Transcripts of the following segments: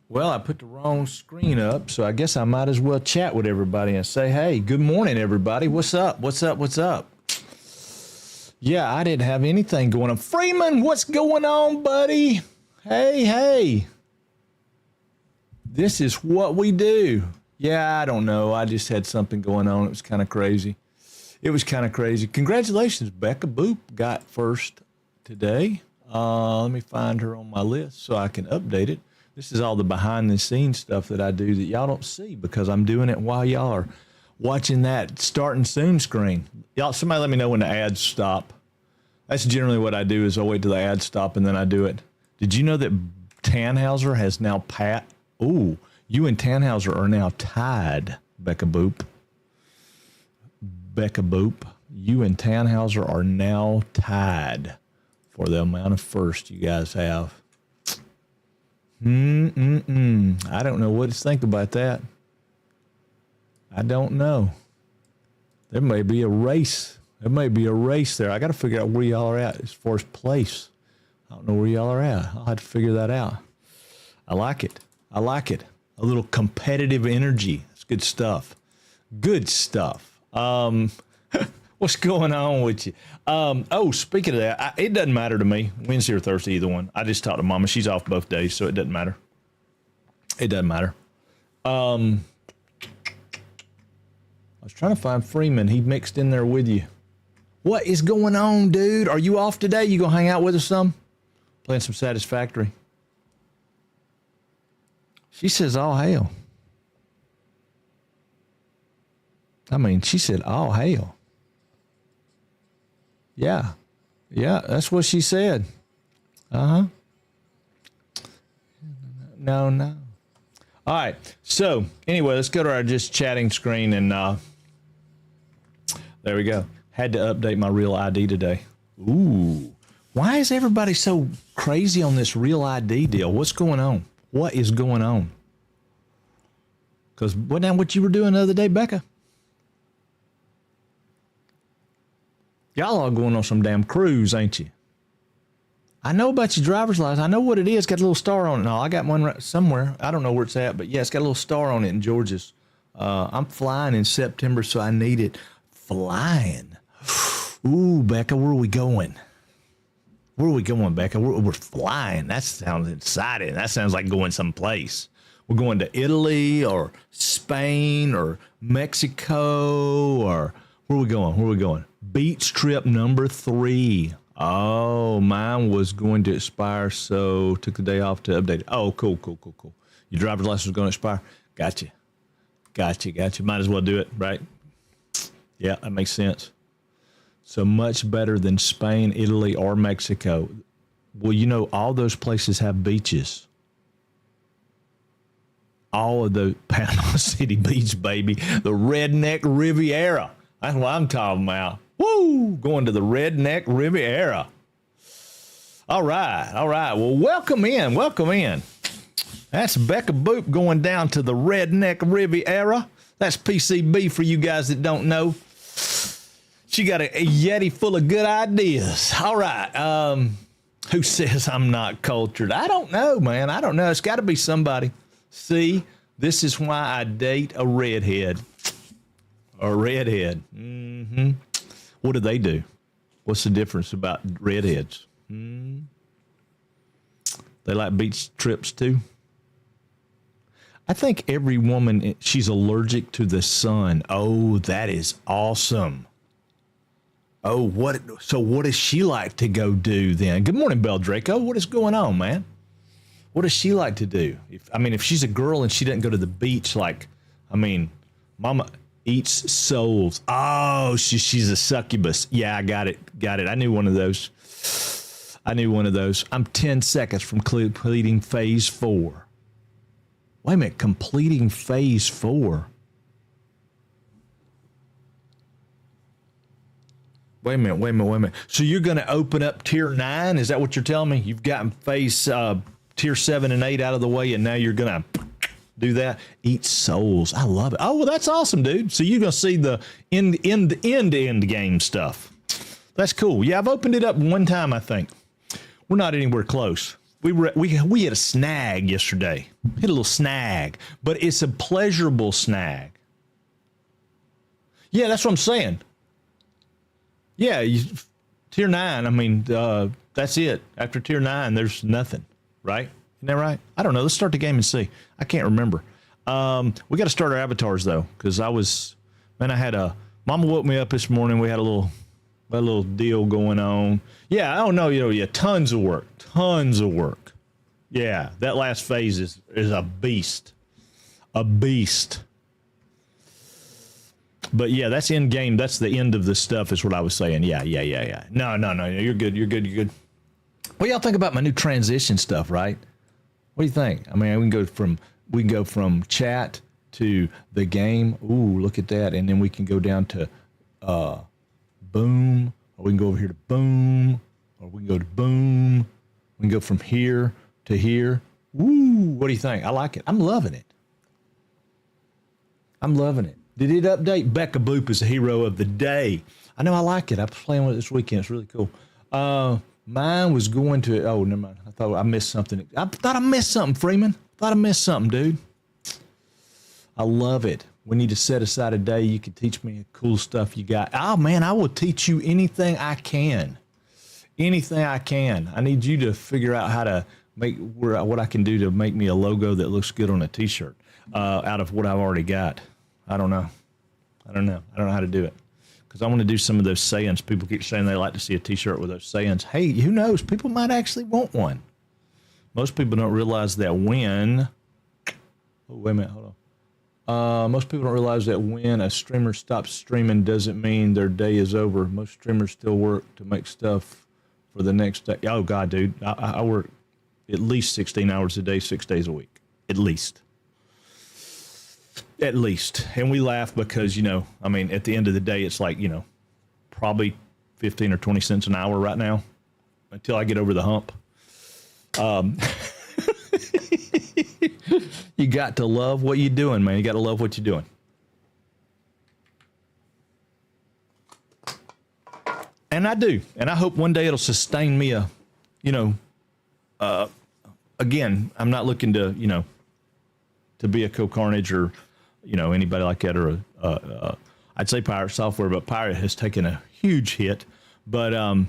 Well, I put the wrong screen up, so I guess I might as well chat with everybody and say, hey, good morning, everybody. What's up? What's up? What's up? Yeah, I didn't have anything going on. Freeman, what's going on, buddy? Hey. This is what we do. Yeah, I don't know. I just had something going on. It was kind of crazy. Congratulations, Becca Boop got first today. Let me find her on my list so I can update it. This is all the behind the scenes stuff that I do that y'all don't see because I'm doing it while y'all are watching that starting soon screen. Y'all, somebody let me know when the ads stop. That's generally what I do is I wait till the ads stop and then I do it. Did you know that Tannhauser has now you and Tannhauser are now tied, Becca Boop. You and Tannhauser are now tied for the amount of first you guys have. I don't know what to think about that. I don't know. There may be a race. There. I got to figure out where y'all are at as far as place. I don't know where y'all are at. I'll have to figure that out. I like it. A little competitive energy. That's good stuff. What's going on with you? Speaking of that, it doesn't matter to me. Wednesday or Thursday, either one. I just talked to Mama. She's off both days, so it doesn't matter. I was trying to find Freeman. He mixed in there with you. What is going on, dude? Are you off today? You gonna hang out with us some? Playing some Satisfactory. She says, all hail. She said, all hail. Yeah, that's what she said. No. All right, so anyway, let's go to our just chatting screen, and there we go. Had to update my Real ID today. Ooh, why is everybody so crazy on this Real ID deal? What's going on? What is going on? Because wasn't that what you were doing the other day, Becca? Y'all all going on some damn cruise, ain't you? I know about your driver's license. I know what it is. Got a little star on it. No, I got one right somewhere. I don't know where it's at, but yeah, it's got a little star on it in Georgia's. I'm flying in September, so I need it. Flying. Ooh, Becca, where are we going? Becca? We're flying. That sounds exciting. That sounds like going someplace. We're going to Italy or Spain or Mexico or where are we going? Beach trip number 3. Oh, mine was going to expire, so took the day off to update it. Oh, cool. Your driver's license was going to expire? Gotcha. Might as well do it, right? Yeah, that makes sense. So much better than Spain, Italy, or Mexico. Well, you know, all those places have beaches. All of the Panama City Beach, baby. The Redneck Riviera. That's what I'm talking about. Woo! Going to the Redneck Riviera. All right. Well, welcome in. That's Becca Boop going down to the Redneck Riviera. That's PCB for you guys that don't know. She got a Yeti full of good ideas. All right. Who says I'm not cultured? I don't know, man. I don't know. It's got to be somebody. See, this is why I date a redhead. Mm-hmm. What do they do? What's the difference about redheads? They like beach trips too? I think every woman, she's allergic to the sun. Oh, that is awesome. Oh, so what does she like to go do then? Good morning, Bel Draco. What is going on, man? What does she like to do? If she's a girl and she doesn't go to the beach, Mama eats souls. Oh, she's a succubus. Yeah, I got it. I knew one of those. I'm 10 seconds from completing phase 4. Wait a minute, completing phase 4. Wait a minute. So you're going to open up tier 9? Is that what you're telling me? You've gotten phase tier 7 and 8 out of the way, and now you're going to do that? Eat souls. I love it. Oh, well, that's awesome, dude. So you're going to see the end game stuff. That's cool. Yeah, I've opened it up one time, I think. We're not anywhere close. We hit a snag yesterday. Hit a little snag, but it's a pleasurable snag. Yeah, that's what I'm saying. Yeah, tier 9. I mean, that's it. After tier 9, there's nothing, right? Isn't that right? I don't know. Let's start the game and see. I can't remember. We got to start our avatars though, because Mama woke me up this morning. We had a little deal going on. Yeah, I don't know. Yeah, tons of work. Yeah, that last phase is a beast. But yeah, that's end game. That's the end of the stuff is what I was saying. Yeah. No. You're good. What y'all think about my new transition stuff, right? What do you think? I mean, we can go from chat to the game. Ooh, look at that. And then we can go down to boom, or we can go over here to boom, or we can go to boom. We can go from here to here. Ooh, what do you think? I like it. I'm loving it. Did it update? Becca Boop is the hero of the day. I know I like it. I was playing with it this weekend. It's really cool. Mine was going to, oh, never mind. I thought I missed something. I thought I missed something, Freeman. Thought I missed something, dude. I love it. We need to set aside a day. You can teach me cool stuff you got. Oh, man, I will teach you anything I can. Anything I can. I need you to figure out how to what I can do to make me a logo that looks good on a T-shirt out of what I've already got. I don't know how to do it, because I want to do some of those sayings. People keep saying they like to see a T-shirt with those sayings. Hey, who knows? People might actually want one. Most people don't realize that when... Oh, wait a minute. Hold on. Most people don't realize that when a streamer stops streaming doesn't mean their day is over. Most streamers still work to make stuff for the next day. Oh, God, dude. I work at least 16 hours a day, 6 days a week. At least. And we laugh because, I mean, at the end of the day, it's like, probably 15 or 20 cents an hour right now until I get over the hump. You got to love what you're doing, man. You got to love what you're doing. And I do. And I hope one day it'll sustain me again, I'm not looking to, to be a Co-Carnage or, anybody like that, or I'd say Pirate Software, but Pirate has taken a huge hit. But, I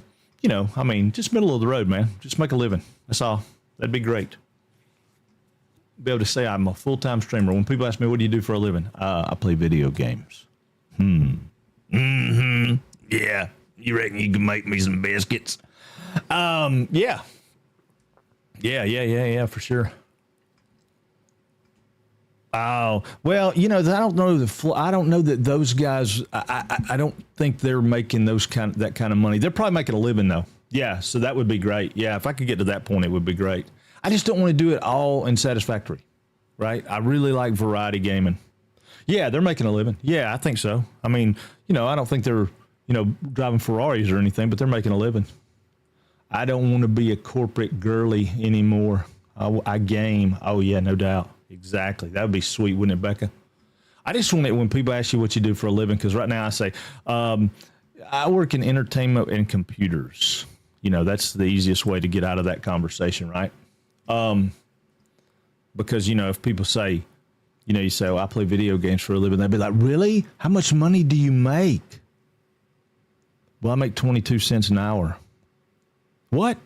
mean, just middle of the road, man. Just make a living. That's all. That'd be great. Be able to say I'm a full-time streamer. When people ask me, what do you do for a living? I play video games. Yeah. You reckon you can make me some biscuits? Yeah. Yeah, for sure. Oh, well, I don't know that those guys, I don't think they're making that kind of money. They're probably making a living though. Yeah. So that would be great. Yeah. If I could get to that point, it would be great. I just don't want to do it all in Satisfactory, right? I really like variety gaming. Yeah. They're making a living. Yeah, I think so. I mean, I don't think they're, driving Ferraris or anything, but they're making a living. I don't want to be a corporate girly anymore. I game. Oh yeah, no doubt. Exactly. That would be sweet, wouldn't it, Becca? I just want it when people ask you what you do for a living, because right now I say, I work in entertainment and computers. That's the easiest way to get out of that conversation, right? Because, if people say, you say, oh, I play video games for a living, they'd be like, really? How much money do you make? Well, I make 22 cents an hour. What?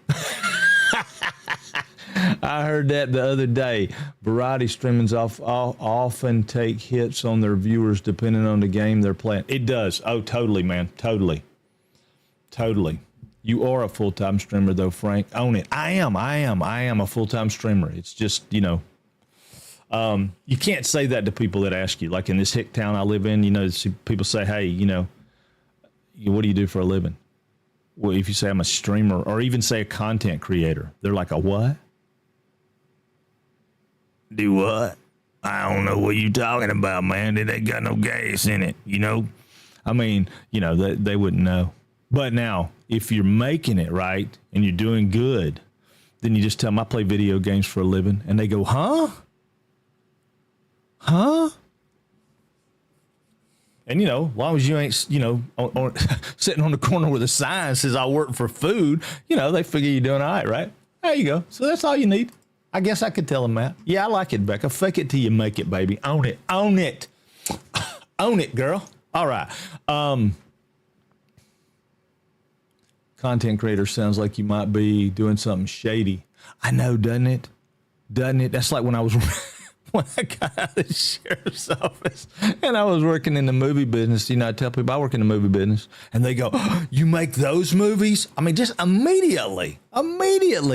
I heard that the other day. Variety streamers often take hits on their viewers depending on the game they're playing. It does. Oh, totally, man. Totally. You are a full-time streamer, though, Frank. Own it. I am a full-time streamer. It's just, you can't say that to people that ask you. Like in this hick town I live in, people say, hey, what do you do for a living? Well, if you say I'm a streamer, or even say a content creator, they're like, a what? Do what? I don't know what you talking about, man. It ain't got no gas in it, I mean, they wouldn't know. But now, if you're making it right and you're doing good, then you just tell them I play video games for a living, and they go, huh? And, as long as you ain't, sitting on the corner with a sign that says I work for food, they figure you're doing all right, right? There you go. So that's all you need. I guess I could tell him that. Yeah, I like it, Becca. Fake it till you make it, baby. Own it. Own it. Own it, girl. All right. Content creator sounds like you might be doing something shady. I know, doesn't it? Doesn't it? That's like when I was when I got out of the sheriff's office and I was working in the movie business. You know, I tell people I work in the movie business, and they go, oh, "You make those movies?" I mean, just immediately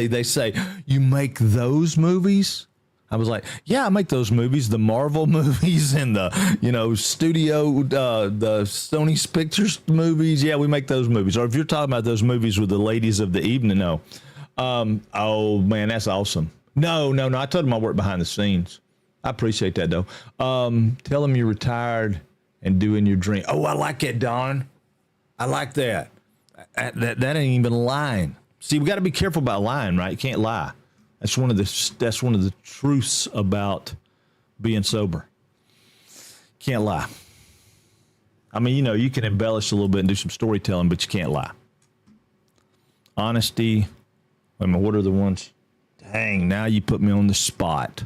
they say, "You make those movies?" I was like, "Yeah, I make those movies, the Marvel movies and the, you know, studio, the Sony Pictures movies. Yeah, we make those movies." Or if you're talking about those movies with the ladies of the evening, no. Oh man, that's awesome. No. I told them I work behind the scenes. I appreciate that though. Tell them you're retired and doing your dream. Oh, I like that, Don. I like that. That ain't even lying. See, we got to be careful about lying, right? You can't lie. That's one of the truths about being sober. Can't lie. I mean, you know, you can embellish a little bit and do some storytelling, but you can't lie. Honesty. I mean, what are the ones? Dang, now you put me on the spot.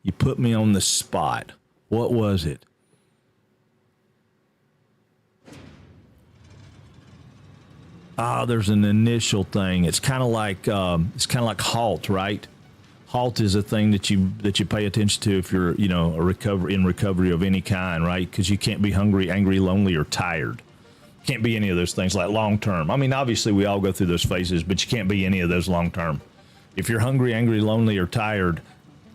You put me on the spot. What was it? There's an initial thing. It's kind of like halt, right? Halt is a thing that you pay attention to if you're, you know, in recovery of any kind, right? Because you can't be hungry, angry, lonely, or tired. Can't be any of those things like long term. I mean, obviously we all go through those phases, but you can't be any of those long term. If you're hungry, angry, lonely, or tired,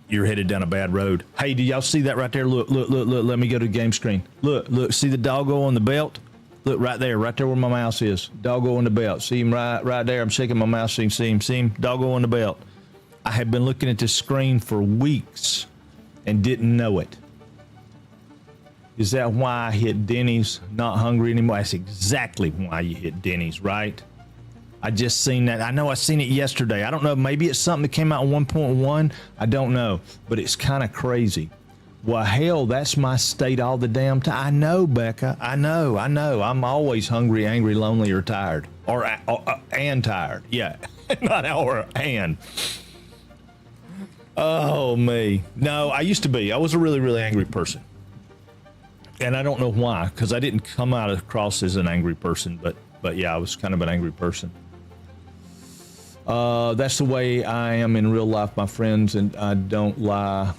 you're headed down a bad road. Hey, do y'all see that right there? Look. Let me go to the game screen. Look. See the doggo on the belt? Look right there where my mouse is. Doggo on the belt. See him right there. I'm shaking my mouse so you can see him. Doggo on the belt. I have been looking at this screen for weeks and didn't know it. Is that why I hit Denny's not hungry anymore? That's exactly why you hit Denny's, right? I just seen that. I know I seen it yesterday. I don't know. Maybe it's something that came out in 1.1. I don't know. But it's kind of crazy. Well, hell, that's my state all the damn time. I know, Becca. I know. I'm always hungry, angry, lonely, or tired. And tired. Yeah. Not or and. Oh, me. No, I used to be. I was a really, really angry person. And I don't know why, because I didn't come out across as an angry person. But yeah, I was kind of an angry person. That's the way I am in real life, my friends, and I don't lie.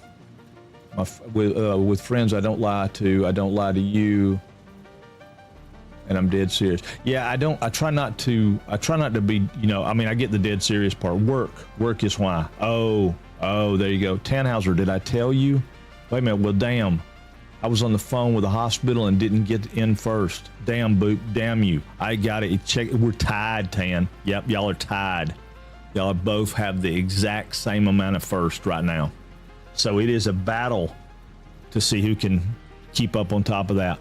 With friends, I don't lie to. I don't lie to you, and I'm dead serious. Yeah, I try not to be. You know, I mean, I get the dead serious part. Work is why. Oh, there you go. Tannhauser, did I tell you? Wait a minute. Well, damn. I was on the phone with the hospital and didn't get in first. Damn, Boop. Damn you. I got it. Check. We're tied, Tan. Yep, y'all are tied. Y'all both have the exact same amount of first right now. So it is a battle to see who can keep up on top of that.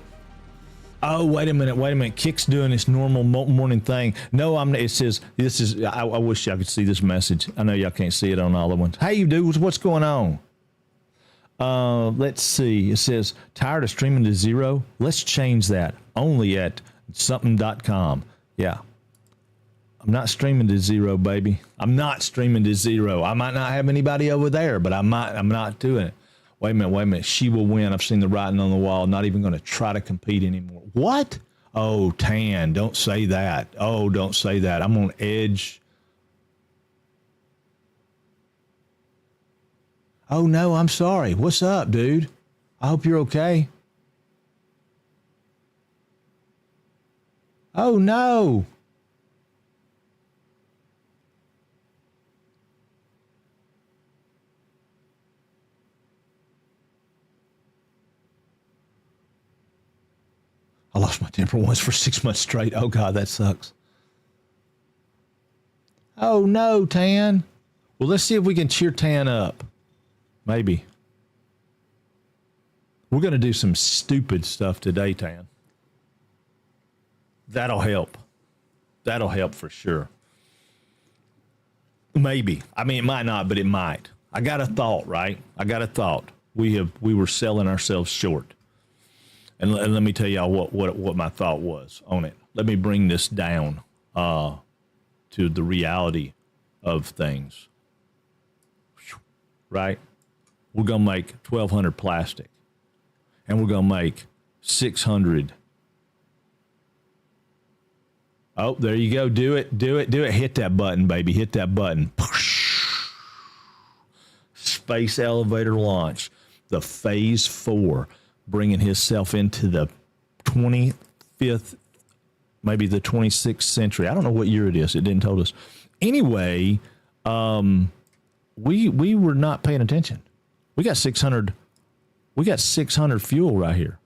Oh, wait a minute. Kick's doing this normal morning thing. No, it says, this is, I wish y'all could see this message. I know y'all can't see it on all the ones. Hey, dudes, what's going on? Let's see. It says, tired of streaming to zero? Let's change that. Only at something.com. Yeah. I'm not streaming to zero, baby. I'm not streaming to zero. I might not have anybody over there, but I'm not doing it. Wait a minute. She will win. I've seen the writing on the wall. Not even going to try to compete anymore. What? Oh, Tan, don't say that. Oh, don't say that. I'm on edge. Oh, no, I'm sorry. What's up, dude? I hope you're okay. Oh, no. I lost my temper once for 6 months straight. Oh, God, that sucks. Oh, no, Tan. Well, let's see if we can cheer Tan up. Maybe. We're going to do some stupid stuff today, Tan. That'll help. That'll help for sure. Maybe. I mean, it might not, but it might. I got a thought, right? I got a thought. We were selling ourselves short. And let me tell y'all what my thought was on it. Let me bring this down to the reality of things. right? We're going to make 1,200 plastic. And we're going to make 600. Oh, there you go. Do it. Hit that button, baby. Hit that button. Space elevator launch. The phase 4, bringing himself into the 25th, maybe the 26th century. I don't know what year it is. It didn't tell us. Anyway, we were not paying attention. We got 600. We got 600 fuel right here.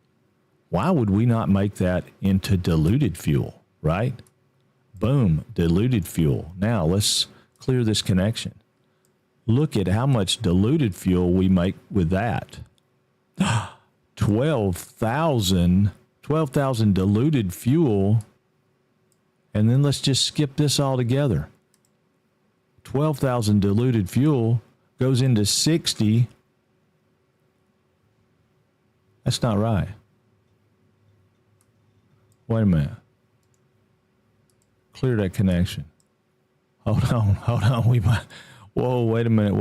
Why would we not make that into diluted fuel, right? Boom, diluted fuel. Now let's clear this connection. Look at how much diluted fuel we make with that. 12,000 diluted fuel. And then let's just skip this all together. 12,000 diluted fuel goes into 60. That's not right. Wait a minute. Clear that connection. Hold on. We might. Whoa, wait a minute.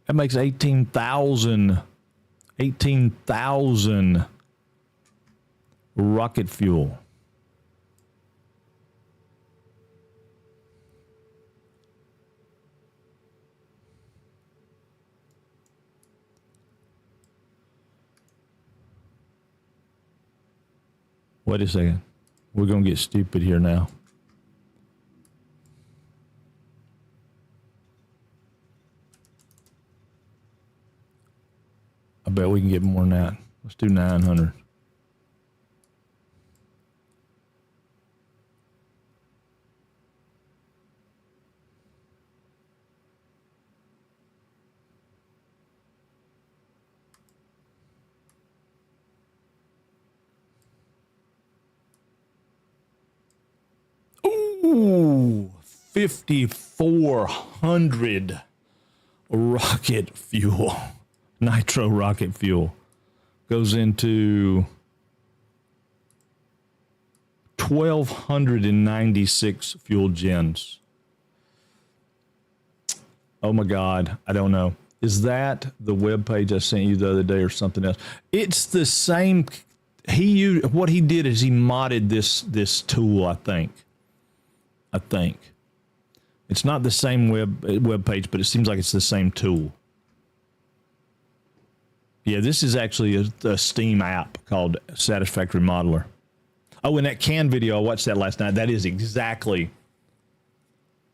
That makes 18,000 rocket fuel. Wait a second. We're going to get stupid here now. I bet we can get more than that. Let's do 900. Ooh, 5,400 rocket fuel, nitro rocket fuel goes into 1,296 fuel gens. Oh my God, I don't know. Is that the web page I sent you the other day or something else? It's the same. What he did is he modded this tool, I think. It's not the same web page, but it seems like it's the same tool. Yeah, this is actually a Steam app called Satisfactory Modeler. Oh, and that can video, I watched that last night. That is exactly.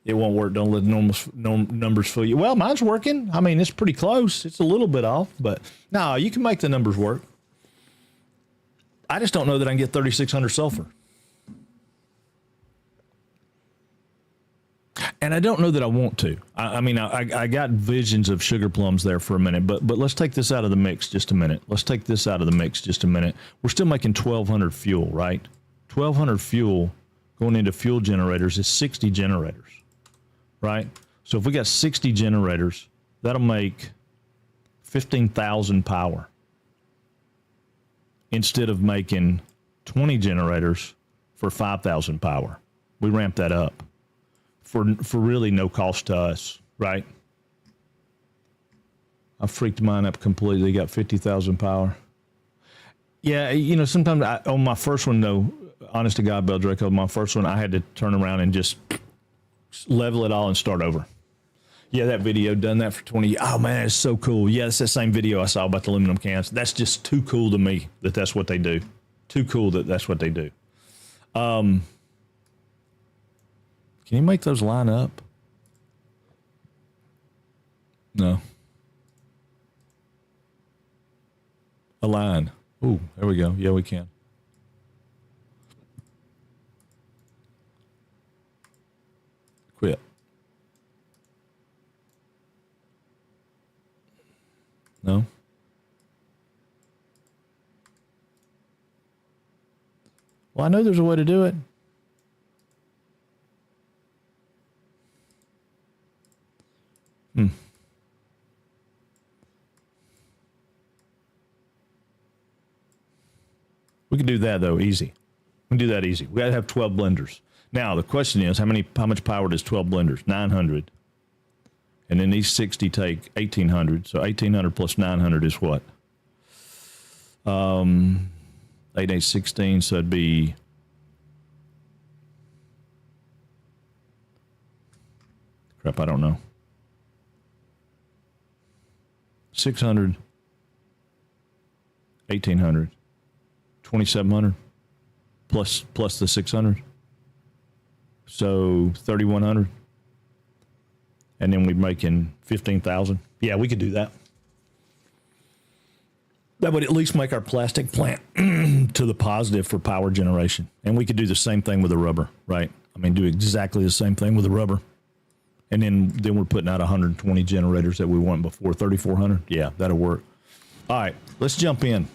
It won't work. Don't let numbers fool you. Well, mine's working. I mean, it's pretty close. It's a little bit off, but no, you can make the numbers work. I just don't know that I can get 3,600 sulfur. And I don't know that I want to. I mean, I got visions of sugar plums there for a minute, but let's take this out of the mix just a minute. We're still making 1,200 fuel, right? 1,200 fuel going into fuel generators is 60 generators, right? So if we got 60 generators, that'll make 15,000 power instead of making 20 generators for 5,000 power. We ramp that up. For really no cost to us, right? I freaked mine up completely. Got 50,000 power. Yeah, you know, sometimes on my first one, though, honest to God, Bell Draco, my first one, I had to turn around and just level it all and start over. Yeah, that video done that for 20 years. Oh, man, it's so cool. Yeah, it's that same video I saw about the aluminum cans. That's just too cool to me that that's what they do. Too cool that that's what they do. Can you make those line up? No. Align. Ooh, there we go. Yeah, we can. Quit. No. Well, I know there's a way to do it. We can do that, though, easy. We can do that easy. We got to have 12 blenders. Now, the question is, how much power does 12 blenders? 900. And then these 60 take 1,800. So 1,800 plus 900 is what? 8, 8, 16. So it'd be... Crap, I don't know. 600, 1,800, 2,700 plus the 600. So 3,100. And then we're making 15,000. Yeah, we could do that. That would at least make our plastic plant to the positive for power generation. And we could do the same thing with the rubber, right? I mean, do exactly the same thing with the rubber. And then we're putting out 120 generators that we want before, 3,400. Yeah, that'll work. All right, let's jump in.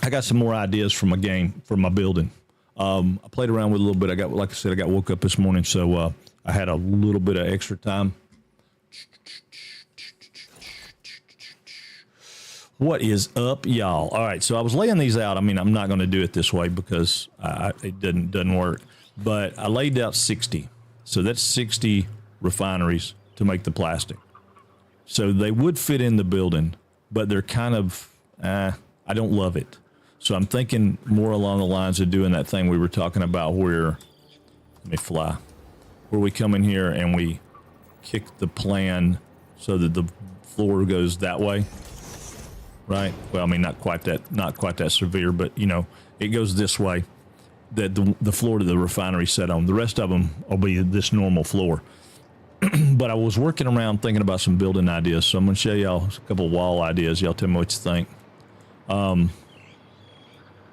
I got some more ideas from a game, from my building. I played around with a little bit. Like I said, I got woke up this morning, so I had a little bit of extra time. What is up, y'all? All right, so I was laying these out. I mean, I'm not going to do it this way because it doesn't work. But I laid out 60. So that's 60 refineries to make the plastic. So they would fit in the building, but they're kind of, I don't love it. So I'm thinking more along the lines of doing that thing we were talking about where, let me fly, where we come in here and we kick the plan so that the floor goes that way. Right. Well, I mean, not quite that severe, but you know, it goes this way, that the floor to the refinery set on. The rest of them will be this normal floor. But I was working around thinking about some building ideas, so I'm going to show y'all a couple of wall ideas. Y'all tell me what you think. I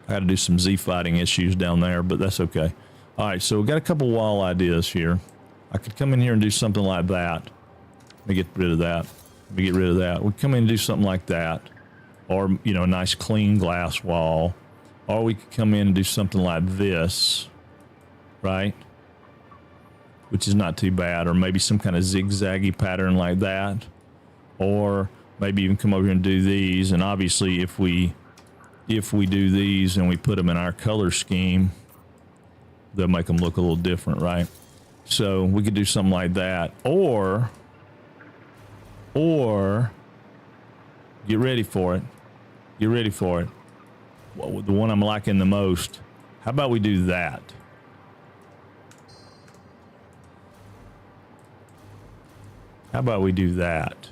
got to do some Z fighting issues down there, but that's okay. All right, so we got a couple wall ideas here. I could come in here and do something like that. Let me get rid of that. Let me get rid of that. We come in and do something like that, or you know, a nice clean glass wall. Or we could come in and do something like this, right? Which is not too bad. Or maybe some kind of zigzaggy pattern like that. Or maybe even come over here and do these. And obviously, if we do these and we put them in our color scheme, they'll make them look a little different, right? So we could do something like that. Or get ready for it. Get ready for it. Well, the one I'm liking the most. How about we do that? How about we do that?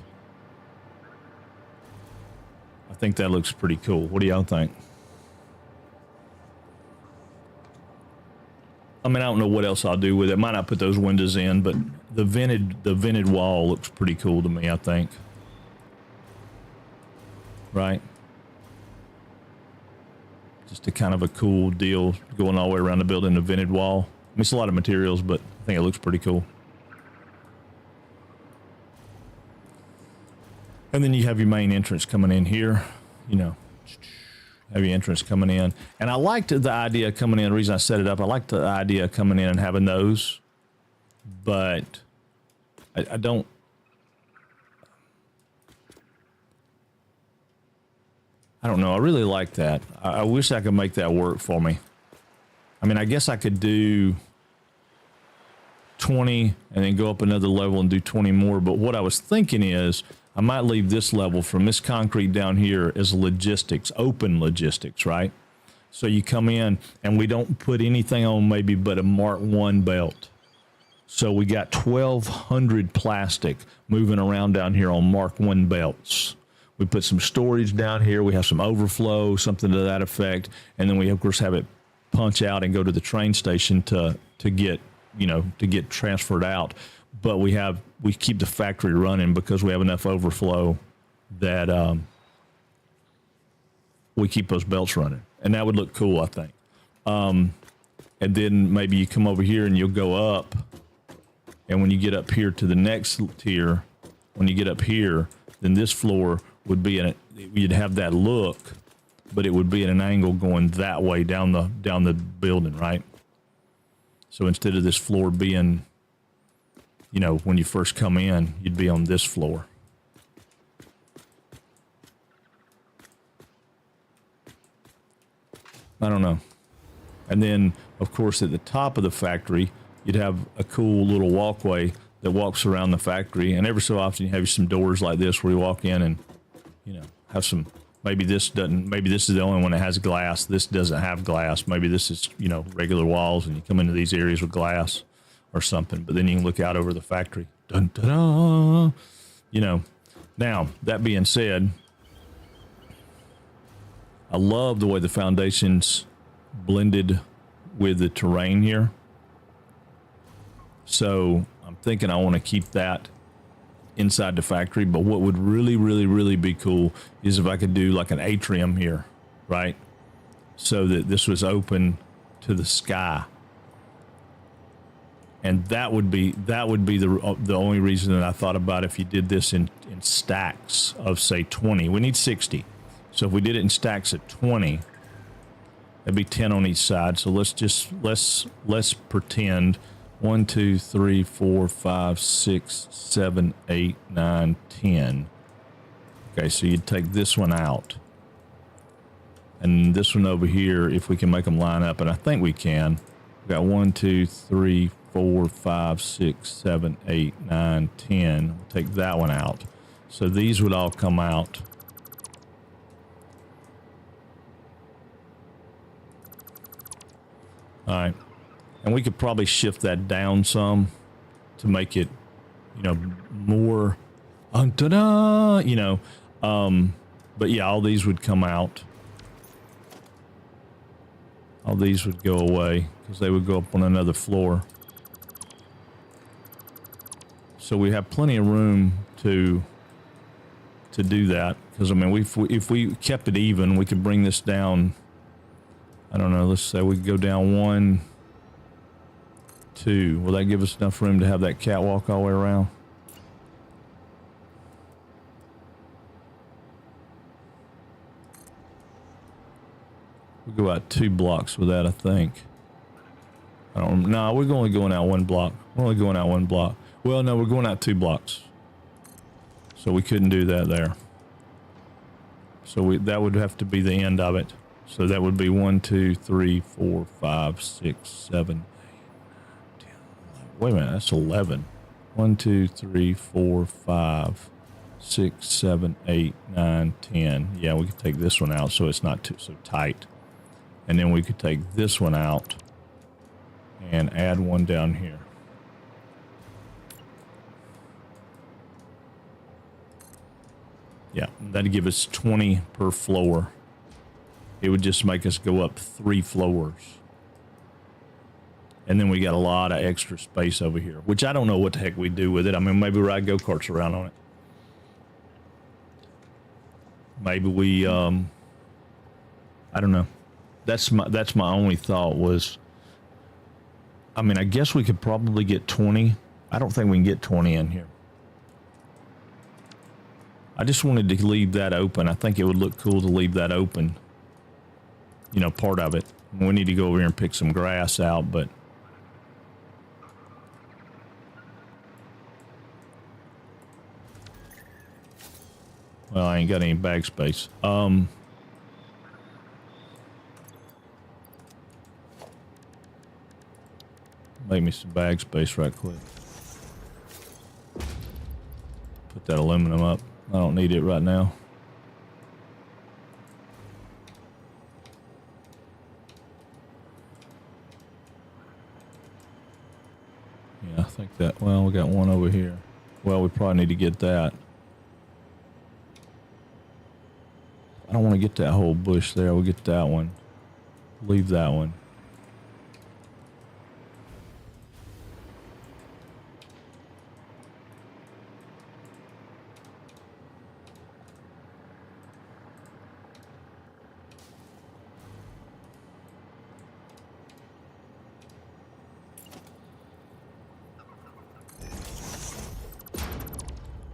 I think that looks pretty cool. What do y'all think? I mean, I don't know what else I'll do with it. Might not put those windows in, but the vented wall looks pretty cool to me, I think. Right? Just a kind of a cool deal going all the way around the building, the vented wall. I mean, it's a lot of materials, but I think it looks pretty cool. And then you have your main entrance coming in here, you know, have your entrance coming in. And I liked the idea coming in. The reason I set it up, I liked the idea coming in and having those, but I don't. I don't know. I really like that. I wish I could make that work for me. I mean, I guess I could do 20 and then go up another level and do 20 more. But what I was thinking is I might leave this level from this concrete down here as logistics, open logistics, right? So you come in and we don't put anything on maybe but a Mark I belt. So we got 1,200 plastic moving around down here on Mark I belts. We put some storage down here. We have some overflow, something to that effect. And then we, of course, have it punch out and go to the train station to get, you know, to get transferred out. But we keep the factory running because we have enough overflow that we keep those belts running. And that would look cool, I think. And then maybe you come over here and you'll go up. And when you get up here to the next tier, when you get up here, then this floor would be you'd have that look, but it would be at an angle going that way down the building, right? So instead of this floor being, you know, when you first come in, you'd be on this floor. I don't know. And then, of course, at the top of the factory, you'd have a cool little walkway that walks around the factory. And every so often, you have some doors like this where you walk in and, you know, have some. Maybe this doesn't. Maybe this is the only one that has glass. This doesn't have glass. Maybe this is, you know, regular walls, and you come into these areas with glass or something. But then you can look out over the factory. Dun, dun, dun. You know. Now that being said, I love the way the foundations blended with the terrain here. So I'm thinking I want to keep that inside the factory, but what would really be cool is if I could do like an atrium here, right? So that this was open to the sky. And that would be the only reason that I thought about if you did this in stacks of say 20. We need 60. So if we did it in stacks of 20, that'd be 10 on each side. So let's pretend 1, 2, 3, 4, 5, 6, 7, 8, 9, 10. Okay, so you'd take this one out. And this one over here, if we can make them line up, and I think we can. We got 1, 2, 3, 4, 5, 6, 7, 8, 9, 10. We'll take that one out. So these would all come out. All right. And we could probably shift that down some to make it, you know, more, you know. But yeah, all these would come out. All these would go away because they would go up on another floor. So we have plenty of room to do that. Because I mean, if we kept it even, we could bring this down. I don't know. Let's say we could go down 1, 2. Will that give us enough room to have that catwalk all the way around? We'll go out 2 blocks with that, I think. I don't. No, we're only going out 1 block. We're only going out 1 block. Well, no, we're going out 2 blocks. So we couldn't do that there. So that would have to be the end of it. So that would be 1, 2, 3, 4, 5, 6, 7, 8, 9, 10, 11. Wait a minute, that's 11. 1, 2, 3, 4, 5, 6, 7, 8, 9, 10. Yeah, we could take this one out so it's not so tight. And then we could take this one out and add one down here. Yeah, that'd give us 20 per floor. It would just make us go up 3 floors. And then we got a lot of extra space over here, which I don't know what the heck we do with it. I mean, maybe ride go-karts around on it. Maybe we, I don't know. That's my only thought was, I mean, I guess we could probably get 20. I don't think we can get 20 in here. I just wanted to leave that open. I think it would look cool to leave that open. You know, part of it. We need to go over here and pick some grass out, but well, I ain't got any bag space. Make me some bag space right quick. Put that aluminum up. I don't need it right now. Yeah, I think that, well, we got one over here. Well, we probably need to get that. I don't want to get that whole bush there. We'll get that one. Leave that one.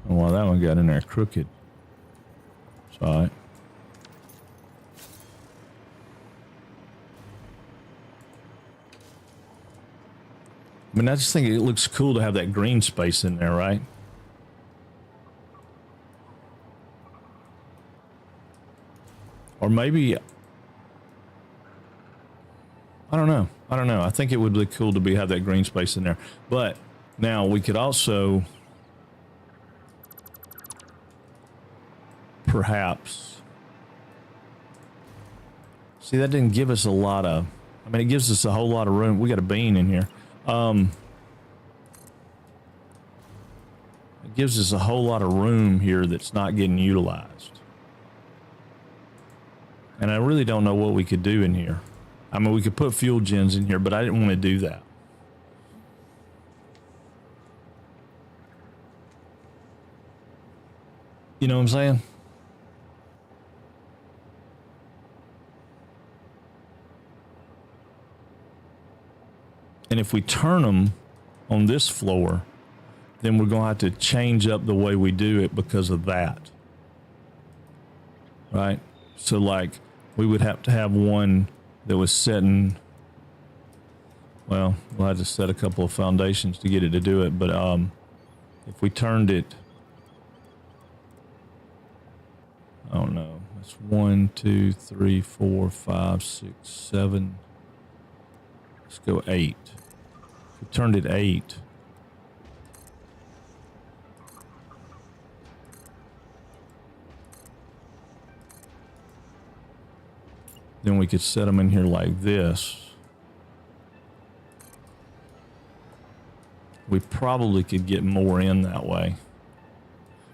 Well, that one got in there crooked. It's all right. I mean, I just think it looks cool to have that green space in there, right? Or maybe, I don't know. I don't know. I think it would be cool to have that green space in there. But now we could also perhaps see, that didn't give us a lot of, I mean, it gives us a whole lot of room. We got a bean in here. It gives us a whole lot of room here that's not getting utilized. And I really don't know what we could do in here. I mean, we could put fuel gens in here, but I didn't want to do that. You know what I'm saying? And if we turn them on this floor, then we're going to have to change up the way we do it because of that. Right? So, like, we would have to have one that was setting, well, we'll have to set a couple of foundations to get it to do it. But if we turned it, I don't know, that's 1, 2, 3, 4, 5, 6, 7. Let's go 8. If we turned it 8, then we could set them in here like this. We probably could get more in that way.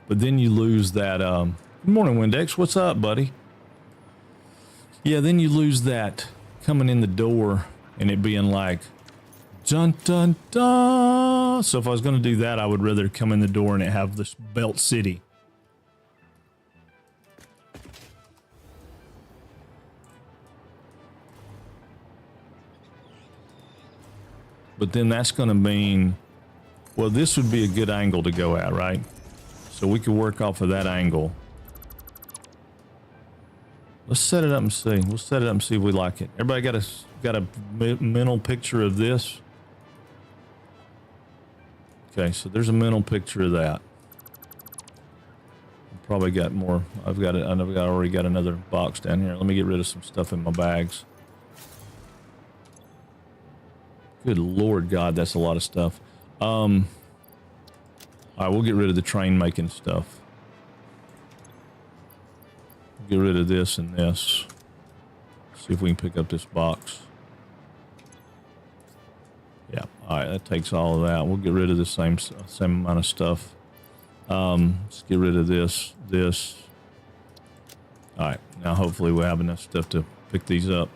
But then you lose that, good morning, Windex. What's up, buddy? Yeah, then you lose that coming in the door and it being like, dun, dun, dun. So if I was going to do that, I would rather come in the door and it have this Belt City. But then that's going to mean, well, this would be a good angle to go at, right? So we could work off of that angle. Let's set it up and see. We'll set it up and see if we like it. Everybody got a mental picture of this? Okay, so there's a mental picture of that. Probably got more. I've already got another box down here. Let me get rid of some stuff in my bags. Good Lord God, that's a lot of stuff. All right, we'll get rid of the train making stuff. Get rid of this and this. See if we can pick up this box. Yeah, all right, that takes all of that. We'll get rid of the same amount of stuff. Let's get rid of this. All right, now hopefully we'll have enough stuff to pick these up.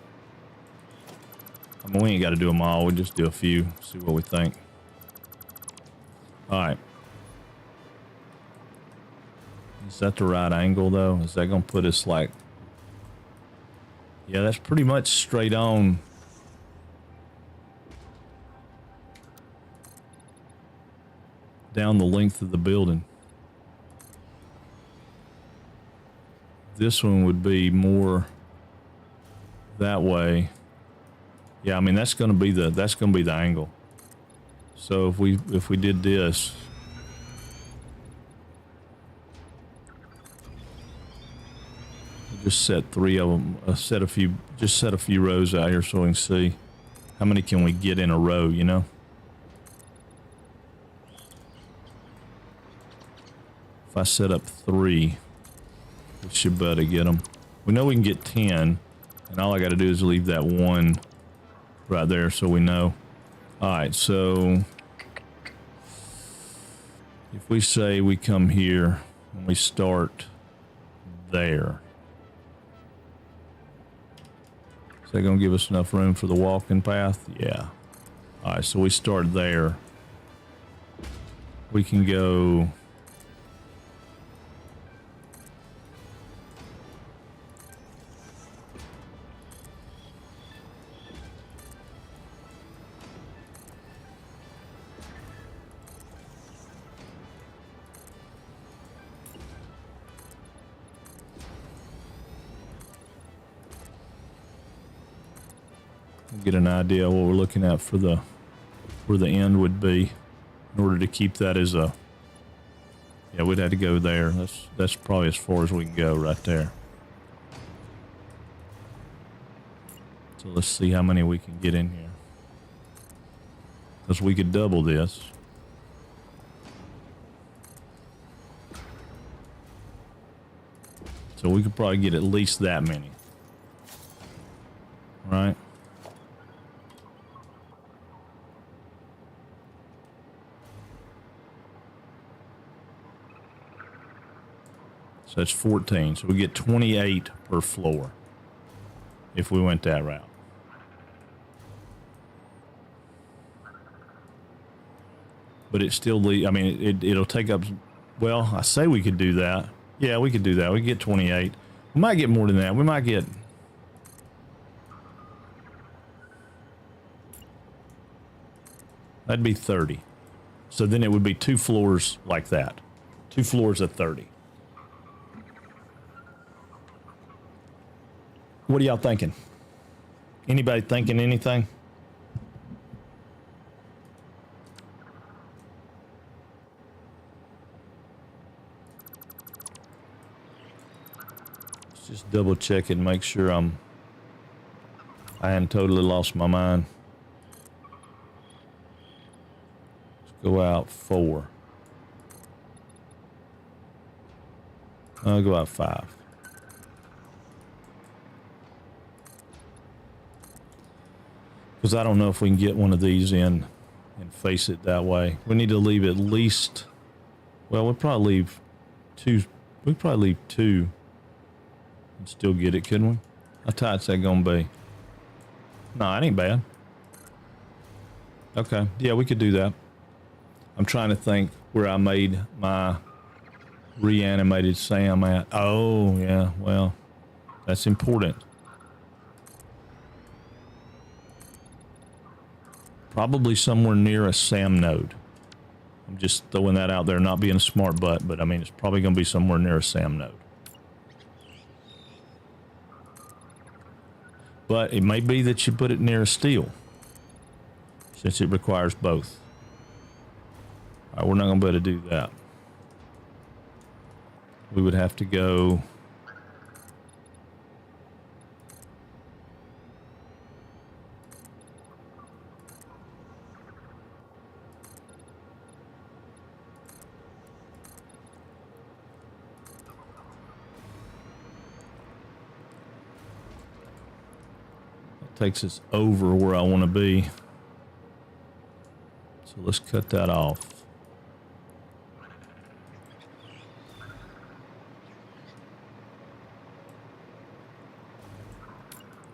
I mean, we ain't got to do them all. We'll just do a few, see what we think. All right. Is that the right angle, though? Is that going to put us like... Yeah, that's pretty much straight on. Down the length of the building. This one would be more that way. Yeah, I mean that's going to be the angle. So if we did this, just set 3 of them. Just set a few rows out here so we can see how many can we get in a row. You know. If I set up 3, we should better get them. We know we can get 10, and all I got to do is leave that 1 right there so we know. All right, so if we say we come here and we start there, is that going to give us enough room for the walking path? Yeah. All right, so we start there. We can go... get an idea of what we're looking at for where the end would be in order to keep that as a... Yeah, we'd have to go there. That's probably as far as we can go right there. So let's see how many we can get in here. Because we could double this. So we could probably get at least that many. Right? So that's 14. So we get 28 per floor if we went that route. But it still, I mean, it'll take up, well, I say we could do that. Yeah, we could do that. We could get 28. We might get more than that. We might get, that'd be 30. So then it would be 2 floors like that. 2 floors of 30. What are y'all thinking? Anybody thinking anything? Let's just double check it and make sure I hadn't totally lost my mind. Let's go out 4. I'll go out 5. Because I don't know if we can get one of these in and face it that way. We need to leave at least, well, we'll probably leave 2. We'll probably leave 2 and still get it, couldn't we? How tight's that gonna be? No, it ain't bad. Okay, yeah, we could do that. I'm trying to think where I made my reanimated Sam at. Oh, yeah, well, that's important. Probably somewhere near a SAM node. I'm just throwing that out there, not being a smart butt, but I mean, it's probably going to be somewhere near a SAM node. But it may be that you put it near a steel, since it requires both. All right, we're not going to be able to do that. We would have to go... takes us over where I want to be. So let's cut that off.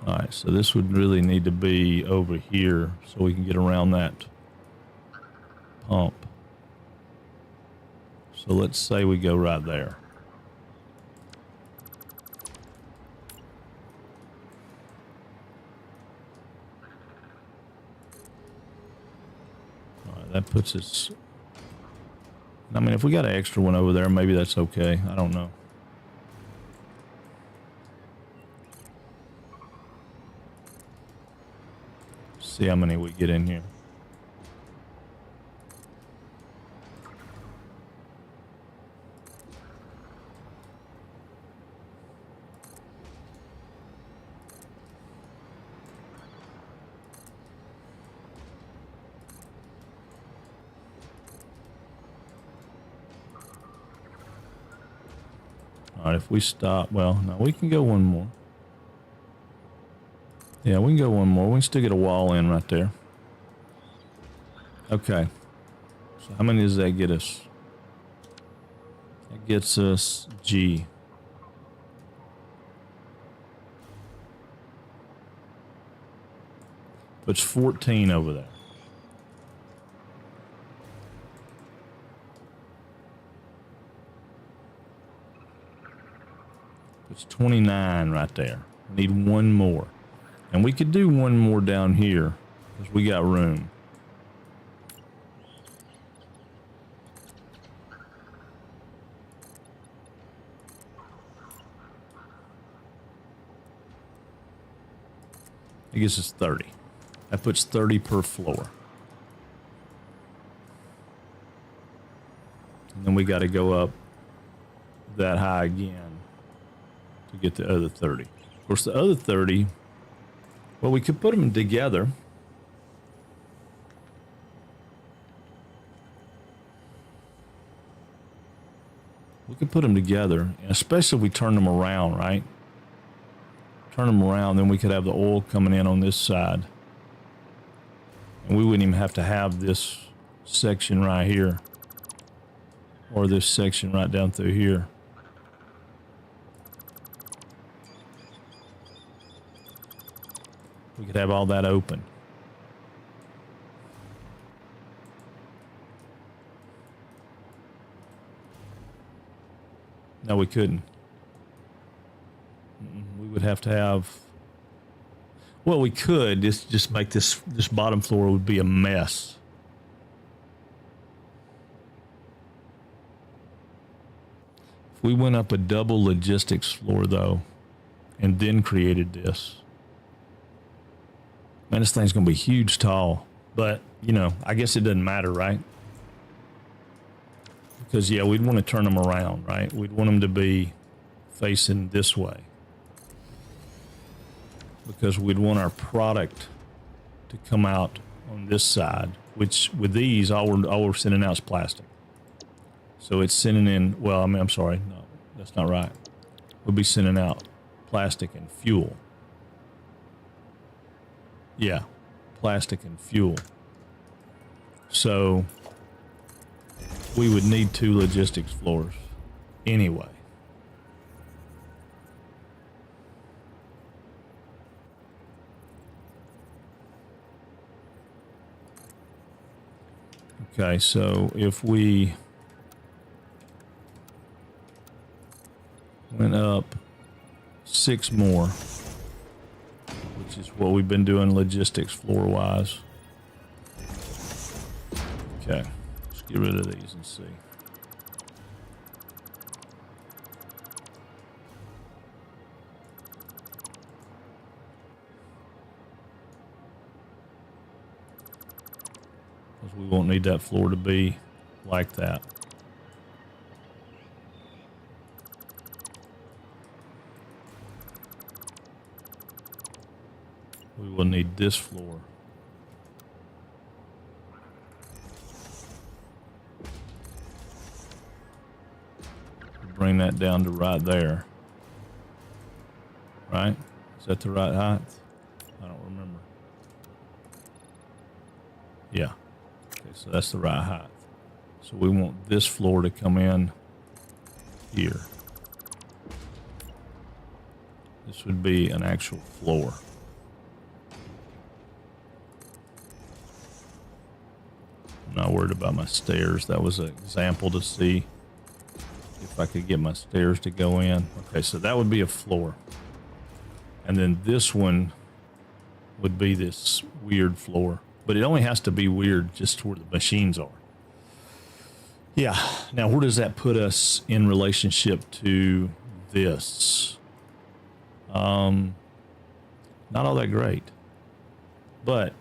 All right, so this would really need to be over here so we can get around that pump. So let's say we go right there. That puts us, I mean, if we got an extra one over there, maybe that's okay. I don't know. See how many we get in here. All right, if we stop, well, no, we can go one more. Yeah, we can go one more. We can still get a wall in right there. Okay. So how many does that get us? That gets us G. Puts 14 over there. It's 29 right there. We need one more. And we could do one more down here because we got room. It gives us 30. That puts 30 per floor. And then we got to go up that high again to get the other 30. Of course, the other 30 Well, we could put them together. We could put them together, especially if we turn them around, right? Turn them around, then we could have the oil coming in on this side. And we wouldn't even have to have this section right here. Or this section right down through here. We could have all that open. No, we couldn't. We would have to have... Well, we could just make this bottom floor would be a mess. If we went up a double logistics floor, though, and then created this... Man, this thing's going to be huge tall. But, you know, I guess it doesn't matter, right? Because, yeah, we'd want to turn them around, right? We'd want them to be facing this way. Because we'd want our product to come out on this side, which with these, all we're sending out is plastic. So it's sending in, well, I mean, I'm sorry. No, that's not right. We'll be sending out plastic and fuel. Yeah, plastic and fuel. So we would need 2 logistics floors anyway. Okay, so if we went up 6 more, which is what we've been doing logistics floor-wise. Okay, let's get rid of these and see. Because we won't need that floor to be like that. We will need this floor. Bring that down to right there. Right? Is that the right height? I don't remember. Yeah. Okay, so that's the right height. So we want this floor to come in here. This would be an actual floor. I'm not worried about my stairs. That was an example to see if I could get my stairs to go in. Okay, so that would be a floor. And then this one would be this weird floor. But it only has to be weird just where the machines are. Yeah. Now, where does that put us in relationship to this? Not all that great. But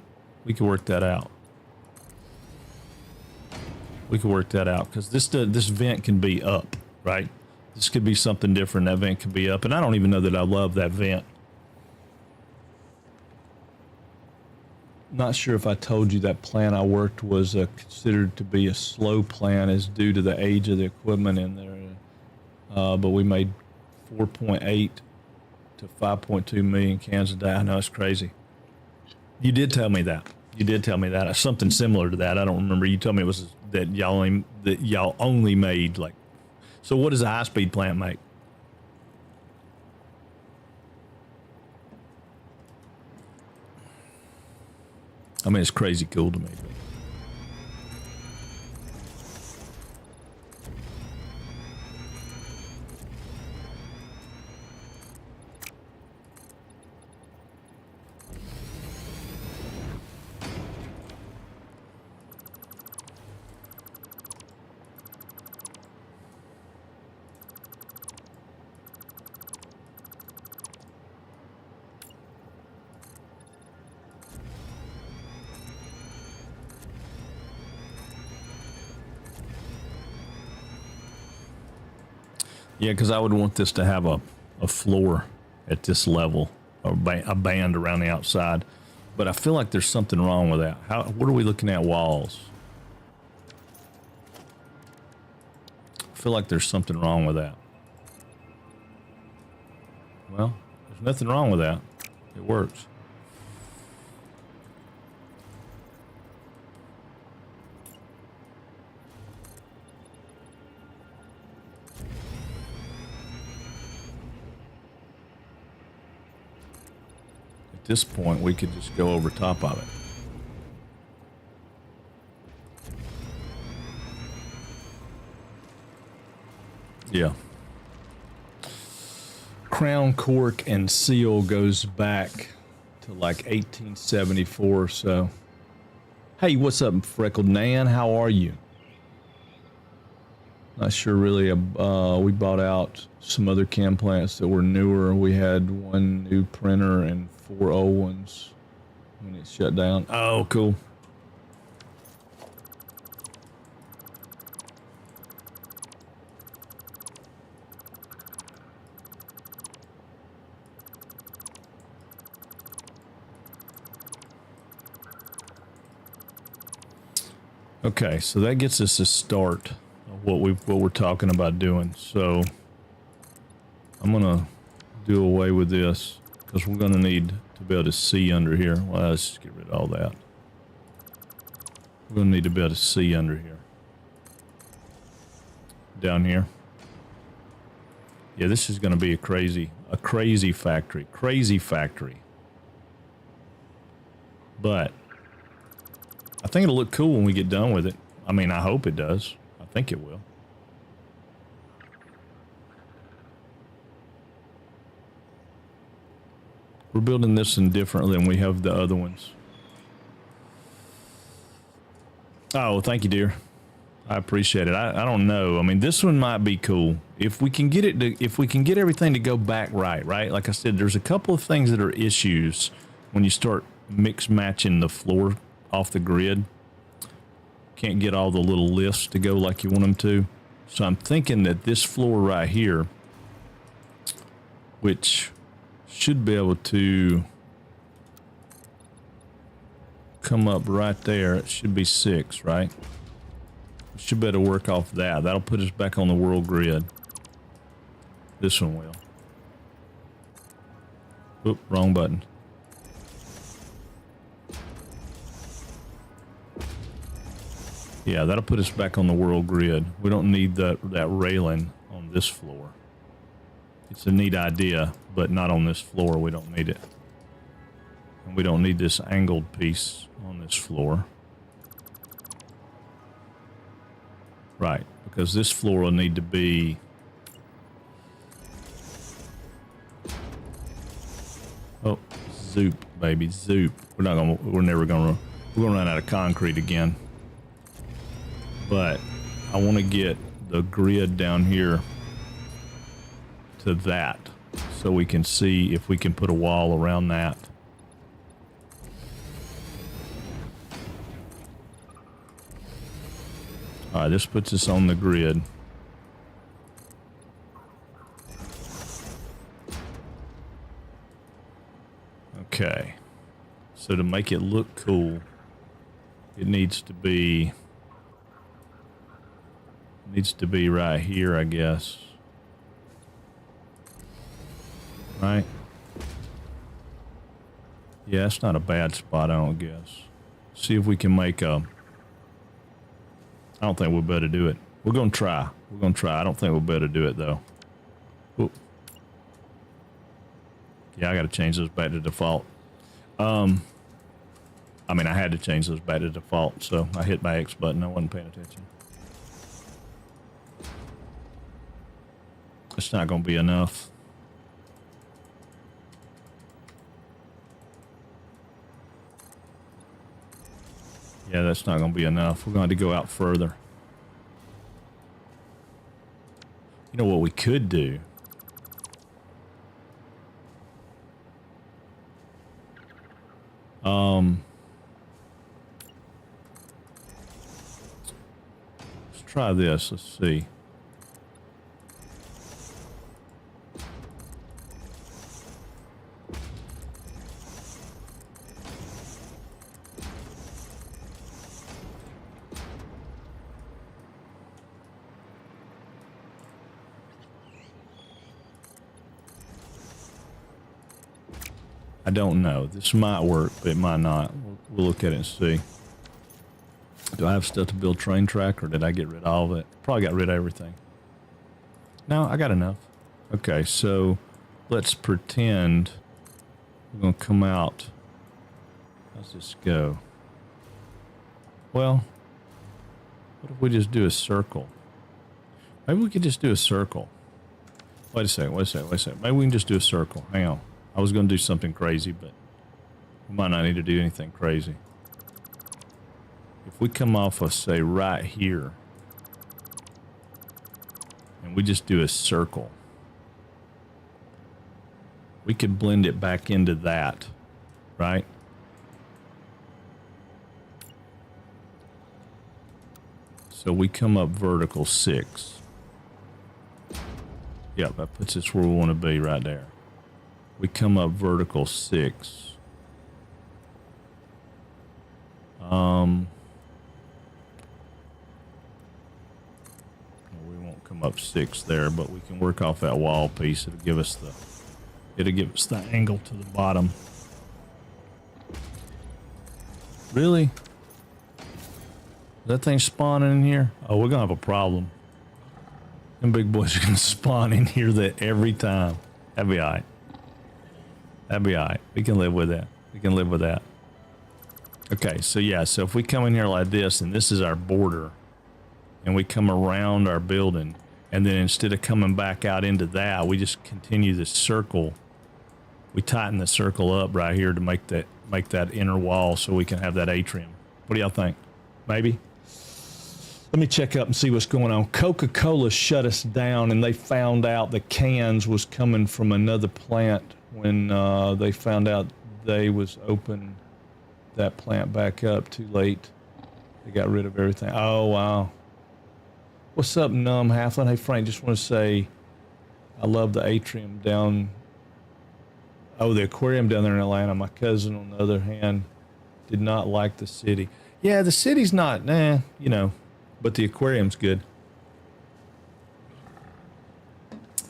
we could work that out. We could work that out because this vent can be up, right? This could be something different. That vent could be up. And I don't even know that I love that vent. Not sure if I told you that plant I worked was considered to be a slow plant as due to the age of the equipment in there. But we made 4.8 to 5.2 million cans a day. I know, it's crazy. You did tell me that. You did tell me that. Something similar to that. I don't remember. You told me it was that y'all only made like. So what does a high-speed plant make? I mean, it's crazy cool to me. Yeah, because I would want this to have a floor at this level, a band around the outside. But I feel like there's something wrong with that. What are we looking at? Walls. I feel like there's something wrong with that. Well, there's nothing wrong with that. It works. At this point, we could just go over top of it. Yeah. Crown cork and seal goes back to like 1874 or so. Hey, what's up, Freckled Nan? How are you? Not sure really. We bought out some other cam plants that were newer. We had one new printer and 4 old ones when it shut down. Oh, cool. Okay, so that gets us a start of what we're talking about doing. So I'm gonna do away with this because we're gonna need to be able to see under here. Well, let's just get rid of all that. We're gonna need to be able to see under here. Down here. Yeah, this is gonna be a crazy factory. Crazy factory. But I think it'll look cool when we get done with it. I mean, I hope it does. I think it will. We're building this in different than we have the other ones. Oh, thank you, dear. I appreciate it. I don't know. I mean, this one might be cool if we can get it to, if we can get everything to go back right. Like I said, there's a couple of things that are issues when you start mix matching the floor off the grid. Can't get all the little lifts to go like you want them to. So I'm thinking that this floor right here, which should be able to come up right there, it should be 6, right? We should be able to work off that. That'll put us back on the world grid. This one will. Oop, wrong button. Yeah, that'll put us back on the world grid. We don't need that railing on this floor. It's a neat idea, but not on this floor. We don't need it. And we don't need this angled piece on this floor. Right, because this floor will need to be... Oh, zoop, baby, zoop. We're never gonna run out of concrete again. But I want to get the grid down here to that so we can see if we can put a wall around that. All right, this puts us on the grid. Okay. So to make it look cool, it needs to be right here, I guess. Right? Yeah, it's not a bad spot, I don't guess. See if we can make a... I don't think we'll be able to do it. We're going to try. We're going to try. I don't think we'll be able to do it, though. Oop. Yeah, I got to change those back to default. I mean, I had to change those back to default, so I hit my X button. I wasn't paying attention. It's not going to be enough. Yeah, that's not going to be enough. We're going to have to go out further. You know what we could do? Let's try this. Let's see. I don't know. This might work, but it might not. We'll look at it and see. Do I have stuff to build train track, or did I get rid of all of it? Probably got rid of everything. No, I got enough. Okay, so let's pretend we're going to come out. How's this go? Well, what if we just do a circle? Maybe we could just do a circle. Wait a second. Maybe we can just do a circle. Hang on. I was going to do something crazy, but we might not need to do anything crazy. If we come off of, say, right here, and we just do a circle, we could blend it back into that, right? So we come up vertical 6. Yep, that puts us where we want to be right there. We come up vertical 6. We won't come up 6 there, but we can work off that wall piece. It'll give us the angle to the bottom. Really? Is that thing spawning in here? Oh, we're gonna have a problem. Them big boys are gonna spawn in here that every time. That'd be alright. That'd be alright. We can live with that. We can live with that. Okay, so yeah, so if we come in here like this, and this is our border, and we come around our building, and then instead of coming back out into that, we just continue this circle. We tighten the circle up right here to make that inner wall so we can have that atrium. What do y'all think? Maybe? Let me check up and see what's going on. Coca-Cola shut us down, and they found out the cans was coming from another plant when they found out they was open that plant back up too late. They got rid of everything. Oh, wow. What's up, Numb Halfling? Hey, Frank, just want to say I love the atrium down. Oh, the aquarium down there in Atlanta. My cousin, on the other hand, did not like the city. Yeah, the city's not, you know, but the aquarium's good.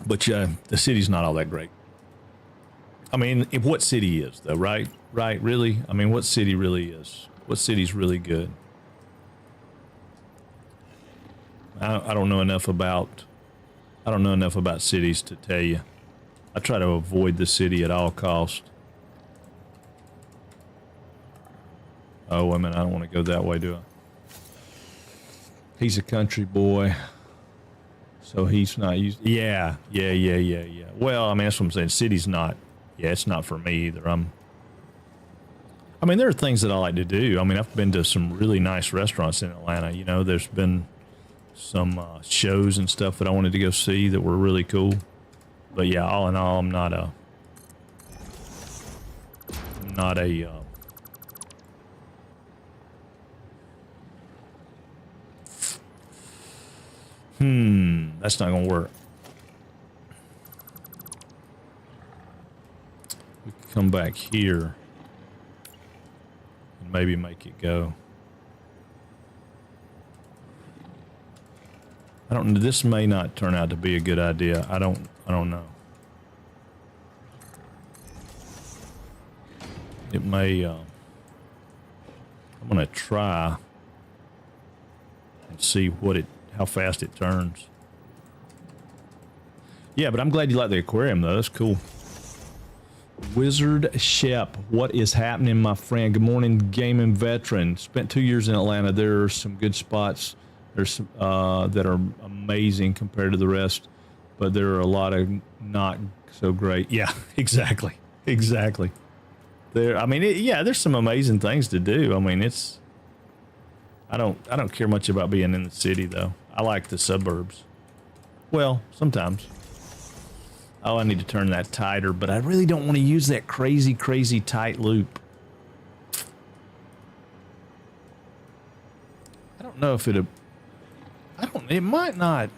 But the city's not all that great. I mean, what city is, though, right? Right, really? I mean, what city really is? What city's really good? I don't know enough about cities to tell you. I try to avoid the city at all costs. Oh, wait a minute, I don't want to go that way, do I? He's a country boy, so he's not used. Yeah. Well, I mean, that's what I'm saying. City's not. Yeah, it's not for me either. I mean, there are things that I like to do. I mean, I've been to some really nice restaurants in Atlanta. You know, there's been some shows and stuff that I wanted to go see that were really cool. But yeah, all in all, I'm not a that's not gonna work. We can come back here and maybe make it go. I don't know. This may not turn out to be a good idea. I don't know. It may. I'm gonna try and see how fast it turns. Yeah, but I'm glad you like the aquarium though. That's cool. Wizard Shep, what is happening, my friend? Good morning, gaming veteran. Spent 2 years in Atlanta. There are some good spots. There's some that are amazing compared to the rest, but there are a lot of not so great. Yeah, exactly. There, I mean, there's some amazing things to do. I mean, I don't care much about being in the city though. I like the suburbs. Well, sometimes. Oh, I need to turn that tighter, but I really don't want to use that crazy tight loop. I don't know if it might not.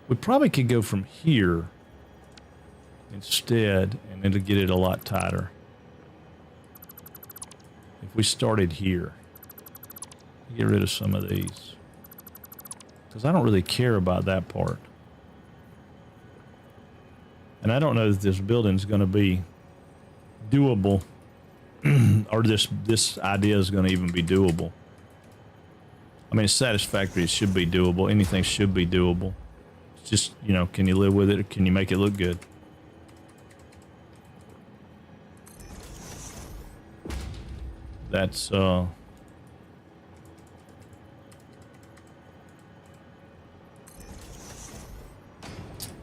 We probably could go from here instead, and it'll get it a lot tighter. If we started here, get rid of some of these, because I don't really care about that part. And I don't know that this building is going to be doable, or this idea is going to even be doable. I mean, it's satisfactory. It should be doable. Anything should be doable. It's just, you know, can you live with it, or can you make it look good? That's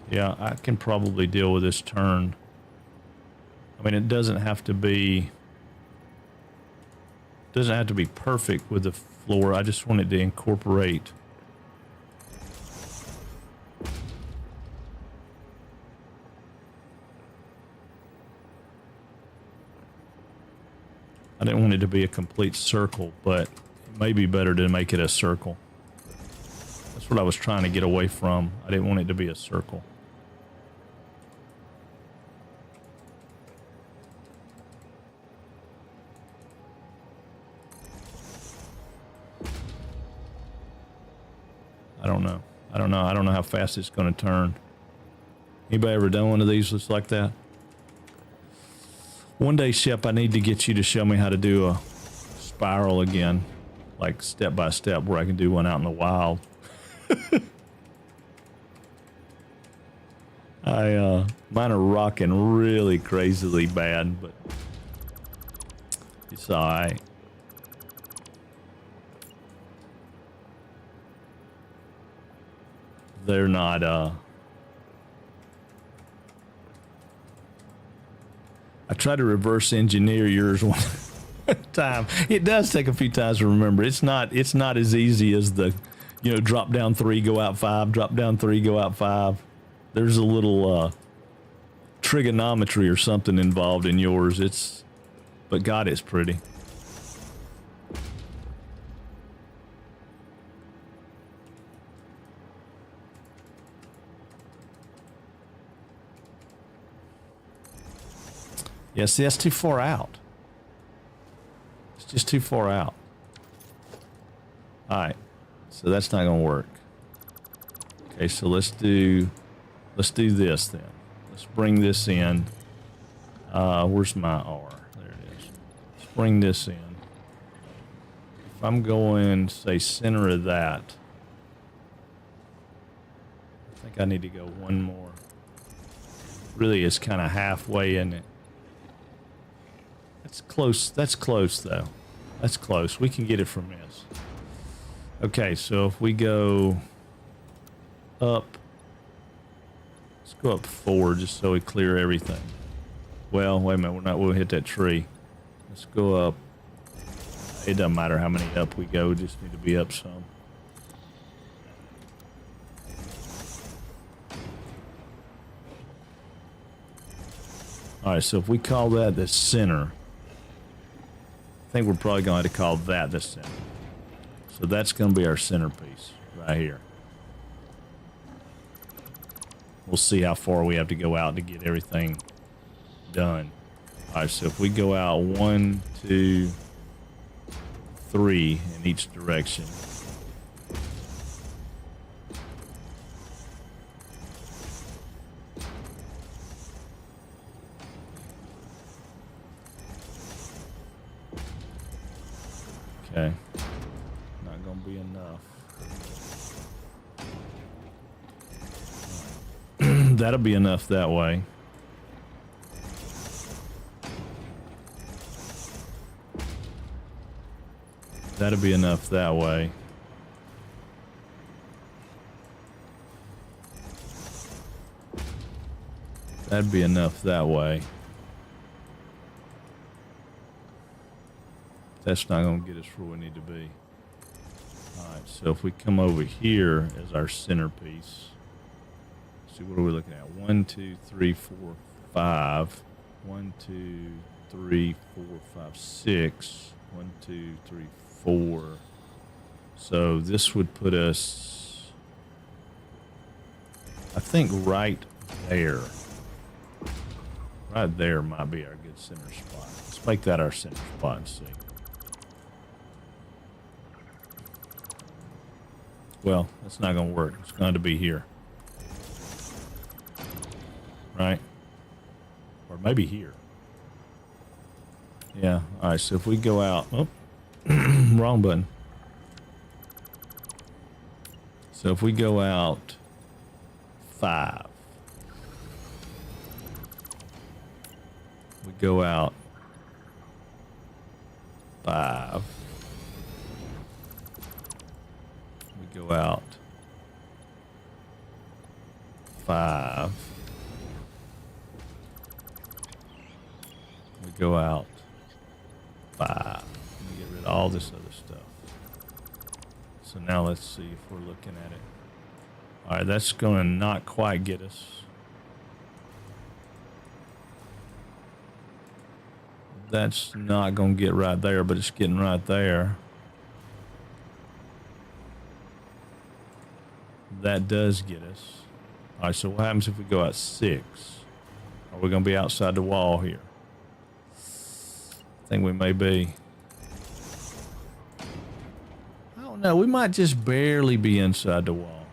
yeah, I can probably deal with this turn. I mean, it doesn't have to be perfect with the floor. I just want it to incorporate I didn't want it to be a complete circle, but it may be better to make it a circle. That's what I was trying to get away from. I didn't want it to be a circle. I don't know. I don't know how fast it's going to turn. Anybody ever done one of these just like that? One day, Shep, I need to get you to show me how to do a spiral again, like step by step, where I can do one out in the wild. Mine are rocking really crazily bad, but it's all right. They're not, I tried to reverse engineer yours one time. It does take a few times to remember. It's not as easy as the, you know, drop down 3, go out 5, drop down 3, go out 5. There's a little trigonometry or something involved in yours. But God, it's pretty. Yeah, see, that's too far out. It's just too far out. All right, so that's not gonna work. Okay, so let's do this then. Let's bring this in. Where's my R? There it is. Let's bring this in. If I'm going, say, center of that, I think I need to go one more. Really, it's kind of halfway in it. That's close. That's close, though. That's close. We can get it from this. Okay, so if we go up, let's go up 4 just so we clear everything. Well, wait a minute. We'll hit that tree. Let's go up. It doesn't matter how many up we go. We just need to be up some. All right, so if we call that the center, I think we're probably going to have to call that the center. So that's going to be our centerpiece right here. We'll see how far we have to go out to get everything done. All right, so if we go out 1, 2, 3 in each direction. Okay, not gonna be enough. That'll be enough that way. That'll be enough that way. That'd be enough that way. That's not going to get us where we need to be. Alright, so if we come over here as our centerpiece, see, what are we looking at? 1, 2, 3, 4, 5. 1, 2, 3, 4, 5, 6. 1, 2, 3, 4. So this would put us, I think, right there. Right there might be our good center spot. Let's make that our center spot and see. Well, that's not going to work. It's going to be here. right? Or maybe here. Yeah, all right, so if we go out, oh, wrong button. So if we go out 5, we go out 5, we go out 5, we go out 5. Let me get rid of all this other stuff. So now let's see if we're looking at it. All right, that's going to not quite get us. That's not going to get right there, but it's getting right there. That does get us. All right, so what happens if we go out 6? Are we going to be outside the wall here? I think we may be. I don't know. We might just barely be inside the wall,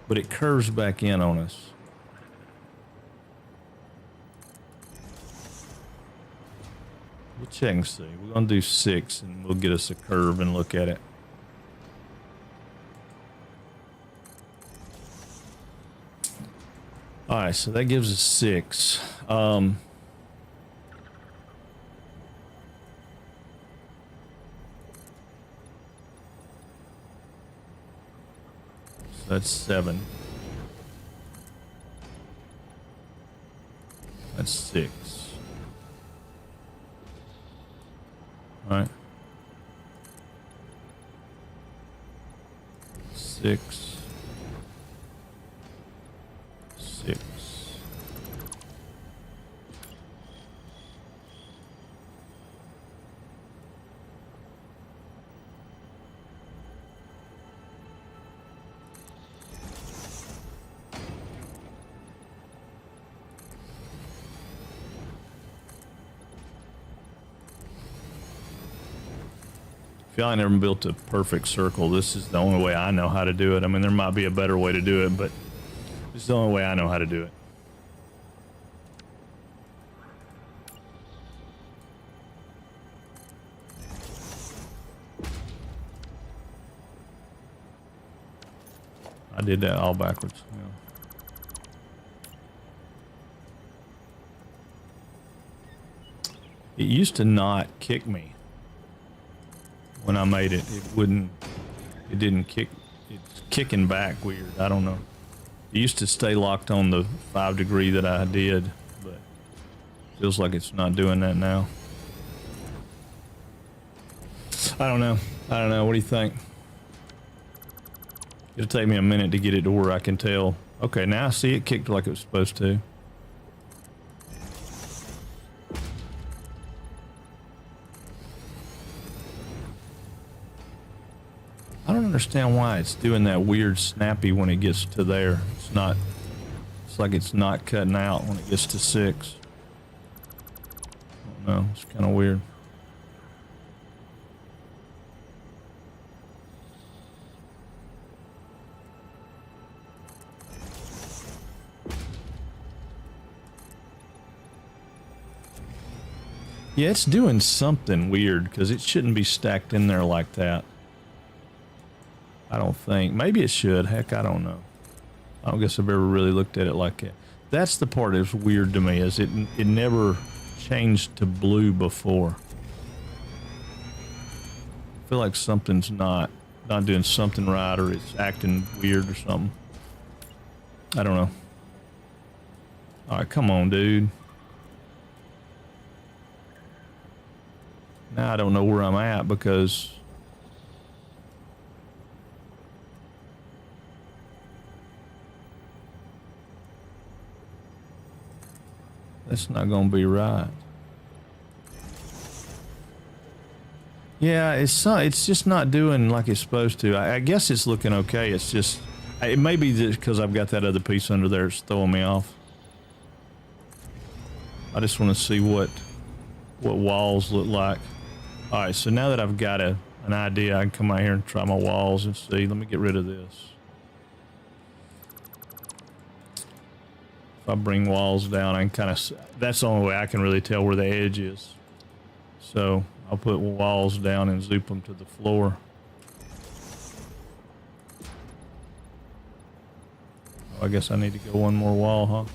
but it curves back in on us. We'll check and see. We're going to do 6 and we'll get us a curve and look at it. All right, so that gives us 6. So that's 7. That's 6. All right. 6. 6. I feel I never built a perfect circle. This is the only way I know how to do it. I mean, there might be a better way to do it, but this is the only way I know how to do it. I did that all backwards. Yeah. It used to not kick me. When I made it, it didn't kick, it's kicking back weird. I don't know. It used to stay locked on the 5 degree that I did, but feels like it's not doing that now. I don't know. What do you think? It'll take me a minute to get it to where I can tell. Okay, now I see it kicked like it was supposed to. I don't understand why it's doing that weird snappy when it gets to there. It's like it's not cutting out when it gets to 6. I don't know, it's kind of weird. Yeah, it's doing something weird because it shouldn't be stacked in there like that. I don't think. Maybe it should. Heck, I don't know. I don't guess I've ever really looked at it like that. That's the part that's weird to me, is it never changed to blue before. I feel like something's not doing something right, or it's acting weird or something. I don't know. All right, come on, dude. Now I don't know where I'm at because that's not going to be right. Yeah, it's just not doing like it's supposed to. I guess it's looking okay. It's just, it may be just because I've got that other piece under there. It's throwing me off. I just want to see what walls look like. All right, so now that I've got an idea, I can come out here and try my walls and see. Let me get rid of this. If I bring walls down, I can kind of, that's the only way I can really tell where the edge is. So I'll put walls down and zoop them to the floor. Oh, I guess I need to go one more wall, huh?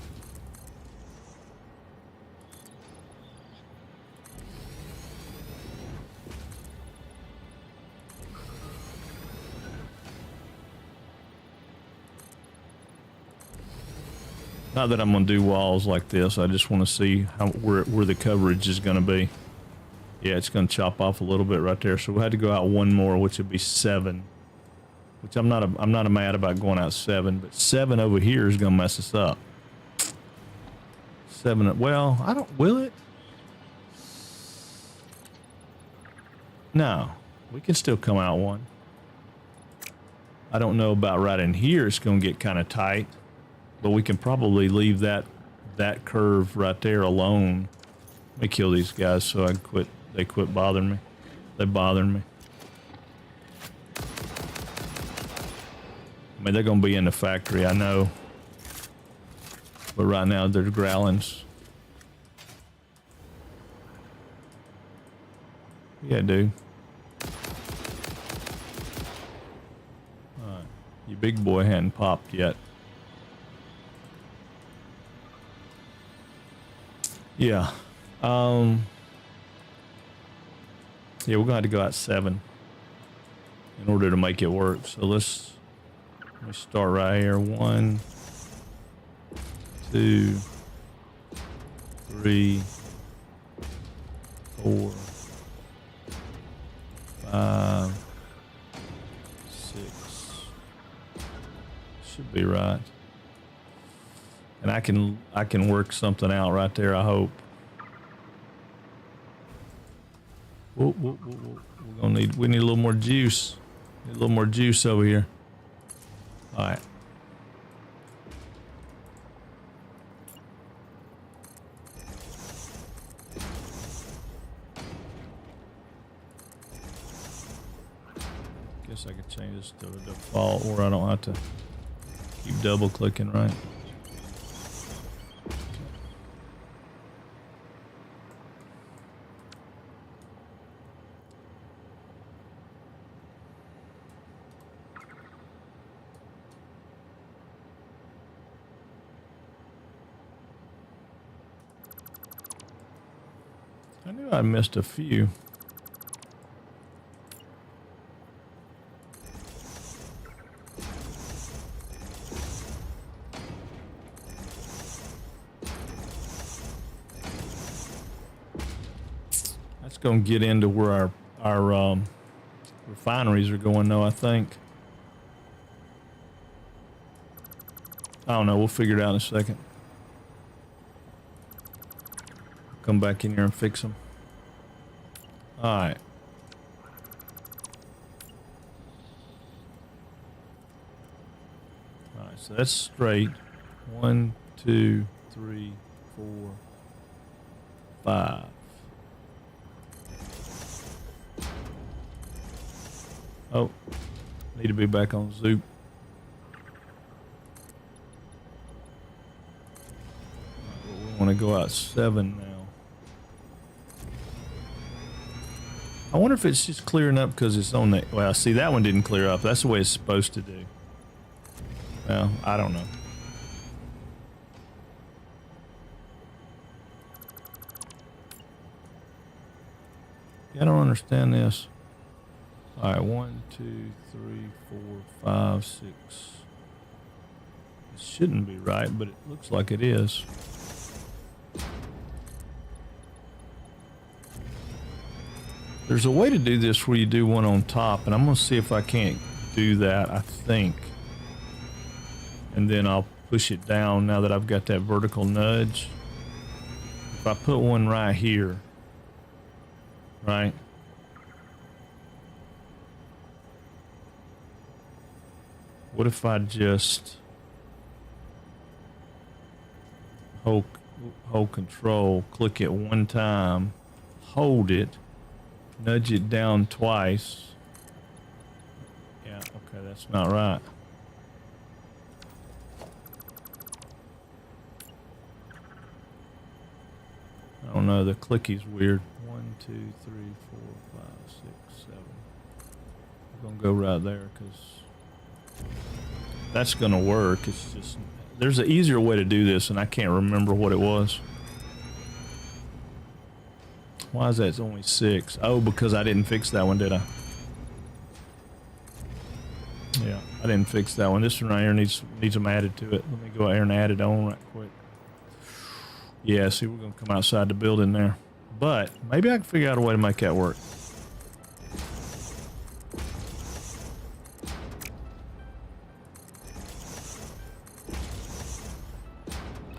Not that I'm going to do walls like this. I just want to see where the coverage is going to be. Yeah, it's going to chop off a little bit right there. So we'll have to go out one more, which would be 7. Which I'm not mad about going out 7, but 7 over here is going to mess us up. 7. Well, I don't. Will it? No, we can still come out one. I don't know about right in here. It's going to get kind of tight. But we can probably leave that curve right there alone. Let me kill these guys so I quit. They quit bothering me. They bothering me. I mean, they're gonna be in the factory, I know. But right now they're growlings. Yeah, dude. All right, your big boy hadn't popped yet. Yeah. Yeah, we're gonna have to go out 7 in order to make it work. So let me start right here. 1, 2, 3, 4, 5, 6. Should be right. And I can work something out right there, I hope. Whoa, whoa, whoa, whoa. We need a little more juice. Need a little more juice over here. All right. Guess I could change this to a default, or I don't have to keep double clicking, right? I knew I missed a few. That's going to get into where our refineries are going, though, I think. I don't know. We'll figure it out in a second. Come back in here and fix them. All right. All right, so that's straight. 1, 2, 3, 4, 5. Oh, need to be back on Zoop. We want to go out 7 now. I wonder if it's just clearing up because it's on the... Well, see, that one didn't clear up. That's the way it's supposed to do. Well, I don't know. Yeah, I don't understand this. All right, 1, 2, 3, 4, 5, 6. It shouldn't be right, but it looks like it is. There's a way to do this where you do one on top, and I'm going to see if I can't do that, I think. And then I'll push it down now that I've got that vertical nudge. If I put one right here, right? What if I just hold control, click it one time, hold it, nudge it down twice. Yeah, okay, that's not right. I don't know. The clicky's weird. 1, 2, 3, 4, 5, 6, 7. We're gonna go right there because that's gonna work. It's just there's an easier way to do this, and I can't remember what it was. Why is that? It's only 6. Oh, because I didn't fix that one, did I? Yeah, I didn't fix that one. This one right here needs them added to it. Let me go out here and add it on right quick. Yeah, see, we're gonna come outside the building there, but maybe I can figure out a way to make that work.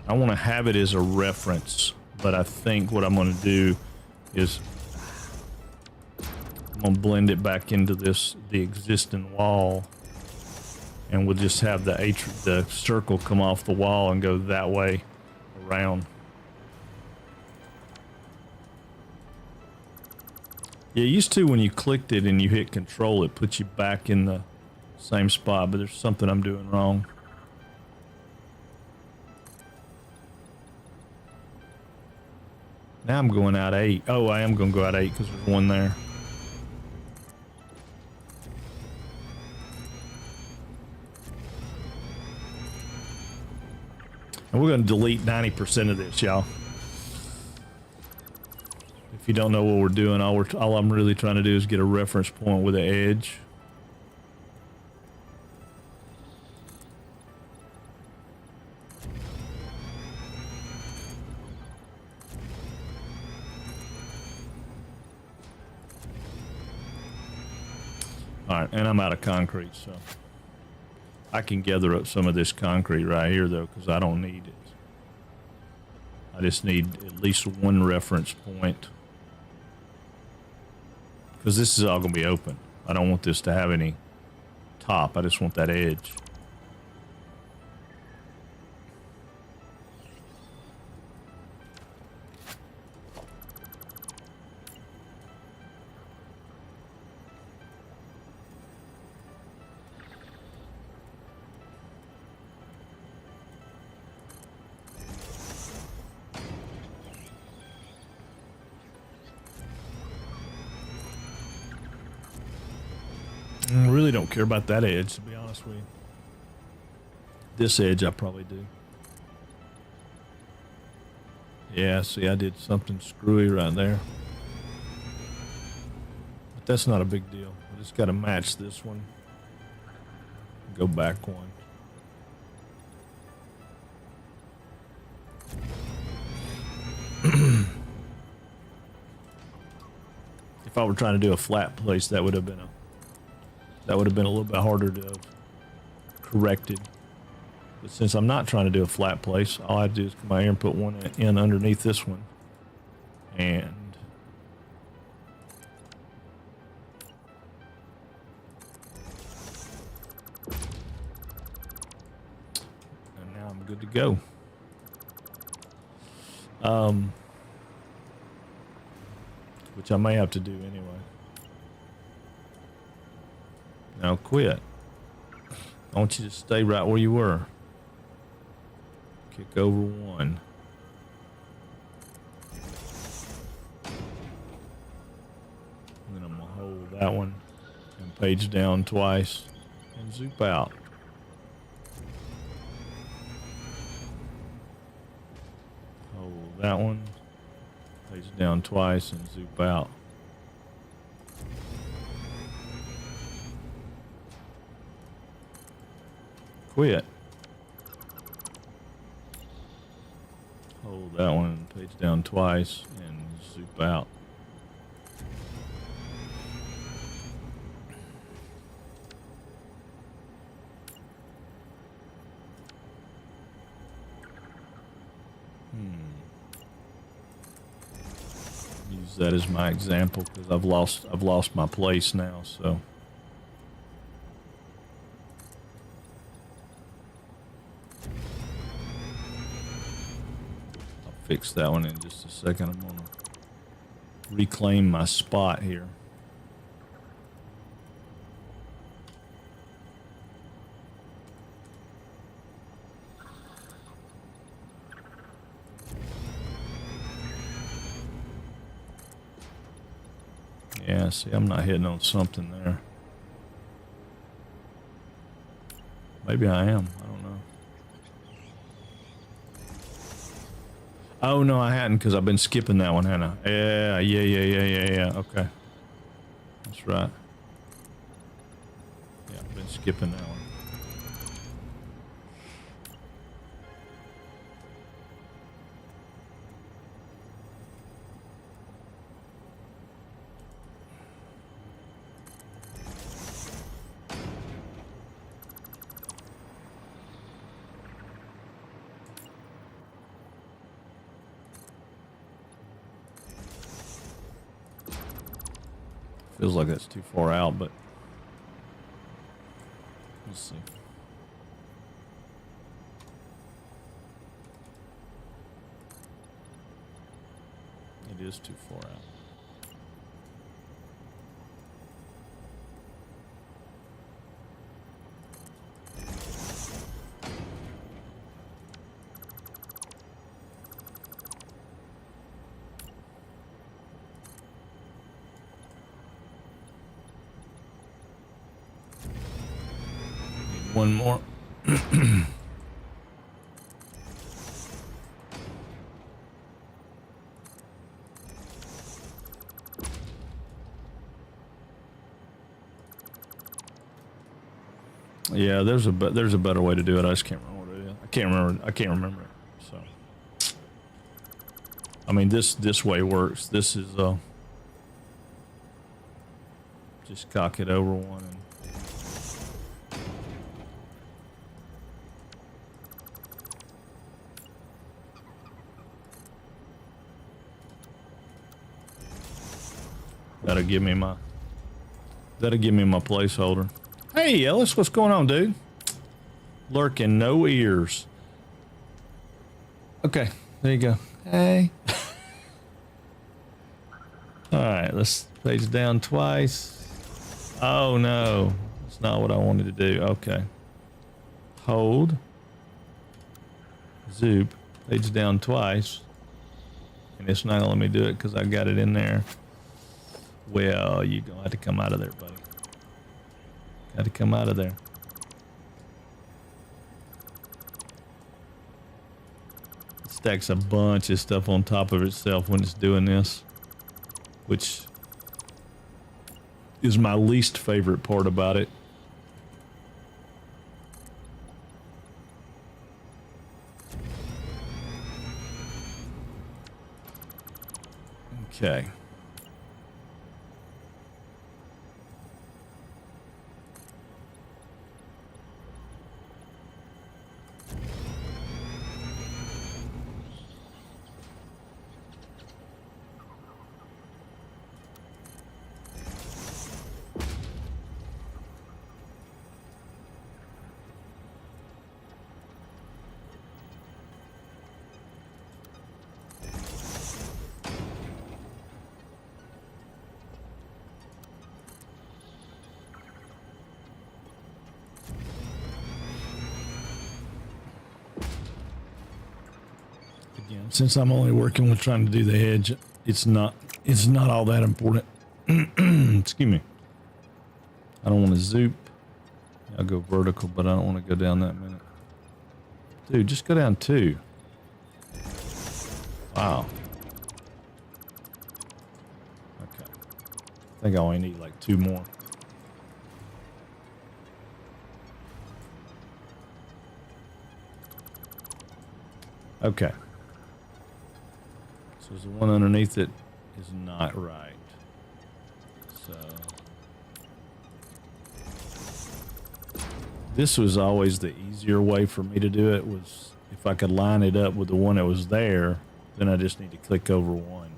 I want to have it as a reference, but I think what I'm going to do is I'm going to blend it back into the existing wall, and we'll just have the circle come off the wall and go that way around. Yeah, it used to when you clicked it and you hit control, it puts you back in the same spot, but there's something I'm doing wrong. Now I'm going out 8. Oh, I am going to go out 8 because there's one there. And we're going to delete 90% of this, y'all. If you don't know what we're doing, all I'm really trying to do is get a reference point with an edge. Alright, and I'm out of concrete, so I can gather up some of this concrete right here, though, because I don't need it. I just need at least one reference point, because this is all going to be open. I don't want this to have any top. I just want that edge. I really don't care about that edge, to be honest with you. This edge I probably do. Yeah, see, I did something screwy right there. But that's not a big deal. I just got to match this one. Go back one. If I were trying to do a flat place, that would have been a little bit harder to have corrected. But since I'm not trying to do a flat place, all I have to do is come out here and put one in underneath this one. And now I'm good to go. Which I may have to do anyway. Now quit. I want you to stay right where you were. Kick over one. And then I'm going to hold that one and page down twice and zoop out. Hold that one, page down twice and zoop out. Quit. Hold that one, page down twice, and zoop out. Use that as my example because I've lost my place now, so. Fix that one in just a second. I'm gonna reclaim my spot here. Yeah, see, I'm not hitting on something there. Maybe I am. I don't know. Oh, no, I hadn't because I've been skipping that one, hadn't I? Yeah. Okay. That's right. Yeah, I've been skipping that one. Feels like that's too far out, but we'll see. It is too far out. One more. Yeah, there's a better way to do it. I just can't remember what it is. I can't remember it. So, I mean, this way works. This is just cock it over one and. That'll give me my placeholder. Hey, Ellis, what's going on, dude? Lurking, no ears. Okay, there you go. Hey. All right, let's page down twice. Oh no, that's not what I wanted to do. Okay. Hold. Zoop. Page down twice. And it's not gonna let me do it because I got it in there. Well, you're gonna have to come out of there, buddy. Got to come out of there. It stacks a bunch of stuff on top of itself when it's doing this, which is my least favorite part about it. Okay. Since I'm only working with trying to do the hedge, it's not all that important. Excuse me. I don't want to zoop. I'll go vertical, but I don't want to go down that minute. Dude, just go down 2. Wow. Okay. I think I only need like 2 more. Okay. So there's the one underneath it is not right. So this was always the easier way for me to do it, was if I could line it up with the one that was there, then I just need to click over one.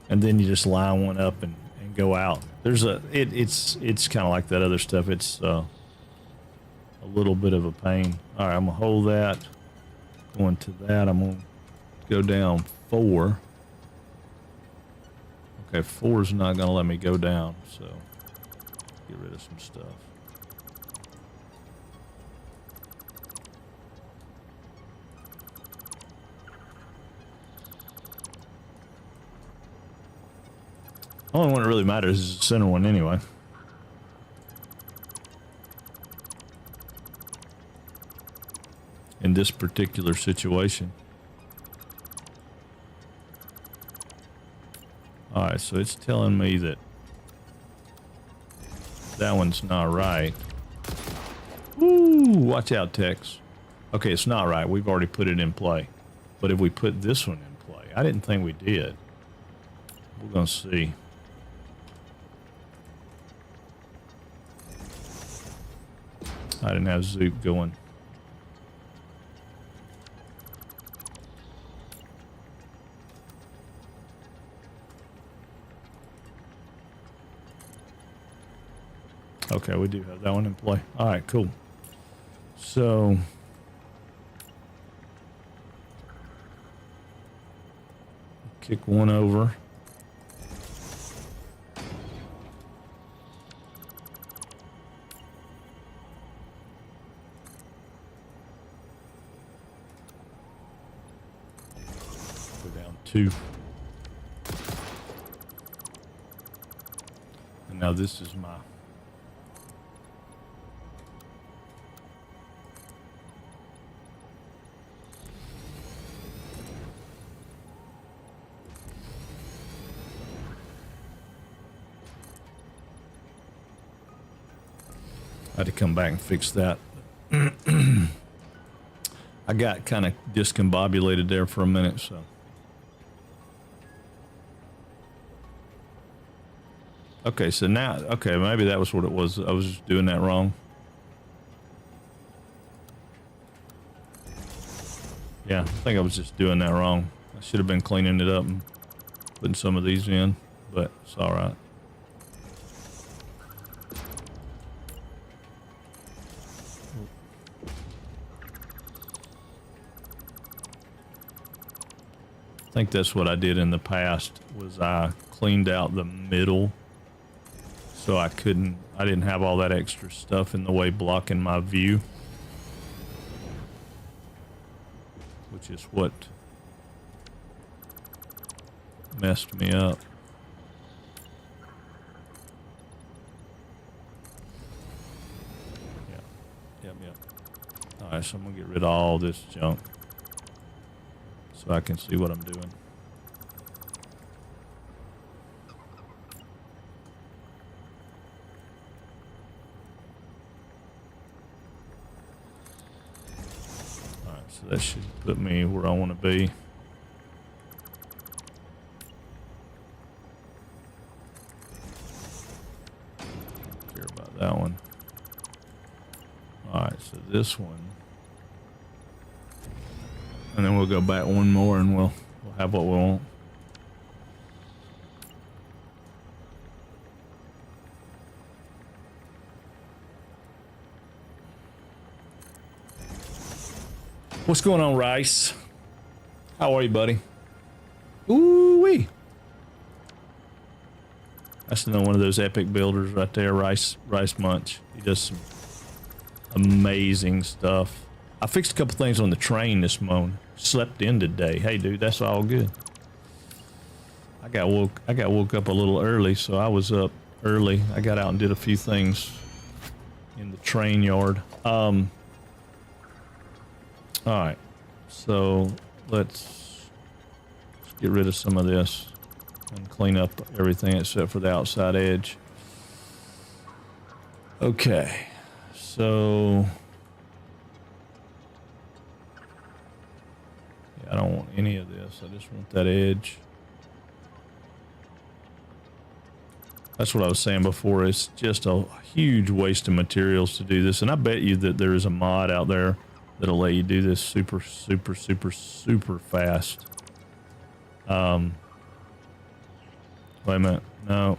And then you just line one up and go out. There's it's kind of like that other stuff. It's a little bit of a pain. All right, I'm gonna hold that. Going to that, I'm gonna go down 4. Okay, 4 is not gonna let me go down, so get rid of some stuff. Only one that really matters is the center one anyway. In this particular situation. Alright, so it's telling me that that one's not right. Ooh, watch out, Tex. Okay, it's not right. We've already put it in play. But if we put this one in play, I didn't think we did. We're going to see. I didn't have Zoop going. Okay, we do have that one in play. All right, cool. So kick one over. Go down 2. And now this is my I had to come back and fix that. I got kind of discombobulated there for a minute, so. Okay, so now, okay, maybe that was what it was. I was just doing that wrong. Yeah, I think I was just doing that wrong. I should have been cleaning it up and putting some of these in, but it's all right. I think that's what I did in the past, was I cleaned out the middle so I didn't have all that extra stuff in the way blocking my view, which is what messed me up. Yep. All right, so I'm gonna get rid of all this junk so I can see what I'm doing. All right, so that should put me where I want to be. Don't care about that one. All right, so this one. And then we'll go back one more and we'll have what we want. What's going on, Rice? How are you, buddy? Ooh-wee. That's another one of those epic builders right there, Rice Munch. He does some amazing stuff. I fixed a couple things on the train this morning. Slept in today. Hey, dude, that's all good. I got woke up a little early, so I was up early. I got out and did a few things in the train yard. All right, so let's get rid of some of this and clean up everything except for the outside edge. Okay, so I don't want any of this. I just want that edge. That's what I was saying before. It's just a huge waste of materials to do this. And I bet you that there is a mod out there that'll let you do this super fast. Wait a minute. No.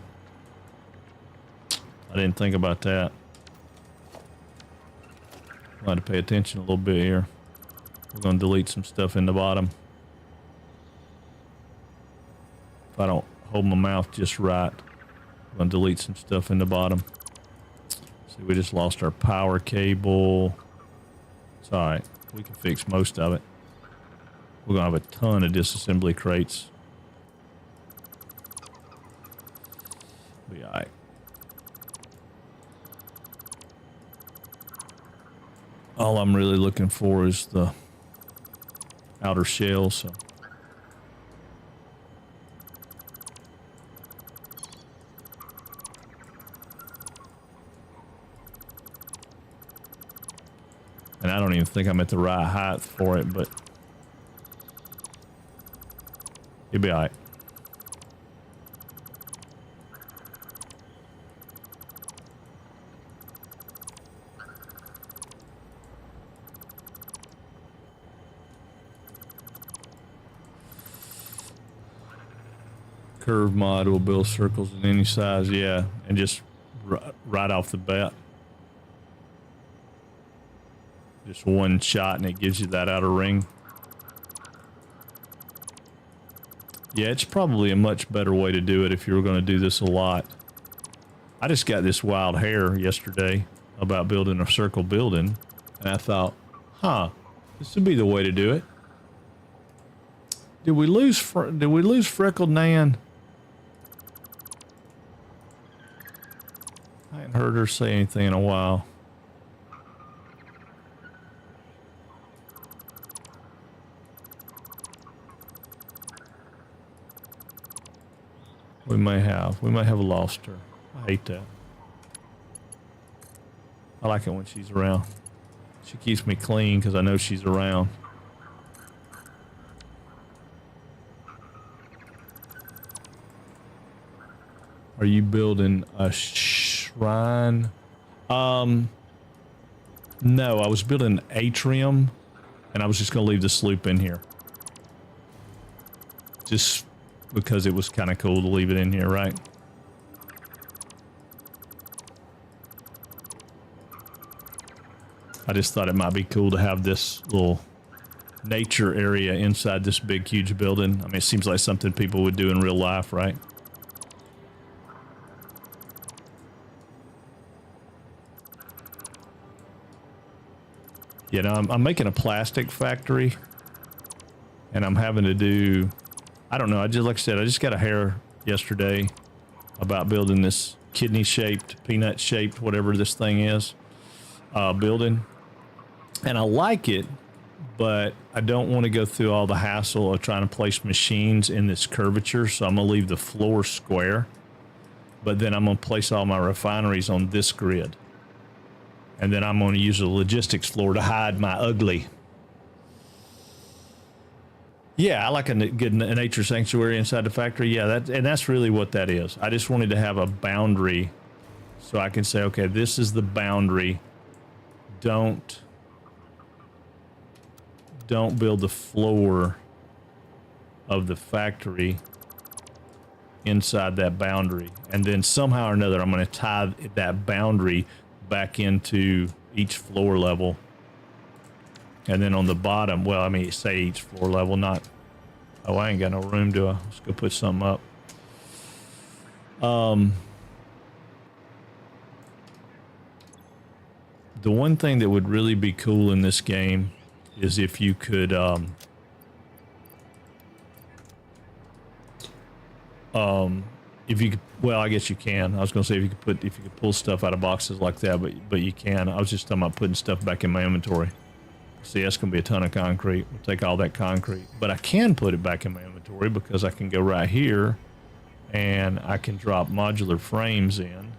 I didn't think about that. I'll have to pay attention a little bit here. We're going to delete some stuff in the bottom. If I don't hold my mouth just right, I'm going to delete some stuff in the bottom. See, we just lost our power cable. It's all right. We can fix most of it. We're going to have a ton of disassembly crates. Be all right. All I'm really looking for is the outer shell, so. And I don't even think I'm at the right height for it, but you'll be all right. Curve mod will build circles in any size, yeah, and just right off the bat. Just one shot and it gives you that outer ring. Yeah, it's probably a much better way to do it if you were going to do this a lot. I just got this wild hair yesterday about building a circle building, and I thought, huh, this would be the way to do it. Did we lose Freckled Nan? I hadn't heard her say anything in a while. We may have lost her. I hate that. I like it when she's around. She keeps me clean because I know she's around. Are you building a shrine? No, I was building an atrium and I was just going to leave the sloop in here. Just because it was kind of cool to leave it in here, right? I just thought it might be cool to have this little nature area inside this big, huge building. I mean, it seems like something people would do in real life, right? You know, I'm making a plastic factory and I'm having to do, I don't know, like I said, I just got a hair yesterday about building this kidney-shaped, peanut-shaped, whatever this thing is, building. And I like it, but I don't want to go through all the hassle of trying to place machines in this curvature, so I'm going to leave the floor square. But then I'm going to place all my refineries on this grid. And then I'm going to use the logistics floor to hide my ugly. Yeah, I like a good nature sanctuary inside the factory. Yeah, that's really what that is. I just wanted to have a boundary so I can say, okay, this is the boundary. Don't build the floor of the factory inside that boundary. And then somehow or another, I'm going to tie that boundary back into each floor level. And then on the bottom, well, I mean, say each floor level, not, oh, I ain't got no room, do I? Let's go put something up. The one thing that would really be cool in this game is if you could, if you could, well, I guess you can. I was gonna say if you could pull stuff out of boxes like that, but you can. I was just talking about putting stuff back in my inventory. See, that's gonna be a ton of concrete. We'll take all that concrete, but I can put it back in my inventory because I can go right here and I can drop modular frames in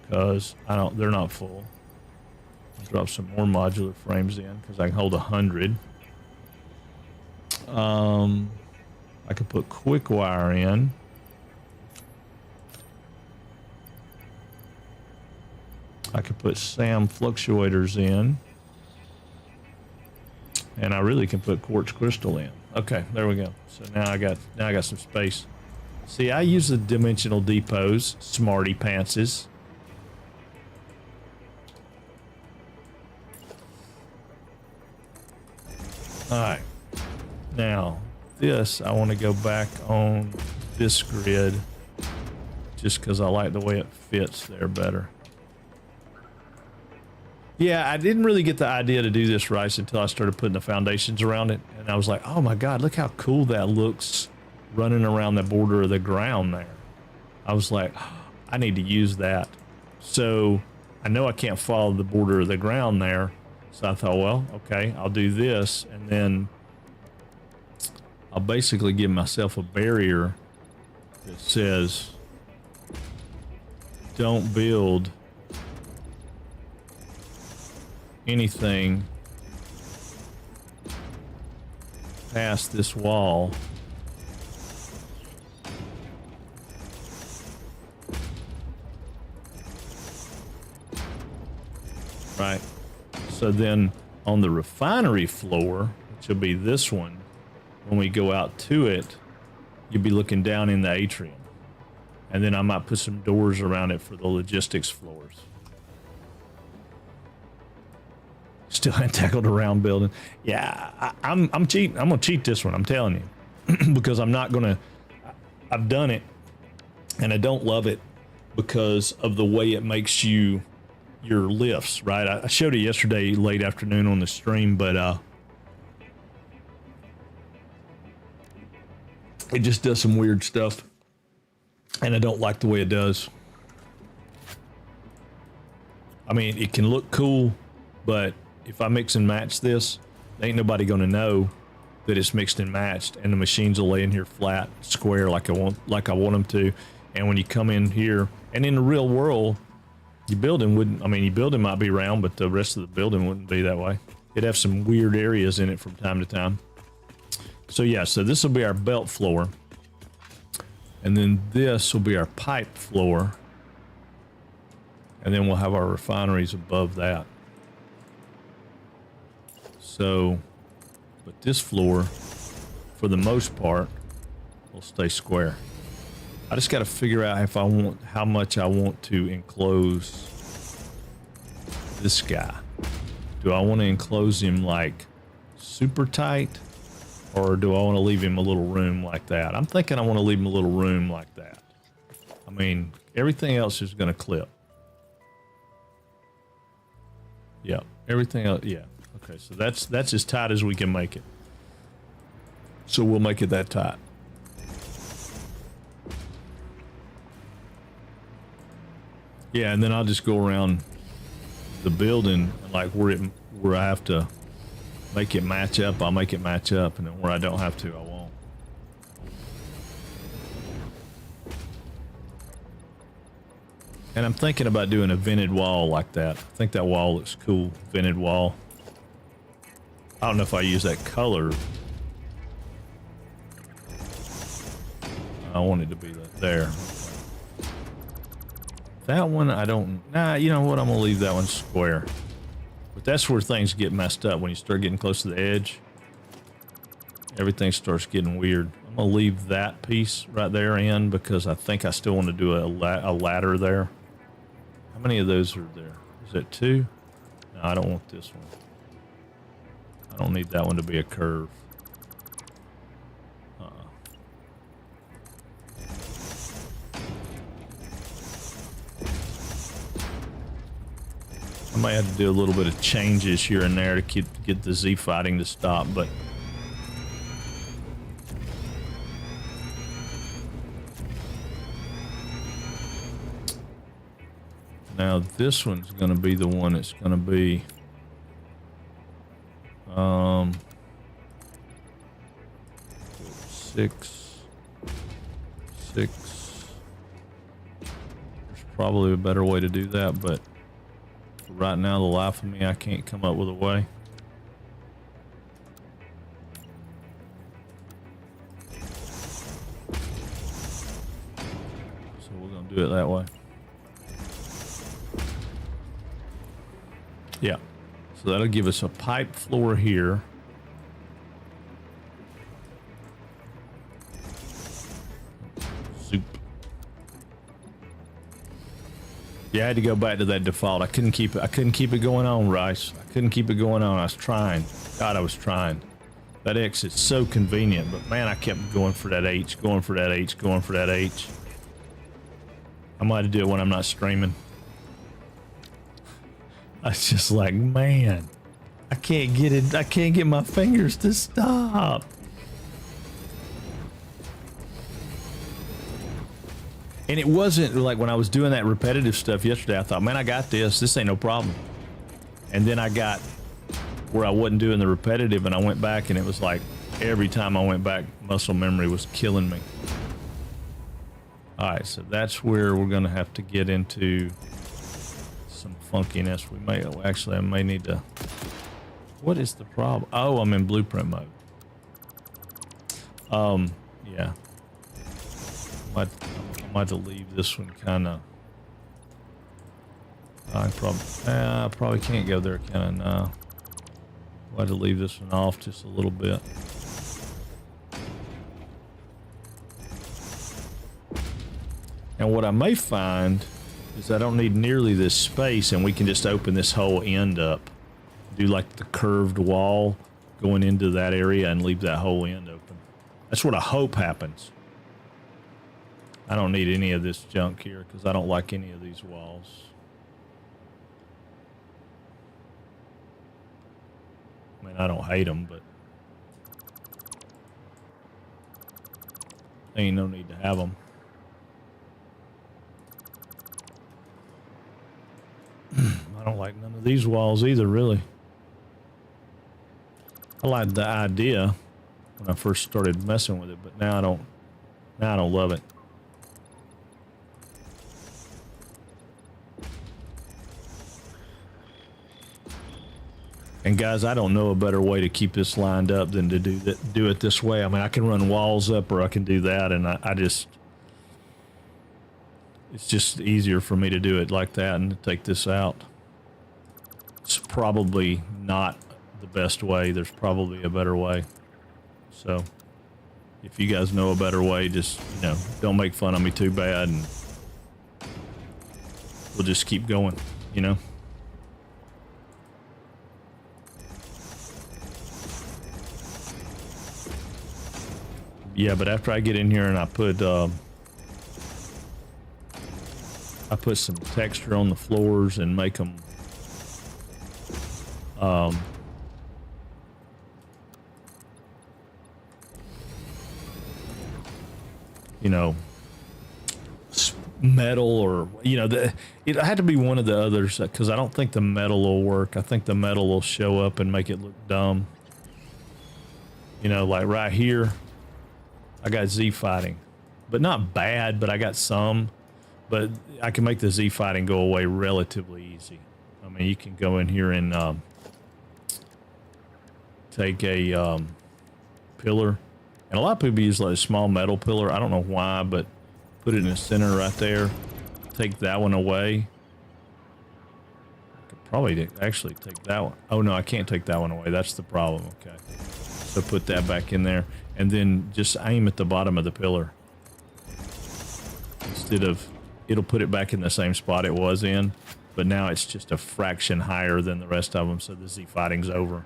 because they're not full. I'll drop some more modular frames in because I can hold 100. I could put quick wire in. I could put SAM fluctuators in. And I really can put quartz crystal in. Okay, there we go. So now I got some space. See, I use the dimensional depots, smarty pantses. Alright. Now, this I want to go back on this grid just because I like the way it fits there better. Yeah, I didn't really get the idea to do this right until I started putting the foundations around it. And I was like, oh my God, look how cool that looks running around the border of the ground there. I was like, I need to use that. So I know I can't follow the border of the ground there. So I thought, well, okay, I'll do this, and then I'll basically give myself a barrier that says don't build anything past this wall. Right. So then on the refinery floor, which will be this one, when we go out to it, you'll be looking down in the atrium. And then I might put some doors around it for the logistics floors. Still haven't tackled a round building. Yeah, I'm cheating. I'm gonna cheat this one, I'm telling you. Because I'm not gonna, I've done it and I don't love it because of the way it makes you your lifts, right? I showed it yesterday late afternoon on the stream, but it just does some weird stuff and I don't like the way it does. I mean, it can look cool, but if I mix and match this, ain't nobody gonna know that it's mixed and matched, and the machines will lay in here flat, square, like I want them to. And when you come in here, and in the real world, your building wouldn't, I mean, your building might be round, but the rest of the building wouldn't be that way. It'd have some weird areas in it from time to time. So yeah, so this will be our belt floor. And then this will be our pipe floor. And then we'll have our refineries above that. So, but this floor, for the most part, will stay square. I just got to figure out if I want, how much I want to enclose this guy. Do I want to enclose him like super tight, or do I want to leave him a little room like that? I'm thinking I want to leave him a little room like that. I mean, everything else is going to clip. Yeah, everything else, yeah. Okay, so that's as tight as we can make it. So we'll make it that tight. Yeah, and then I'll just go around the building, like where I have to make it match up, I'll make it match up, and then where I don't have to, I won't. And I'm thinking about doing a vented wall like that. I think that wall looks cool, vented wall. I don't know if I use that color. I want it to be there. That one, I don't, nah, you know what, I'm gonna leave that one square. But that's where things get messed up. When you start getting close to the edge, everything starts getting weird. I'm gonna leave that piece right there in because I think I still want to do a ladder there. How many of those are there? Is that 2? No, I don't want this one. I don't need that one to be a curve. I might have to do a little bit of changes here and there to get the Z fighting to stop, but now this one's going to be the one that's going to be 6. There's probably a better way to do that, but right now, the life of me, I can't come up with a way. So we're gonna do it that way. Yeah. So that'll give us a pipe floor here. Soup. Yeah, I had to go back to that default. I couldn't keep it going on, Rice. I couldn't keep it going on. I was trying. God, I was trying. That X is so convenient, but man, I kept going for that H, going for that H, going for that H. I might have to do it when I'm not streaming. I was just like, man, I can't get it. I can't get my fingers to stop. And it wasn't like when I was doing that repetitive stuff yesterday, I thought, man, I got this. This ain't no problem. And then I got where I wasn't doing the repetitive, and I went back, and it was like every time I went back, muscle memory was killing me. All right, so that's where we're going to have to get into some funkiness. We may, actually, I may need to, what is the problem? Oh, I'm in blueprint mode. Yeah. I might have to leave this one kind of, I probably can't go there, can I? No. I'll have to leave this one off just a little bit. And what I may find is I don't need nearly this space, and we can just open this whole end up. Do like the curved wall going into that area and leave that whole end open. That's what I hope happens. I don't need any of this junk here because I don't like any of these walls. I mean, I don't hate them, but ain't no need to have them. I don't like none of these walls either, really. I liked the idea when I first started messing with it, but now I don't love it. And guys, I don't know a better way to keep this lined up than to do it this way. I mean, I can run walls up, or I can do that, and I just, it's just easier for me to do it like that and to take this out. It's probably not the best way. There's probably a better way. So if you guys know a better way, just, you know, don't make fun of me too bad, and we'll just keep going, you know. Yeah, but after I get in here and I put some texture on the floors and make them you know, metal, or, you know, it had to be one of the others, because I don't think the metal will work. I think the metal will show up and make it look dumb. You know, like right here, I got Z fighting, but not bad, but I got some, but I can make the Z fighting go away relatively easy. I mean, you can go in here and take a pillar, and a lot of people use like a small metal pillar. I don't know why, but put it in the center right there. Take that one away. I could probably actually take that one. Oh no, I can't take that one away. That's the problem. Okay. So put that back in there, and then just aim at the bottom of the pillar. Instead of, it'll put it back in the same spot it was in, but now it's just a fraction higher than the rest of them, so the Z fighting's over.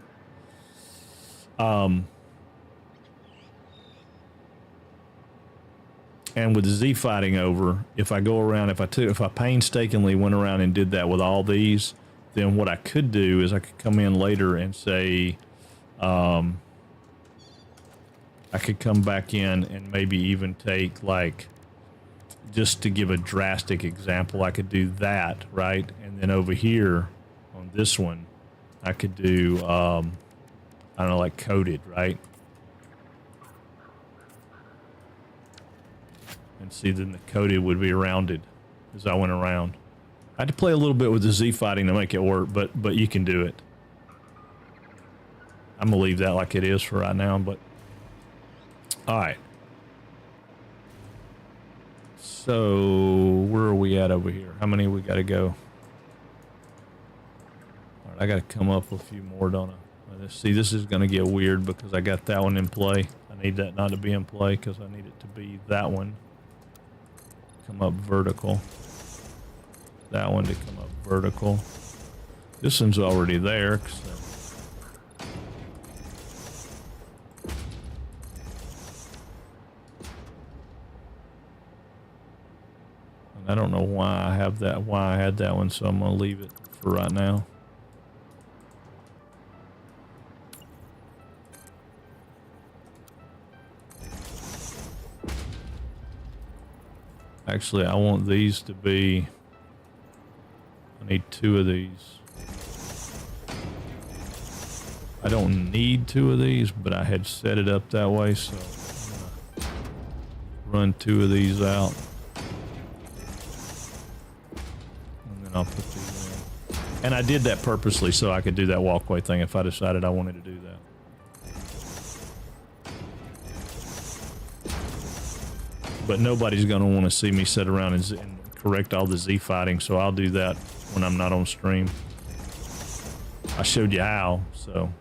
And with the Z fighting over, if I go around, if I painstakingly went around and did that with all these, then what I could do is I could come in later and say, I could come back in and maybe even take, like, just to give a drastic example, I could do that, right? And then over here on this one, I could do, I don't know, like coated, right? And see, then the coated would be rounded as I went around. I had to play a little bit with the Z fighting to make it work, but you can do it. I'm gonna leave that like it is for right now, but all right. So where are we at over here? How many we got to go? All right, I got to come up with a few more, don't I? See, this is going to get weird because I got that one in play. I need that not to be in play because I need it to be that one. Come up vertical. That one to come up vertical. This one's already there. So. I don't know why I have that, why I had that one, so I'm going to leave it for right now. Actually, I want these to be... I need 2 of these. I don't need 2 of these, but I had set it up that way, so I'm gonna run 2 of these out. And then I'll put these in. And I did that purposely so I could do that walkway thing if I decided I wanted to do that. But nobody's going to want to see me sit around and correct all the Z fighting, so I'll do that when I'm not on stream. I showed you how, so...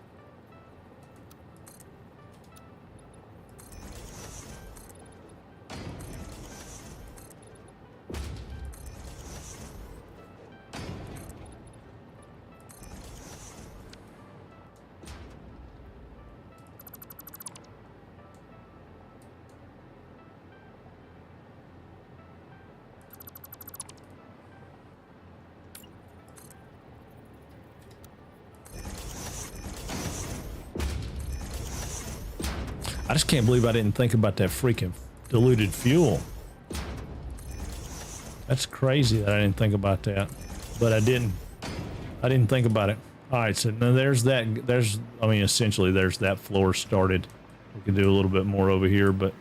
I just can't believe I didn't think about that freaking diluted fuel. That's crazy that I didn't think about that, but I didn't think about it. All right, so now there's that. I mean, essentially there's that floor started. We could do a little bit more over here, but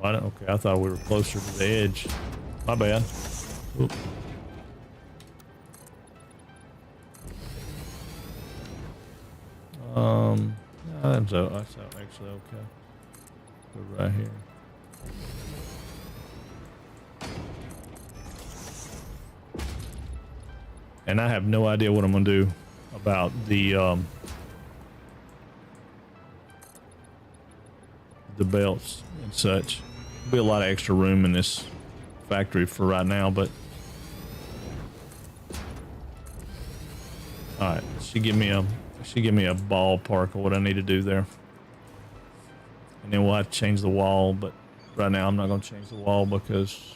okay, I thought we were closer to the edge. My bad. Oop. That's actually okay. Go right here. And I have no idea what I'm gonna do about the belts and such. Be a lot of extra room in this factory for right now, but all right, she give me a ballpark of what I need to do there, and then we'll have to change the wall. But right now I'm not going to change the wall because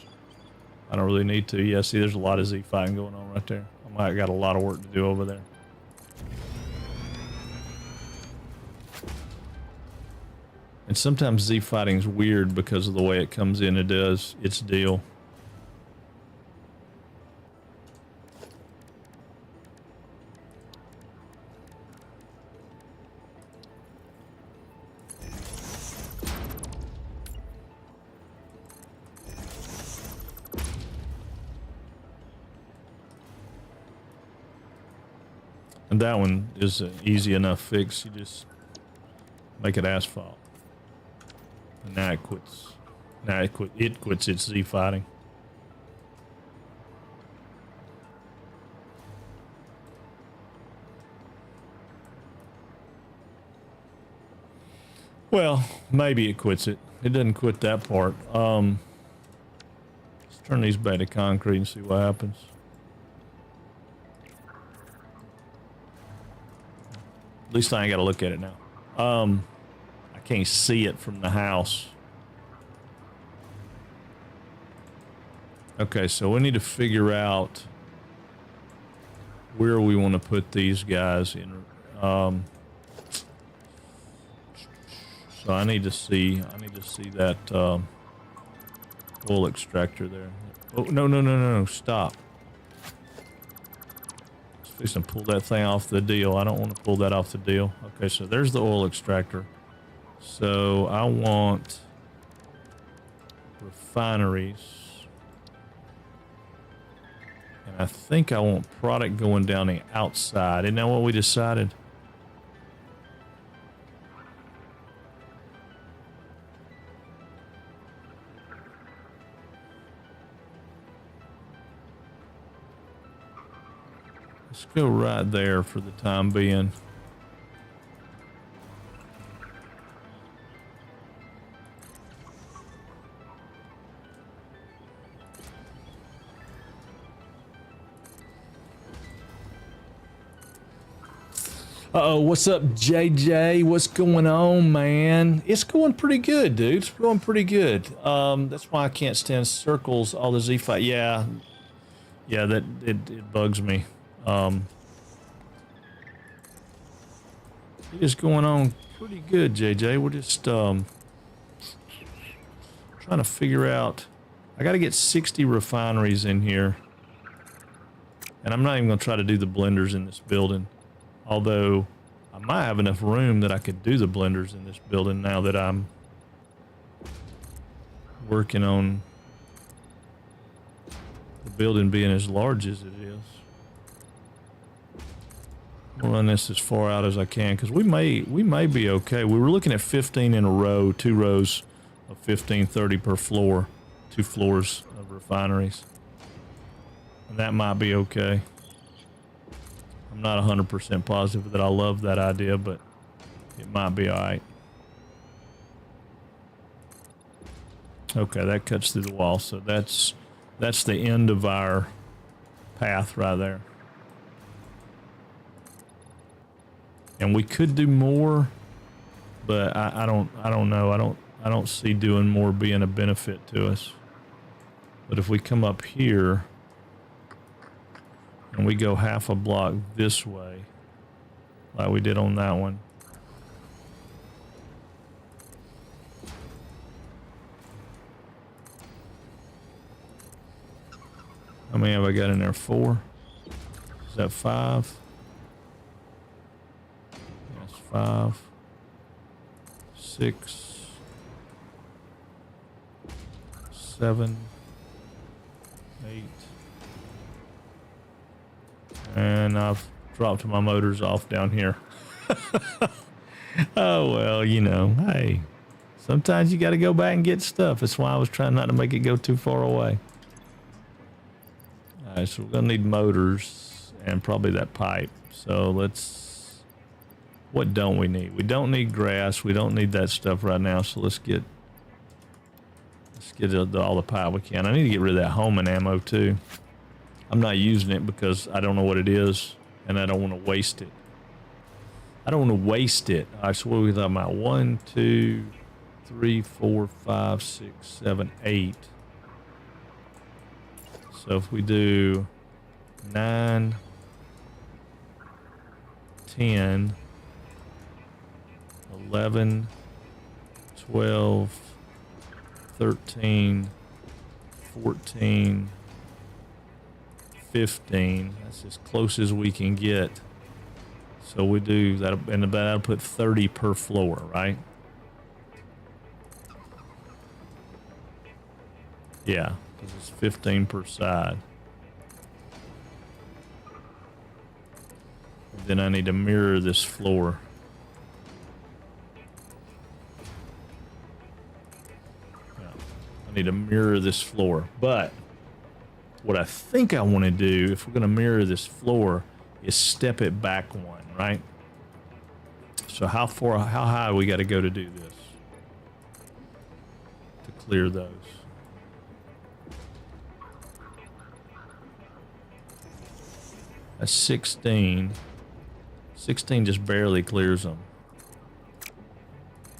I don't really need to. Yeah, see, there's a lot of Z fighting going on right there. I might got a lot of work to do over there. And sometimes Z fighting's weird because of the way it comes in. It does its deal. And that one is an easy enough fix. You just make it asphalt. And now it quits. Now it quits its Z fighting. Well, maybe it quits it. It doesn't quit that part. Let's turn these back to concrete and see what happens. At least I ain't got to look at it now. I can't see it from the house. Okay, so we need to figure out where we want to put these guys in. So I need to see that oil extractor there. Oh, no, stop. Fix and pull that thing off the deal. I don't want to pull that off the deal. Okay, so there's the oil extractor. So I want refineries. And I think I want product going down the outside. Isn't that what we decided? Let's go right there for the time being. Uh-oh, what's up, JJ? What's going on, man? It's going pretty good, dude. It's going pretty good. That's why I can't stand circles, all the Z5. Yeah, that it bugs me. It is going on pretty good, JJ. We're just trying to figure out. I got to get 60 refineries in here. And I'm not even going to try to do the blenders in this building. Although, I might have enough room that I could do the blenders in this building now that I'm working on the building being as large as it is. I'll run this as far out as I can because we may be okay. We were looking at 15 in a row, 2 rows of 15, 30 per floor, 2 floors of refineries. And that might be okay. I'm not 100% positive that I love that idea, but it might be all right. Okay, that cuts through the wall, so that's the end of our path right there. And we could do more, but I don't know. I don't see doing more being a benefit to us. But if we come up here and we go half a block this way, like we did on that one. How many have I got in there? 4? Is that 5? That's 5. 6. 7. 8. And I've dropped my motors off down here. Oh, well, you know, hey, sometimes you got to go back and get stuff. That's why I was trying not to make it go too far away. All right, so we're going to need motors and probably that pipe. So what don't we need? We don't need grass. We don't need that stuff right now. So let's get all the pipe we can. I need to get rid of that homing ammo too. I'm not using it because I don't know what it is, and I don't want to waste it. All right, so what are we talking about? 1, 2, 3, 4, 5, 6, 7, 8. So if we do 9, 10, 11, 12, 13, 14, 15. That's as close as we can get. So we do that, and that'll put 30 per floor, right? Yeah, because it's 15 per side. Then I need to mirror this floor. Yeah, I need to mirror this floor, but what I think I want to do, if we're going to mirror this floor, is step it back 1, right? So how high we got to go to do this? To clear those. That's 16. 16 just barely clears them.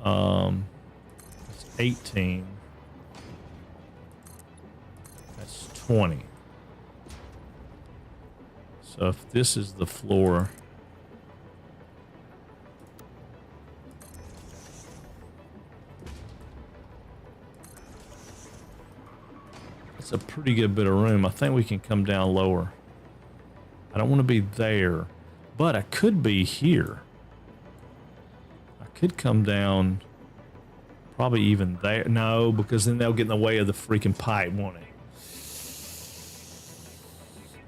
That's 18. That's 20. So if this is the floor, it's a pretty good bit of room. I think we can come down lower. I don't want to be there, but I could be here. I could come down probably even there. No, because then they'll get in the way of the freaking pipe, won't it?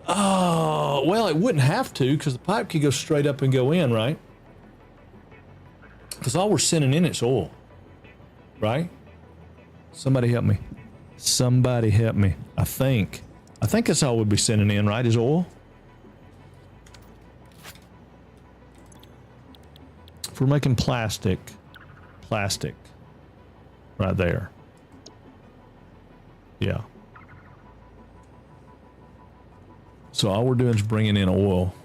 Oh, well, it wouldn't have to because the pipe could go straight up and go in, right? Because all we're sending in is oil, right? Somebody help me. Somebody help me. I think that's all we'd be sending in, right, is oil? If we're making plastic right there. Yeah. So all we're doing is bringing in oil.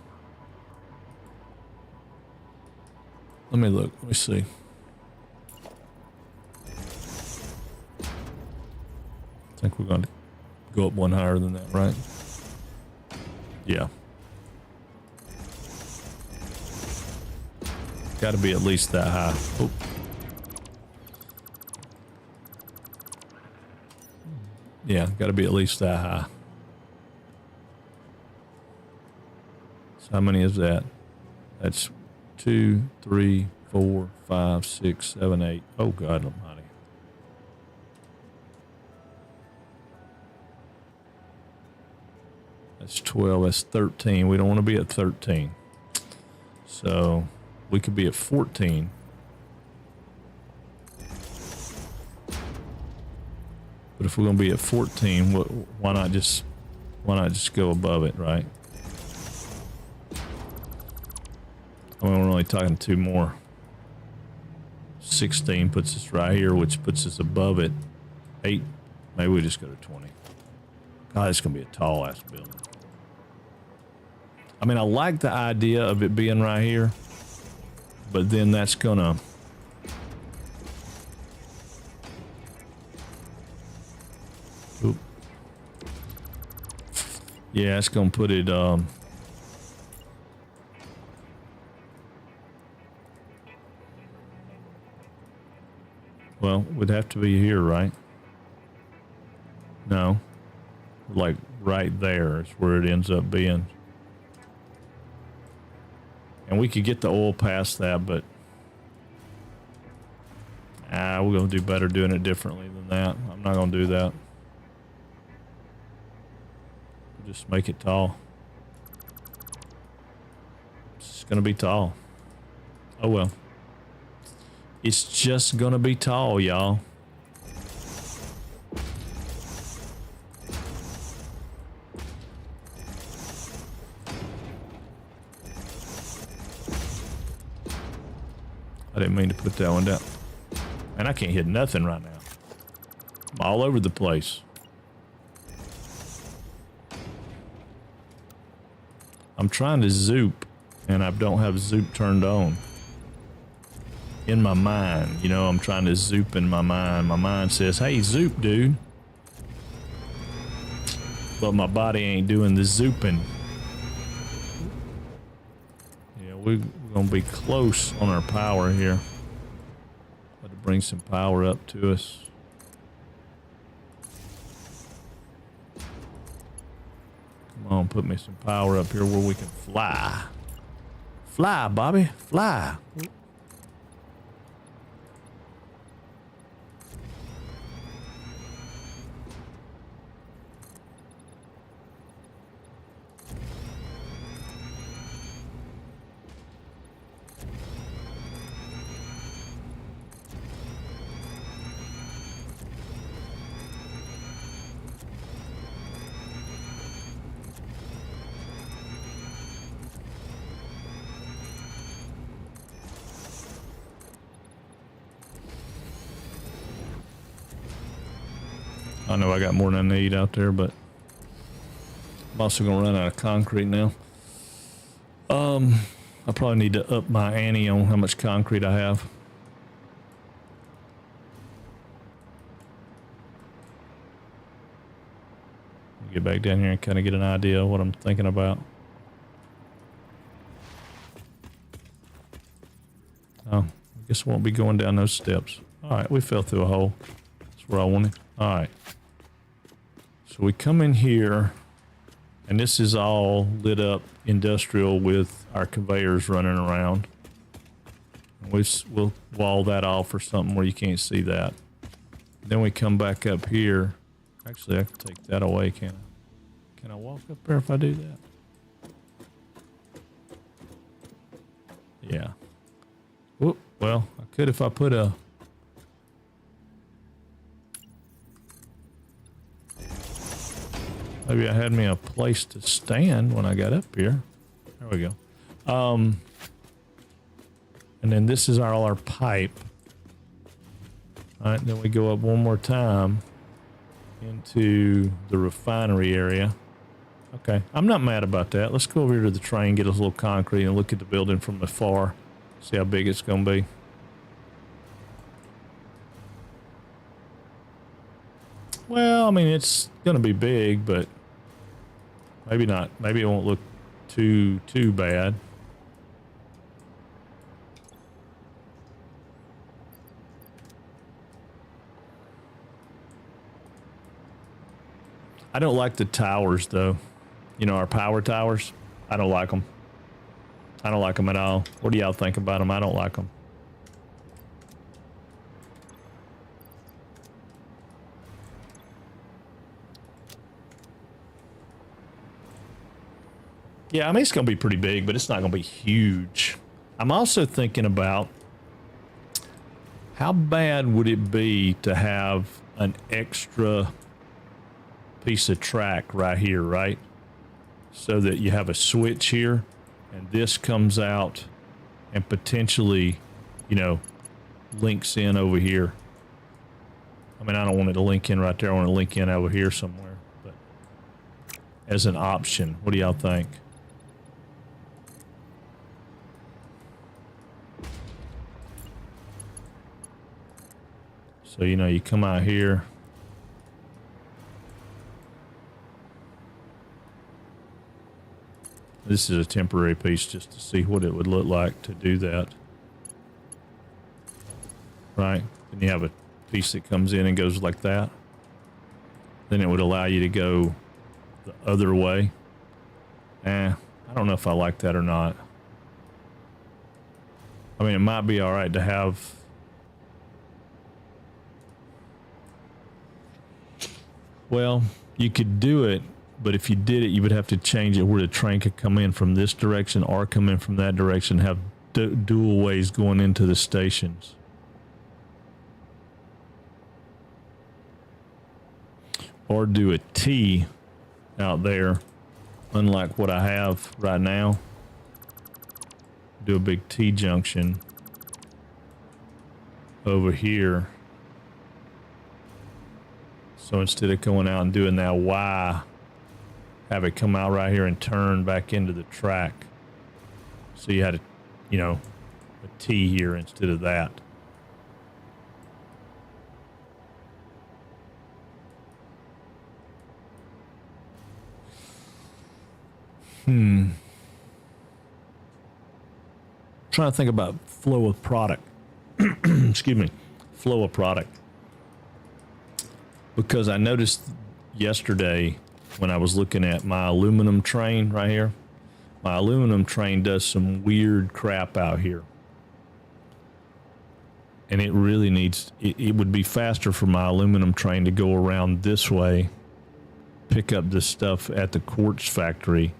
Let me look. Let me see. I think we're going to go up one higher than that, right? Yeah. Got to be at least that high. Oh. Yeah, got to be at least that high. So how many is that? That's 2, 3, 4, 5, 6, 7, 8. Oh God Almighty. That's 12. That's 13. We don't want to be at 13. So we could be at 14. But if we're going to be at 14, why not just go above it, right? I mean, we're only talking 2 more. 16 puts us right here, which puts us above it. 8, maybe we just go to 20. God, it's going to be a tall ass building. I mean, I like the idea of it being right here, but then that's gonna... Oop. Yeah, it's gonna put it, well, we'd have to be here, right? No. Like, right there is where it ends up being. And we could get the oil past that, but we're going to do better doing it differently than that. I'm not going to do that. Just make it tall. It's going to be tall. Oh well. It's just going to be tall, y'all. I didn't mean to put that one down. Man, I can't hit nothing right now. I'm all over the place. I'm trying to zoop, and I don't have zoop turned on. In my mind, you know, I'm trying to zoop in my mind. My mind says, hey, zoop, dude. But my body ain't doing the zooping. Yeah, we're going to be close on our power here. Got to bring some power up to us. Come on, put me some power up here where we can fly. Fly, Bobby, fly. I know I got more than I need out there, but I'm also gonna run out of concrete now. I probably need to up my ante on how much concrete I have. Get back down here and kind of get an idea of what I'm thinking about. Oh, I guess I won't be going down those steps. All right, we fell through a hole. That's where I wanted. All right. So we come in here, and this is all lit up industrial with our conveyors running around. And we'll wall that off or something where you can't see that. Then we come back up here. Actually, I can take that away, can I? Can I walk up there if I do that? Yeah. Whoop, well, I could if I put a... Maybe I had me a place to stand when I got up here. There we go. And then this is all our pipe. All right, then we go up one more time into the refinery area. Okay, I'm not mad about that. Let's go over here to the train, get us a little concrete, and look at the building from afar. See how big it's going to be. Well, I mean, it's going to be big, but maybe not. Maybe it won't look too bad. I don't like the towers, though. You know, our power towers. I don't like them. I don't like them at all. What do y'all think about them? I don't like them. Yeah, I mean, it's going to be pretty big, but it's not going to be huge. I'm also thinking about how bad would it be to have an extra piece of track right here, right? So that you have a switch here, and this comes out and potentially, you know, links in over here. I mean, I don't want it to link in right there. I want it to link in over here somewhere, but as an option, what do y'all think? So, you know, you come out here. This is a temporary piece just to see what it would look like to do that. Right? Then you have a piece that comes in and goes like that. Then it would allow you to go the other way. I don't know if I like that or not. I mean, it might be all right to have... Well, you could do it, but if you did it, you would have to change it where the train could come in from this direction or come in from that direction, have dual ways going into the stations. Or do a T out there, unlike what I have right now. Do a big T junction over here. So instead of going out and doing that Y, have it come out right here and turn back into the track. So you had a, you know, a T here instead of that. Trying to think about flow of product. Excuse me. Flow of product. Because I noticed yesterday when I was looking at my aluminum train right here, my aluminum train does some weird crap out here. And it really needs, it would be faster for my aluminum train to go around this way, pick up this stuff at the quartz factory,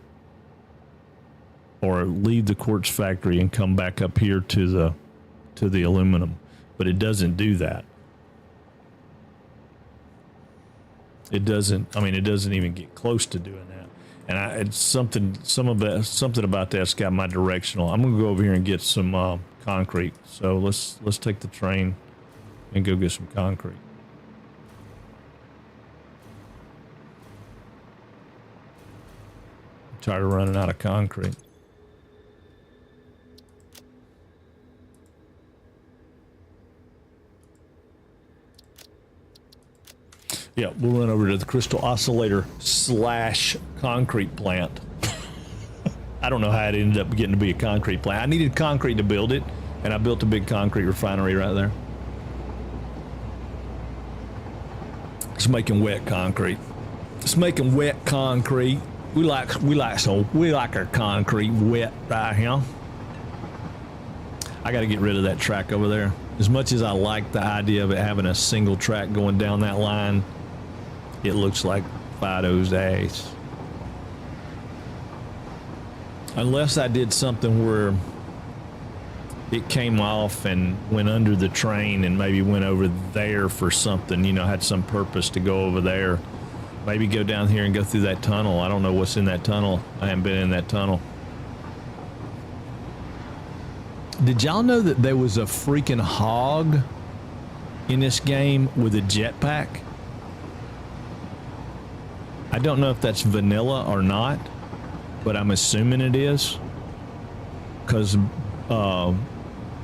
or leave the quartz factory and come back up here to the aluminum. But it doesn't do that. It doesn't. I mean, it doesn't even get close to doing that. And it's something about that's got my directional. I'm gonna go over here and get some concrete. So let's take the train and go get some concrete. I'm tired of running out of concrete. Yeah, we'll run over to the crystal oscillator / concrete plant. I don't know how it ended up getting to be a concrete plant. I needed concrete to build it, and I built a big concrete refinery right there. It's making wet concrete. It's making wet concrete. We like our concrete wet right here. I got to get rid of that track over there. As much as I like the idea of it having a single track going down that line, it looks like Fido's ass. Unless I did something where it came off and went under the train and maybe went over there for something, you know, had some purpose to go over there. Maybe go down here and go through that tunnel. I don't know what's in that tunnel. I haven't been in that tunnel. Did y'all know that there was a freaking hog in this game with a jetpack? I don't know if that's vanilla or not, but I'm assuming it is. Because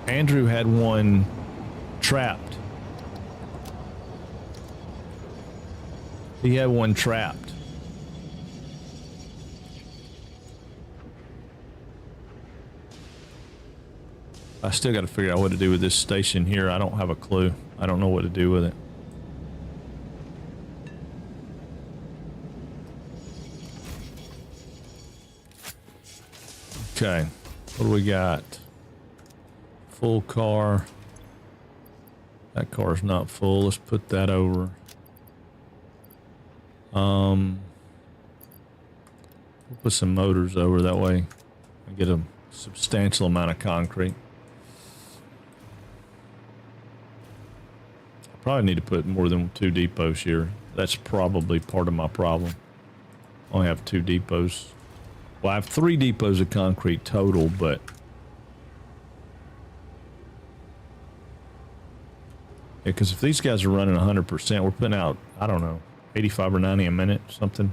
Andrew had one trapped. He had one trapped. I still got to figure out what to do with this station here. I don't have a clue. I don't know what to do with it. Okay, what do we got? Full car. That car's not full. Let's put that over. We'll put some motors over, that way I get a substantial amount of concrete. I probably need to put more than 2 depots here. That's probably part of my problem. I only have 2 depots. Well, I have 3 depots of concrete total, but yeah, because if these guys are running 100%, we're putting out, I don't know, 85 or 90 a minute, something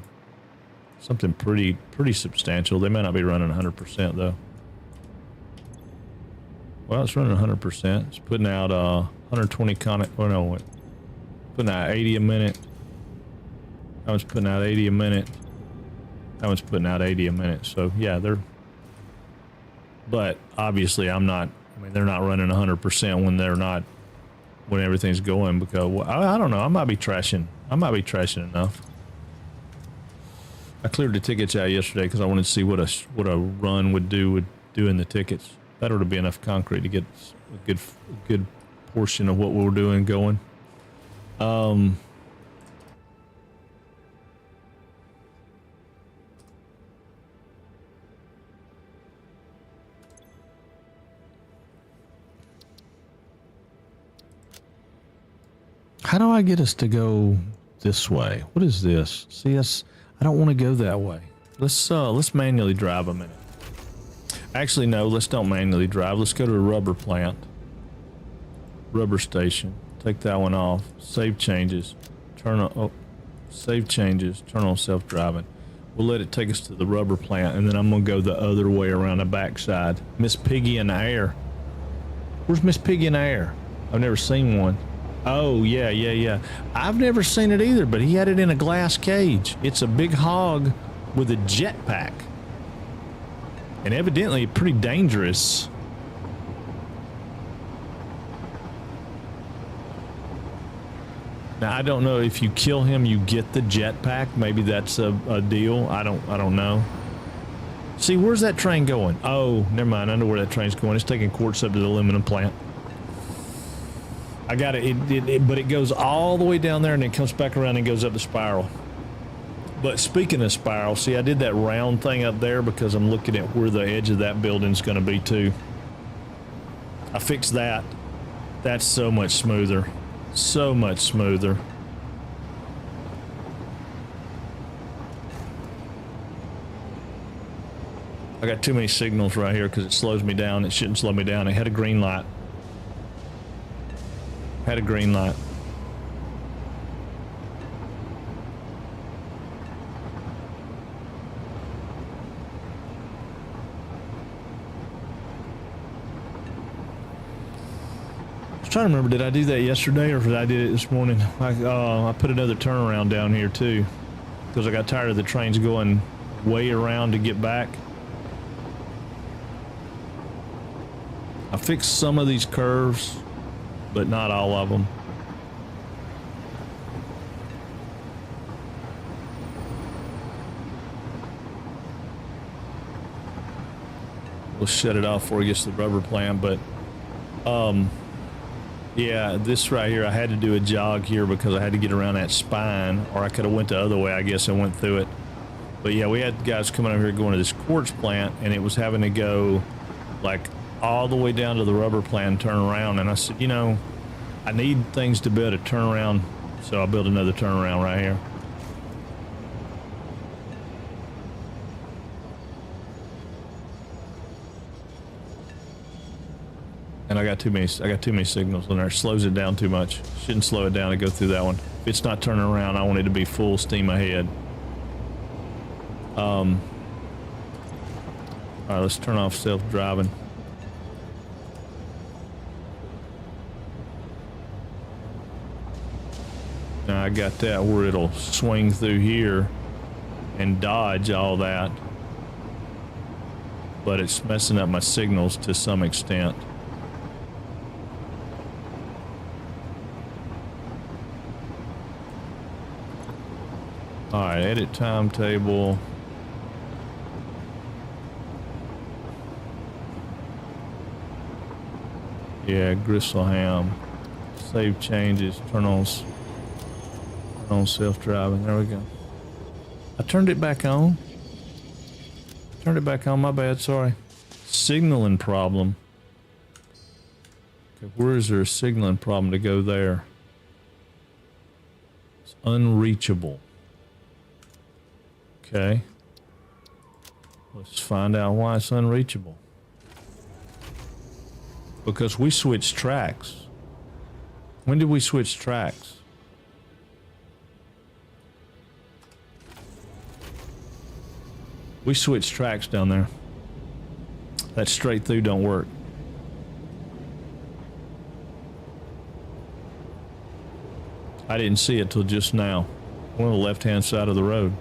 pretty substantial. They may not be running 100% though. Well, it's running 100%. It's putting out 120 oh no, wait. Putting out 80 a minute. That one's putting out 80 a minute. That one's putting out 80 a minute. So yeah, but obviously they're not running 100% when everything's going, because, well, I don't know, I might be trashing enough. I cleared the tickets out yesterday because I wanted to see what a run would do with doing the tickets. That ought to be enough concrete to get a good portion of what we're doing going. How do I get us to go this way? What is this? See, I don't want to go that way. Let's manually drive a minute. Actually, no, let's don't manually drive. Let's go to a rubber plant. Rubber station. Take that one off. Save changes. Save changes. Turn on self-driving. We'll let it take us to the rubber plant, and then I'm going to go the other way around the backside. Miss Piggy in the air. Where's Miss Piggy in the air? I've never seen one. Oh, yeah. I've never seen it either, but he had it in a glass cage. It's a big hog with a jetpack. And evidently pretty dangerous. Now, I don't know if you kill him, you get the jetpack. Maybe that's a deal. I don't know. See, where's that train going? Oh, never mind. I know where that train's going. It's taking quartz up to the aluminum plant. I got it, but it goes all the way down there and then comes back around and goes up the spiral. But speaking of spiral, see, I did that round thing up there because I'm looking at where the edge of that building's going to be too. I fixed that. That's so much smoother. So much smoother. I got too many signals right here because it slows me down. It shouldn't slow me down. It had a green light. Had a green light. I was trying to remember, did I do that yesterday or did I do it this morning? I put another turnaround down here too because I got tired of the trains going way around to get back. I fixed some of these curves, but not all of them. We'll shut it off before it gets to the rubber plant, but yeah, this right here, I had to do a jog here because I had to get around that spine, or I could have went the other way, I guess, and went through it. But yeah, we had guys coming over here going to this quartz plant, and it was having to go like all the way down to the rubber plant and turn around. And I said, you know, I need things to be able to turn around, so I'll build another turnaround right here. And I got too many signals in there. It slows it down too much. Shouldn't slow it down and go through that one. If it's not turning around, I want it to be full steam ahead. All right, let's turn off self-driving. Now I got that where it'll swing through here and dodge all that. But it's messing up my signals to some extent. Alright, edit timetable. Yeah, Gristleham. Save changes, turn on self-driving. There we go. I turned it back on. Turned it back on, my bad, sorry. Signaling problem. Okay, where is there a signaling problem to go there? It's unreachable. Okay. Let's find out why it's unreachable. Because we switched tracks. When did we switch tracks? We switched tracks down there. That straight through don't work. I didn't see it till just now. We're on the left-hand side of the road.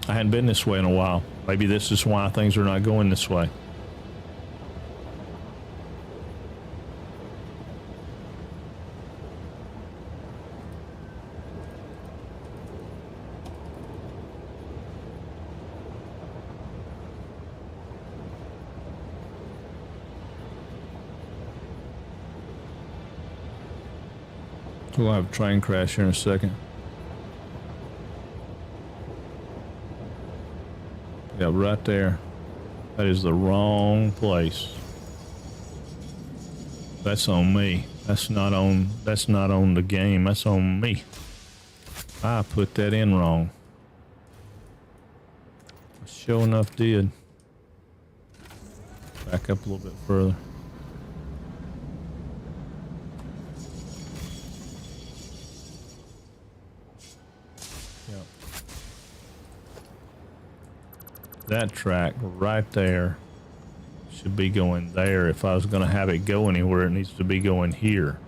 I hadn't been this way in a while. Maybe this is why things are not going this way. We'll have a train crash here in a second. Yeah, right there. That is the wrong place. That's on me. That's not on the game. That's on me. I put that in wrong. Sure enough did. Back up a little bit further. That track right there should be going there. If I was going to have it go anywhere, it needs to be going here.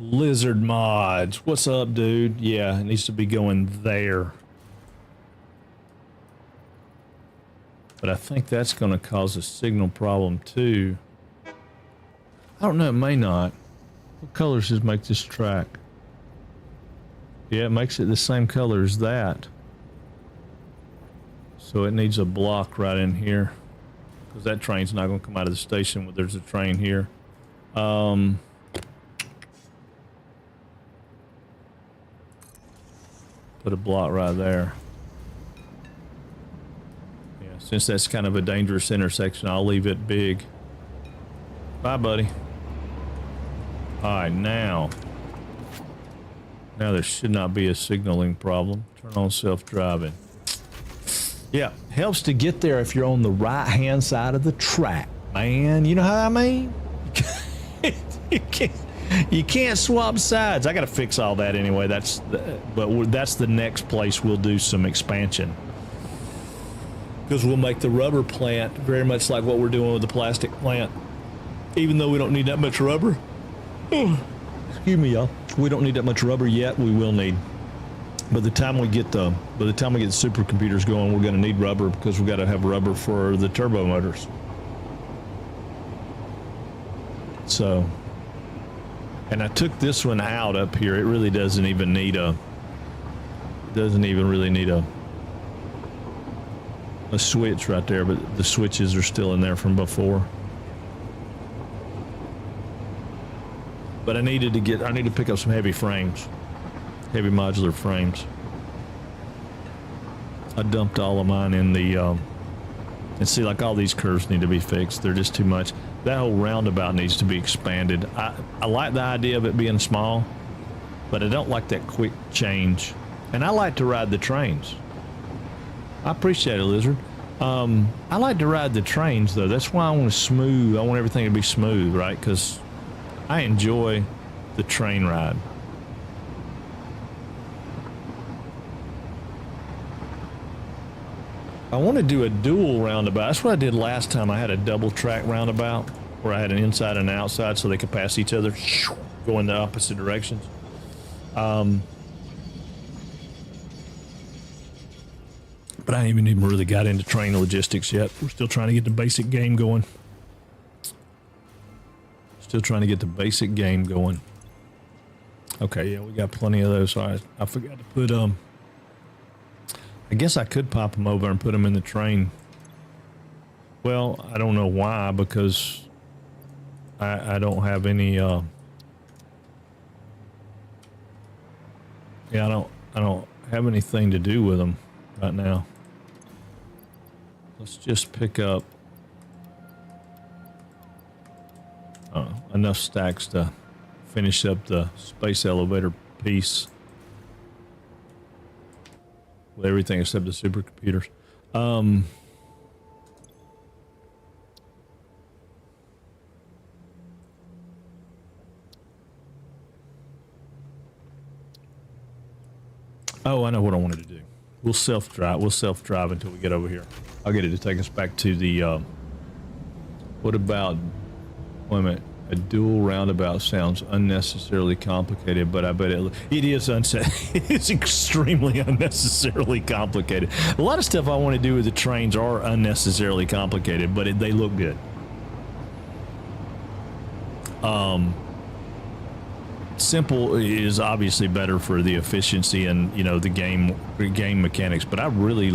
Lizard Mods, what's up, dude? Yeah, it needs to be going there. But I think that's going to cause a signal problem too. I don't know, it may not. What colors does make this track? Yeah, it makes it the same color as that. So it needs a block right in here. Because that train's not going to come out of the station when there's a train here. Put a block right there. Yeah, since that's kind of a dangerous intersection, I'll leave it big. Bye, buddy. Alright, now there should not be a signaling problem. Turn on self-driving. Yeah, helps to get there if you're on the right-hand side of the track, man. You know how I mean? you can't swap sides. I got to fix all that anyway. That's the next place we'll do some expansion. Because we'll make the rubber plant very much like what we're doing with the plastic plant. Even though we don't need that much rubber. Excuse me, y'all. We don't need that much rubber yet. We will need. By the time we get the supercomputers going, we're going to need rubber because we got to have rubber for the turbo motors. So, and I took this one out up here. It really doesn't even need a. Doesn't even really need a switch right there, but the switches are still in there from before. But I need to pick up some heavy frames, heavy modular frames. I dumped all of mine in the, and see, like all these curves need to be fixed. They're just too much. That whole roundabout needs to be expanded. I like the idea of it being small, but I don't like that quick change. And I like to ride the trains. I appreciate it, Lizard. I like to ride the trains though. That's why I want everything to be smooth, right? Because I enjoy the train ride. I want to do a dual roundabout. That's what I did last time. I had a double track roundabout where I had an inside and an outside so they could pass each other, go in the opposite directions. But I haven't even really got into train logistics yet. We're still trying to get the basic game going. Okay, yeah, we got plenty of those. So I forgot to put, I guess I could pop them over and put them in the train. Well, I don't know why, because I don't have any, yeah, I don't have anything to do with them right now. Let's just pick up enough stacks to finish up the space elevator piece with everything except the supercomputers. Oh, I know what I wanted to do. We'll self-drive. We'll self-drive until we get over here. I'll get it to take us back to the, what about, wait a minute. A dual roundabout sounds unnecessarily complicated, but I bet it is it is extremely unnecessarily complicated. A lot of stuff I want to do with the trains are unnecessarily complicated, but they look good. Simple is obviously better for the efficiency and, you know, the game mechanics, but I would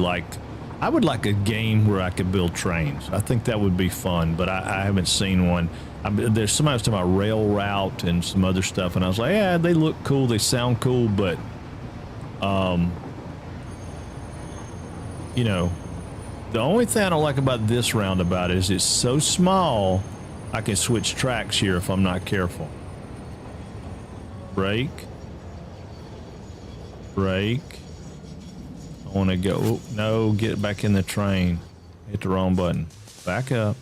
like a game where I could build trains. I think that would be fun, but I haven't seen one. There's somebody was talking about rail route and some other stuff, and I was like, yeah, they look cool, they sound cool, but you know, the only thing I don't like about this roundabout is it's so small I can switch tracks here if I'm not careful. Brake. I want to go, oh, no, get back in the train. Hit the wrong button. Back up.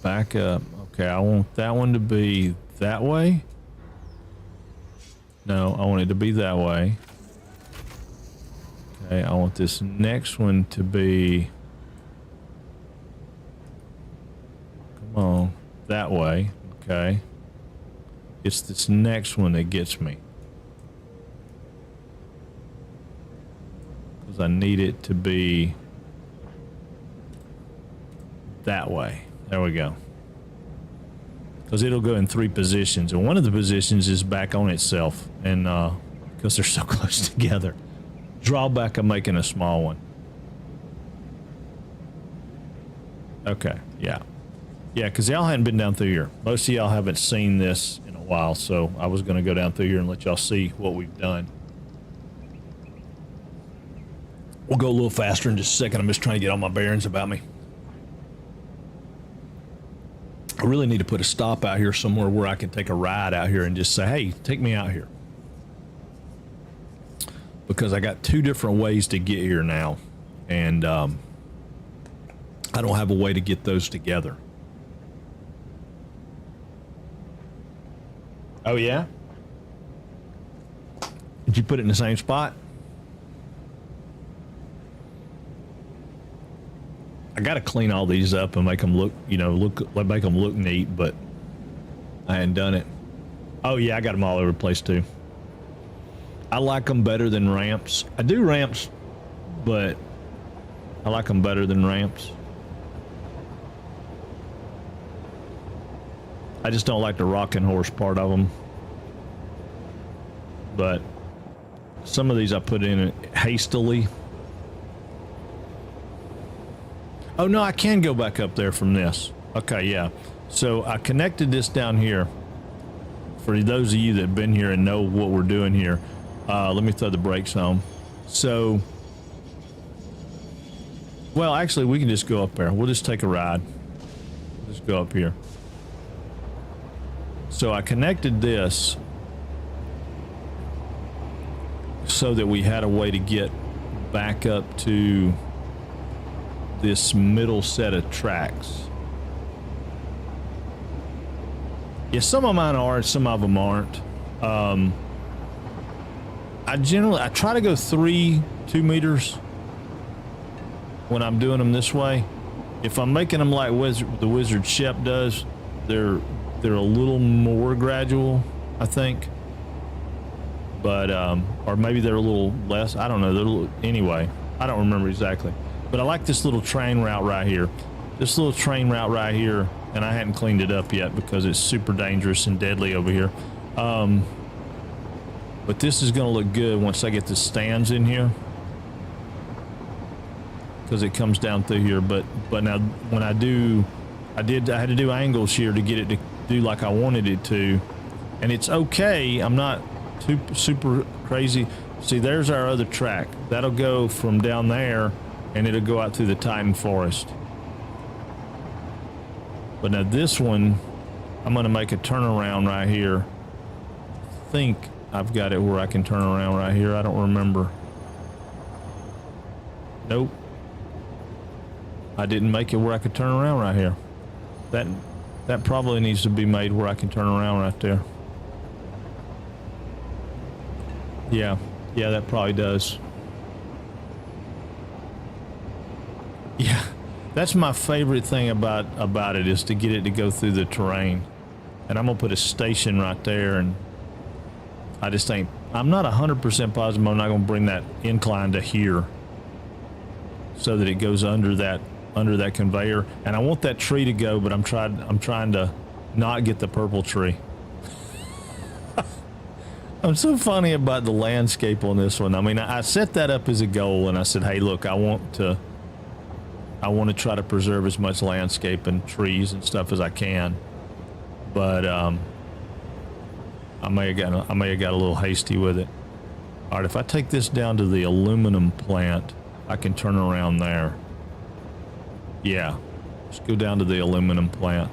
Okay, I want that one to be that way. No, I want it to be that way. Okay, I want this next one to be, come on, that way. Okay. It's this next one that gets me. Because I need it to be that way. There we go. Because it'll go in 3 positions, and one of the positions is back on itself, and because they're so close together. Drawback of making a small one. Okay, yeah. Yeah, because y'all hadn't been down through here. Most of y'all haven't seen this in a while, so I was going to go down through here and let y'all see what we've done. We'll go a little faster in just a second. I'm just trying to get all my bearings about me. I really need to put a stop out here somewhere where I can take a ride out here and just say, hey, take me out here. Because I got 2 different ways to get here now. And I don't have a way to get those together. Oh, yeah? Did you put it in the same spot? I got to clean all these up and make them look, you know, make them look neat, but I hadn't done it. Oh, yeah, I got them all over the place, too. I like them better than ramps. I do ramps, but I like them better than ramps. I just don't like the rocking horse part of them. But some of these I put in hastily. Oh, no, I can go back up there from this. Okay, yeah. So I connected this down here. For those of you that have been here and know what we're doing here, let me throw the brakes on. So, well, actually, we can just go up there. We'll just take a ride. Just go up here. So I connected this so that we had a way to get back up to this middle set of tracks. Yeah, some of mine are, some of them aren't. I try to go 3 2 meters when I'm doing them this way. If I'm making them like the Wizard Shep does, they're a little more gradual, I think. But or maybe they're a little less. I don't know. Anyway, I don't remember exactly. But I like this little train route right here. This little train route right here, and I hadn't cleaned it up yet because it's super dangerous and deadly over here. But this is going to look good once I get the stands in here, because it comes down through here. But now when I had to do angles here to get it to do like I wanted it to, and it's okay. I'm not too super crazy. See, there's our other track. That'll go from down there, and it'll go out through the Titan Forest. But now this one, I'm going to make a turnaround right here. I think I've got it where I can turn around right here. I don't remember. Nope. I didn't make it where I could turn around right here. That probably needs to be made where I can turn around right there. Yeah, that probably does. Yeah, that's my favorite thing about it, is to get it to go through the terrain. And I'm gonna put a station right there, and I'm not 100% positive I'm not gonna bring that incline to here, so that it goes under that conveyor. And I want that tree to go, but I'm trying to not get the purple tree. I'm so funny about the landscape on this one. I mean, I set that up as a goal, and I said, hey, look, I want to try to preserve as much landscape and trees and stuff as I can. But I may have got a little hasty with it. All right, if I take this down to the aluminum plant, I can turn around there. Yeah, let's go down to the aluminum plant.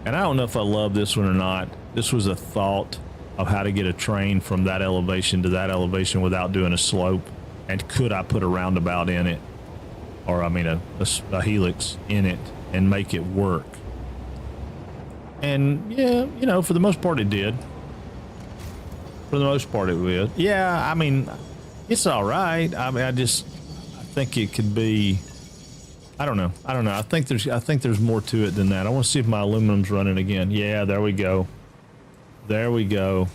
And I don't know if I love this one or not. This was a thought of how to get a train from that elevation to that elevation without doing a slope. And could I put a roundabout in it? Or, I mean, a helix in it and make it work? And, yeah, you know, for the most part it did. For the most part it did. Yeah, I mean, it's all right. I mean, I think it could be... I don't know. I think there's more to it than that. I want to see if my aluminum's running again. Yeah, there we go. There we go.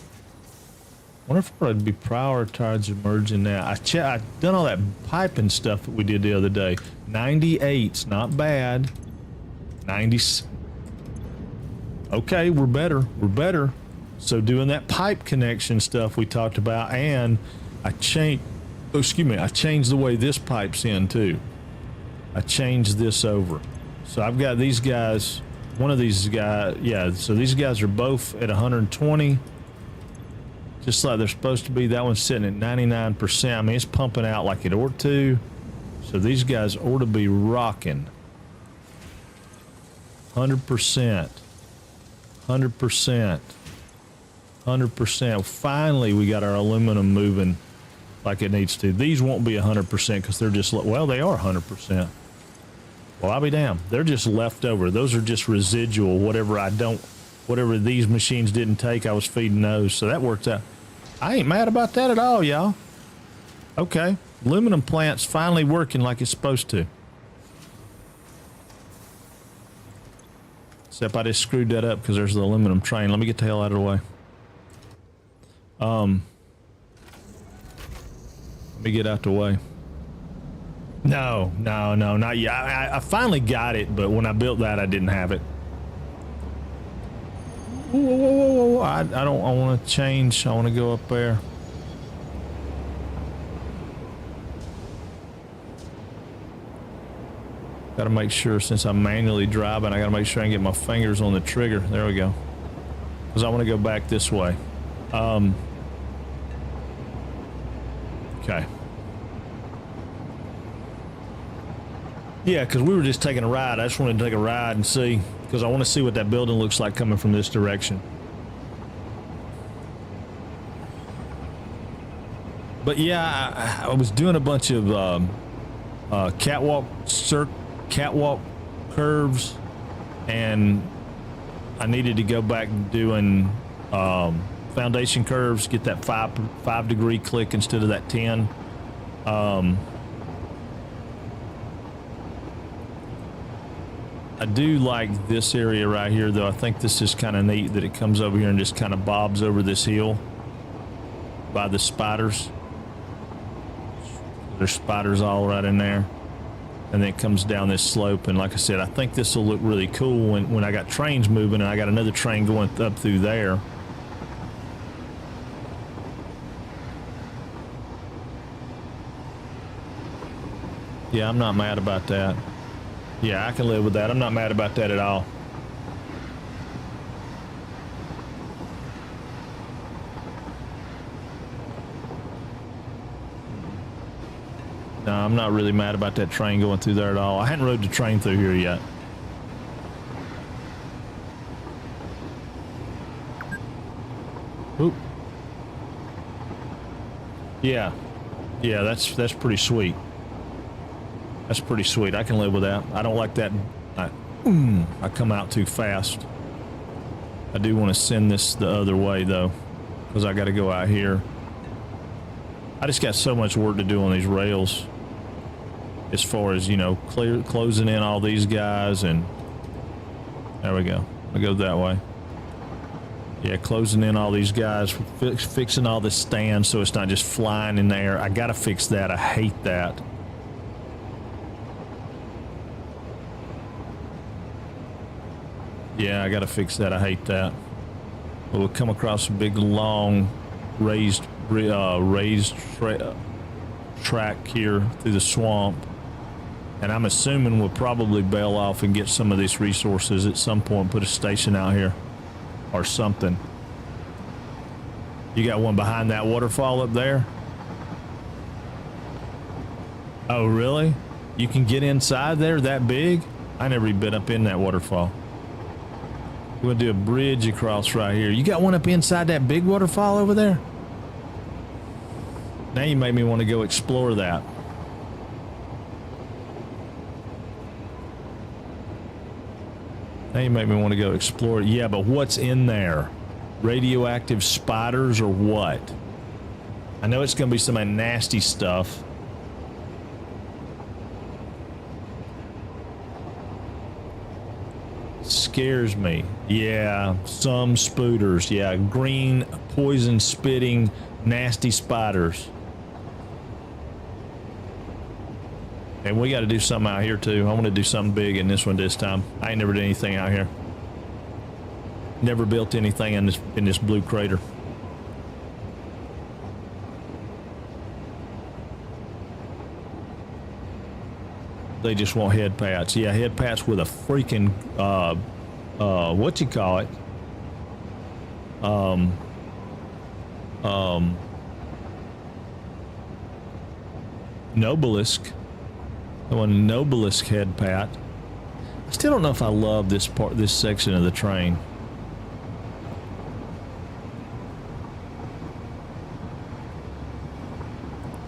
Wonder if I'd be prioritized merging now. I've done all that piping stuff that we did the other day. 98's not bad. 90's. Okay, we're better. We're better. So doing that pipe connection stuff we talked about, and I changed the way this pipe's in too. I changed this over. So I've got these guys, one of these guys, yeah, so these guys are both at 120, just like they're supposed to be. That one's sitting at 99%. I mean, it's pumping out like it ought to. So these guys ought to be rocking. 100%. 100%. 100%. Finally, we got our aluminum moving like it needs to. These won't be 100% because they're just, well, they are 100%. Well, I'll be damned. They're just left over. Those are just residual. Whatever these machines didn't take, I was feeding those. So that works out. I ain't mad about that at all, y'all. Okay. Aluminum plant's finally working like it's supposed to. Except I just screwed that up because there's the aluminum train. Let me get the hell out of the way. Let me get out the way. No, not yet. I finally got it, but when I built that, I didn't have it. Whoa. I want to change. I want to go up there. Got to make sure, since I'm manually driving, I got to make sure I can get my fingers on the trigger. There we go. Because I want to go back this way. Okay. Yeah, because we were just taking a ride. I just wanted to take a ride and see, because I want to see what that building looks like coming from this direction. But yeah, I was doing a bunch of catwalk curves, and I needed to go back doing foundation curves, get that 5 degree click instead of that 10. I do like this area right here, though. I think this is kind of neat that it comes over here and just kind of bobs over this hill by the spiders. There's spiders all right in there. And then it comes down this slope. And like I said, I think this will look really cool when I got trains moving and I got another train going up through there. Yeah, I'm not mad about that. Yeah, I can live with that. I'm not mad about that at all. No, I'm not really mad about that train going through there at all. I hadn't rode the train through here yet. Oop. Yeah. Yeah, that's pretty sweet. That's pretty sweet. I can live with that. I don't like that. I come out too fast. I do want to send this the other way though, because I got to go out here. I just got so much work to do on these rails, as far as, you know, closing in all these guys, and there we go. I go that way. Yeah, closing in all these guys, fixing all this stand so it's not just flying in the air. I got to fix that. I hate that. Yeah, I gotta fix that. I hate that. But we'll come across a big, long, raised track here through the swamp, and I'm assuming we'll probably bail off and get some of these resources at some point. Put a station out here or something. You got one behind that waterfall up there? Oh, really? You can get inside there that big? I never even been up in that waterfall. We're gonna do a bridge across right here. You got one up inside that big waterfall over there? Now you made me want to go explore that. Now you make me want to go explore it. Yeah, but what's in there? Radioactive spiders or what? I know it's gonna be some nasty stuff. Scares me. Yeah, some spooters. Yeah, green, poison spitting, nasty spiders. And we got to do something out here too. I want to do something big in this one this time. I ain't never did anything out here. Never built anything in this blue crater. They just want head pats. Yeah, head pats with a freaking what you call it? Nobelisk. I want a Nobelisk head pat. I still don't know if I love this section of the train.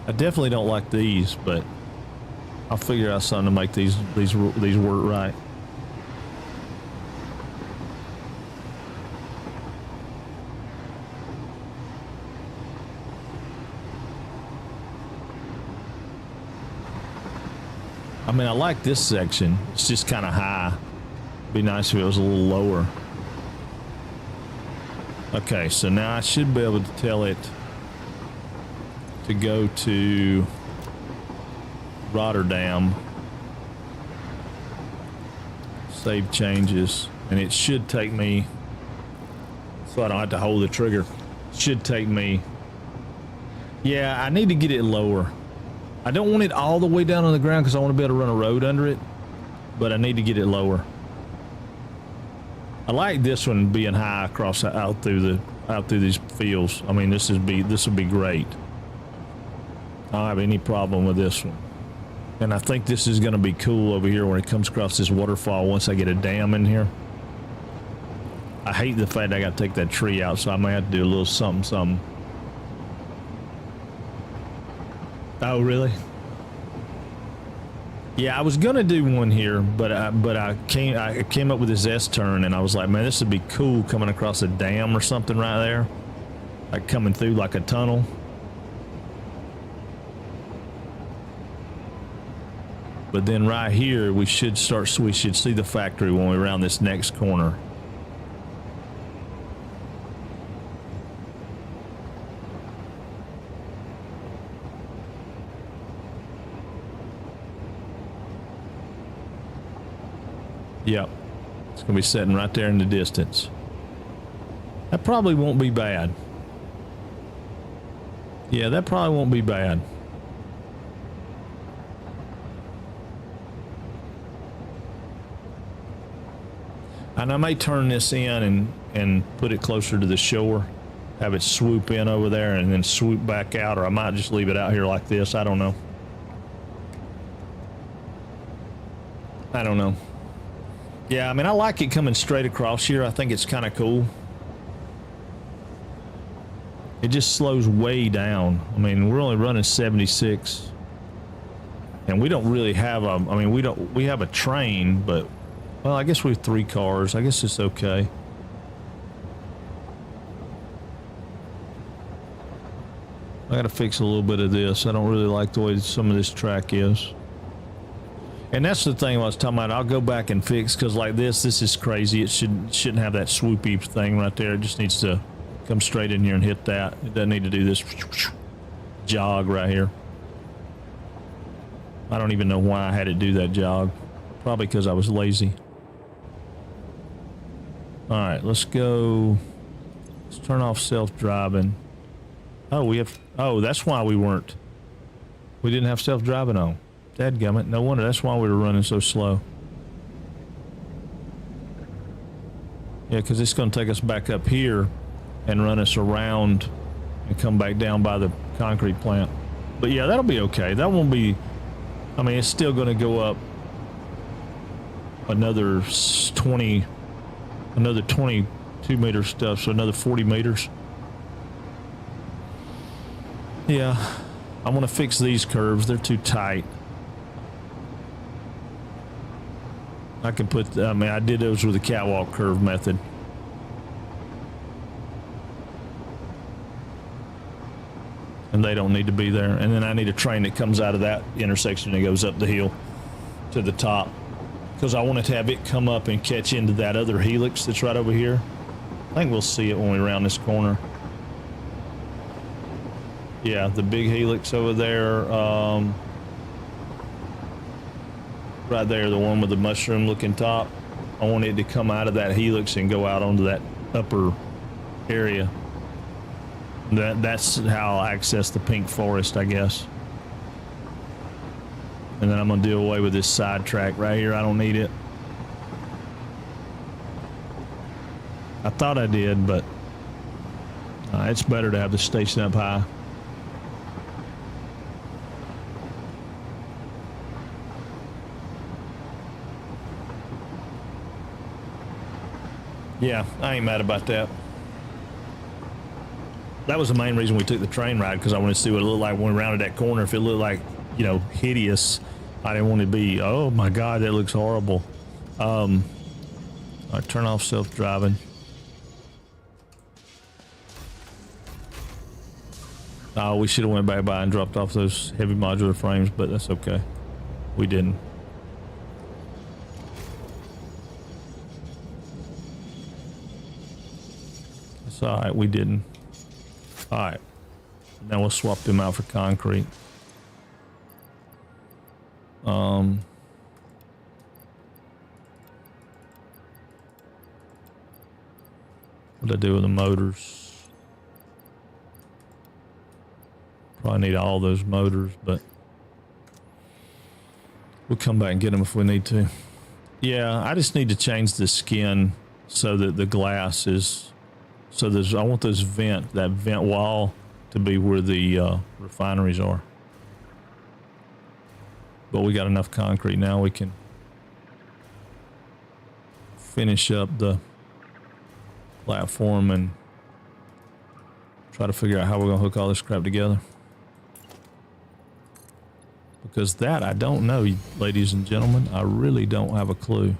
I definitely don't like these, but I'll figure out something to make these work right. I mean, I like this section. It's just kind of high. Be nice if it was a little lower. Okay, so now I should be able to tell it to go to Rotterdam. Save changes, and it should take me, so I don't have to hold the trigger. It should take me. Yeah, I need to get it lower. I don't want it all the way down on the ground because I want to be able to run a road under it, but I need to get it lower. I like this one being high across out through these fields. I mean, this would be great. I don't have any problem with this one. And I think this is going to be cool over here when it comes across this waterfall once I get a dam in here. I hate the fact I got to take that tree out, so I may have to do a little something. Oh, really? Yeah, I was gonna do one here, but I came up with this S-turn, and I was like, man, this would be cool coming across a dam or something right there, like coming through like a tunnel. But then right here, we should see the factory when we round this next corner. Yep. It's going to be sitting right there in the distance. That probably won't be bad. Yeah, that probably won't be bad. And I may turn this in and put it closer to the shore. Have it swoop in over there and then swoop back out. Or I might just leave it out here like this. I don't know. I don't know. Yeah, I mean, I like it coming straight across here. I think it's kind of cool. It just slows way down. I mean, we're only running 76. And we don't really have a, I mean, we have a train, but, well, I guess we have 3 cars. I guess it's okay. I gotta fix a little bit of this. I don't really like the way some of this track is. And that's the thing I was talking about. I'll go back and fix, because like this is crazy. It shouldn't have that swoopy thing right there. It just needs to come straight in here and hit that. It doesn't need to do this jog right here. I don't even know why I had it do that jog. Probably because I was lazy. All right, let's go. Let's turn off self-driving. Oh, that's why we didn't have self-driving on. Dadgummit, no wonder that's why we were running so slow. Yeah, because it's going to take us back up here and run us around and come back down by the concrete plant. But yeah, that'll be okay. That won't be, I mean, it's still going to go up another 22 meter stuff, so another 40 meters. Yeah, I want to fix these curves. They're too tight. I can put, I mean, I did those with the catwalk curve method. And they don't need to be there. And then I need a train that comes out of that intersection and goes up the hill to the top. Because I wanted to have it come up and catch into that other helix that's right over here. I think we'll see it when we round this corner. Yeah, the big helix over there. Right there, the one with the mushroom looking top. I want it to come out of that helix and go out onto that upper area. That's how I'll access the pink forest, I guess. And then I'm gonna do away with this side track right here. I don't need it. I thought I did, but it's better to have the station up high. Yeah, I ain't mad about that. That was the main reason we took the train ride, because I wanted to see what it looked like when we rounded that corner. If it looked like, you know, hideous, I didn't want to be, oh my God, that looks horrible. All right, turn off self-driving. Oh, we should have went back by and dropped off those heavy modular frames, but that's okay. We didn't. It's all right, we didn't. All right, now we'll swap them out for concrete. What'd I do with the motors? Probably need all those motors, but we'll come back and get them if we need to. Yeah, I just need to change the skin so that the glass is, so I want that vent wall to be where the refineries are. But we got enough concrete now, we can finish up the platform and try to figure out how we're gonna hook all this crap together. Because that I don't know, ladies and gentlemen. I really don't have a clue.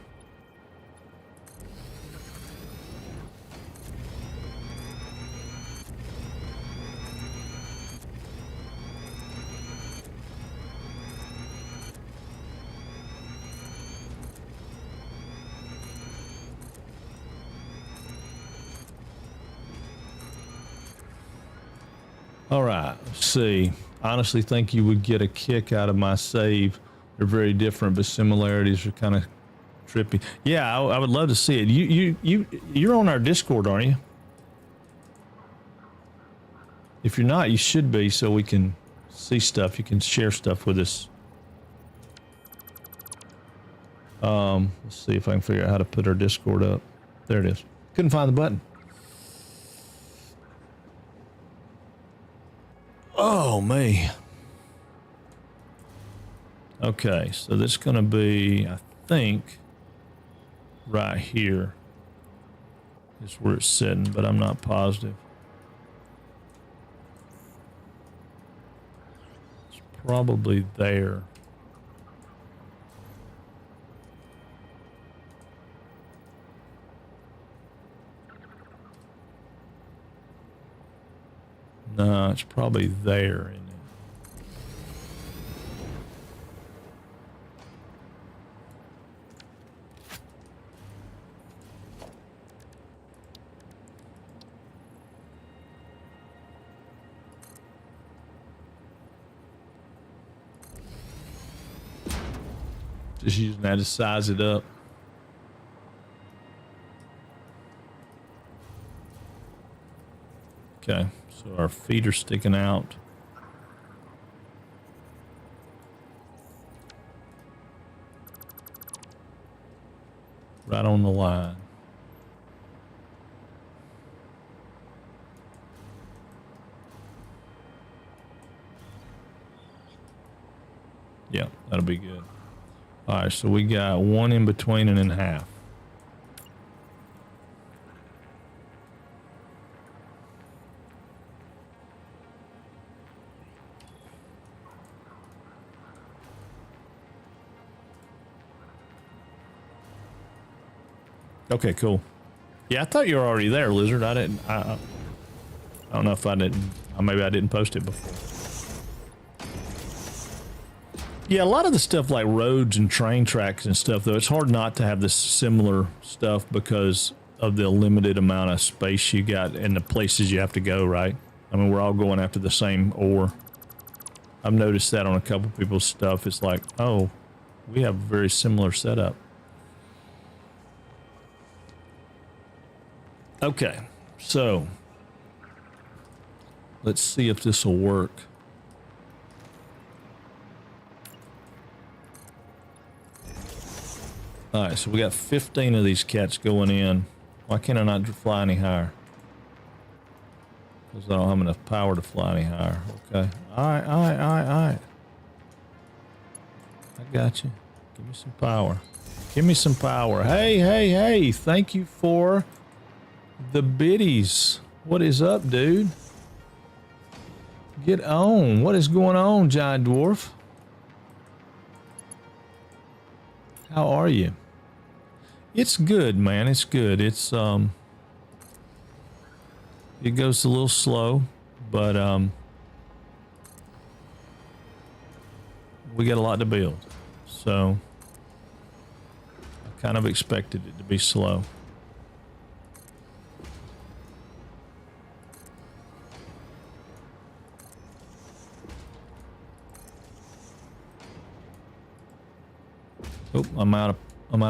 All right, let's see. I honestly think you would get a kick out of my save. They're very different, but similarities are kind of trippy. Yeah, I would love to see it. You're on our Discord, aren't you? If you're not, you should be, so we can see stuff. You can share stuff with us. Let's see if I can figure out how to put our Discord up. There it is. Couldn't find the button. Oh, me. Okay, so this is going to be, I think, right here is where it's sitting, but I'm not positive. It's probably there. No, it's probably there, isn't it? Just using that to size it up. Okay, so our feet are sticking out. Right on the line. Yeah, that'll be good. All right, so we got one in between and in half. Okay, cool. Yeah, I thought you were already there, Lizard. I didn't. I don't know if I didn't. Maybe I didn't post it before. Yeah, a lot of the stuff like roads and train tracks and stuff, though, it's hard not to have this similar stuff because of the limited amount of space you got and the places you have to go, right? I mean, we're all going after the same ore. I've noticed that on a couple people's stuff. It's like, oh, we have a very similar setup. Okay, so let's see if this will work. All right, so we got 15 of these cats going in. Why can't I not fly any higher? Because I don't have enough power to fly any higher. Okay. All right, all right, all right, all right. I got you. Give me some power. Give me some power. Hey, hey, hey. Thank you for the biddies. What is up, dude? Get on. What is going on, giant dwarf? How are you? It's good, man. It's good. It's it goes a little slow, but we got a lot to build. So I kind of expected it to be slow. Oh, I'm out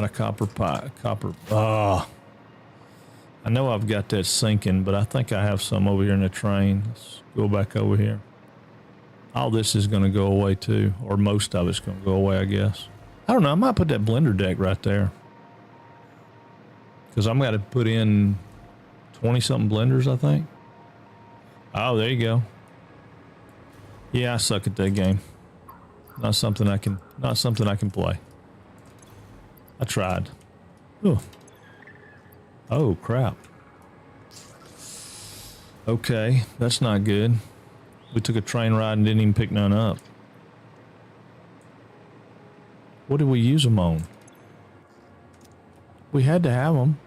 of copper pie. I know I've got that sinking, but I think I have some over here in the train. Let's go back over here. All this is going to go away too, or most of it's going to go away, I guess. I don't know. I might put that blender deck right there because I'm going to put in 20-something blenders, I think. Oh, there you go. Yeah, I suck at that game. Not something I can play. I tried. Ooh. Oh, crap. Okay, that's not good. We took a train ride and didn't even pick none up. What did we use them on? We had to have them.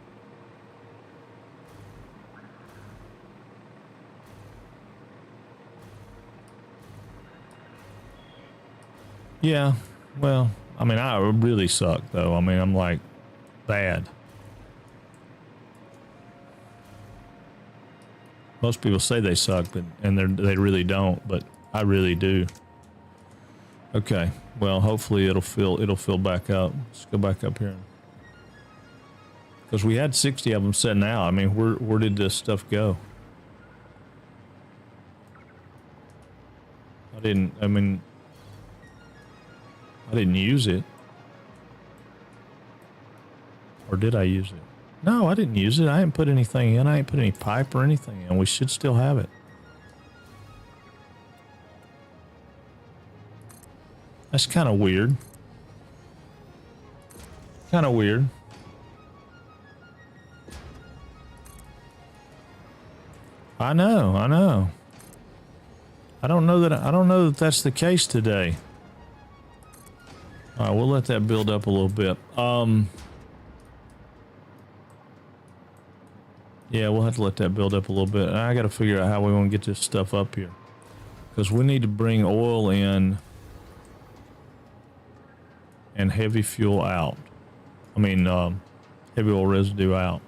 Yeah, well, I mean, I really suck, though. I mean, I'm like, bad. Most people say they suck, but they really don't. But I really do. Okay. Well, hopefully it'll fill back up. Let's go back up here. Because we had 60 of them sitting out. I mean, where did this stuff go? I didn't use it. Or did I use it? No, I didn't use it. I didn't put anything in. I ain't put any pipe or anything in. We should still have it. That's kind of weird. Kind of weird. I know. I don't know that that's the case today. All right, we'll let that build up a little bit. Yeah, we'll have to let that build up a little bit. I got to figure out how we want to get this stuff up here. Because we need to bring oil in and heavy fuel out. I mean, heavy oil residue out.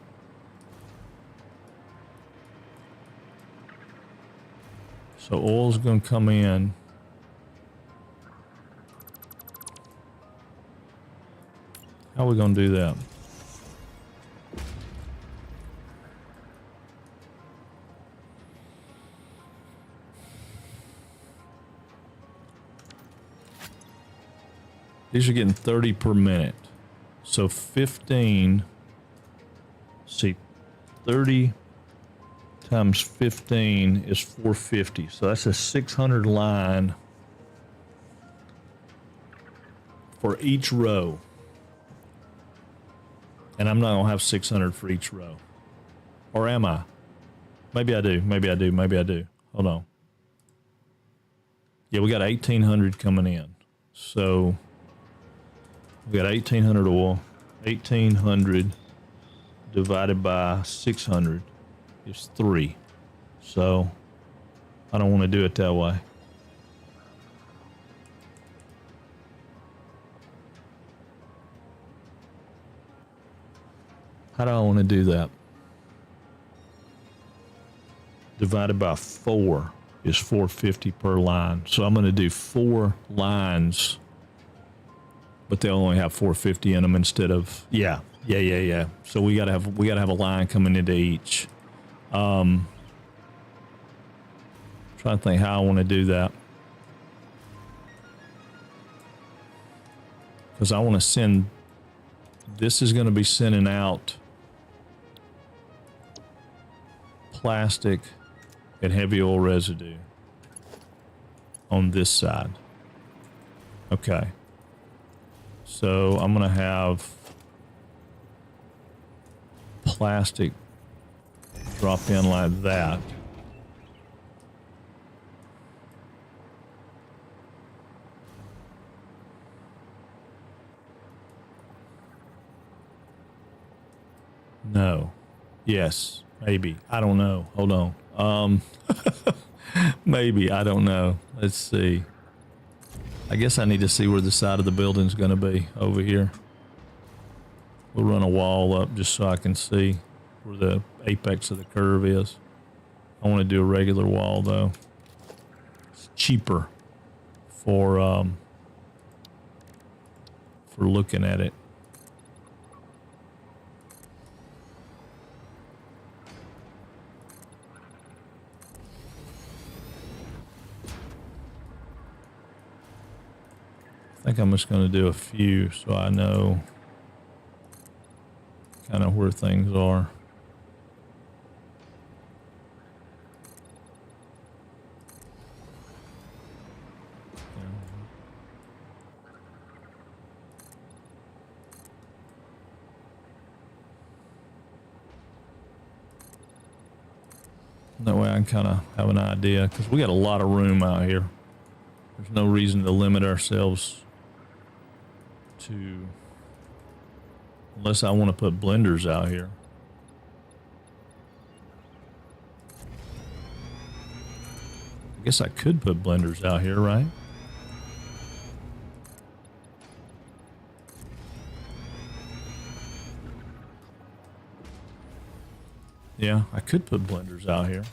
So oil's going to come in. How are we going to do that? These are getting 30 per minute. So 15, see, 30 times 15 is 450. So that's a 600 line for each row. And I'm not going to have 600 for each row. Or am I? Maybe I do. Maybe I do. Maybe I do. Hold on. Yeah, we got 1,800 coming in. So we got 1,800 oil. 1,800 divided by 600 is 3. So I don't want to do it that way. How do I want to do that? Divided by 4 is 450 per line. So I'm going to do 4 lines, but they'll only have 450 in them instead of yeah. So we gotta have a line coming into each. Trying to think how I want to do that, because I want to send. This is going to be sending out plastic and heavy oil residue on this side. Okay. So I'm going to have plastic drop in like that. No. Yes. Maybe. I don't know. Hold on. Maybe. I don't know. Let's see. I guess I need to see where the side of the building's going to be over here. We'll run a wall up just so I can see where the apex of the curve is. I want to do a regular wall though. It's cheaper for looking at it. I think I'm just going to do a few so I know kind of where things are. That way I can kind of have an idea, because we got a lot of room out here. There's no reason to limit ourselves to, unless I want to put blenders out here. I guess I could put blenders out here, right? Yeah, I could put blenders out here.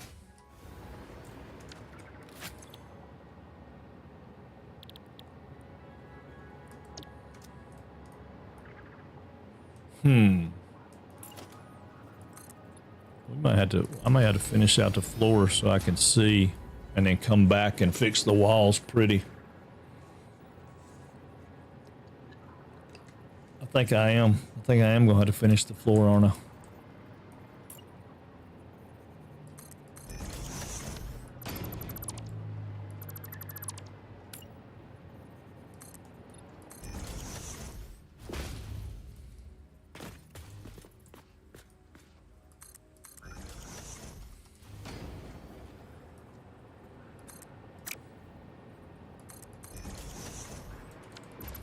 We might have to, I might have to finish out the floor so I can see and then come back and fix the walls pretty. I think I am going to have to finish the floor on a.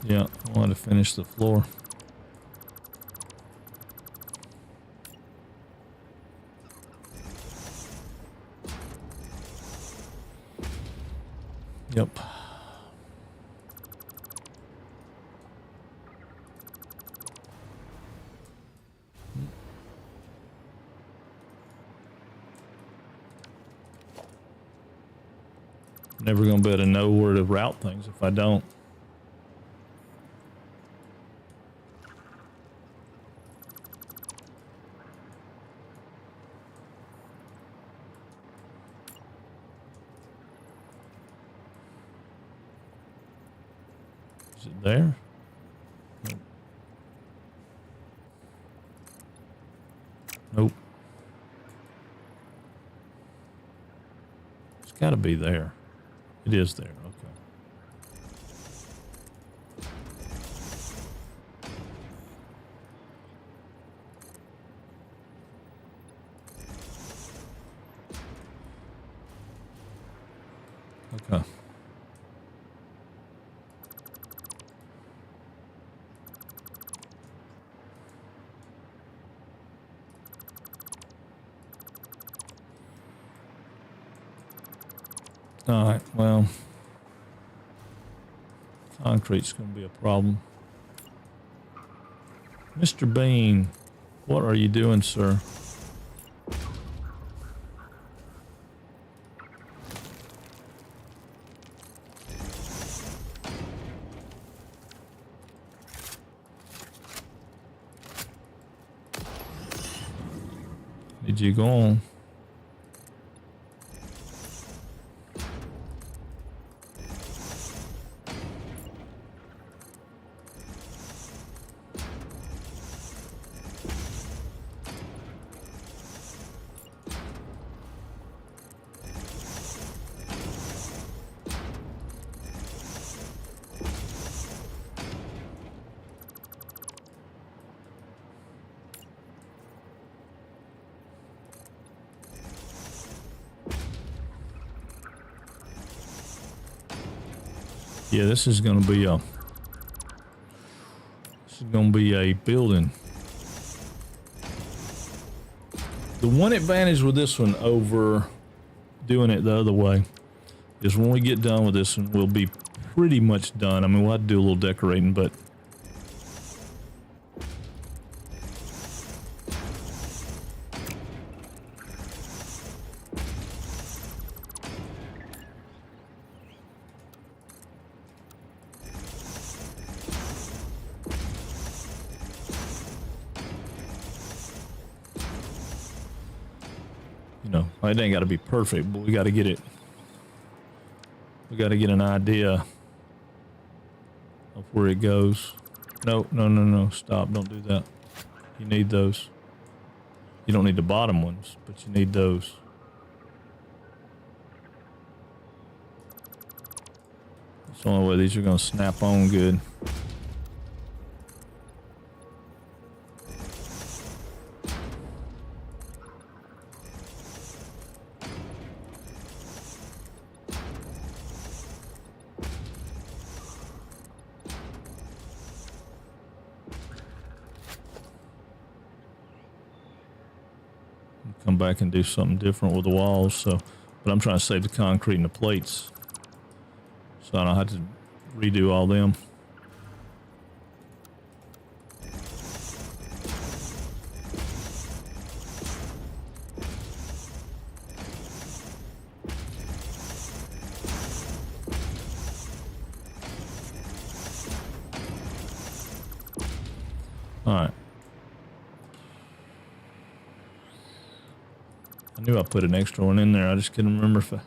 Yeah, I want to finish the floor. Yep. Never gonna be able to know where to route things if I don't. Is it there? Nope. Nope. It's got to be there. It is there. Okay. Okay. All right, well, concrete's going to be a problem. Mr. Bean, what are you doing, sir? Did you go on? Yeah, this is going to be a building. The one advantage with this one over doing it the other way is when we get done with this one, we'll be pretty much done. I mean, we'll have to do a little decorating, but you know, it ain't got to be perfect, but we got to get it. We got to get an idea of where it goes. No, no, no, no. Stop. Don't do that. You need those. You don't need the bottom ones, but you need those. That's the only way these are going to snap on good. Come back and do something different with the walls. So, but I'm trying to save the concrete and the plates, so I don't have to redo all them. All right. I knew I put an extra one in there. I just couldn't remember if I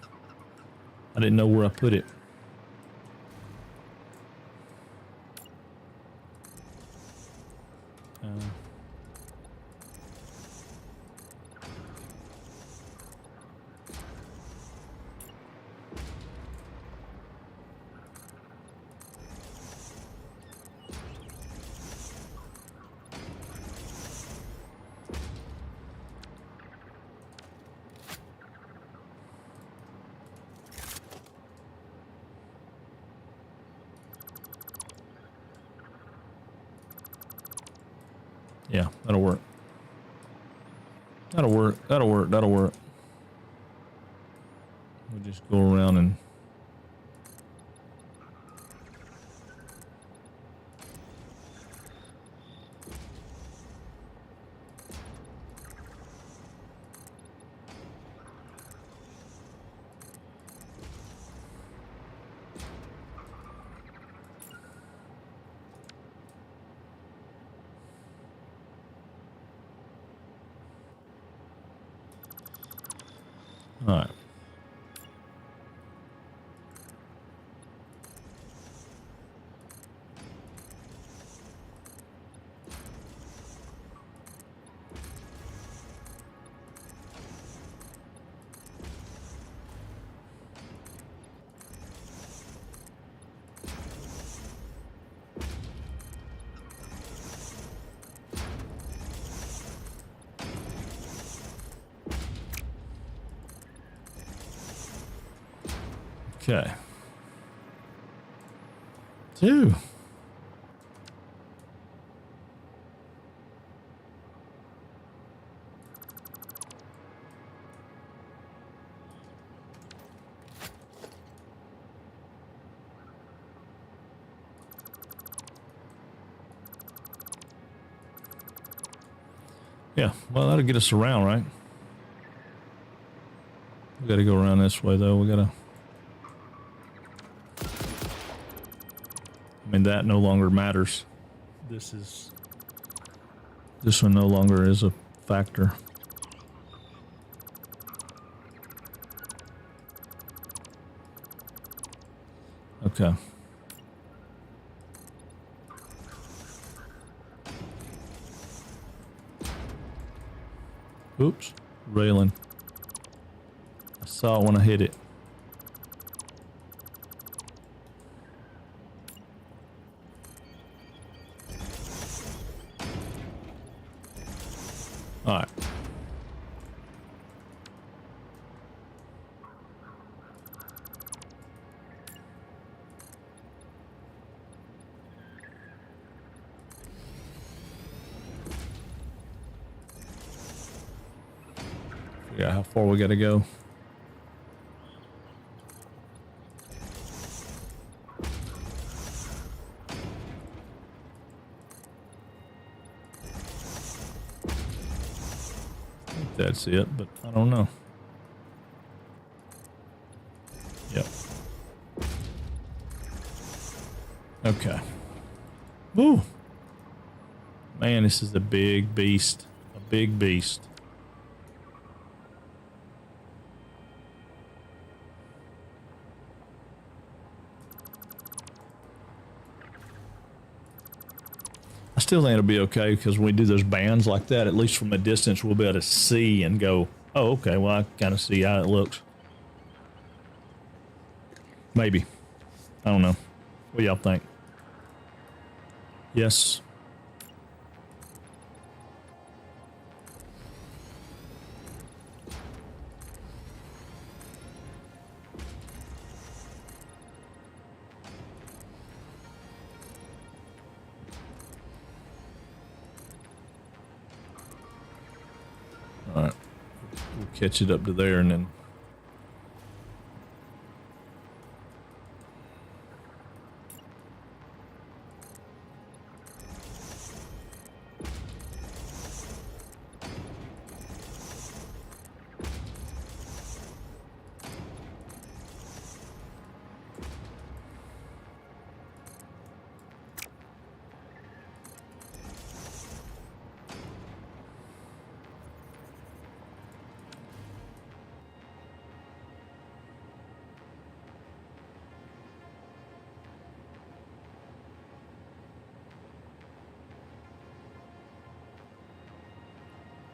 didn't know where I put it. Yeah, that'll work. That'll work. That'll work. That'll work. We'll just go around and all right. Okay. 2. Yeah, well, that'll get us around, right? We gotta go around this way, though. We gotta... I mean, that no longer matters. This one no longer is a factor. Okay. Oops, railing. I saw it when I hit it. All right. Figure out how far we gotta go. That's it, but I don't know. Yep. Okay. Woo. Man, this is a big beast. A big beast. I still think it'll be okay because when we do those bands like that, at least from a distance, we'll be able to see and go, oh, okay, well, I kind of see how it looks. Maybe. I don't know. What do y'all think? Yes. All right. We'll catch it up to there and then...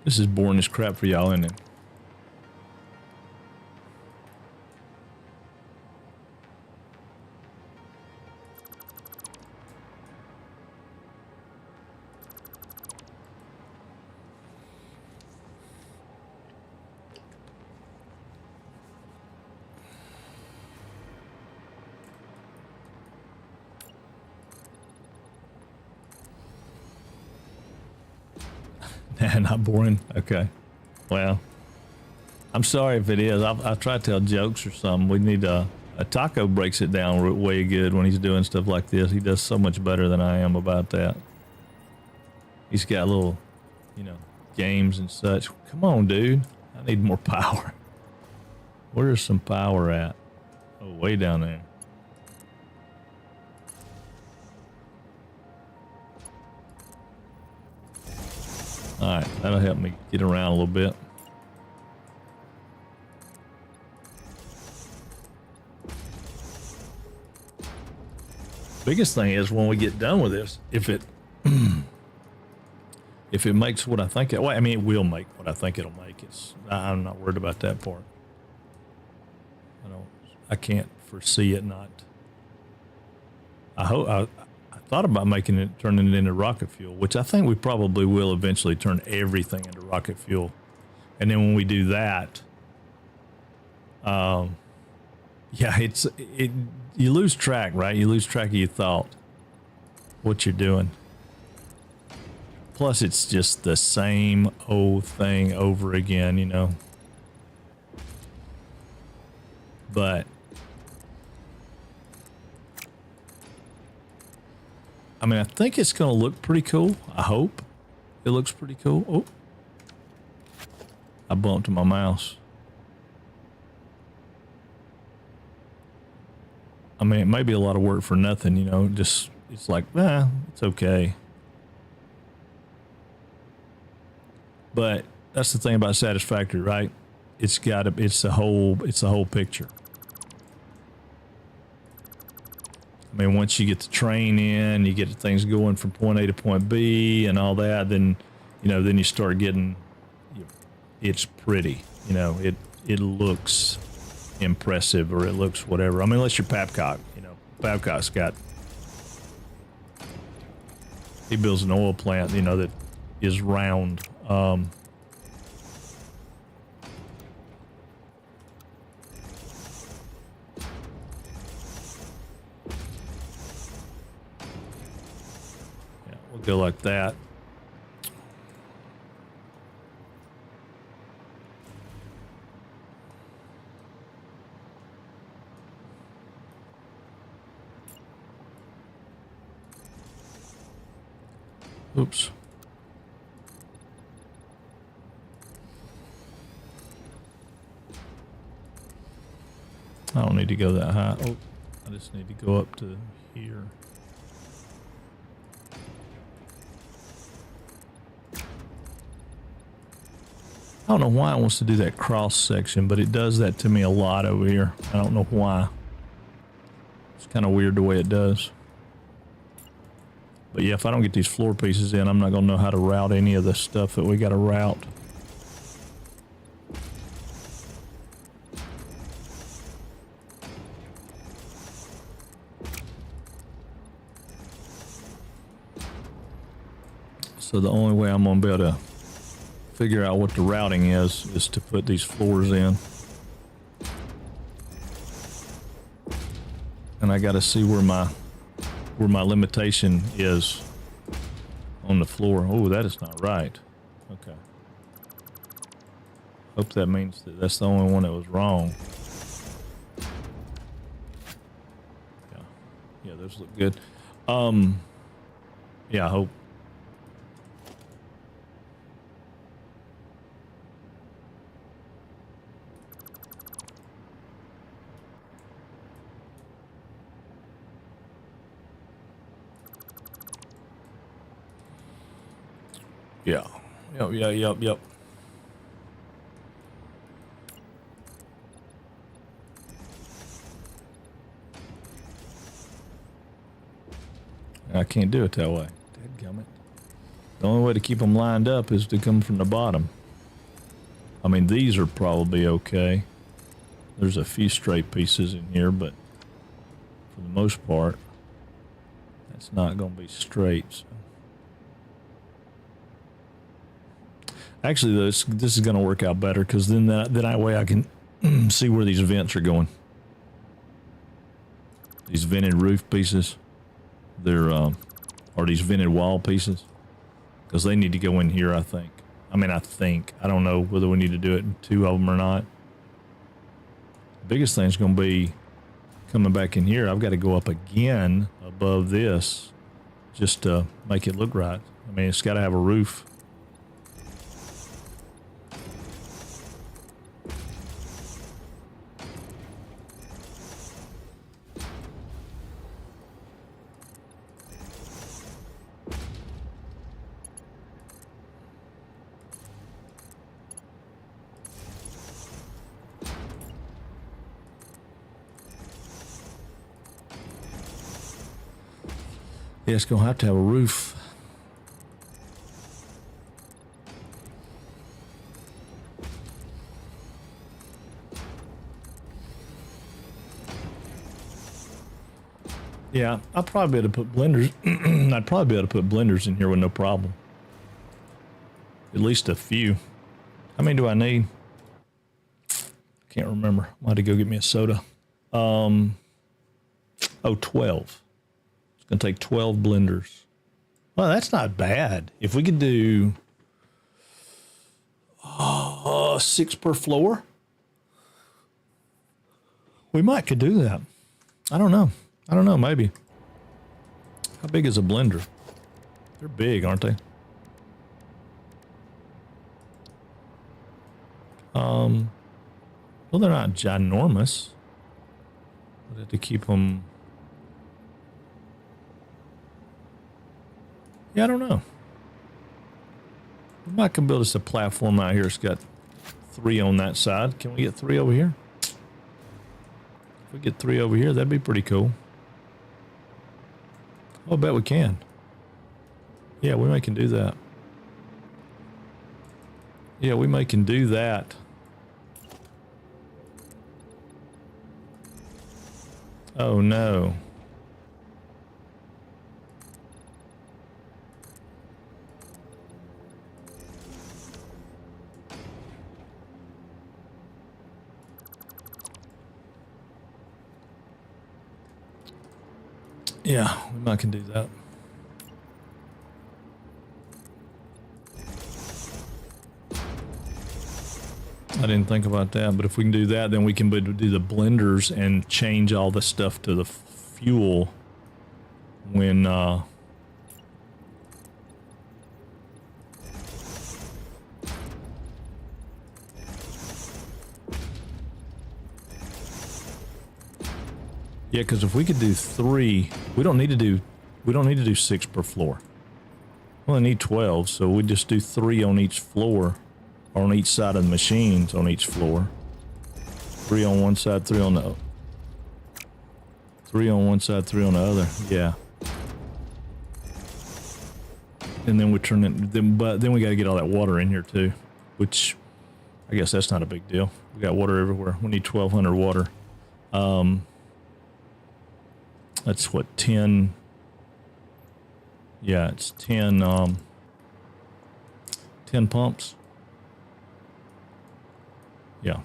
This is boring as crap for y'all, isn't it? Nah, not boring. Okay. Well, I'm sorry if it is. I try to tell jokes or something. We need a Taco breaks it down way good when he's doing stuff like this. He does so much better than I am about that. He's got little, you know, games and such. Come on, dude. I need more power. Where's some power at? Oh, way down there. All right, that'll help me get around a little bit. Biggest thing is when we get done with this, if it if it makes what I think it, well, I mean, it will make what I think it'll make. I'm not worried about that part. I can't foresee it not. I thought about turning it into rocket fuel, which I think we probably will eventually turn everything into rocket fuel. And then when we do that, yeah, you lose track, right? You lose track of your thought, what you're doing. Plus, it's just the same old thing over again, you know. But I mean, I think it's going to look pretty cool. I hope it looks pretty cool. Oh, I bumped my mouse. I mean, it may be a lot of work for nothing, you know, just, it's like, it's okay. But that's the thing about Satisfactory, right? It's the whole picture. I mean, once you get the train in, you get things going from point A to point B and all that, then, you know, then you start getting, it's pretty, you know, it looks impressive, or it looks whatever. I mean, unless you're Babcock, you know, Babcock's he builds an oil plant, you know, that is round. Yeah, we'll go like that. Oops. I don't need to go that high. Oh, I just need to go up to here. I don't know why it wants to do that cross section, but it does that to me a lot over here. I don't know why. It's kind of weird the way it does. But yeah, if I don't get these floor pieces in, I'm not going to know how to route any of the stuff that we got to route. So the only way I'm going to be able to figure out what the routing is to put these floors in. And I got to see where my limitation is on the floor. Oh, that is not right. Okay. Hope that means that that's the only one that was wrong. Yeah, those look good. Yeah, I hope. Yeah. Yep. I can't do it that way. Dadgummit. The only way to keep them lined up is to come from the bottom. I mean, these are probably okay. There's a few straight pieces in here, but for the most part, that's not going to be straight. So. Actually, this is going to work out better because then that way I can see where these vents are going. These vented roof pieces, they're or these vented wall pieces, because they need to go in here. I think. I don't know whether we need to do it in 2 of them or not. The biggest thing is going to be coming back in here. I've got to go up again above this just to make it look right. I mean, it's got to have a roof. Yeah, it's going to have a roof. Yeah, I'll probably be able to put blenders. I'd probably be able to put blenders in here with no problem. At least a few. How many do I need? Can't remember. I had to go get me a soda. 12. It's going to take 12 blenders. Well, that's not bad. If we could do 6 per floor, we might could do that. I don't know. Maybe. How big is a blender? They're big, aren't they? Well, they're not ginormous. But I have to keep them. Yeah, I don't know. We might can build us a platform out here. It's got 3 on that side. Can we get 3 over here? If we get 3 over here, that'd be pretty cool. Oh, I bet we can. Yeah, we may can do that. Yeah, we may can do that. Oh, no. Yeah, we might can do that. I didn't think about that, but if we can do that, then we can do the blenders and change all the stuff to the fuel when yeah, because if we could do 3, we don't need to do 6 per floor. We only need 12, so we just do 3 on each floor, or on each side of the machines on each floor. 3 on one side, 3 on the other. 3 on one side, 3 on the other. Yeah. And then we turn it. But then we got to get all that water in here too, which I guess that's not a big deal. We got water everywhere. We need 1,200 water. That's what, 10. Yeah, it's 10 pumps. Yeah.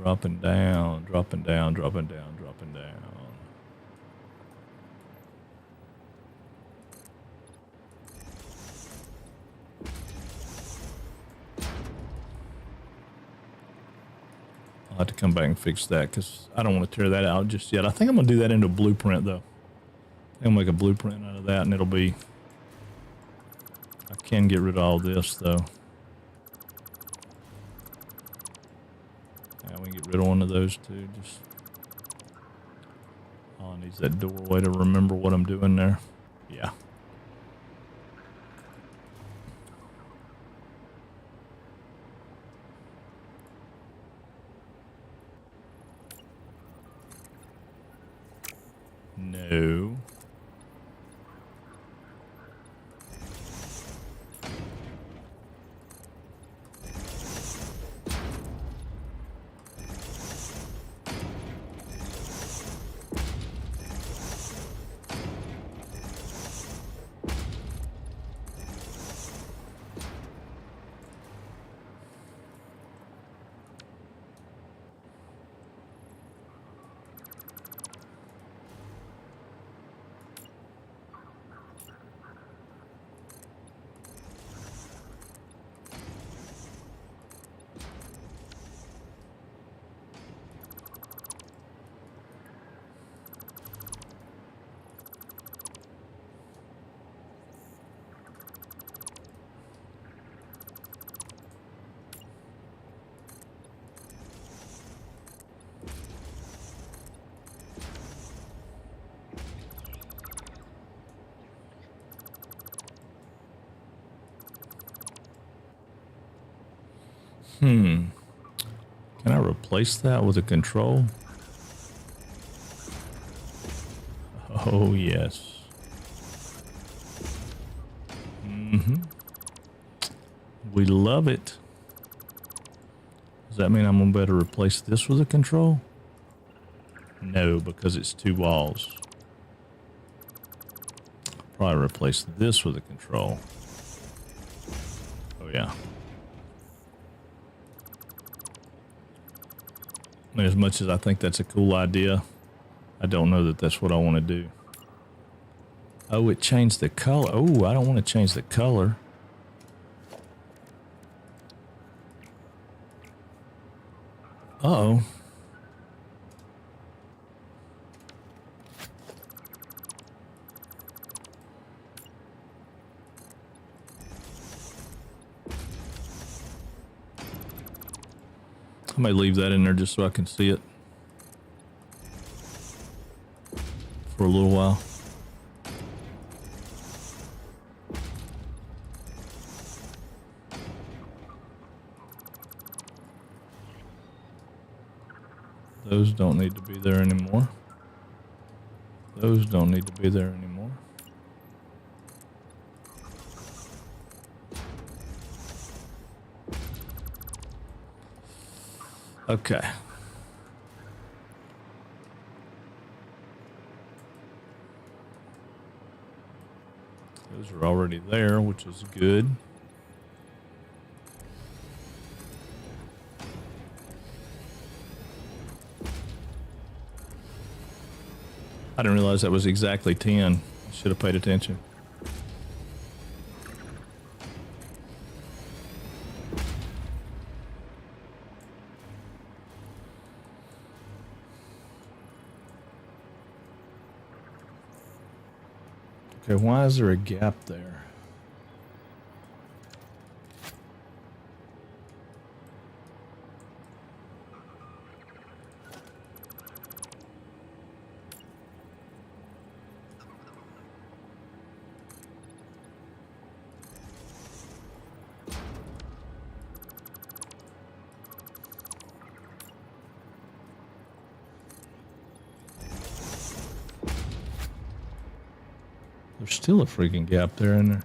Dropping down, dropping down, dropping down, dropping down. have to come back and fix that because I don't want to tear that out just yet. I think I'm going to do that into a blueprint, though. I'll make a blueprint out of that, and it'll be... I can get rid of all this, though. Yeah, we can get rid of one of those, too. Just... Oh, it needs that doorway to remember what I'm doing there. Yeah. No. Can I replace that with a control? Oh, yes. We love it. Does that mean I'm going to better replace this with a control? No, because it's two walls. Probably replace this with a control. Oh, yeah. I mean, as much as I think that's a cool idea, I don't know that that's what I want to do. Oh, it changed the color. Oh, I don't want to change the color. Uh-oh. I may leave that in there just so I can see it for a little while. Those don't need to be there anymore. Those don't need to be there anymore. Okay. Those are already there, which is good. I didn't realize that was exactly 10. I should have paid attention. Okay, why is there a gap there? There's still a freaking gap there, isn't there?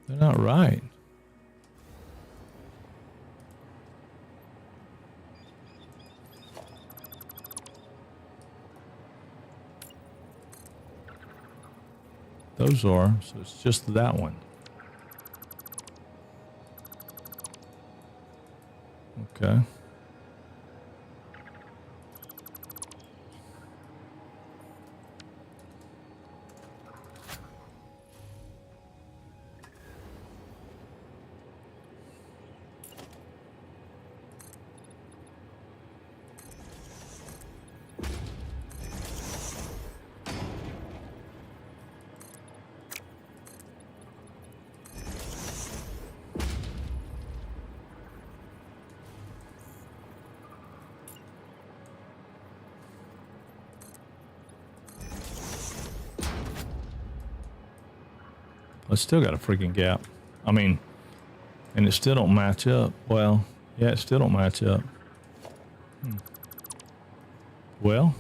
They're not right. Those are, so it's just that one. Okay. It's still got a freaking gap. I mean, and it still don't match up. Well, yeah, it still don't match up. Well.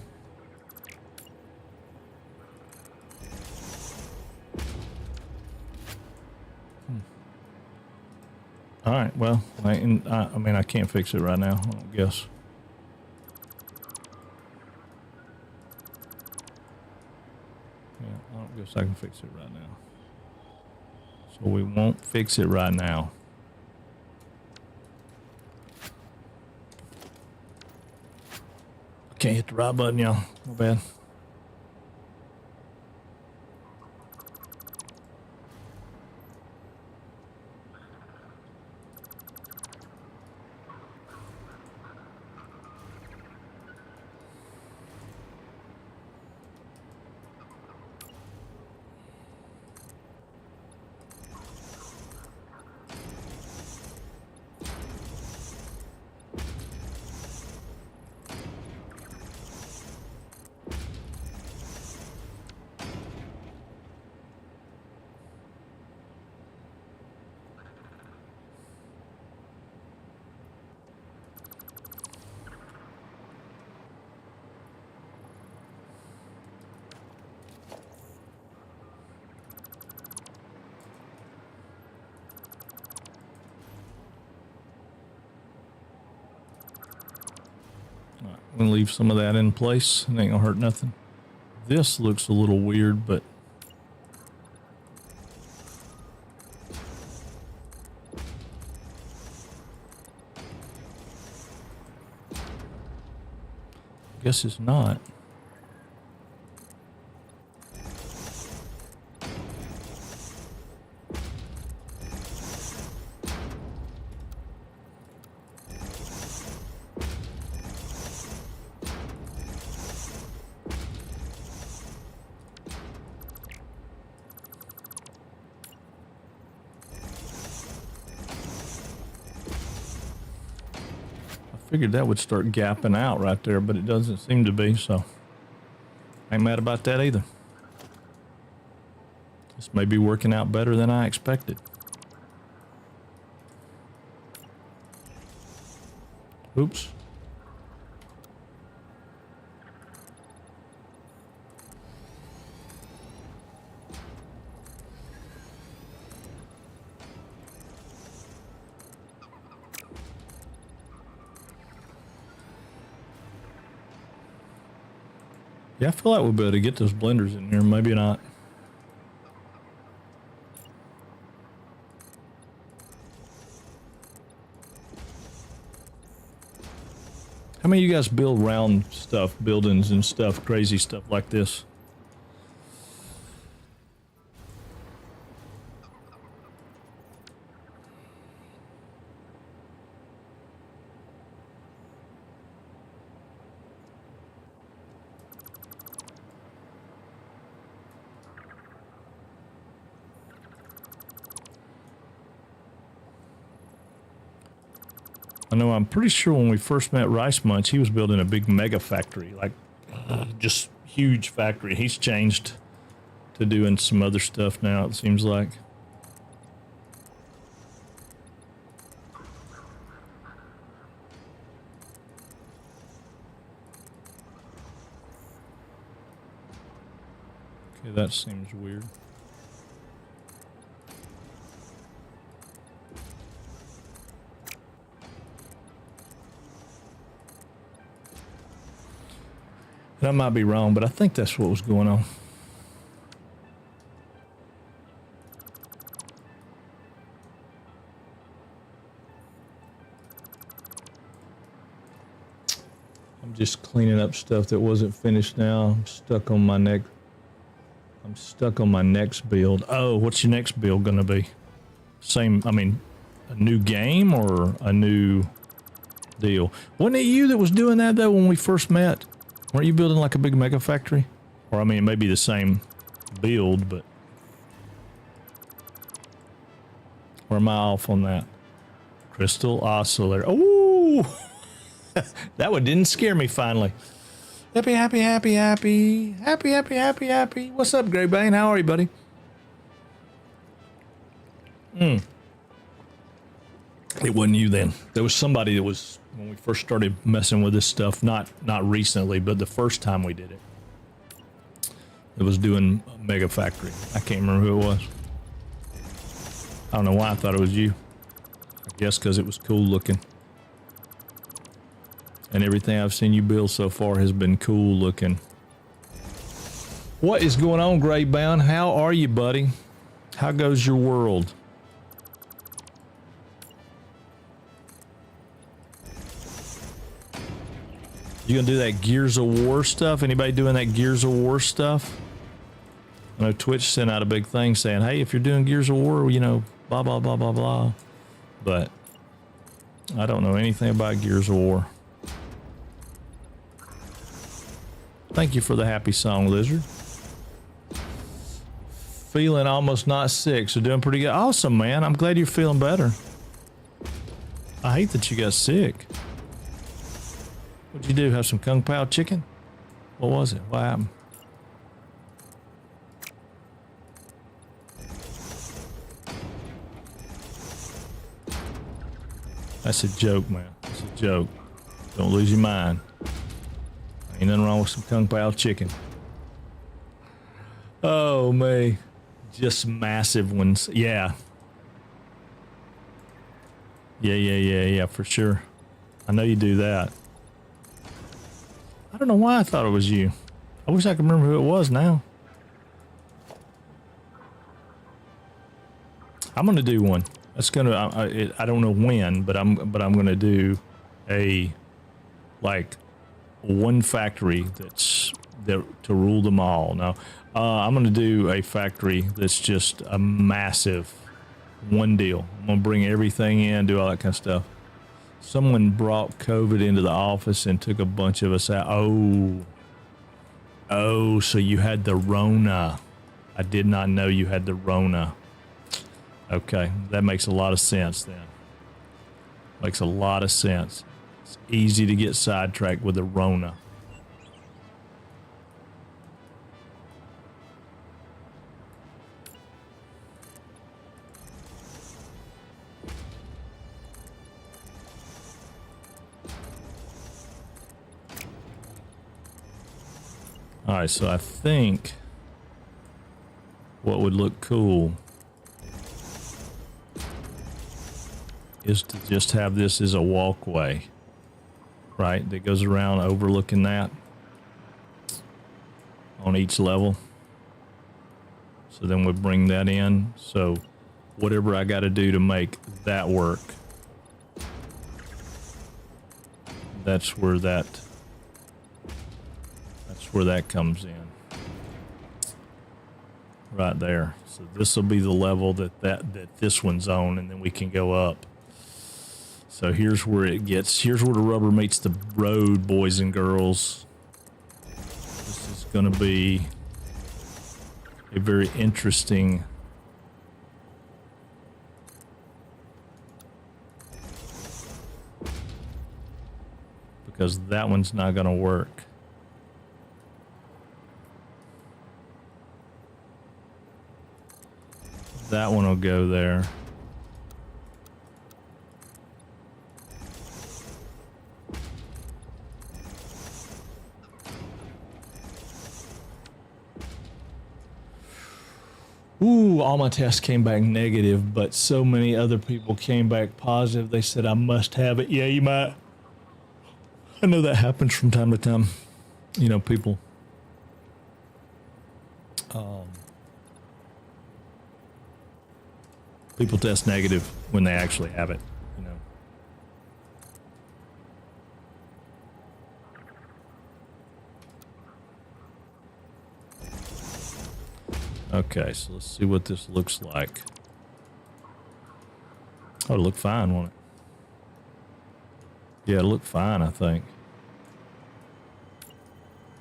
All right, well, I mean, I can't fix it right now, I don't guess. Yeah, I don't guess I can fix it right now. So we won't fix it right now. Can't hit the right button, y'all. My bad. I'm gonna leave some of that in place. It ain't gonna hurt nothing. This looks a little weird, but I guess it's not. Figured that would start gapping out right there, but it doesn't seem to be, so ain't mad about that either. This may be working out better than I expected. Oops. Yeah, I feel like we'll be able to get those blenders in here. Maybe not. How many of you guys build round stuff, buildings and stuff, crazy stuff like this? I know, I'm pretty sure when we first met Rice Munch, he was building a big mega factory, like just huge factory. He's changed to doing some other stuff now, it seems like. Okay, that seems weird. I might be wrong, but I think that's what was going on. I'm just cleaning up stuff that wasn't finished now. I'm stuck on my next build. Oh, what's your next build gonna be? Same, I mean, a new game or a new deal? Wasn't it you that was doing that though when we first met? Weren't you building like a big mega factory? Or I mean, it may be the same build, but... Or am I off on that? Crystal Oscillator. Oh! That one didn't scare me finally. Happy, happy, happy, happy. Happy, happy, happy, happy. What's up, Grey Bane? How are you, buddy? It wasn't you then. There was somebody that was, when we first started messing with this stuff, not recently, but the first time we did it. It was doing Mega Factory. I can't remember who it was. I don't know why I thought it was you. I guess because it was cool looking. And everything I've seen you build so far has been cool looking. What is going on, Graybound? How are you, buddy? How goes your world? You gonna do that Gears of War stuff? Anybody doing that Gears of War stuff? I know Twitch sent out a big thing saying, hey, if you're doing Gears of War, you know, blah, blah, blah, blah, blah. But I don't know anything about Gears of War. Thank you for the happy song, Lizard. Feeling almost not sick, so doing pretty good. Awesome, man. I'm glad you're feeling better. I hate that you got sick. What'd you do? Have some Kung Pao chicken? What was it? What happened? That's a joke, man. That's a joke. Don't lose your mind. Ain't nothing wrong with some Kung Pao chicken. Oh, me. Just massive ones. Yeah. Yeah, for sure. I know you do that. I don't know why I thought it was you. I wish I could remember who it was now. I'm gonna do one. That's gonna. I don't know when, but I'm gonna do a like one factory that's there to rule them all. Now, I'm gonna do a factory that's just a massive one deal. I'm gonna bring everything in, do all that kind of stuff. Someone brought COVID into the office and took a bunch of us out. Oh, so you had the Rona. I did not know you had the Rona. Okay, that makes a lot of sense then. Makes a lot of sense. It's easy to get sidetracked with the Rona. All right, so I think what would look cool is to just have this as a walkway, right? That goes around overlooking that on each level. So then we bring that in. So whatever I got to do to make that work, that's where that comes in. Right there. So this will be the level that this one's on, and then we can go up. So here's where the rubber meets the road, boys and girls. This is going to be a very interesting because that one's not going to work. That one will go there. Ooh, all my tests came back negative, but so many other people came back positive. They said I must have it. Yeah, you might. I know that happens from time to time. You know, people people test negative when they actually have it, you know. Okay, so let's see what this looks like. Oh, it'll look fine, won't it? Yeah, it'll look fine, I think.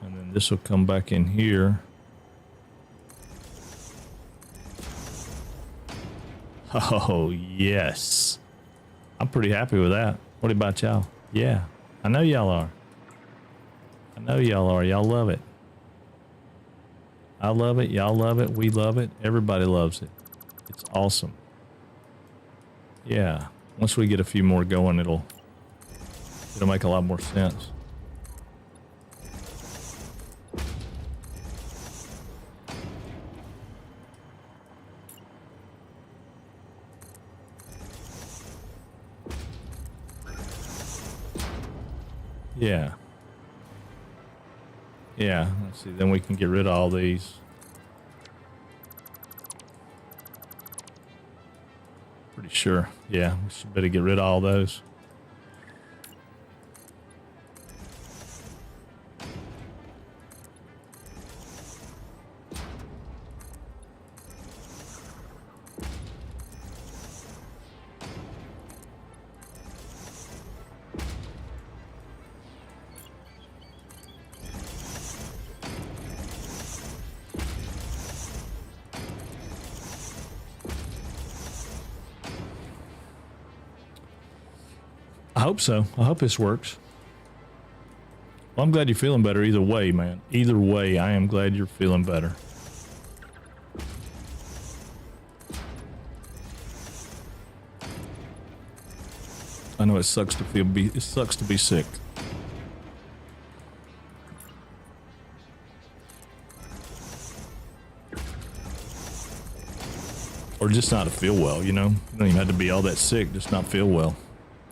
And then this will come back in here. Oh, yes. I'm pretty happy with that. What about y'all? Yeah, I know y'all are. I know y'all are. Y'all love it. I love it. Y'all love it. We love it. Everybody loves it. It's awesome. Yeah. Once we get a few more going, it'll make a lot more sense. Yeah. Yeah, let's see, then we can get rid of all these. Pretty sure. Yeah, we should better get rid of all those. I hope so. I hope this works. Well, I'm glad you're feeling better either way, man. Either way, I am glad you're feeling better. I know it sucks to be sick. Or just not to feel well, you know? You don't even have to be all that sick, just not feel well.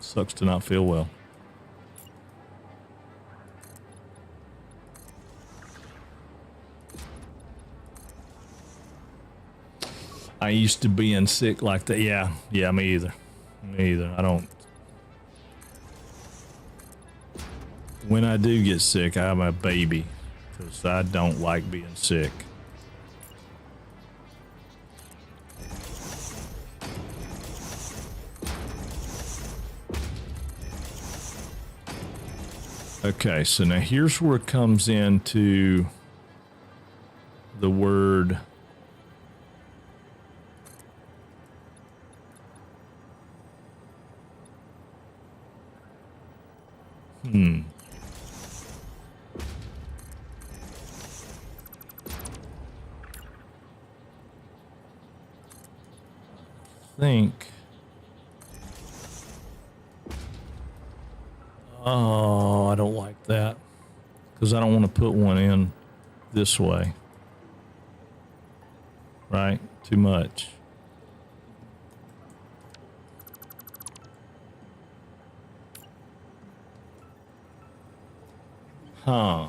Sucks to not feel well. I used to being sick like that. Yeah, me either. Me either. I don't. When I do get sick, I'm a baby because I don't like being sick. Okay, so now here's where it comes into the word think. Oh, I don't like that because I don't want to put one in this way. Right? Too much. Huh.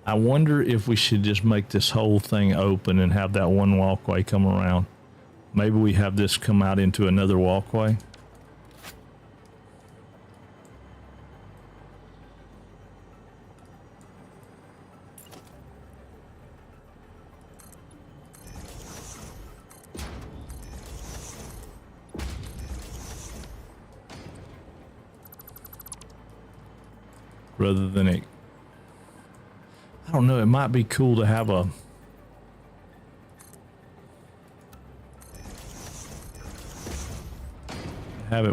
I wonder if we should just make this whole thing open and have that one walkway come around. Maybe we have this come out into another walkway. Rather than it, I don't know, it might be cool to have it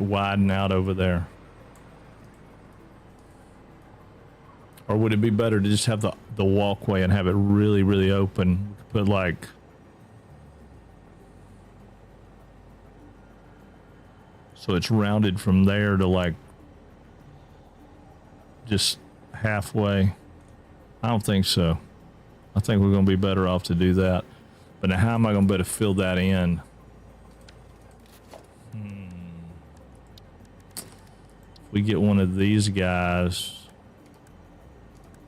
widen out over there. Or would it be better to just have the walkway and have it really, really open? Put like so it's rounded from there to like just halfway. I don't think so. I think we're going to be better off to do that. But now how am I going to be able to fill that in? If we get one of these guys.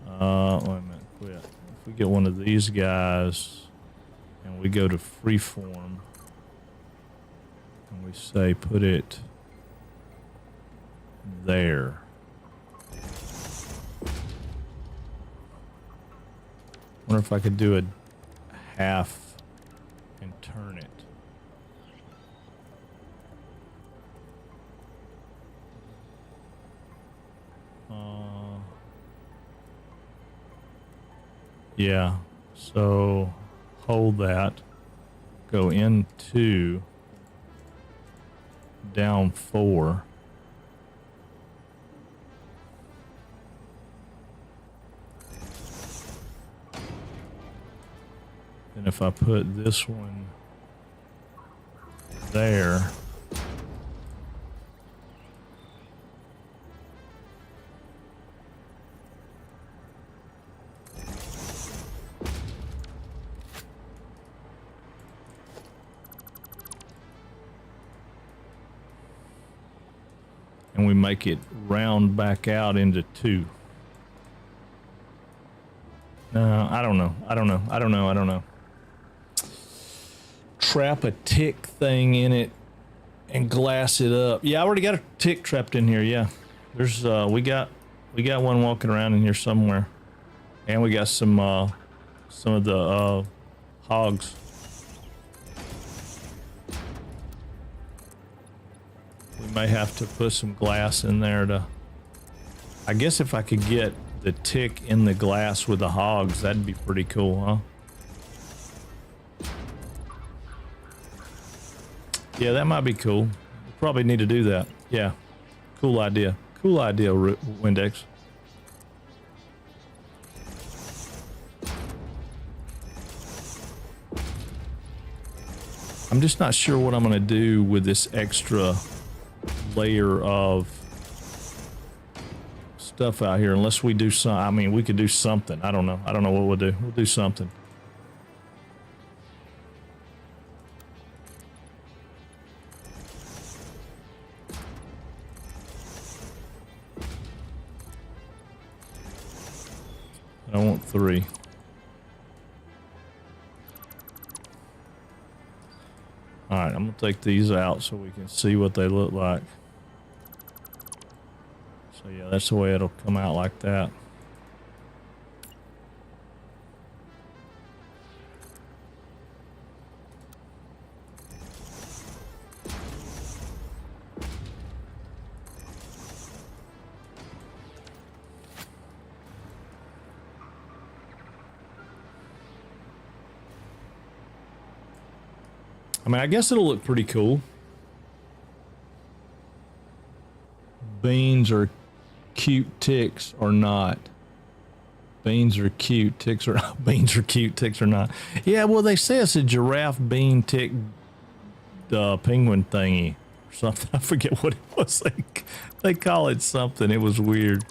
Wait a minute, quit. If we get one of these guys and we go to freeform and we say put it there. Wonder if I could do a half and turn it. Yeah, so hold that, go into down 4. And if I put this one there, and we make it round back out into 2. No, I don't know. Trap a tick thing in it and glass it up. Yeah, I already got a tick trapped in here. Yeah, there's we got one walking around in here somewhere, and we got some of the hogs. We may have to put some glass in there to. I guess if I could get the tick in the glass with the hogs, that'd be pretty cool, huh? Yeah, that might be cool. We probably need to do that. Yeah, cool idea. Cool idea, Windex. I'm just not sure what I'm gonna do with this extra layer of stuff out here unless we do some. I mean, we could do something. I don't know what we'll do. We'll do something. I want 3. All right, I'm gonna take these out so we can see what they look like. So yeah, that's the way it'll come out, like that. I mean, I guess it'll look pretty cool. Beans are cute, ticks or not. Beans are cute, ticks are not. Beans are cute, ticks or not. Yeah, well, they say it's a giraffe, bean, tick, penguin thingy or something. I forget what it was. They call it something. It was weird.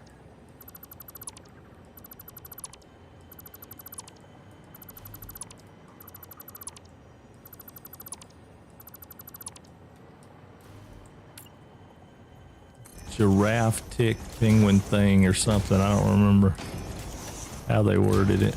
Giraffe, tick, penguin thing or something. I don't remember how they worded it.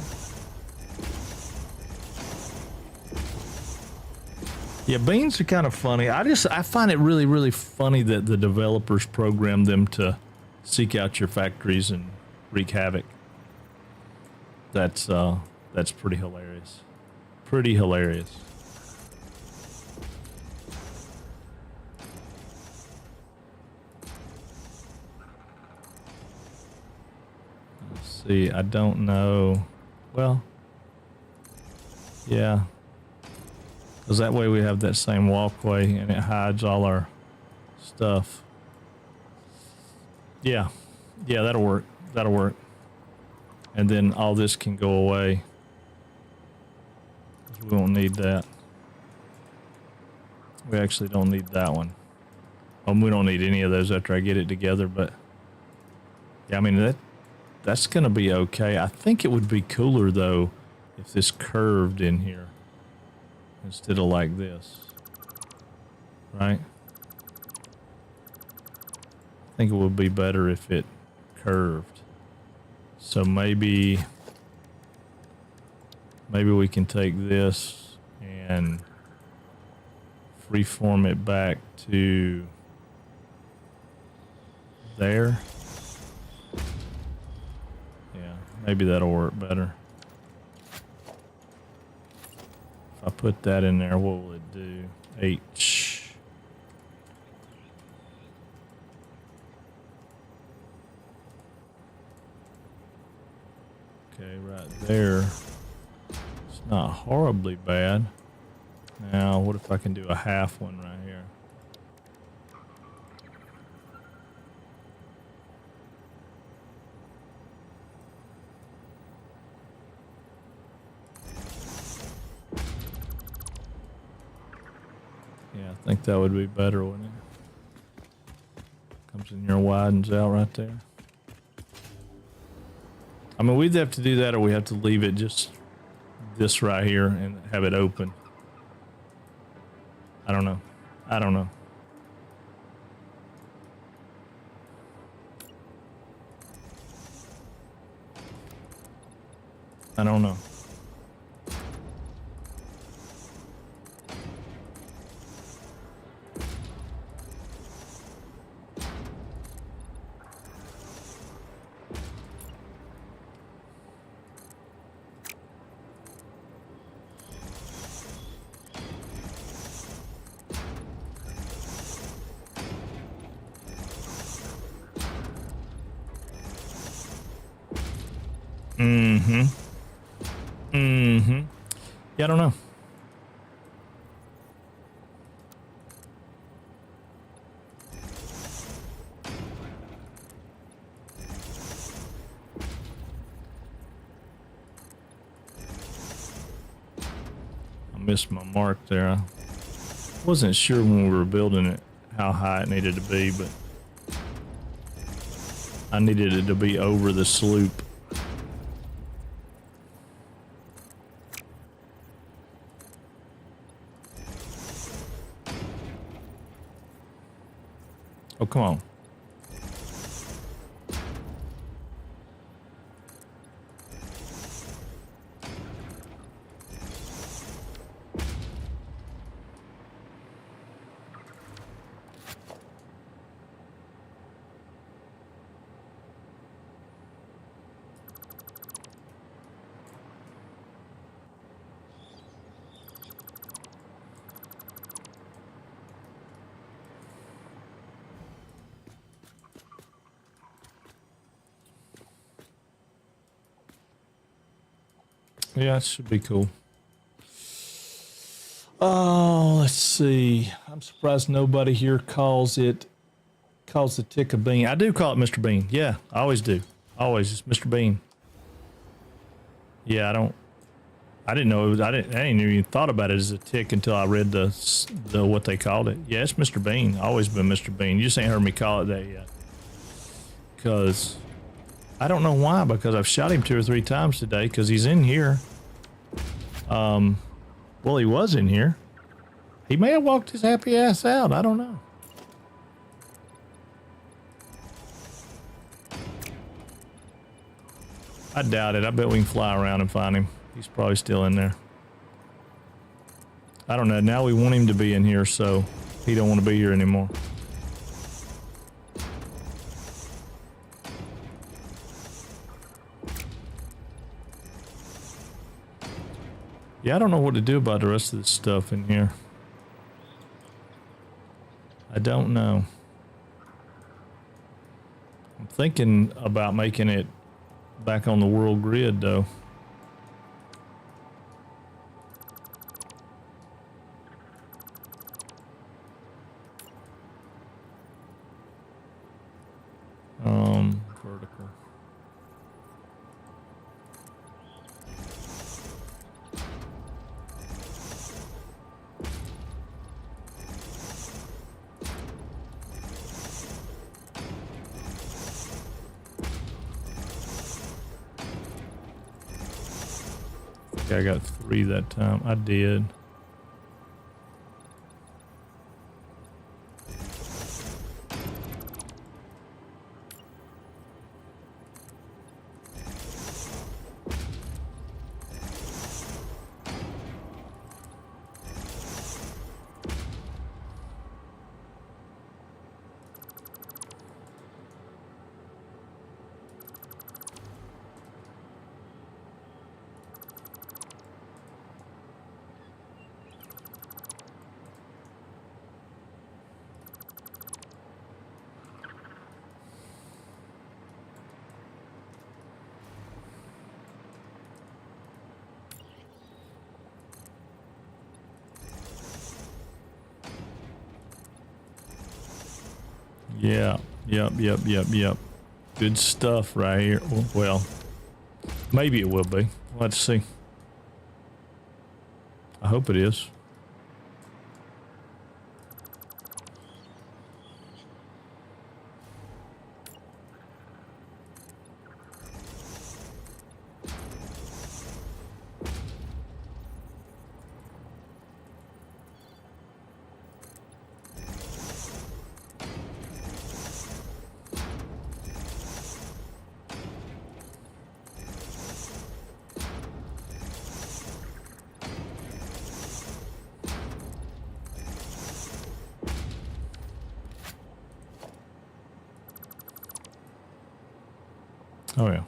Yeah, beans are kind of funny. I find it really, really funny that the developers programmed them to seek out your factories and wreak havoc. That's pretty hilarious. Pretty hilarious. See, I don't know. Well, yeah, because that way we have that same walkway and it hides all our stuff. Yeah, that'll work. That'll work. And then all this can go away. We won't need that. We actually don't need that one. We don't need any of those after I get it together, but yeah, I mean, that's gonna be okay. I think it would be cooler though if this curved in here instead of like this, right? I think it would be better if it curved. So maybe we can take this and freeform it back to there. Maybe that'll work better. If I put that in there, what will it do? H. Okay, right there. It's not horribly bad. Now, what if I can do a half one right here? Yeah, I think that would be better, wouldn't it? Comes in here, widens out right there. I mean, we'd have to do that, or we have to leave it just this right here and have it open. I don't know. I don't know. Mm-hmm. Mm-hmm. Yeah, I don't know. I missed my mark there. I wasn't sure when we were building it how high it needed to be, but I needed it to be over the slope. Oh, come on. Yeah, it should be cool. Oh, let's see. I'm surprised nobody here calls the tick a bean. I do call it Mr. Bean. Yeah, I always do. Always, it's Mr. Bean. Yeah, I didn't know it was, I didn't even thought about it as a tick until I read the what they called it. Yeah, it's Mr. Bean. Always been Mr. Bean. You just ain't heard me call it that yet. Because I don't know why, because I've shot him 2 or 3 times today because he's in here. Well, he was in here. He may have walked his happy ass out. I don't know. I doubt it. I bet we can fly around and find him. He's probably still in there. I don't know. Now we want him to be in here, so he don't want to be here anymore. Yeah, I don't know what to do about the rest of this stuff in here. I don't know. I'm thinking about making it back on the world grid, though. Vertical. I got 3 that time. I did. Yeah. Yep. Good stuff right here. Well, maybe it will be. Let's see. I hope it is. Oh, yeah.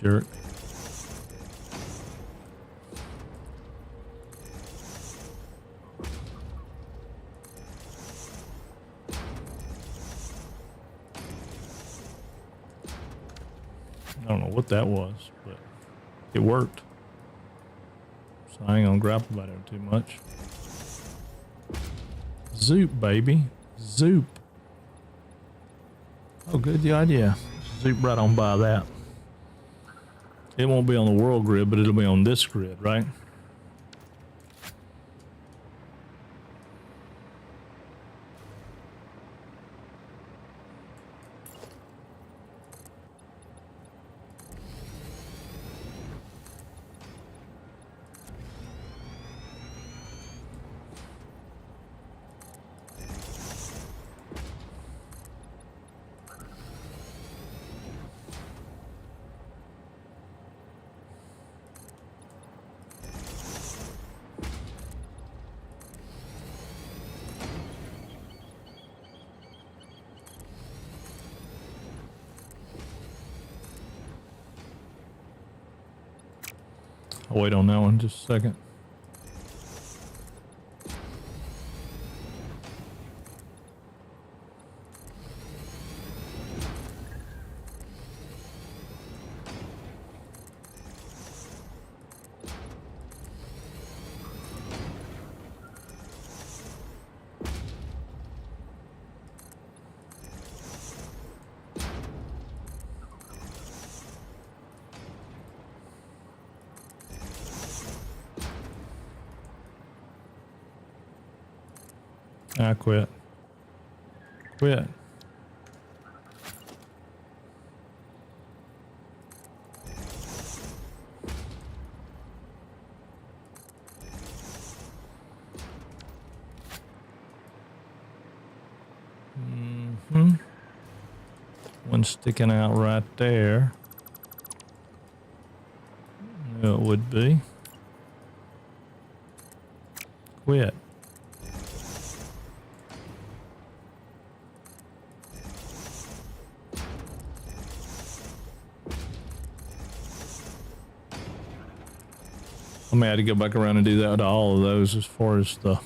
Jerk. I don't know what that was, but it worked. So I ain't gonna grapple about it too much. Zoop, baby. Zoop. Oh, good idea. Zoop right on by that. It won't be on the world grid, but it'll be on this grid, right? I'll wait on that one just a second. I quit. Quit. One sticking out right there. It would be. Quit. I may have to go back around and do that to all of those as far as the...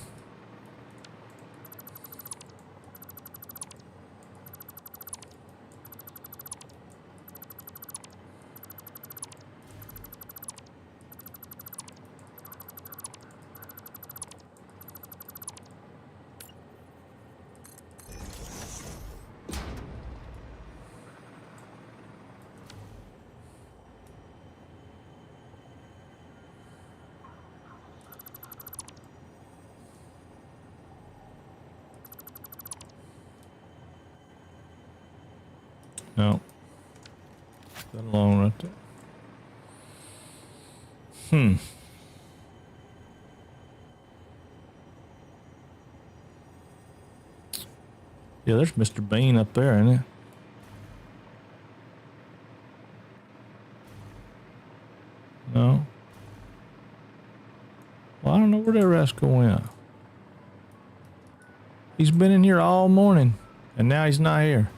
No. That alone right there. Yeah, there's Mr. Bean up there, isn't it? No. Well, I don't know where that rascal went. He's been in here all morning, and now he's not here.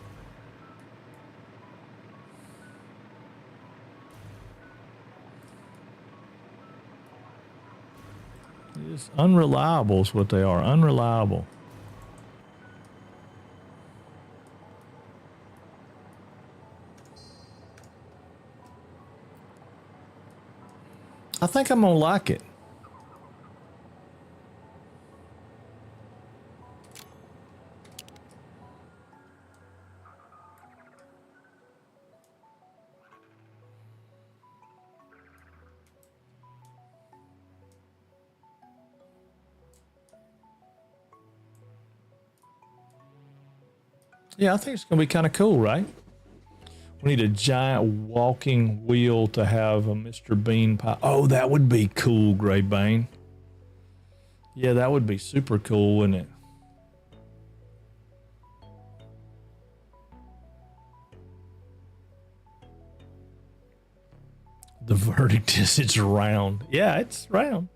It's unreliable is what they are. Unreliable. I think I'm gonna like it. Yeah, I think it's going to be kind of cool, right? We need a giant walking wheel to have a Mr. Bean pie. Oh, that would be cool, Gray Bane. Yeah, that would be super cool, wouldn't it? The verdict is it's round. Yeah, it's round.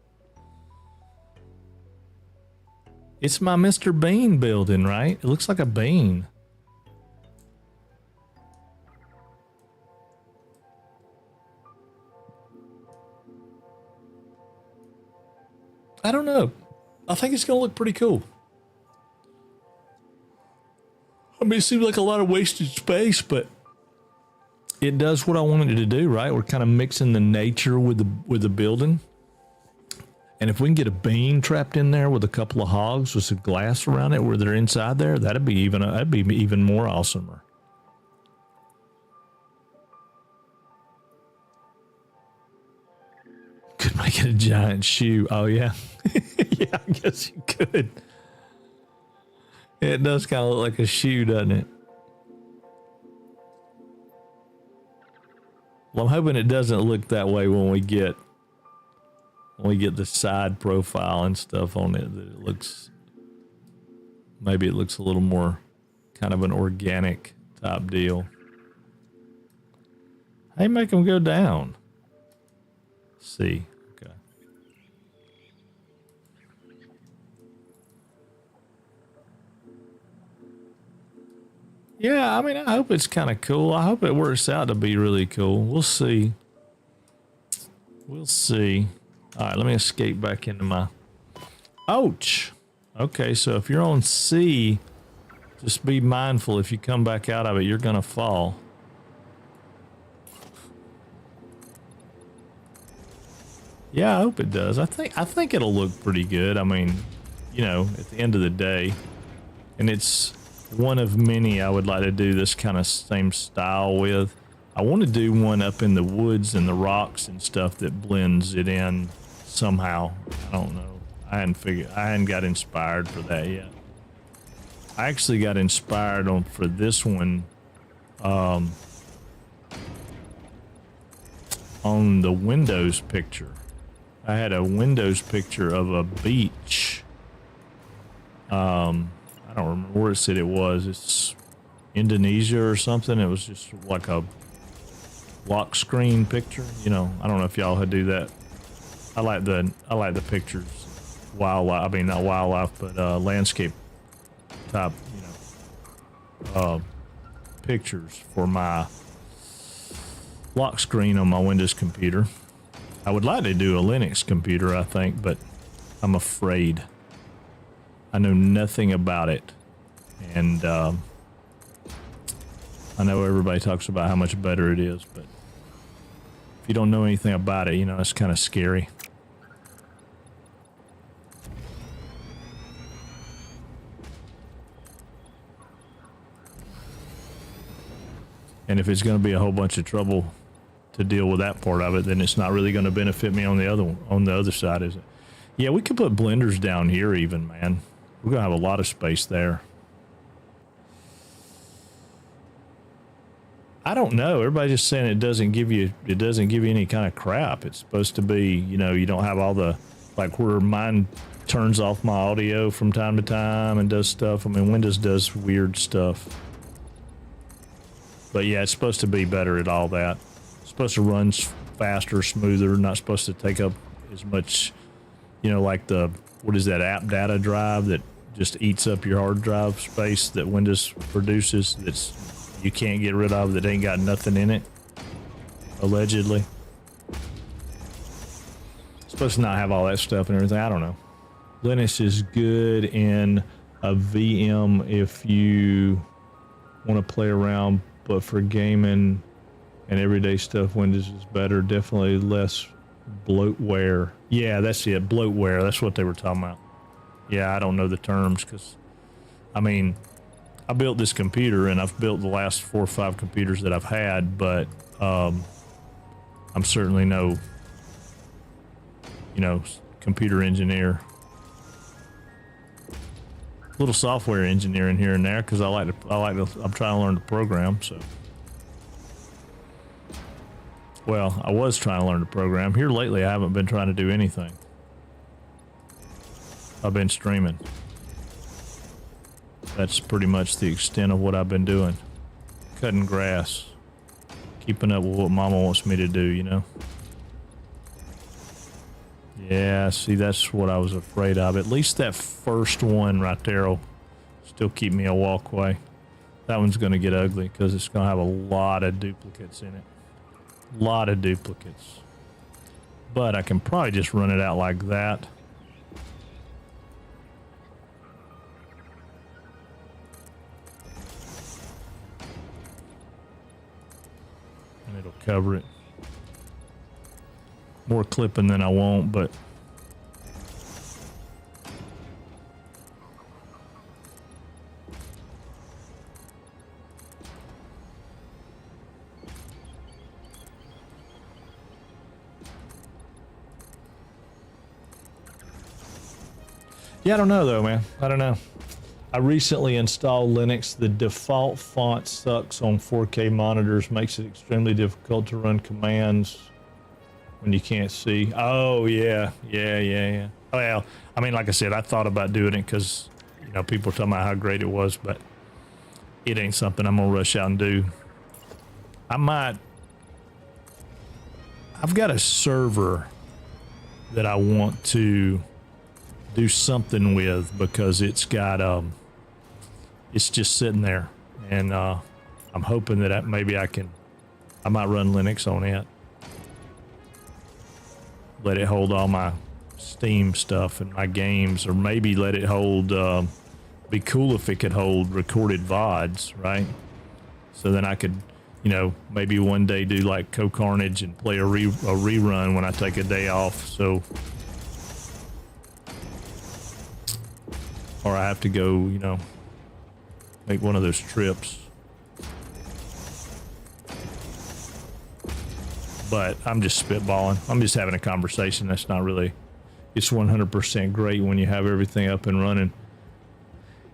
It's my Mr. Bean building, right? It looks like a bean. I don't know. I think it's going to look pretty cool. I mean, it seems like a lot of wasted space, but it does what I wanted it to do, right? We're kind of mixing the nature with the building. And if we can get a bean trapped in there with a couple of hogs with some glass around it where they're inside there, that'd be even more awesomer. Could make it a giant shoe. Oh yeah. Yeah, I guess you could. It does kind of look like a shoe, doesn't it? Well, I'm hoping it doesn't look that way when we get the side profile and stuff on it. That it looks, maybe it looks a little more kind of an organic type deal. Hey, make them go down. See. Okay. Yeah, I mean, I hope it's kind of cool. I hope it works out to be really cool. We'll see. We'll see. All right, let me escape back into my... Ouch! Okay, so if you're on C, just be mindful if you come back out of it, you're going to fall. Yeah, I hope it does. I think it'll look pretty good. I mean, you know, at the end of the day, and it's one of many I would like to do this kind of same style with. I want to do one up in the woods and the rocks and stuff that blends it in somehow. I don't know. I hadn't got inspired for that yet. I actually got inspired for this one on the Windows picture. I had a Windows picture of a beach. I don't remember where it said it was. It's Indonesia or something. It was just like a lock screen picture. You know, I don't know if y'all would do that. I like the pictures, wildlife. I mean, not wildlife, but landscape type. You know, pictures for my lock screen on my Windows computer. I would like to do a Linux computer, I think, but I'm afraid. I know nothing about it, and I know everybody talks about how much better it is, but if you don't know anything about it, you know, it's kind of scary. And if it's going to be a whole bunch of trouble to deal with that part of it, then it's not really going to benefit me on the other side, is it? Yeah, we could put blenders down here even, man. We're going to have a lot of space there. I don't know. Everybody's just saying it doesn't give you any kind of crap. It's supposed to be, you know, you don't have all the, like where mine turns off my audio from time to time and does stuff. I mean, Windows does weird stuff. But yeah, it's supposed to be better at all that. It's supposed to run faster, smoother, not supposed to take up as much, you know, like what is that app data drive that just eats up your hard drive space that Windows produces that's you can't get rid of, that ain't got nothing in it, allegedly. It's supposed to not have all that stuff and everything. I don't know. Linux is good in a VM if you want to play around, but for gaming and everyday stuff, Windows is better. Definitely less bloatware. Yeah, that's it. Bloatware. That's what they were talking about. Yeah, I don't know the terms because, I mean, I built this computer and I've built the last 4 or 5 computers that I've had, but I'm certainly no, you know, computer engineer. little software engineering here and there because I'm trying to learn to program. So, well, I was trying to learn to program. Here lately, I haven't been trying to do anything. I've been streaming. That's pretty much the extent of what I've been doing. Cutting grass. Keeping up with what Mama wants me to do, you know? Yeah, see, that's what I was afraid of. At least that first one right there will still keep me a walkway. That one's going to get ugly because it's going to have a lot of duplicates in it. A lot of duplicates. But I can probably just run it out like that. And it'll cover it. More clipping than I want, but yeah, I don't know though, man. I don't know. I recently installed Linux. The default font sucks on 4K monitors, makes it extremely difficult to run commands when you can't see. Oh, yeah. Well, I mean, like I said, I thought about doing it because, you know, people were talking about how great it was, but it ain't something I'm going to rush out and do. I've got a server that I want to do something with because it's got, it's just sitting there. And I'm hoping that maybe I might run Linux on it. Let it hold all my Steam stuff and my games, or maybe let it hold, be cool if it could hold recorded VODs, right? So then I could, you know, maybe one day do like Co-Carnage and play a rerun when I take a day off. So, or I have to go, you know, make one of those trips. But I'm just spitballing. I'm just having a conversation. That's not really, it's 100% great when you have everything up and running.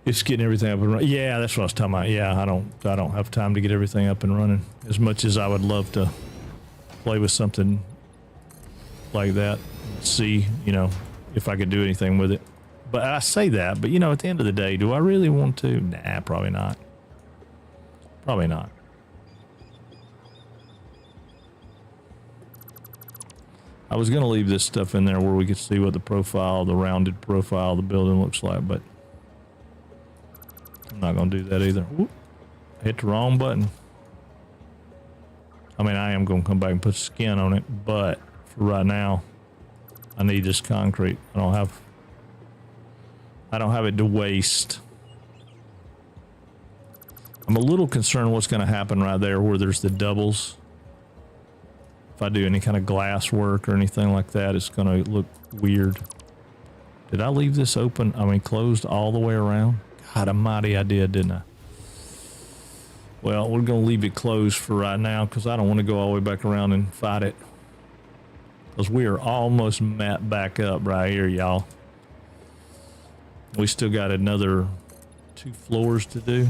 It's getting everything up and running. Yeah, that's what I was talking about. Yeah, I don't have time to get everything up and running as much as I would love to play with something like that. See, you know, if I could do anything with it. But I say that, but you know, at the end of the day, do I really want to? Nah, probably not. Probably not. I was going to leave this stuff in there where we could see what the rounded profile of the building looks like, but I'm not going to do that either. Whoop. Hit the wrong button. I mean, I am going to come back and put skin on it, but for right now, I need this concrete. I don't have it to waste. I'm a little concerned what's going to happen right there where there's the doubles. If I do any kind of glass work or anything like that, it's going to look weird. Did I leave this open? I mean, closed all the way around? God almighty, I did, didn't I? Well, we're going to leave it closed for right now because I don't want to go all the way back around and fight it. Because we are almost mapped back up right here, y'all. We still got another 2 floors to do.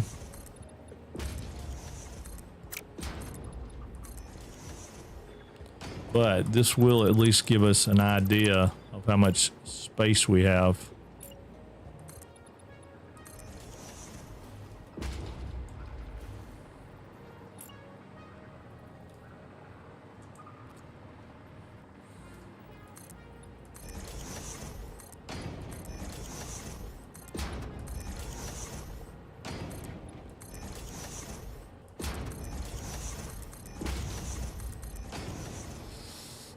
But this will at least give us an idea of how much space we have.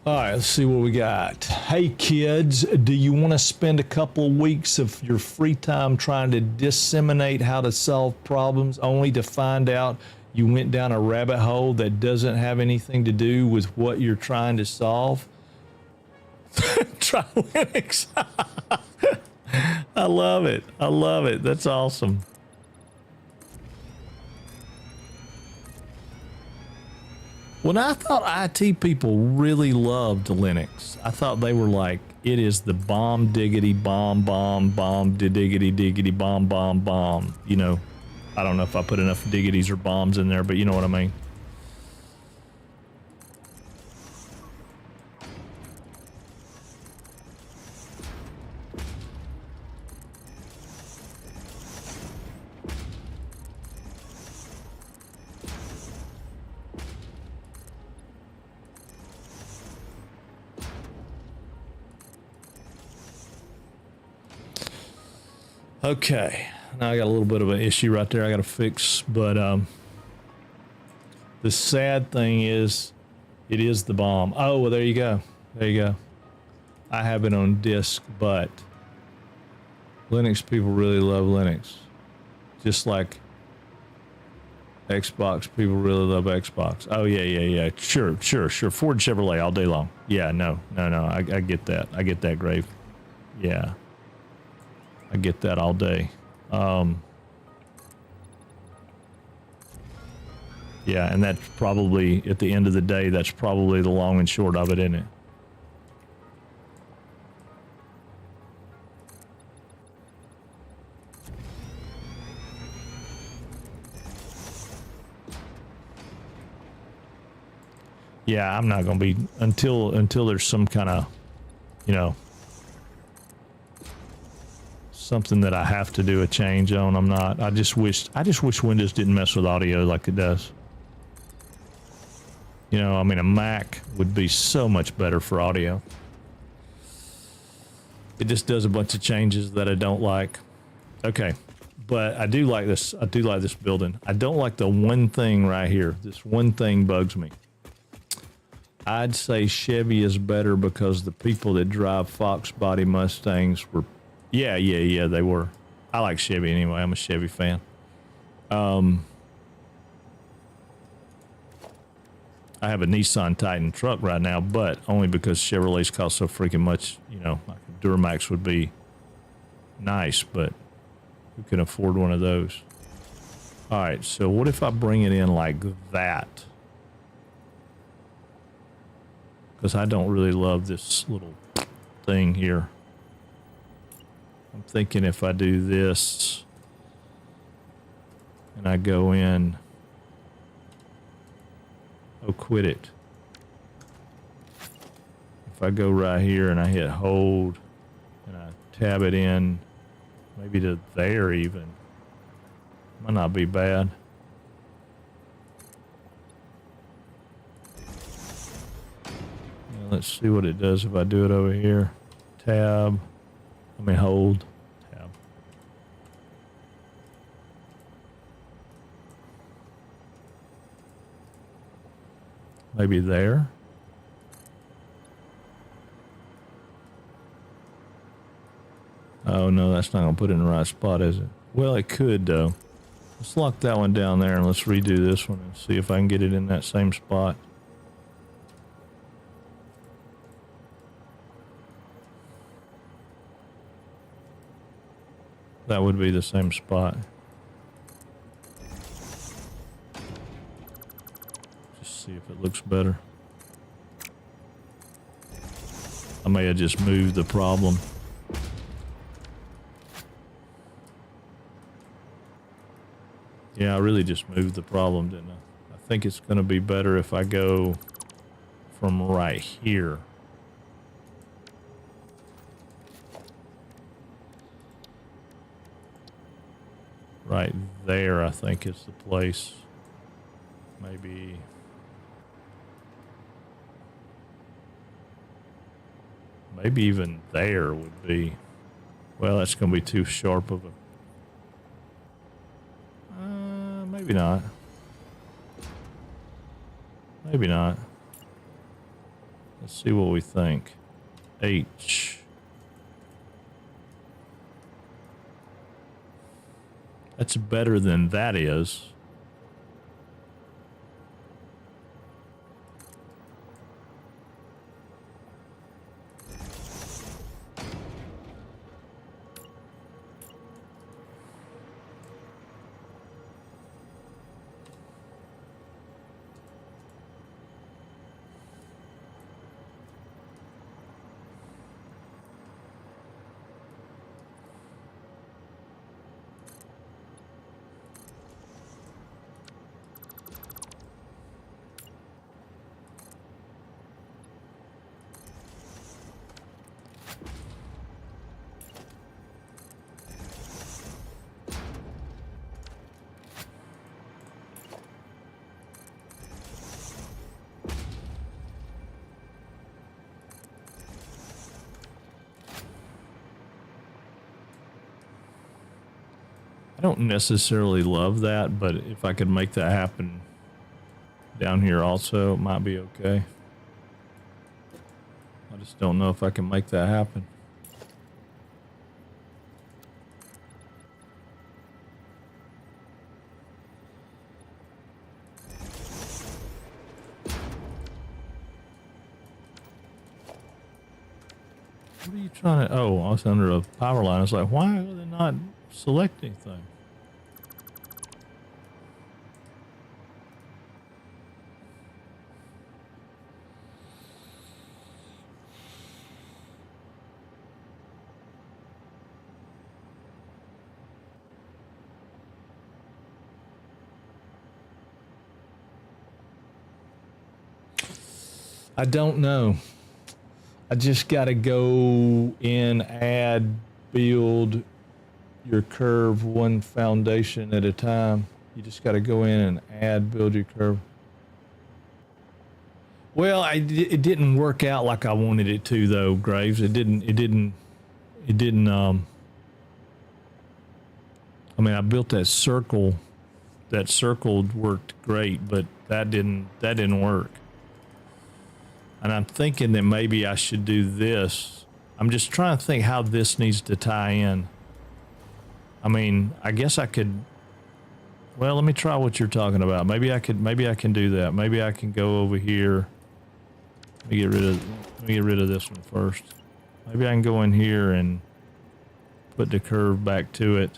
All right, let's see what we got. Hey kids, do you want to spend a couple of weeks of your free time trying to disseminate how to solve problems only to find out you went down a rabbit hole that doesn't have anything to do with what you're trying to solve? Try Linux. I love it. I love it. That's awesome. Well, I thought IT people really loved Linux. I thought they were like, it is the bomb diggity bomb diggity diggity bomb. You know, I don't know if I put enough diggities or bombs in there, but you know what I mean. Okay, now I got a little bit of an issue right there I got to fix, but the sad thing is, it is the bomb. Oh, well, there you go. There you go. I have it on disk, but Linux people really love Linux. Just like Xbox people really love Xbox. Oh, yeah. Sure. Ford Chevrolet all day long. Yeah, no. I get that. I get that, Grave. Yeah. I get that all day. Yeah, and that's probably, at the end of the day, that's probably the long and short of it, isn't it? Yeah, I'm not going to be, until there's some kind of, you know, something that I have to do a change on. I'm not. I just wish Windows didn't mess with audio like it does. You know, I mean, a Mac would be so much better for audio. It just does a bunch of changes that I don't like. Okay, but I do like this. I do like this building. I don't like the one thing right here. This one thing bugs me. I'd say Chevy is better because the people that drive Fox body Mustangs were, yeah, they were. I like Chevy anyway. I'm a Chevy fan. I have a Nissan Titan truck right now, but only because Chevrolets cost so freaking much. You know, like a Duramax would be nice, but who can afford one of those? All right, so what if I bring it in like that? Because I don't really love this little thing here. I'm thinking if I do this and I go in, oh, quit it. If I go right here and I hit hold and I tab it in, maybe to there even, might not be bad. Let's see what it does if I do it over here. Tab. Hold. Tab. Maybe there. Oh no, that's not gonna put it in the right spot, is it? Well, it could though. Let's lock that one down there and let's redo this one and see if I can get it in that same spot. That would be the same spot. Just see if it looks better. I may have just moved the problem. Yeah, I really just moved the problem, didn't I? I think it's going to be better if I go from right here. Right there, I think, is the place. Maybe even there would be. Well, that's going to be too sharp of a. Maybe not. Maybe not. Let's see what we think. H. That's better than that is. I don't necessarily love that, but if I could make that happen down here also, it might be okay. I just don't know if I can make that happen. What are you trying to... Oh, I was under a power line. I was like, why are they not selecting anything? I don't know. I just got to go in, add, build your curve one foundation at a time. You just got to go in and add, build your curve. Well, it didn't work out like I wanted it to, though, Graves. It didn't. I mean, I built that circle. That circle worked great, but that didn't work. And I'm thinking that maybe I should do this. I'm just trying to think how this needs to tie in. I mean, I guess I could. Well, let me try what you're talking about. Maybe I can do that. Maybe I can go over here. Let me get rid of this one first. Maybe I can go in here and put the curve back to it.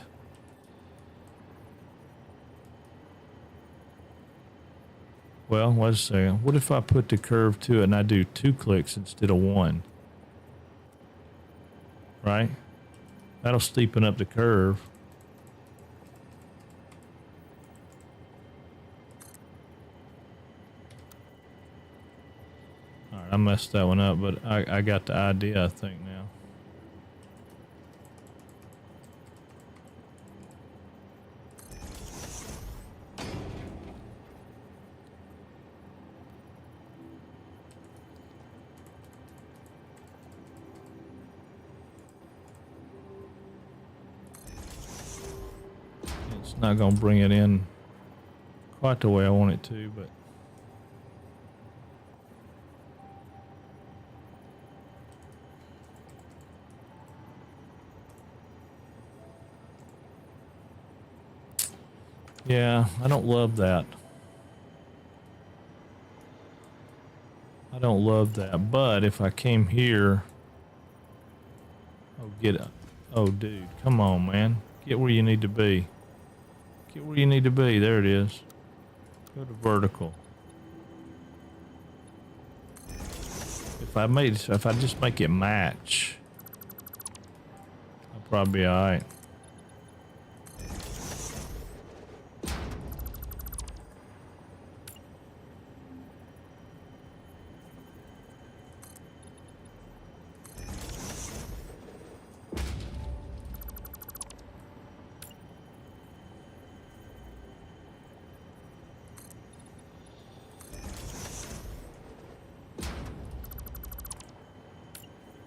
Well, wait a second. What if I put the curve to it and I do 2 clicks instead of 1? Right? That'll steepen up the curve. All right, I messed that one up, but I got the idea, I think, now. Not gonna bring it in quite the way I want it to, but yeah, I don't love that. I don't love that, but if I came here, oh dude, come on, man, get where you need to be. Get where you need to be. There it is. Go to vertical. If I just make it match, I'll probably be all right.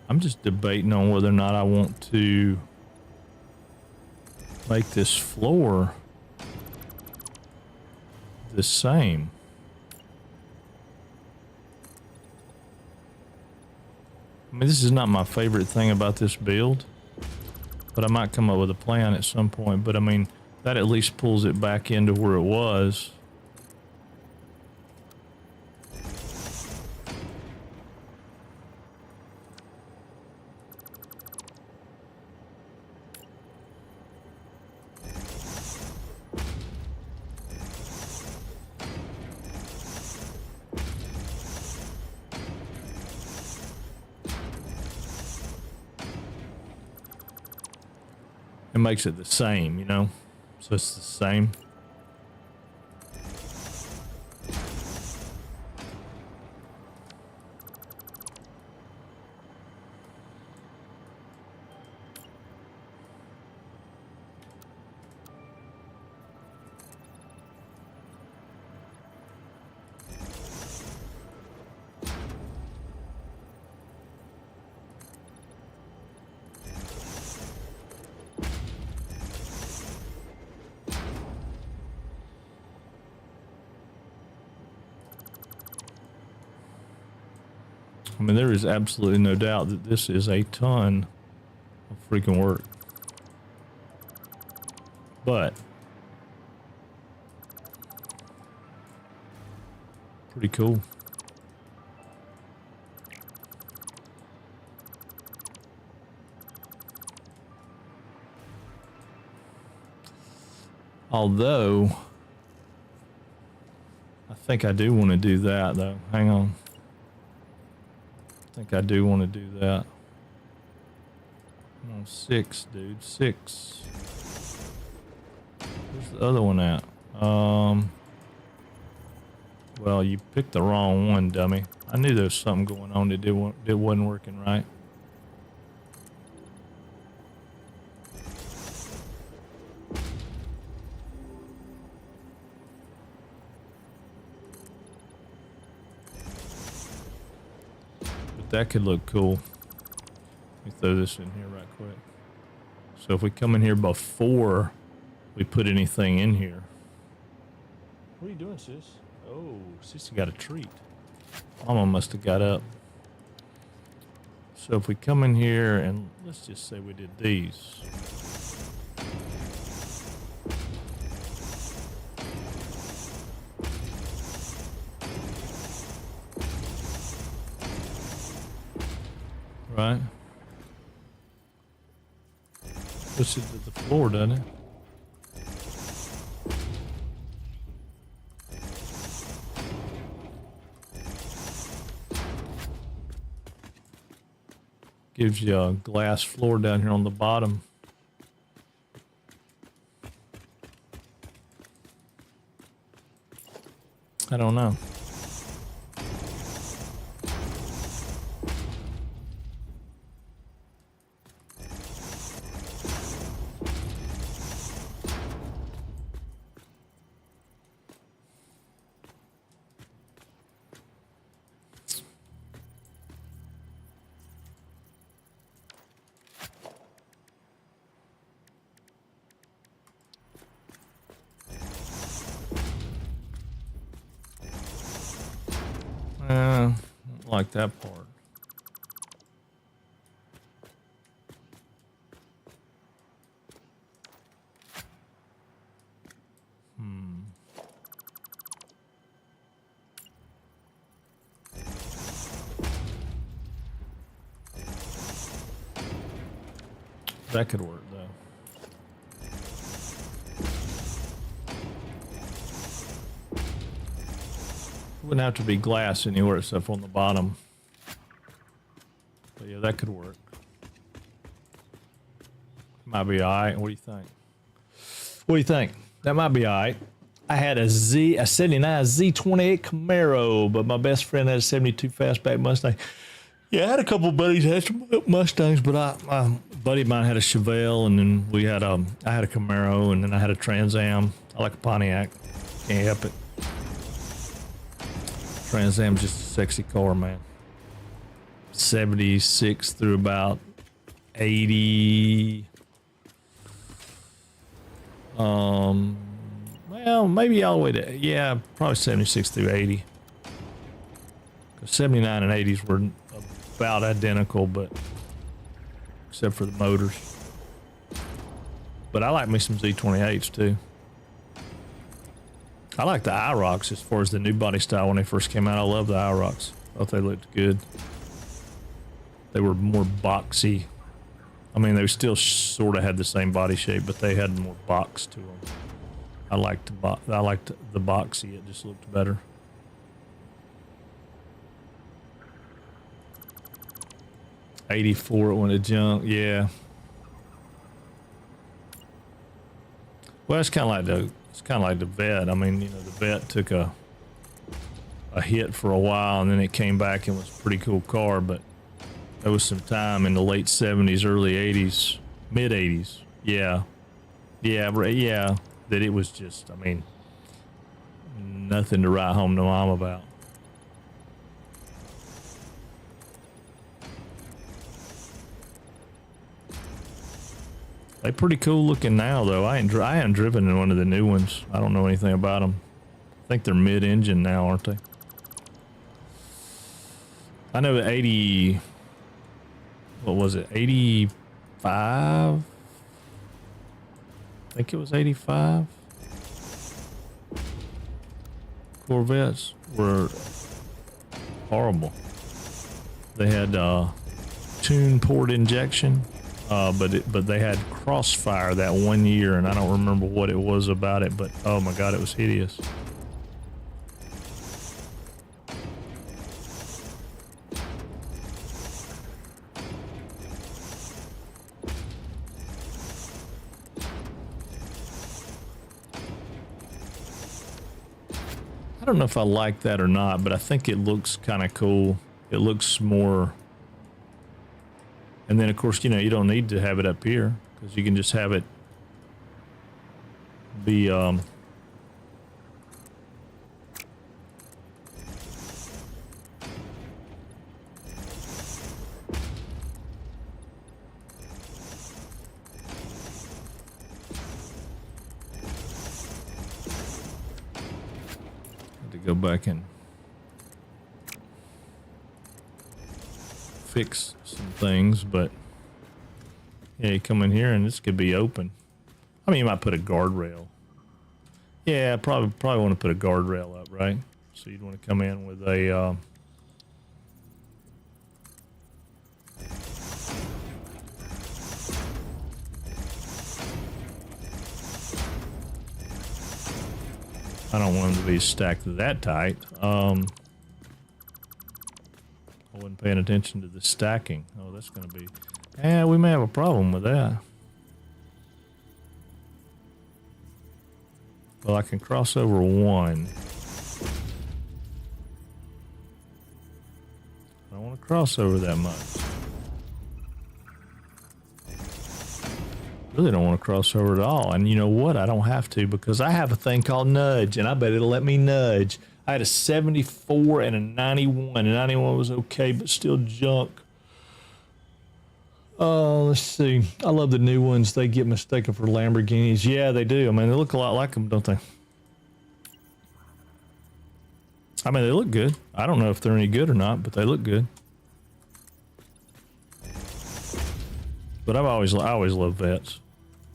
I'm just debating on whether or not I want to make this floor the same. I mean, this is not my favorite thing about this build, but I might come up with a plan at some point. But I mean, that at least pulls it back into where it was. It makes it the same, you know? So it's the same. I mean, there is absolutely no doubt that this is a ton of freaking work. But pretty cool. Although, I think I do want to do that, though. Hang on. I think I do want to do that. No, 6, dude. 6. Where's the other one at? Well, you picked the wrong one, dummy. I knew there was something going on that wasn't working right. That could look cool. Let me throw this in here right quick. So if we come in here before we put anything in here. What are you doing, sis? Oh, Sissy got a treat. Mama must have got up. So if we come in here and let's just say we did these. Right. Push it to the floor, doesn't it? Gives you a glass floor down here on the bottom. I don't know. Don't like that part. That could work, though. Wouldn't have to be glass anywhere except on the bottom. But yeah, that could work. Might be alright. What do you think? What do you think? That might be alright. I had a 79 Z28 Camaro, but my best friend had a 72 Fastback Mustang. Yeah, I had a couple of buddies that had some Mustangs, but my buddy of mine had a Chevelle, and then I had a Camaro, and then I had a Trans Am. I like a Pontiac. Can't help it. Trans Am's just a sexy car, man. 76 through about 80. Well, maybe all the way to, yeah, probably 76 through 80. 79 and 80s were about identical, but except for the motors. But I like me some Z28s too. I like the IROCs as far as the new body style when they first came out. I love the IROCs. Thought they looked good. They were more boxy. I mean, they still sort of had the same body shape, but they had more box to them. I liked the boxy. It just looked better. '84 it went to junk. Yeah. Well, it's kind of like the Vet. I mean, you know, the Vet took a hit for a while, and then it came back and was a pretty cool car. But there was some time in the late '70s, early '80s, mid '80s. Yeah, that it was just, I mean, nothing to write home to mom about. They're pretty cool looking now, though. I haven't driven in one of the new ones. I don't know anything about them. I think they're mid-engine now, aren't they? I know 80, what was it, 85? I think it was 85. Corvettes were horrible. They had tune port injection, but they had crossfire that one year, and I don't remember what it was about it, but oh my god, it was hideous. I don't know if I like that or not, but I think it looks kind of cool. It looks more... And then, of course, you know, you don't need to have it up here, because you can just have it be... Had to go back and fix some things, but yeah, you come in here and this could be open. I mean, you might put a guardrail. Yeah, probably want to put a guardrail up, right? So you'd want to come in with a I don't want them to be stacked that tight. I wasn't paying attention to the stacking. Oh, that's going to be... Yeah, we may have a problem with that. Well, I can cross over one. I don't want to cross over that much. Really don't want to cross over at all. And you know what? I don't have to, because I have a thing called nudge, and I bet it'll let me nudge. I had a 74 and a 91. And 91 was okay, but still junk. Oh, let's see. I love the new ones. They get mistaken for Lamborghinis. Yeah, they do. I mean, they look a lot like them, don't they? I mean, they look good. I don't know if they're any good or not, but they look good. But I always loved Vets.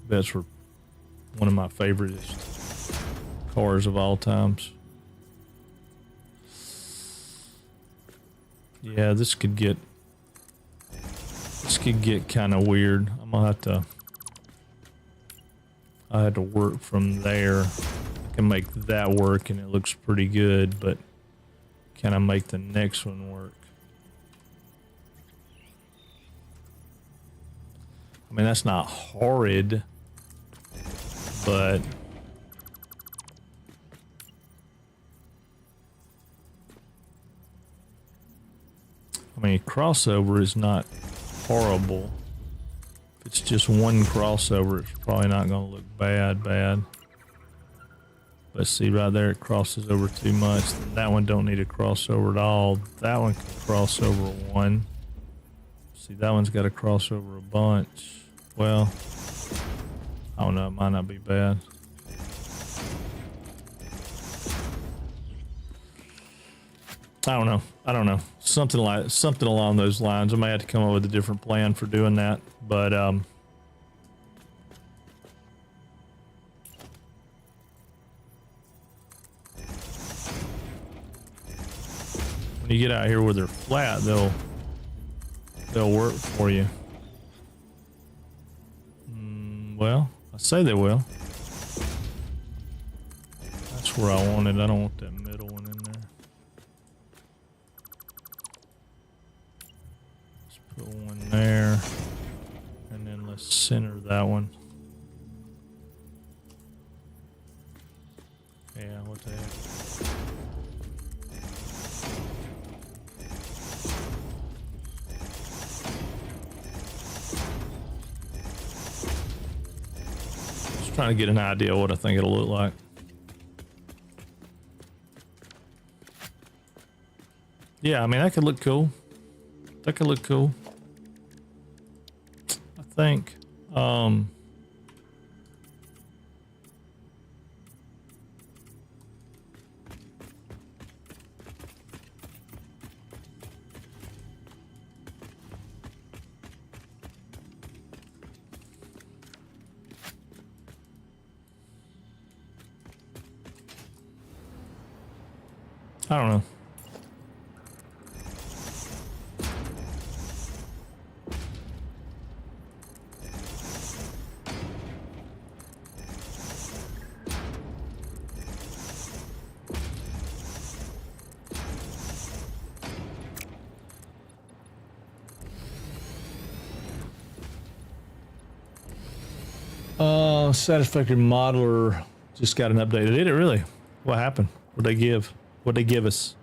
Vets were one of my favorite cars of all times. Yeah, this could get kind of weird. I'm gonna have to. I had to work from there. I can make that work, and it looks pretty good. But can I make the next one work? I mean, that's not horrid, but I mean, crossover is not horrible. If it's just one crossover, it's probably not going to look bad. But see right there, it crosses over too much. That one don't need a crossover at all. That one can cross over one. See, that one's got to cross over a bunch. Well, I don't know, it might not be bad. I don't know. Something along those lines. I may have to come up with a different plan for doing that, but when you get out here where they're flat, they'll work for you. Well, I say they will. That's where I want it. I don't want that middle one in there. Let's put one there, and then let's center that one. Yeah, what the heck? Trying to get an idea of what I think it'll look like. Yeah, I mean, that could look cool. That could look cool. I think. I don't know. Satisfactory modeler Just got an update. Did it really? What happened? What'd they give? What'd they give us?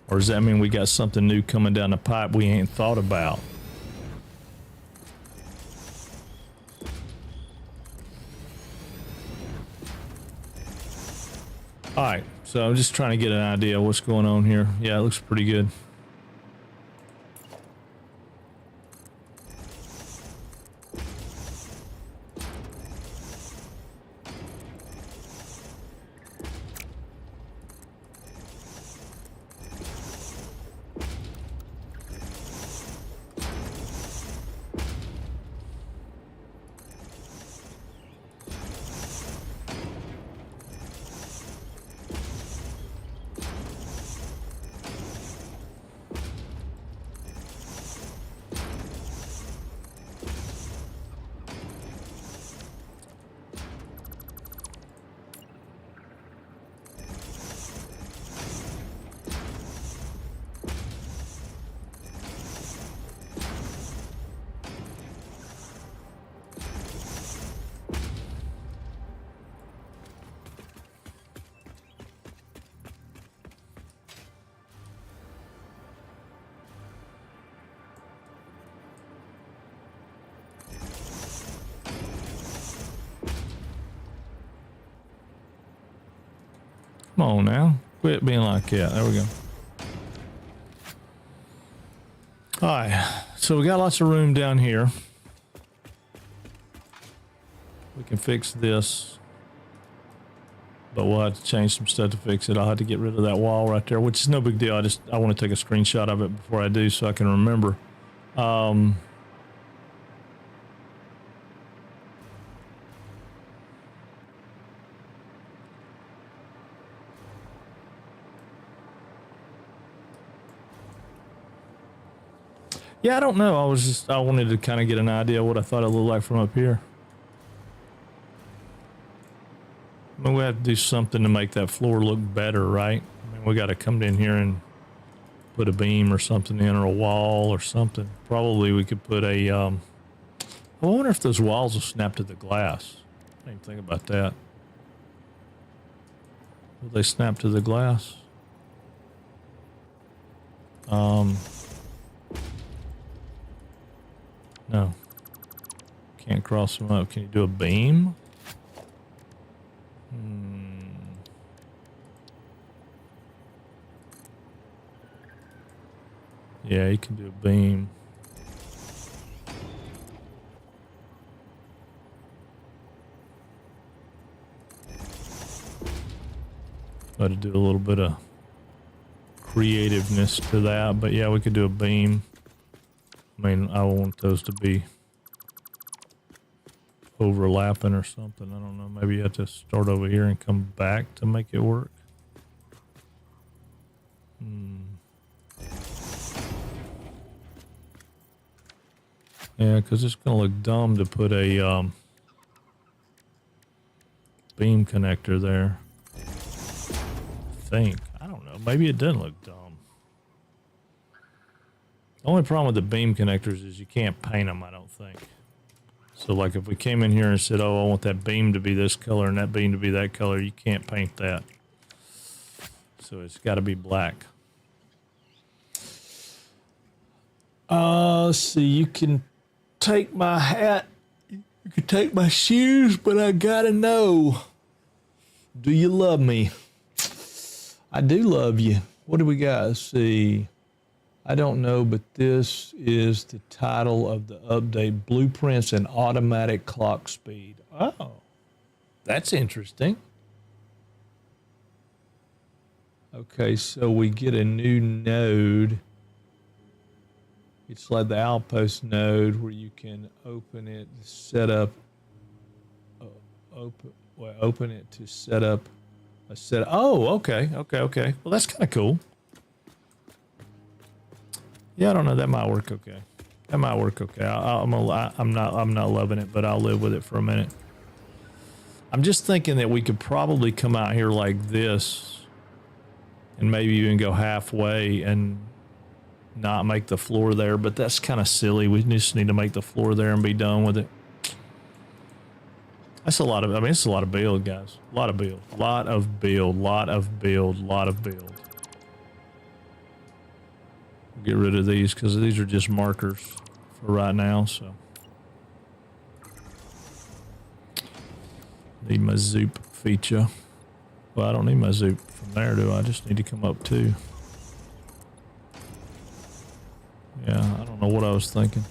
Or does that mean we got something new coming down the pipe we ain't thought about? Alright, so I'm just trying to get an idea of what's going on here. Yeah, it looks pretty good. Come on now. Quit being like that. There we go. Alright. So we got lots of room down here. We can fix this. But we'll have to change some stuff to fix it. I'll have to get rid of that wall right there, which is no big deal. I want to take a screenshot of it before I do so I can remember. Yeah, I don't know. I wanted to kind of get an idea of what I thought it looked like from up here. I mean, we have to do something to make that floor look better, right? I mean, we got to come in here and put a beam or something in, or a wall or something. Probably we could put a, I wonder if those walls will snap to the glass. I didn't think about that. Will they snap to the glass? No. Can't cross them up. Can you do a beam? Yeah, you can do a beam. Got to do a little bit of creativeness to that, but yeah, we could do a beam. I mean, I want those to be overlapping or something. I don't know. Maybe you have to start over here and come back to make it work. Yeah, because it's going to look dumb to put a beam connector there. I don't know. Maybe it doesn't look dumb. The only problem with the beam connectors is you can't paint them, I don't think. So like if we came in here and said, oh, I want that beam to be this color and that beam to be that color, you can't paint that. So it's got to be black. Let's see, you can take my hat, you can take my shoes, but I gotta know, do you love me? I do love you. What do we got? Let's see. I don't know, but this is the title of the update, Blueprints and Automatic Clock Speed. Oh, that's interesting. Okay, so we get a new node. It's like the Outpost node where you can open it, set up open it to set up a set. Oh, okay. Well, that's kind of cool. Yeah, I don't know. That might work okay. I'm not loving it, but I'll live with it for a minute. I'm just thinking that we could probably come out here like this and maybe even go halfway and not make the floor there, but that's kind of silly. We just need to make the floor there and be done with it. That's a lot of, it's a lot of build, guys. A lot of build. Get rid of these because these are just markers for right now, so. Need my zoop feature. Well, I don't need my zoop from there, do I? I just need to come up too. Yeah, I don't know what I was thinking.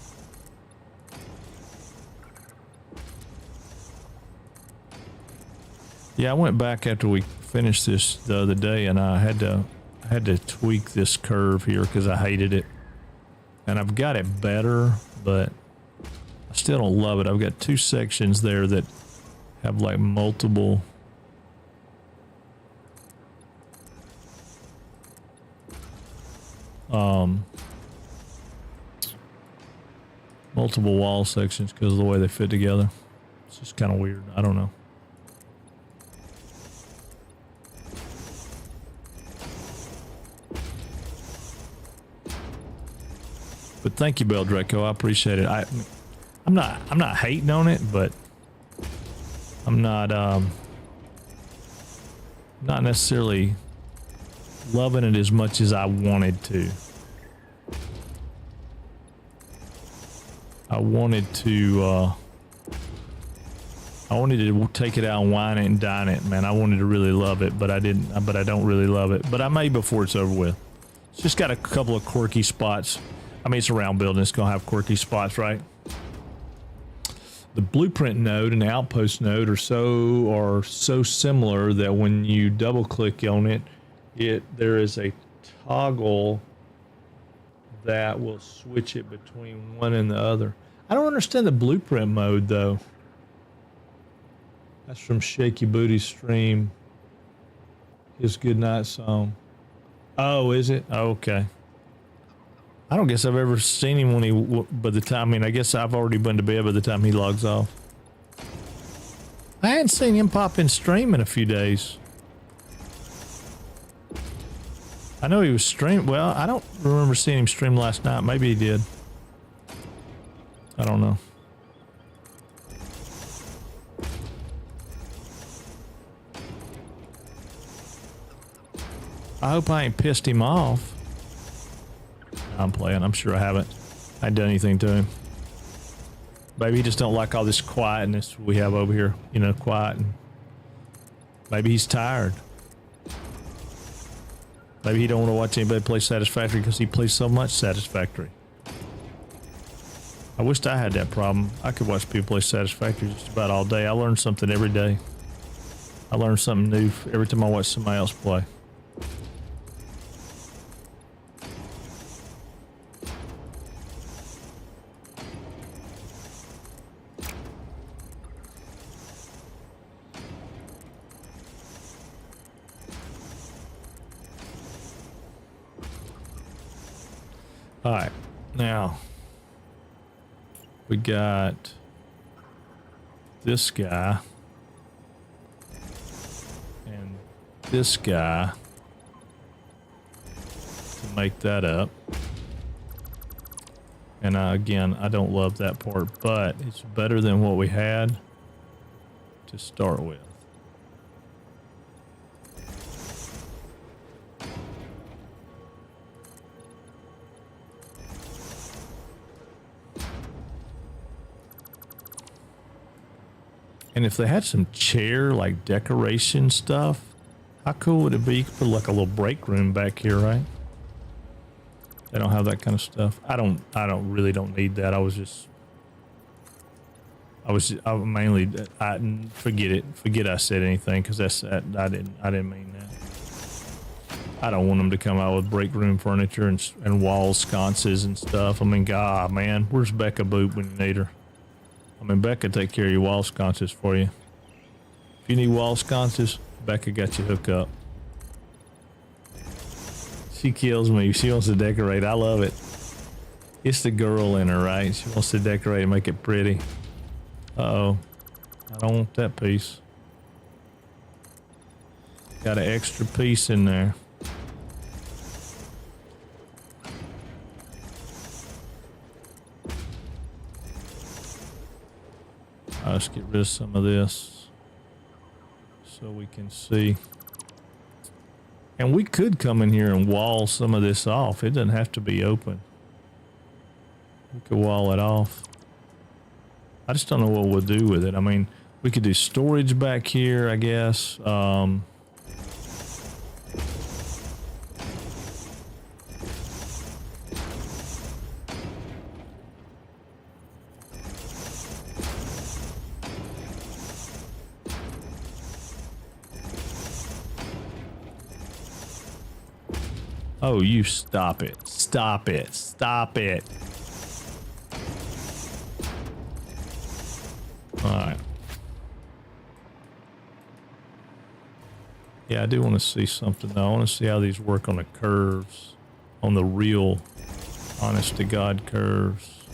Yeah, I went back after we finished this the other day, and I had to tweak this curve here because I hated it. And I've got it better, but I still don't love it. I've got two sections there that have like multiple multiple wall sections because of the way they fit together. It's just kind of weird. I don't know. But thank you, Bell Draco. I appreciate it. I'm not hating on it, but I'm not necessarily loving it as much as I wanted to. I wanted to take it out and wine it and dine it, man. I wanted to really love it, but I didn't. But I don't really love it. But I may before it's over with. It's just got a couple of quirky spots. I mean, it's a round building. It's gonna have quirky spots, right? The blueprint node and the outpost node are so similar that when you double click on it, there is a toggle that will switch it between one and the other. I don't understand the blueprint mode though. That's from Shaky Booty's stream. His goodnight song. Oh, is it? Oh, okay. I don't guess I've ever seen him when by the time, I mean, I guess I've already been to bed by the time he logs off. I hadn't seen him pop in stream in a few days. I know he was streaming. Well, I don't remember seeing him stream last night. Maybe he did. I don't know. I hope I ain't pissed him off. I'm playing. I'm sure I haven't. I ain't done anything to him. Maybe he just don't like all this quietness we have over here. You know, quiet. And maybe he's tired. Maybe he don't want to watch anybody play Satisfactory because he plays so much Satisfactory. I wished I had that problem. I could watch people play Satisfactory just about all day. I learn something every day. I learn something new every time I watch somebody else play. All right, now we got this guy and this guy to make that up. And again, I don't love that part, but it's better than what we had to start with. And if they had some chair, like decoration stuff, how cool would it be? You could put like a little break room back here, right? They don't have that kind of stuff. I really don't need that. Forget it. Forget I said anything because I didn't mean that. I don't want them to come out with break room furniture and wall sconces and stuff. I mean, God, man, where's Becca Boop when you need her? I mean, Becca take care of your wall sconces for you. you need wall sconces, Becca got you hooked up. She kills me. She wants to decorate. I love it. It's the girl in her, right? She wants to decorate and make it pretty. Uh-oh. I don't want that piece. Got an extra piece in there. Let's get rid of some of this so we can see. And we could come in here and wall some of this off. It doesn't have to be open. We could wall it off. I just don't know what we'll do with it. I mean, we could do storage back here, I guess. Oh, you stop it. Stop it. Stop it. Alright. Yeah, I do want to see something though. I want to see how these work on the curves. On the real, honest to God curves.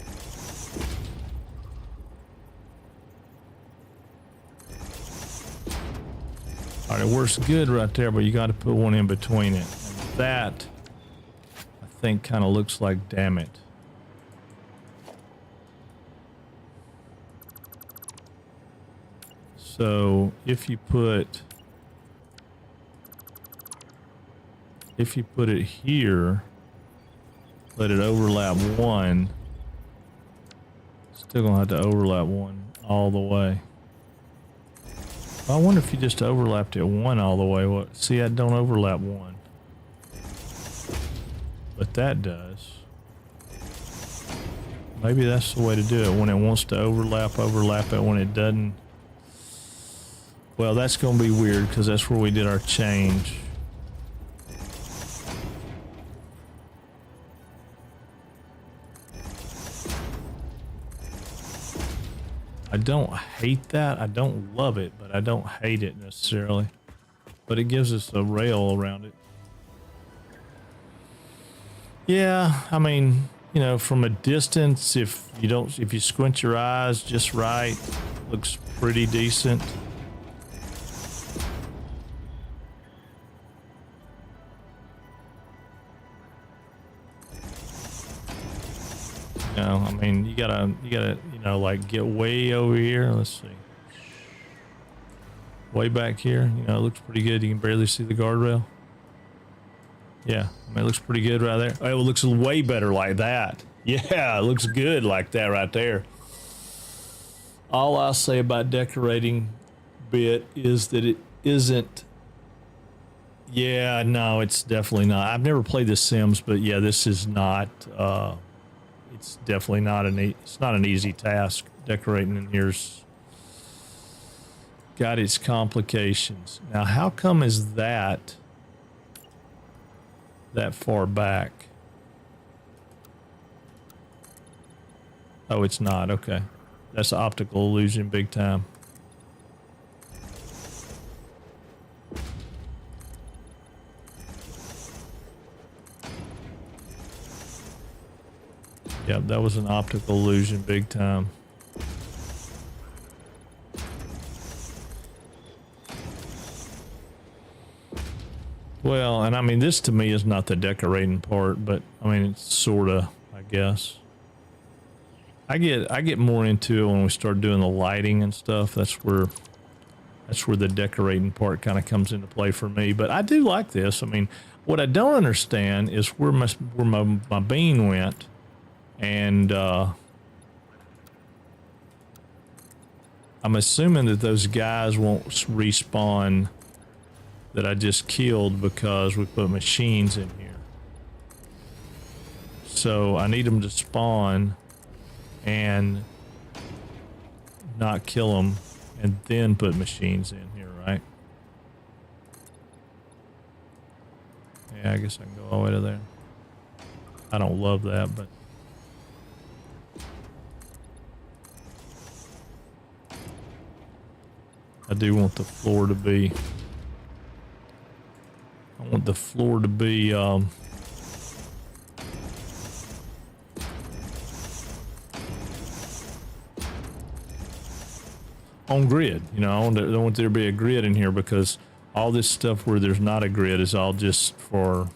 Alright, it works good right there, but you got to put one in between it. And that, I think, kind of looks like damn it. So if you put it here, let it overlap one, still gonna have to overlap one all the way. I wonder if you just overlapped it one all the way. What? See, I don't overlap one, but that does. Maybe that's the way to do it. When it wants to overlap, overlap it. When it doesn't, well, that's going to be weird because that's where we did our change. I don't hate that. I don't love it, but I don't hate it necessarily. But it gives us a rail around it. Yeah, I mean, you know, from a distance, if you squint your eyes just right, looks pretty decent. No, I mean, you gotta, you know, like get way over here. Let's see. Way back here, you know, it looks pretty good. You can barely see the guardrail. Yeah, I mean, it looks pretty good right there. Oh, it looks way better like that. Yeah, it looks good like that right there. All I'll say about decorating bit is that it isn't. Yeah, no, it's definitely not. I've never played The Sims, but yeah, this is not. It's definitely not it's not an easy task. Decorating in here's got its complications. Now, how come is that far back? Oh, it's not. Okay. That's optical illusion big time. Yep, that was an optical illusion big time. Well, and I mean, this to me is not the decorating part, but I mean, it's sorta, I guess. I get more into it when we start doing the lighting and stuff. That's where the decorating part kind of comes into play for me. But I do like this. I mean, what I don't understand is where my bean went. And I'm assuming that those guys won't respawn that I just killed because we put machines in here. So I need them to spawn and not kill them and then put machines in here, right? Yeah, I guess I can go all the way to there. I don't love that, but I do want the floor to be... I want the floor to be... on grid. You know, I want there to be a grid in here, because all this stuff where there's not a grid is all just for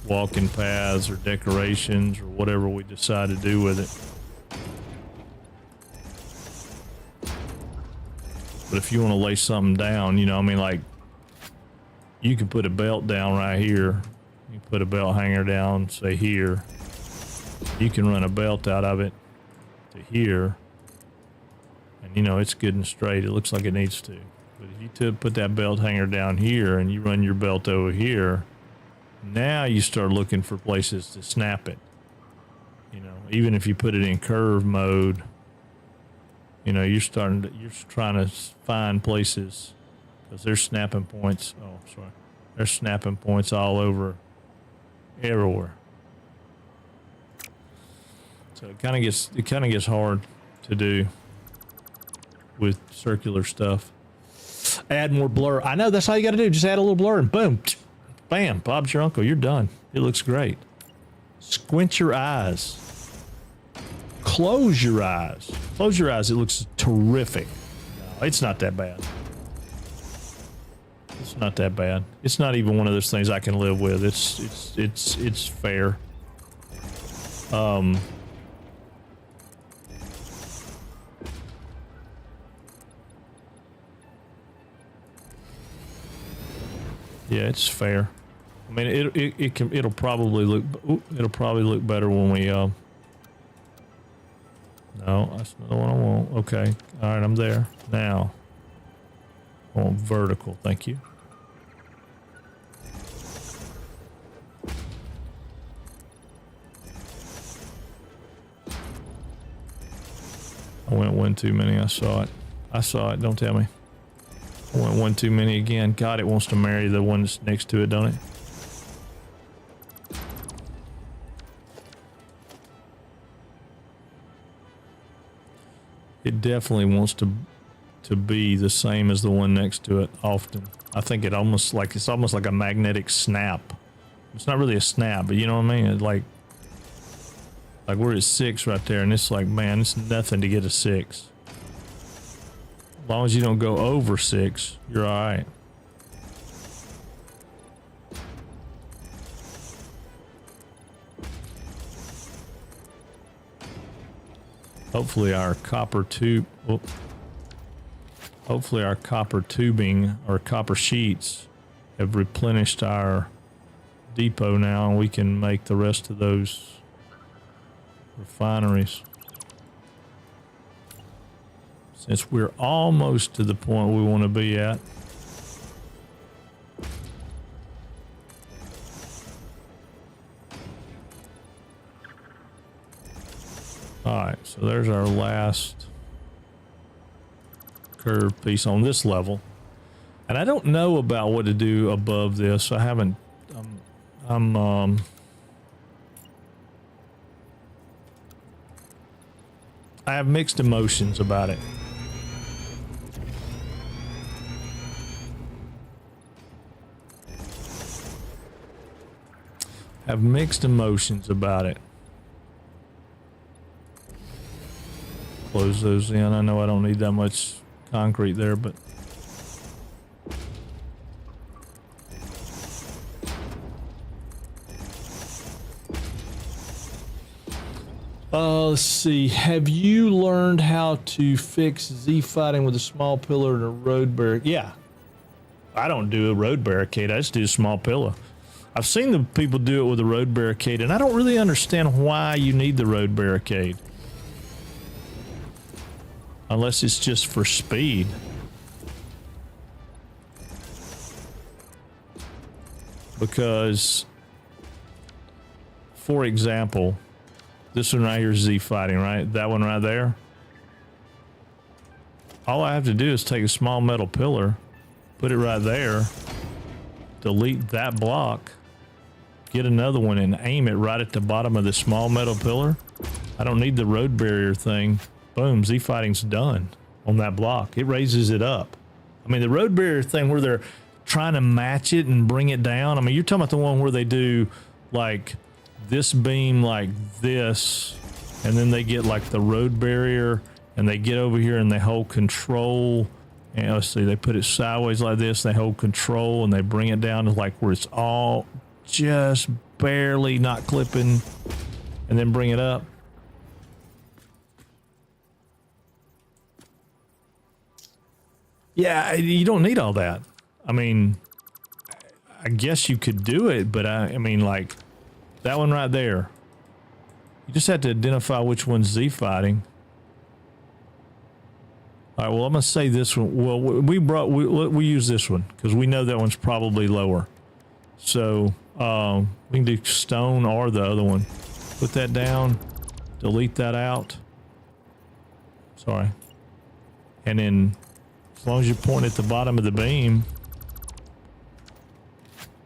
walking paths or decorations or whatever we decide to do with it. But if you want to lay something down, you know, I mean, like, you can put a belt down right here. You can put a belt hanger down, say here. You can run a belt out of it to here. And, you know, it's good and straight. It looks like it needs to. But if you put that belt hanger down here and you run your belt over here, now you start looking for places to snap it. You know, even if you put it in curve mode, you know, you're trying to find places, because there's snapping points. Oh, sorry. There's snapping points all over everywhere. So it kind of gets hard to do with circular stuff. Add more blur. I know, that's all you got to do. Just add a little blur and boom, bam, Bob's your uncle. You're done. It looks great. Squint your eyes. Close your eyes. Close your eyes. It looks terrific. No, it's not that bad. It's not that bad. It's not even one of those things I can live with. It's fair. Yeah, it's fair. I mean, it'll probably look better when we no, that's not the one I want. Okay. All right, I'm there. Now, I want vertical. Thank you. I went one too many. I saw it. Don't tell me. I went one too many again. God, it wants to marry the one that's next to it, don't it? It definitely wants to be the same as the one next to it often. I think it's almost like a magnetic snap. It's not really a snap, but you know what I mean? It's like we're at 6 right there, and it's like, man, it's nothing to get a 6. As long as you don't go over 6, you're all right. Hopefully our copper tubing or copper sheets have replenished our depot now, and we can make the rest of those refineries. Since we're almost to the point we want to be at. Alright, so there's our last curved piece on this level. And I don't know about what to do above this. I haven't, I have mixed emotions about it. Have mixed emotions about it. Close those in. I know I don't need that much concrete there, but let's see. Have you learned how to fix Z fighting with a small pillar and a road barricade? Yeah. I don't do a road barricade. I just do a small pillar. I've seen the people do it with a road barricade, and I don't really understand why you need the road barricade. Unless it's just for speed. Because, for example, this one right here is Z fighting, right? That one right there. All I have to do is take a small metal pillar, put it right there, delete that block, get another one and aim it right at the bottom of the small metal pillar. I don't need the road barrier thing. Boom, Z fighting's done on that block. It raises it up. I mean, the road barrier thing where they're trying to match it and bring it down. I mean, you're talking about the one where they do like this beam like this, and then they get like the road barrier and they get over here and they hold control. And let's see, they put it sideways like this, they hold control and they bring it down to like where it's all just barely not clipping, and then bring it up. Yeah, you don't need all that. I mean, I guess you could do it, but I mean, like that one right there. You just have to identify which one's Z fighting. All right, well, I'm gonna say this one. Well, we use this one because we know that one's probably lower. So we can do stone or the other one. Put that down. Delete that out. Sorry. And then, as long as you point at the bottom of the beam,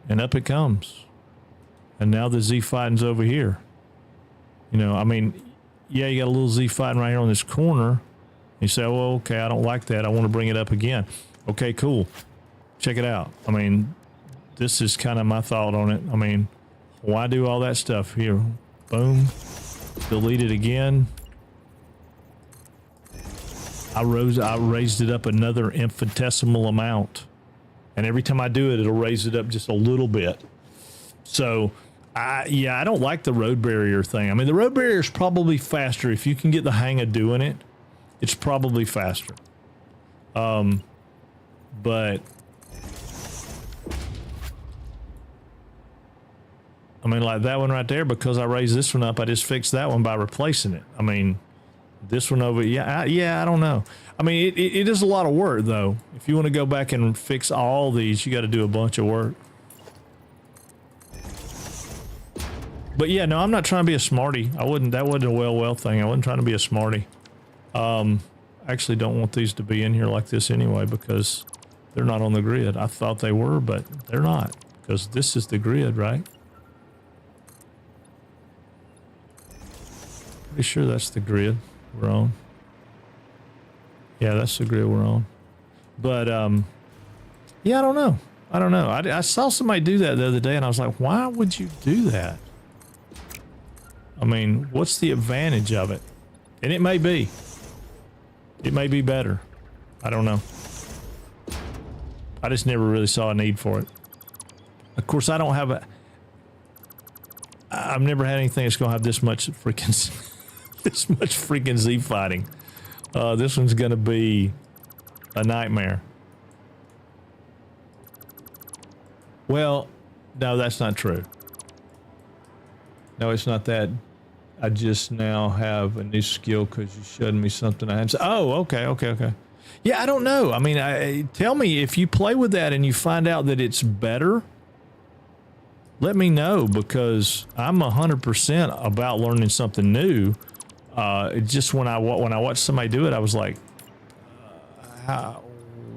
and up it comes. And now the Z fighting's over here. You know, I mean, yeah, you got a little Z fighting right here on this corner. You say, well, okay, I don't like that. I want to bring it up again. Okay, cool. Check it out. I mean, this is kind of my thought on it. I mean, why do all that stuff here? Boom. Delete it again. I raised it up another infinitesimal amount. And every time I do it, it'll raise it up just a little bit. So, yeah, I don't like the road barrier thing. I mean, the road barrier is probably faster. If you can get the hang of doing it, it's probably faster. But I mean, like that one right there, because I raised this one up, I just fixed that one by replacing it. I mean, this one over, yeah, I don't know. I mean, it is a lot of work, though. If you want to go back and fix all these, you got to do a bunch of work. But yeah, no, I'm not trying to be a smarty. That wasn't a well thing. I wasn't trying to be a smarty. I actually don't want these to be in here like this anyway, because they're not on the grid. I thought they were, but they're not, because this is the grid, right? Pretty sure that's the grid we're on. Yeah, that's the grid we're on. But yeah, I don't know. I saw somebody do that the other day, and I was like, why would you do that? I mean, what's the advantage of it? And it may be better. I don't know. I just never really saw a need for it. Of course, I don't have I've never had anything that's gonna have this much freaking Z fighting. This one's gonna be a nightmare. Well, no, that's not true. No, it's not that. I just now have a new skill because you showed me something I hadn't. Oh, okay. Yeah, I don't know. I mean, tell me if you play with that and you find out that it's better. Let me know, because I'm 100% about learning something new. Just when I watched somebody do it, I was like,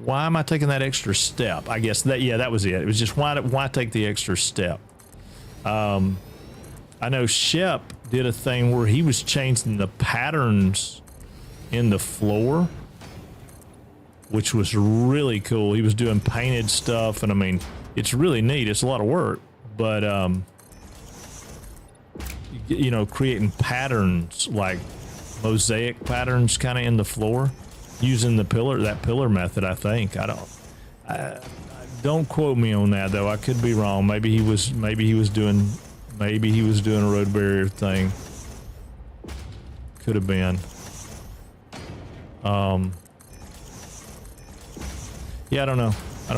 why am I taking that extra step? I guess that was it. It was just why take the extra step? I know Shep did a thing where he was changing the patterns in the floor, which was really cool. He was doing painted stuff, and I mean, it's really neat. It's a lot of work, but you know, creating patterns like mosaic patterns kind of in the floor using that pillar method. I think don't quote me on that though. I could be wrong. Maybe he was doing a road barrier thing. Could have been. Yeah, I don't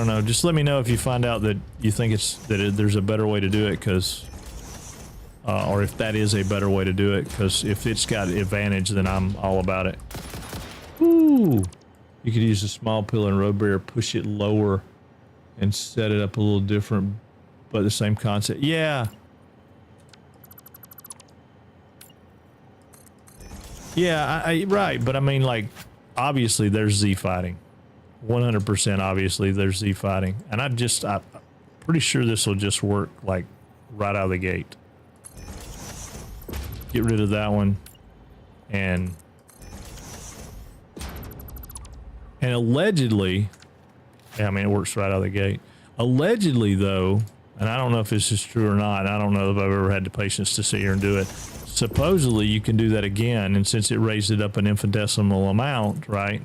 know. Just let me know if you find out that you think there's a better way to do it, because or if that is a better way to do it, because if it's got advantage, then I'm all about it. Ooh, you could use a small pillar and road barrier, push it lower, and set it up a little different, but the same concept. Yeah. Yeah, right, but I mean, like, obviously there's Z fighting. 100% obviously there's Z fighting. And I'm pretty sure this will just work, like, right out of the gate. Get rid of that one. And allegedly, Yeah, I mean, it works right out of the gate. Allegedly, though, and I don't know if this is true or not. I don't know if I've ever had the patience to sit here and do it. Supposedly, you can do that again, and since it raised it up an infinitesimal amount, right?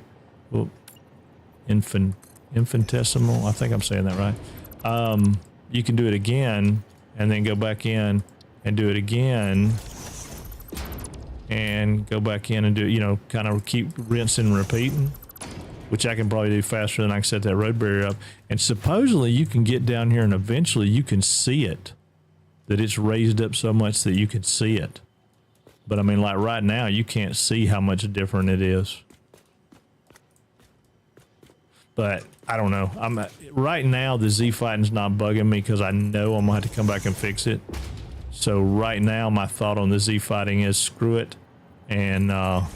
Well, infinitesimal. I think I'm saying that right. You can do it again, and then go back in and do it again, and go back in and do, you know, kind of keep rinsing and repeating, which I can probably do faster than I can set that road barrier up. And supposedly you can get down here and eventually you can see it, that it's raised up so much that you can see it. But I mean, like right now, you can't see how much different it is. But I don't know. Right now, the Z fighting's not bugging me because I know I'm gonna have to come back and fix it. So right now, my thought on the Z fighting is screw it, and I'll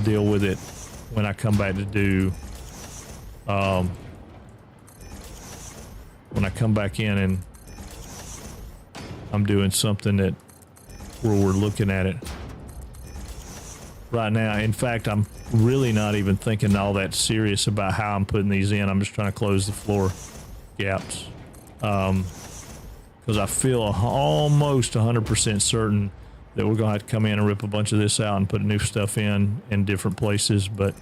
deal with it when I come back to do. When I come back in and I'm doing something that where we're looking at it. Right now, in fact, I'm really not even thinking all that serious about how I'm putting these in. I'm just trying to close the floor gaps. Because I feel almost 100% certain that we're going to have to come in and rip a bunch of this out and put new stuff in different places, but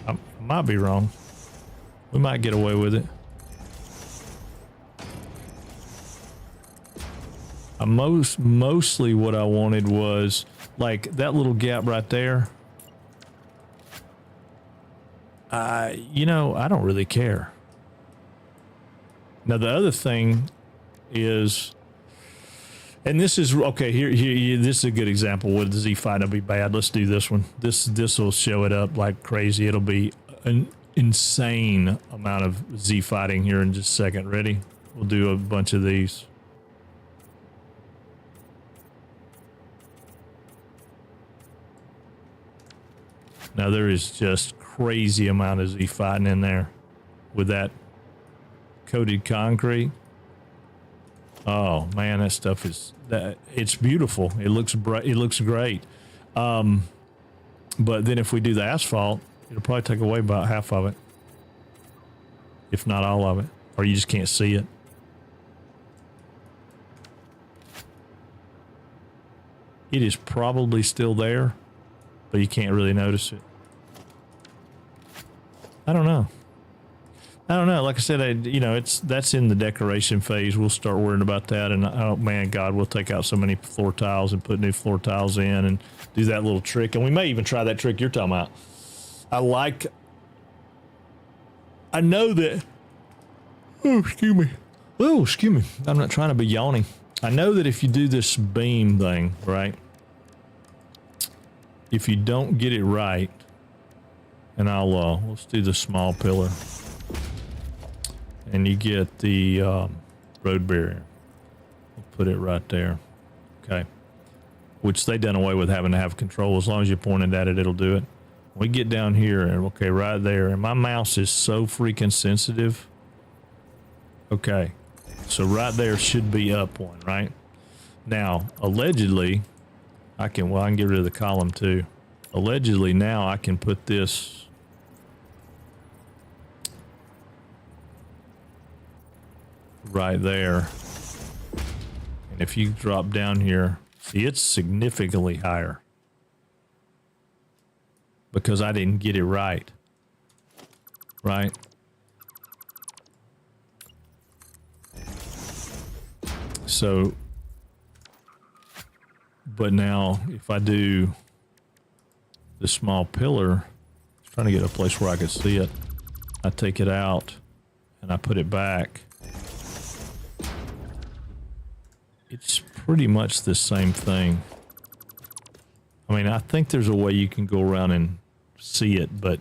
I might be wrong. We might get away with it. Mostly what I wanted was like that little gap right there. You know, I don't really care. Now the other thing is, and this is okay. Here, this is a good example. Would the Z fighting be bad? Let's do this one. This will show it up like crazy. It'll be an insane amount of Z fighting here in just a second. Ready? We'll do a bunch of these. Now there is just crazy amount of Z fighting in there with that coated concrete. Oh man, that stuff is it's beautiful. It looks bright. It looks great. But then if we do the asphalt, it'll probably take away about half of it, if not all of it, or you just can't see it. It is probably still there, but you can't really notice it. I don't know. Like I said, you know, that's in the decoration phase. We'll start worrying about that. And oh man, God, we'll take out so many floor tiles and put new floor tiles in and do that little trick. And we may even try that trick you're talking about. I know that. Oh, excuse me. Oh, excuse me. I'm not trying to be yawning. I know that if you do this beam thing, right? If you don't get it right, and let's do the small pillar. And you get the road barrier. We'll put it right there. Okay. Which they done away with having to have control. As long as you pointed at it, it'll do it. We get down here, and okay, right there. And my mouse is so freaking sensitive. Okay. So right there should be up one, right? Now, allegedly, I can get rid of the column too. Allegedly, now I can put this right there. And if you drop down here, see, it's significantly higher because I didn't get it right. Right? So, but now if I do the small pillar, I was trying to get a place where I could see it. I take it out and I put it back. It's pretty much the same thing. I mean, I think there's a way you can go around and see it, but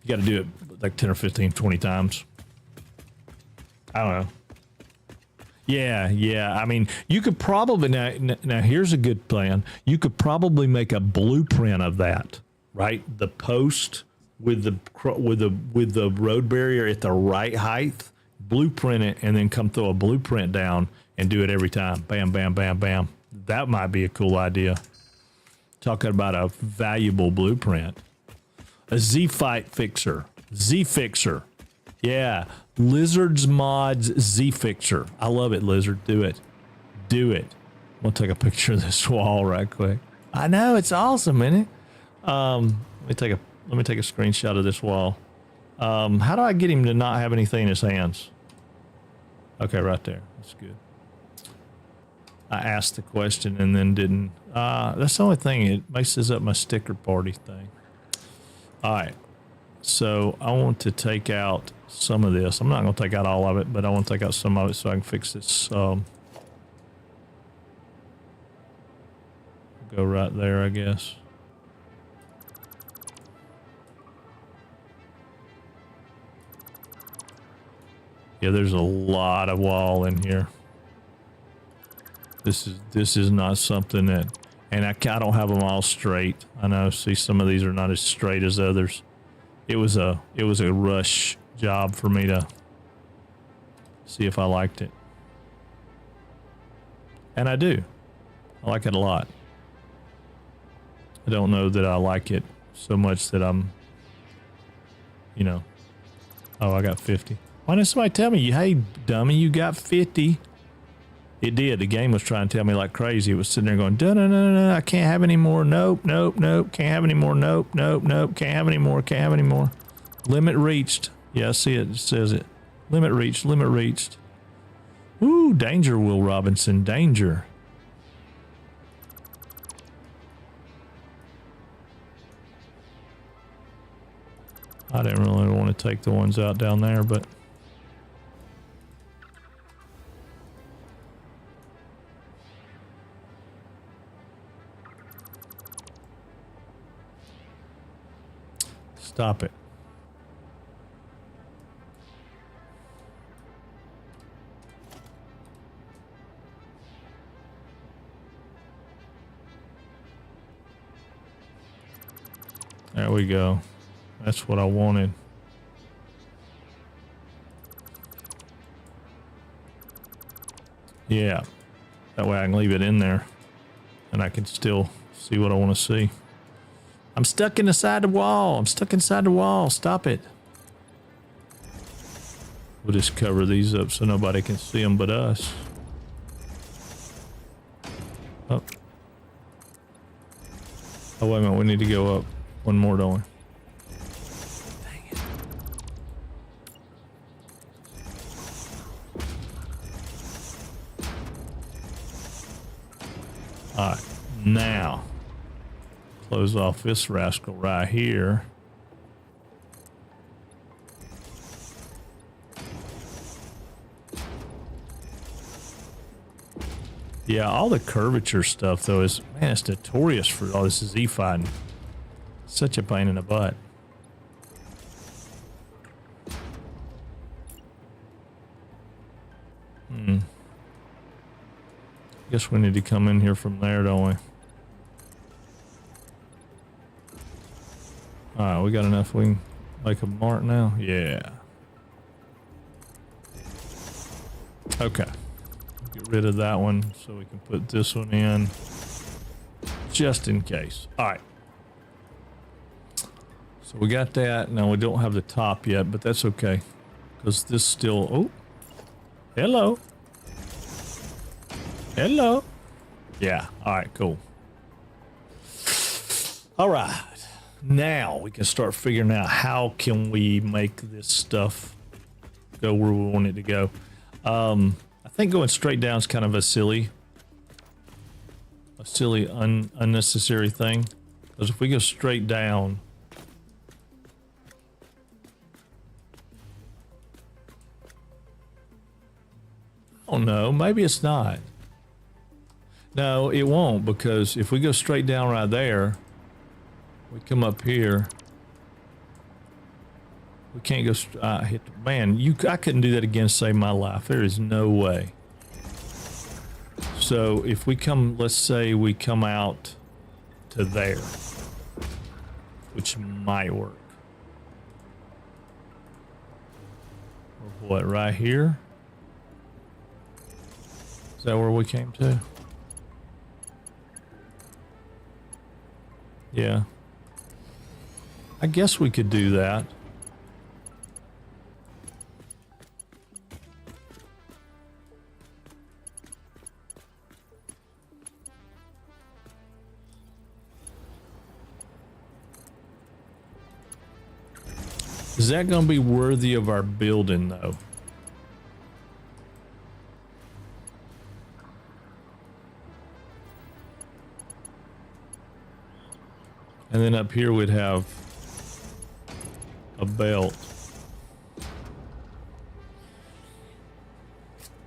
you got to do it like 10 or 15, 20 times. I don't know. Yeah. I mean, you could probably now here's a good plan. You could probably make a blueprint of that, right? The post with the road barrier at the right height, blueprint it, and then come throw a blueprint down and do it every time. Bam, bam, bam, bam. That might be a cool idea. Talking about a valuable blueprint. A Z-Fight fixer. Z-Fixer. Yeah, Lizard's Mods Z-Fixer. I love it, Lizard. Do it. Do it. I'm gonna take a picture of this wall right quick. I know, it's awesome, isn't it? Let me take a screenshot of this wall. How do I get him to not have anything in his hands? Okay, right there. That's good. I asked the question and then didn't. That's the only thing. It messes up my sticker party thing. All right. So I want to take out some of this. I'm not going to take out all of it, but I want to take out some of it so I can fix this. Go right there, I guess. Yeah, there's a lot of wall in here. This is not something that, and I don't have them all straight. I know. See, some of these are not as straight as others. It was a rush job for me to see if I liked it, and I do. I like it a lot. I don't know that I like it so much that I'm, you know. Oh, I got 50. Why didn't somebody tell me, hey, dummy, you got 50? It did. The game was trying to tell me like crazy. It was sitting there going, no, I can't have any more. Nope, can't have any more. Nope, can't have any more. Can't have any more. Limit reached. Yeah, I see it. It says it. Limit reached. Ooh, danger, Will Robinson, danger. I didn't really want to take the ones out down there, but... Stop it. There we go. That's what I wanted. Yeah. That way I can leave it in there and I can still see what I want to see. I'm stuck inside the wall. I'm stuck inside the wall. Stop it. We'll just cover these up so nobody can see them but us. Oh. Oh, wait a minute. We need to go up one more, don't we? Dang it. All right. Now. Close off this rascal right here. Yeah, all the curvature stuff though is, man, it's notorious for all this Z-fighting. Such a pain in the butt. Guess we need to come in here from there, don't we? Alright, we got enough. We can make a mark now? Yeah. Okay. Get rid of that one so we can put this one in just in case. Alright. So we got that. Now we don't have the top yet, but that's okay. Because this still... Oh. Hello. Hello. Yeah. Alright, cool. Alright. Now we can start figuring out how can we make this stuff go where we want it to go. I think going straight down is kind of a silly, unnecessary thing. Because if we go straight down, oh no, maybe it's not. No, it won't, because if we go straight down right there, we come up here. We can't go. Hit the, man, I couldn't do that again to save my life. There is no way. So if we come, let's say we come out to there, which might work. Or what, right here? Is that where we came to? Yeah. I guess we could do that. Is that going to be worthy of our building, though? And then up here we'd have a belt.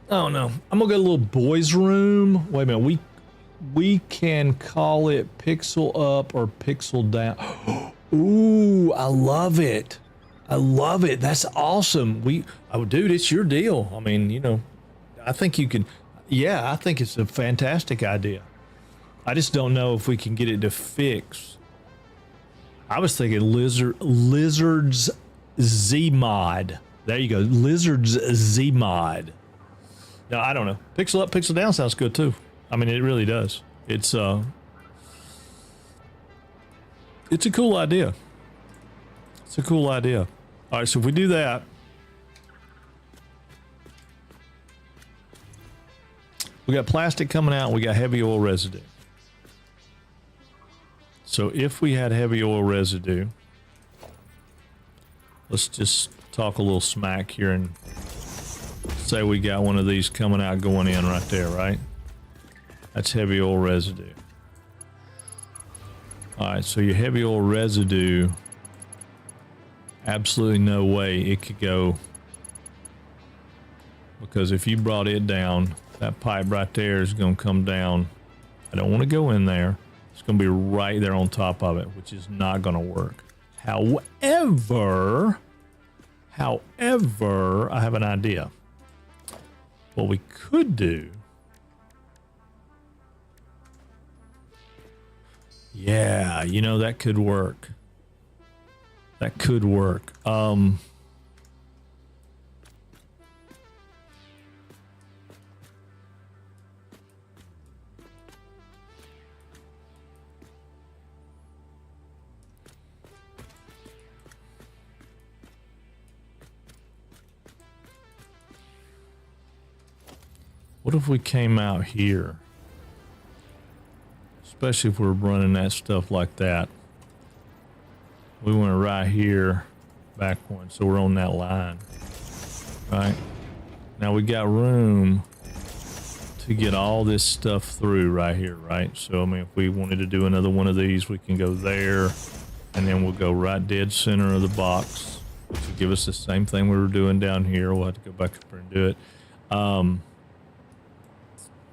Oh no, I'm gonna go to a little boys' room. Wait a minute, we can call it pixel up or pixel down. Ooh, I love it. I love it. That's awesome. Oh dude, it's your deal. I mean, you know, I think you can, yeah, I think it's a fantastic idea. I just don't know if we can get it to fix. I was thinking Lizard's Z mod. There you go, Lizard's Z mod. No, I don't know. Pixel up, pixel down sounds good too. I mean, it really does. It's a cool idea. It's a cool idea. All right, so if we do that, we got plastic coming out. We got heavy oil residue. So if we had heavy oil residue, let's just talk a little smack here and say we got one of these coming out going in right there, right? That's heavy oil residue. All right, so your heavy oil residue, absolutely no way it could go, because if you brought it down, that pipe right there is going to come down. I don't want to go in there. It's going to be right there on top of it, which is not going to work. However, I have an idea. What we could do, yeah, you know, that could work. That could work. What if we came out here? Especially if we're running that stuff like that. We went right here, back one, so we're on that line. Right? Now we got room to get all this stuff through right here, right? So, I mean, if we wanted to do another one of these, we can go there, and then we'll go right dead center of the box, which will give us the same thing we were doing down here. We'll have to go back up there and do it.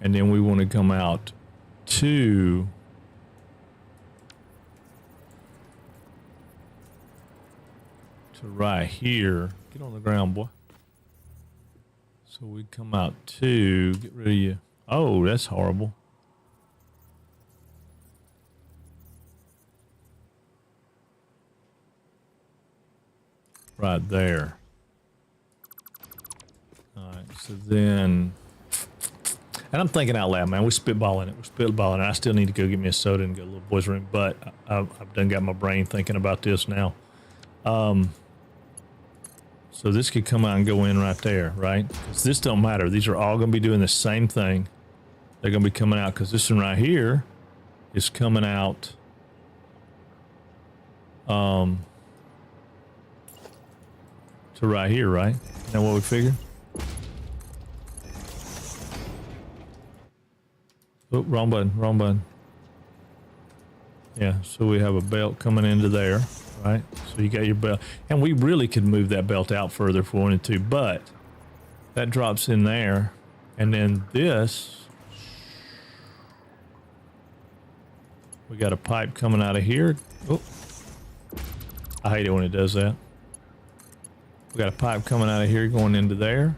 And then we want to come out to right here. Get on the ground, boy. So we come out to get rid of you. Oh, that's horrible. Right there. All right, so then, and I'm thinking out loud, man. We're spitballing it. I still need to go get me a soda and go to the little boys' room, but I've done got my brain thinking about this now. So this could come out and go in right there, right? Because this don't matter. These are all going to be doing the same thing. They're going to be coming out because this one right here is coming out. To right here, right? Isn't that what we figured? Oh, wrong button. Yeah, so we have a belt coming into there, right? So you got your belt. And we really could move that belt out further if we wanted to, but that drops in there. And then this, we got a pipe coming out of here. Oh, I hate it when it does that. We got a pipe coming out of here going into there.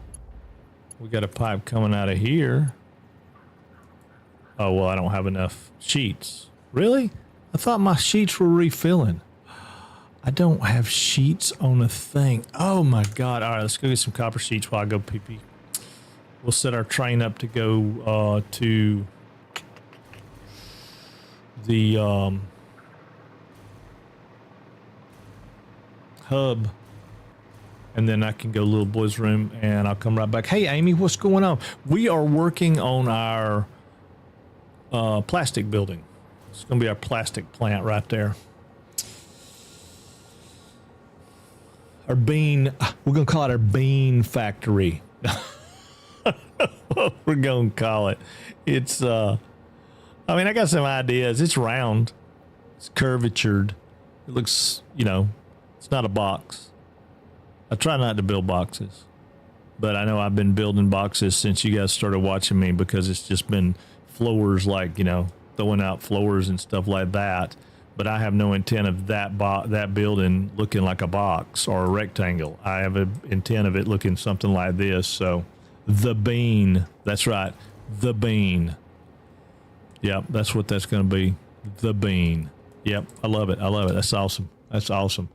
We got a pipe coming out of here. Oh, well, I don't have enough sheets. Really? I thought my sheets were refilling. I don't have sheets on a thing. Oh, my God. All right, let's go get some copper sheets while I go pee-pee. We'll set our train up to go to the hub. And then I can go to little boy's room and I'll come right back. Hey, Amy, what's going on? We are working on our plastic building. It's going to be our plastic plant right there. our bean. We're gonna call it our bean factory. We're gonna call it. It's I mean, I got some ideas. It's round. It's curvatured. It looks, you know, it's not a box. I try not to build boxes, but I know I've been building boxes since you guys started watching me because it's just been floors, like, you know, throwing out floors and stuff like that. But I have no intent of that building looking like a box or a rectangle. I have an intent of it looking something like this. So the bean, that's right, the bean. Yep, that's what that's going to be, the bean. Yep, I love it. I love it. That's awesome. That's awesome.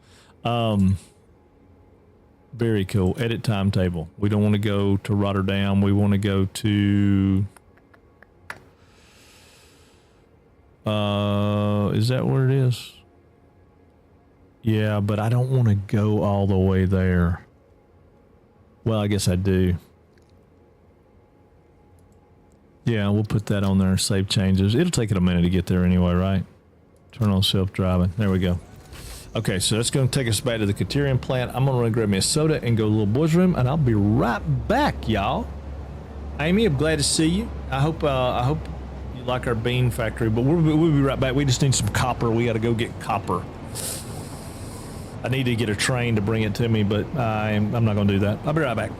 Very cool. Edit timetable. We don't want to go to Rotterdam. We want to go to... is that where it is? Yeah, but I don't want to go all the way there. Well, I guess I do. Yeah, we'll put that on there. Save changes. It'll take it a minute to get there anyway, right? Turn on self-driving. There we go. Okay, so that's going to take us back to the Caterian plant. I'm going to run grab me a soda and go to the little boy's room, and I'll be right back, y'all. Amy, I'm glad to see you. I hope you like our bean factory, but we'll be right back. We just need some copper. We got to go get copper. I need to get a train to bring it to me, but I'm not going to do that. I'll be right back.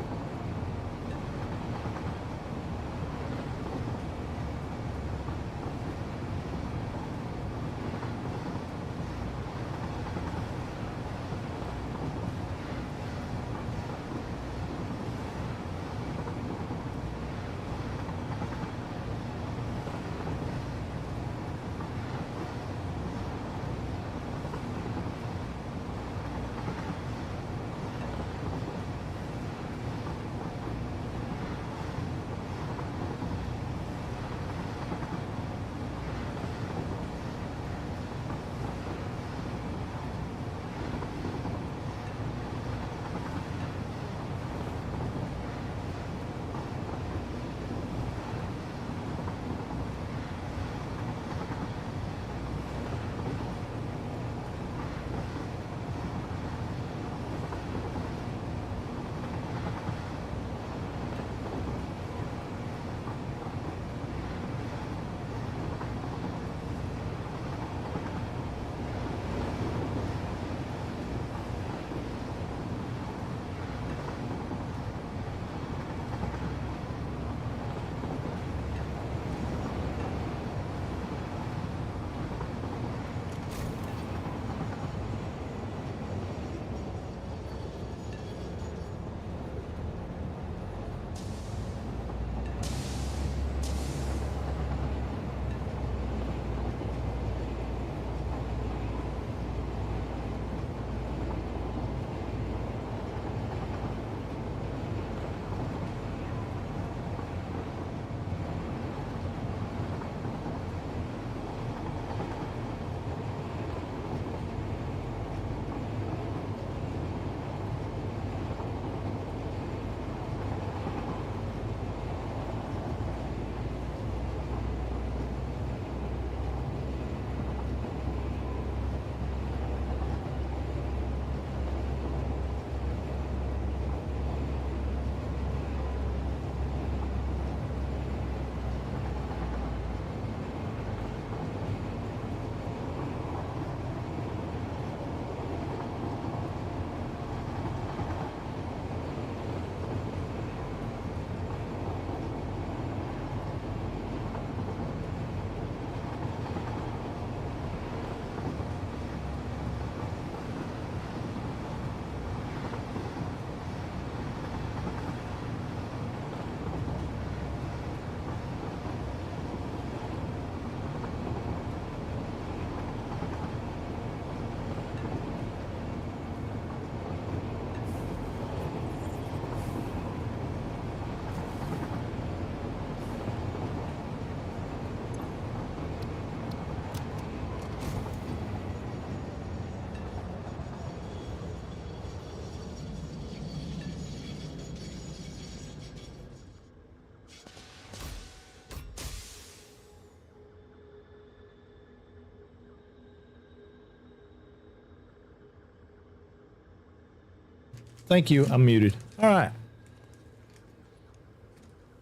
Thank you. I'm muted. All right.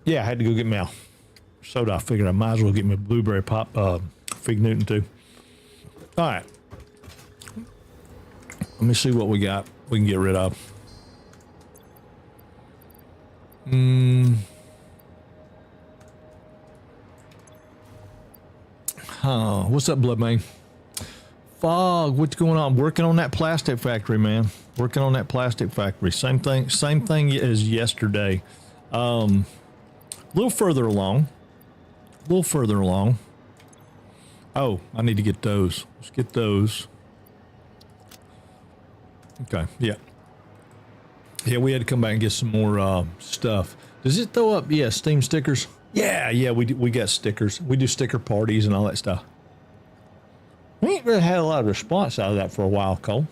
Yeah, I had to go get my soda. I figured I might as well get me a blueberry pop, Fig Newton too. All right. Let me see what we got. We can get rid of. What's up, Bloodman? Fog, what's going on? Working on that plastic factory, man. Working on that plastic factory. Same thing as yesterday. A little further along. Oh, I need to get those. Let's get those. Okay, yeah. Yeah, we had to come back and get some more stuff. Does it throw up? Yeah, Steam stickers. Yeah, we got stickers. We do sticker parties and all that stuff. We ain't really had a lot of response out of that for a while, Cole.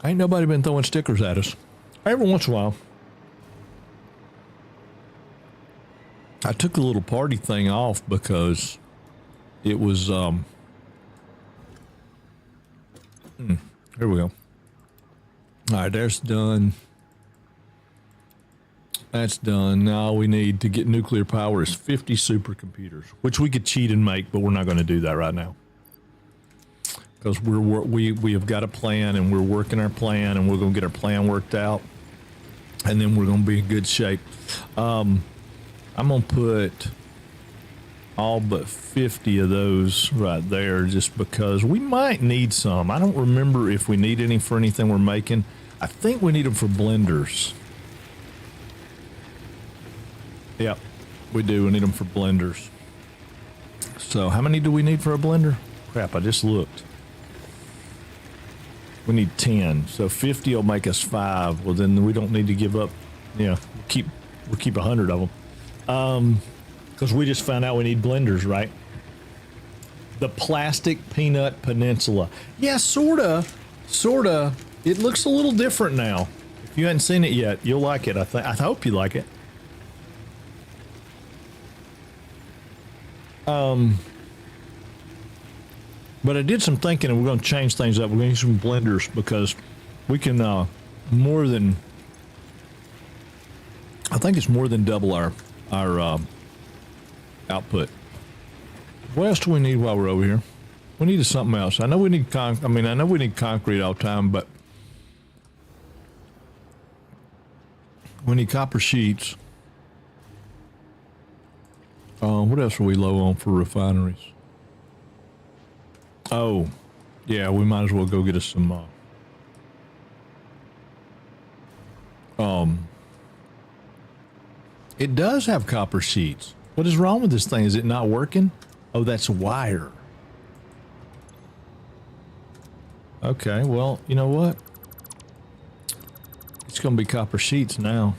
Ain't nobody been throwing stickers at us. Every once in a while. I took the little party thing off because it was, here we go. All right, there's done. That's done. Now we need to get nuclear power is 50 supercomputers, which we could cheat and make, but we're not going to do that right now. Because we have got a plan, and we're working our plan, and we're going to get our plan worked out, and then we're going to be in good shape. I'm going to put all but 50 of those right there just because we might need some. I don't remember if we need any for anything we're making. I think we need them for blenders. Yep, we do. We need them for blenders. So how many do we need for a blender? Crap, I just looked. We need 10. So 50 will make us 5. Well, then we don't need to give up. Yeah, we'll keep 100 of them. Because we just found out we need blenders, right? The Plastic Peanut Peninsula. Yeah, sorta. It looks a little different now. If you hadn't seen it yet, you'll like it. I hope you like it. But I did some thinking, and we're going to change things up. We're going to use some blenders because we can more than. I think it's more than double our output. What else do we need while we're over here? We needed something else. I know we need I know we need concrete all the time, but we need copper sheets. What else are we low on for refineries? Oh, yeah, we might as well go get us some. It does have copper sheets. What is wrong with this thing? Is it not working? Oh, that's wire. Okay, well, you know what? It's going to be copper sheets now.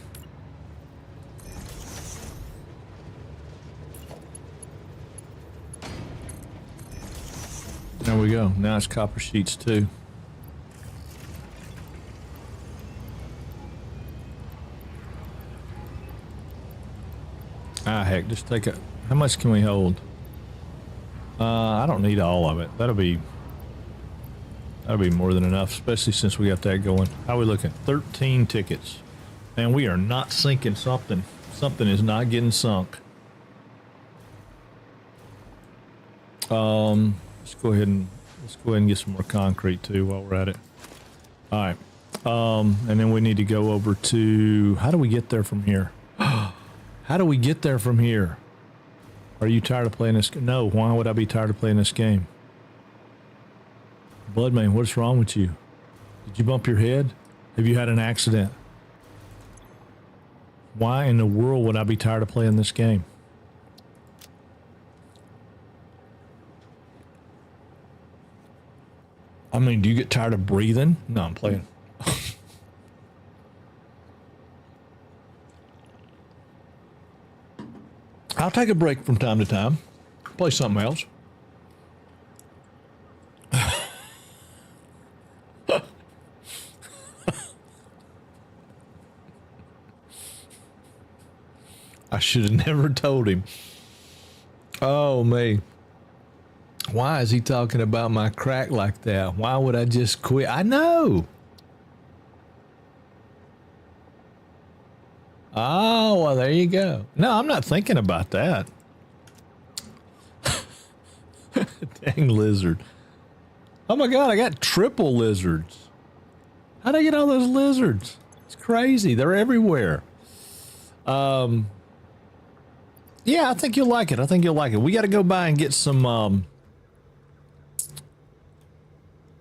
There we go. Now it's copper sheets too. Ah, heck, just take a... How much can we hold? I don't need all of it. That'll be more than enough, especially since we got that going. How are we looking? 13 tickets. And we are not sinking something. Something is not getting sunk. Let's go ahead and get some more concrete too while we're at it. All right. And then we need to go over to... How do we get there from here? How do we get there from here? Are you tired of playing this? No, why would I be tired of playing this game? Bloodman, what's wrong with you? Did you bump your head? Have you had an accident? Why in the world would I be tired of playing this game? I mean, do you get tired of breathing? No, I'm playing. I'll take a break from time to time. Play something else. I should have never told him. Oh, me. Why is he talking about my crack like that? Why would I just quit? I know. Oh, well, there you go. No, I'm not thinking about that. Dang lizard. Oh my God, I got triple lizards. How'd I get all those lizards? It's crazy. They're everywhere. Yeah, I think you'll like it. I think you'll like it. We got to go by and get some,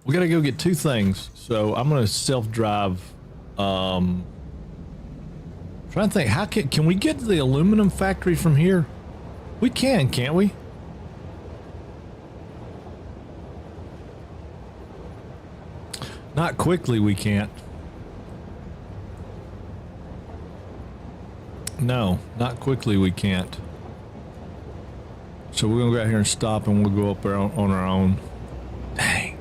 we got to go get two things. So I'm going to self-drive, trying to think, how can we get to the aluminum factory from here? We can, can't we? Not quickly, we can't. No, not quickly, we can't. So we're gonna go out here and stop, and we'll go up there on our own. Dang.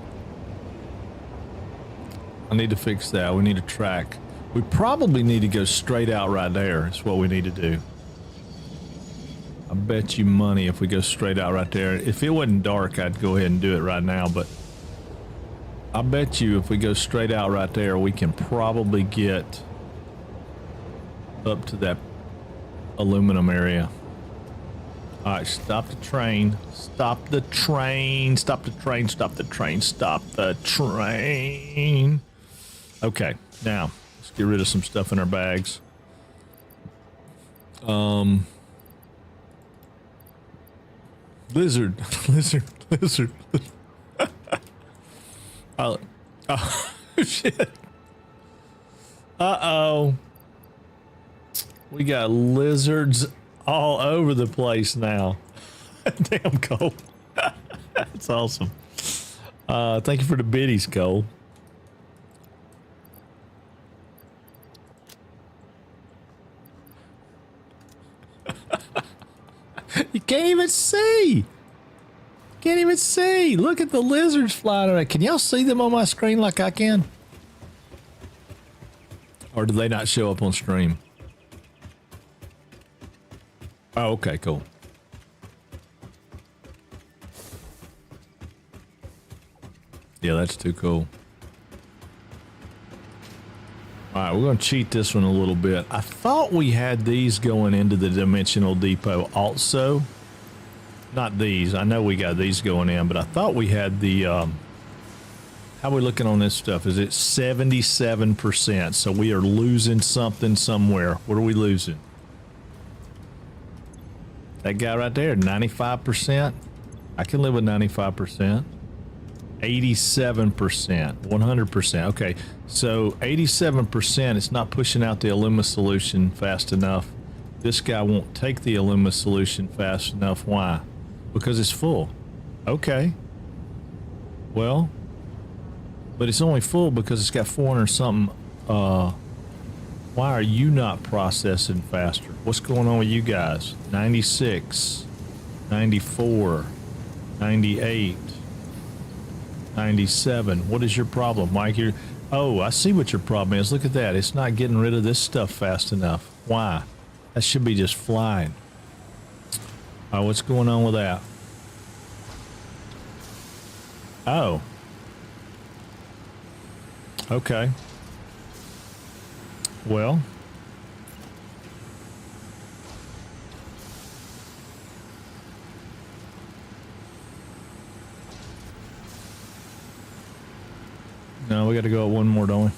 I need to fix that. We need a track. We probably need to go straight out right there. Is what we need to do. I bet you money if we go straight out right there. If it wasn't dark, I'd go ahead and do it right now, but I bet you if we go straight out right there, we can probably get up to that aluminum area. All right, stop the train. Stop the train. Stop the train. Stop the train. Stop the train. Okay, now let's get rid of some stuff in our bags. Lizard. Lizard. Lizard. Oh, shit. Uh-oh. We got lizards all over the place now. Damn, Cole. That's awesome. Thank you for the biddies, Cole. You can't even see. Can't even see. Look at the lizards flying around. Can y'all see them on my screen like I can? Or do they not show up on stream? Oh, okay, cool. Yeah, that's too cool. All right, we're going to cheat this one a little bit. I thought we had these going into the Dimensional Depot also. Not these. I know we got these going in, but I thought we had the... how are we looking on this stuff? Is it 77%? So we are losing something somewhere. What are we losing? That guy right there, 95%. I can live with 95%. 87%, 100%. Okay, so 87%, it's not pushing out the Illuma solution fast enough. This guy won't take the Illuma solution fast enough. Why? Because it's full. Okay. Well, but it's only full because it's got 400 something. Why are you not processing faster? What's going on with you guys? 96, 94, 98. 97. What is your problem, Mike? Oh, I see what your problem is. Look at that. It's not getting rid of this stuff fast enough. Why? That should be just flying. All right, what's going on with that? Oh. Okay. Well. No, we got to go one more, don't we?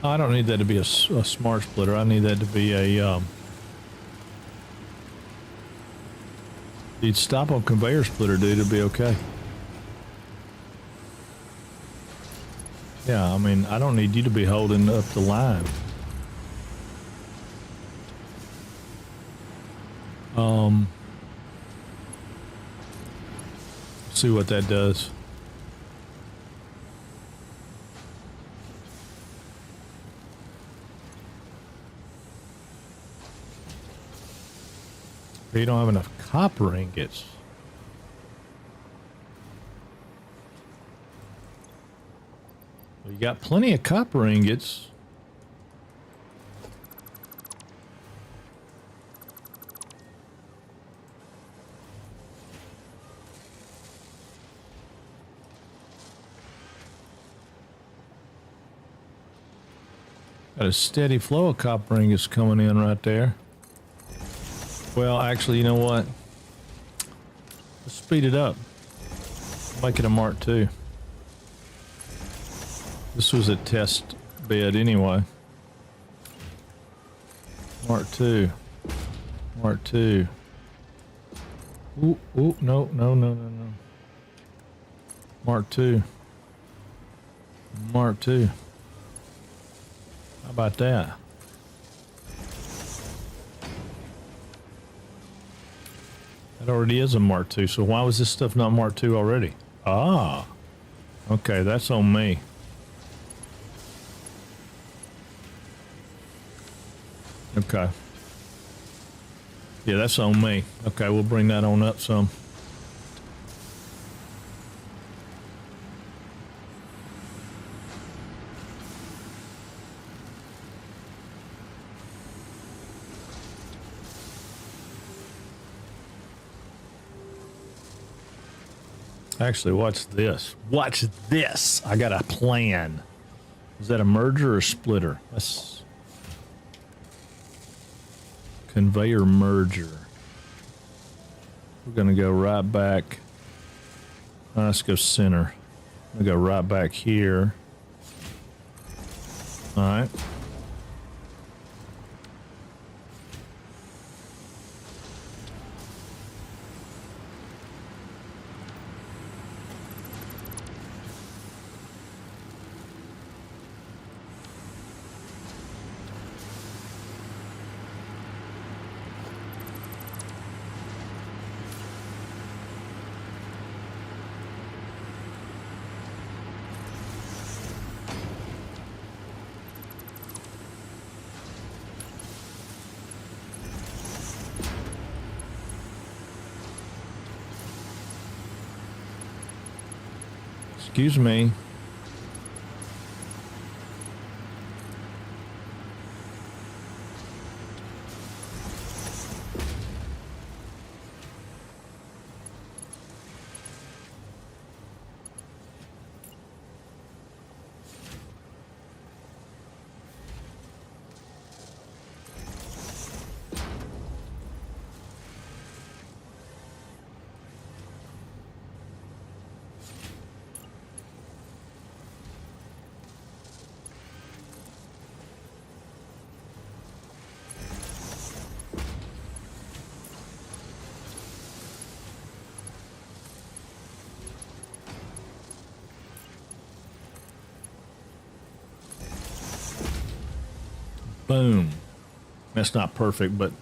I don't need that to be a smart splitter. I need that to be a... You'd stop on conveyor splitter, dude. It'd be okay. Yeah, I mean, I don't need you to be holding up the line. See what that does. You don't have enough copper ingots. got plenty of copper ingots. Got a steady flow of copper ingots coming in right there. Well, actually, you know what? Let's speed it up. Make it a Mark II. This was a test bed anyway. Mark II. Mark II. Ooh, ooh, no. Mark II. Mark II. How about that? That already is a Mark II, so why was this stuff not Mark II already? Ah. Okay, that's on me. Okay. Yeah, that's on me. Okay, we'll bring that on up some. Actually, watch this. Watch this. I got a plan. Is that a merger or a splitter? Let's conveyor merger. We're gonna go right back. Let's go center. I'm gonna go right back here. All right. Excuse me. Boom. That's not perfect, but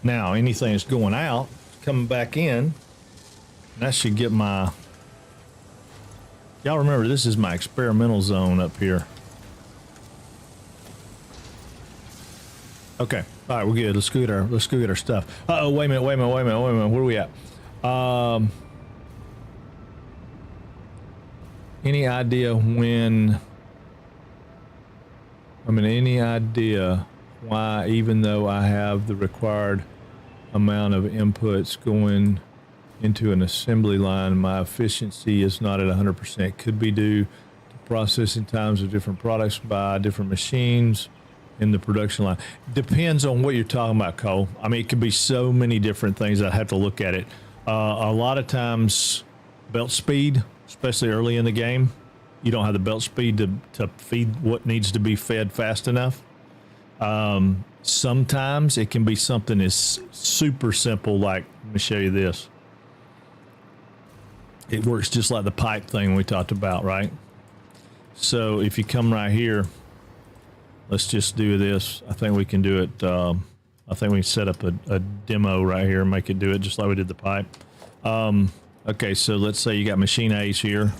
now anything that's going out, coming back in, that should get my... Y'all remember, this is my experimental zone up here. Okay. All right, we're good. Let's go get our stuff. Uh-oh, wait a minute. Where are we at? Any idea when... any idea why, even though I have the required amount of inputs going into an assembly line, my efficiency is not at 100%? Could be due to processing times of different products by different machines in the production line. Depends on what you're talking about, Cole. I mean, it could be so many different things. I'd have to look at it. A lot of times, belt speed, especially early in the game, you don't have the belt speed to feed what needs to be fed fast enough. Sometimes it can be something that's super simple, like, let me show you this. It works just like the pipe thing we talked about, right? So if you come right here, let's just do this. I think we can do it. I think we can set up a demo right here and make it do it just like we did the pipe. Okay, so let's say you got machine A's here.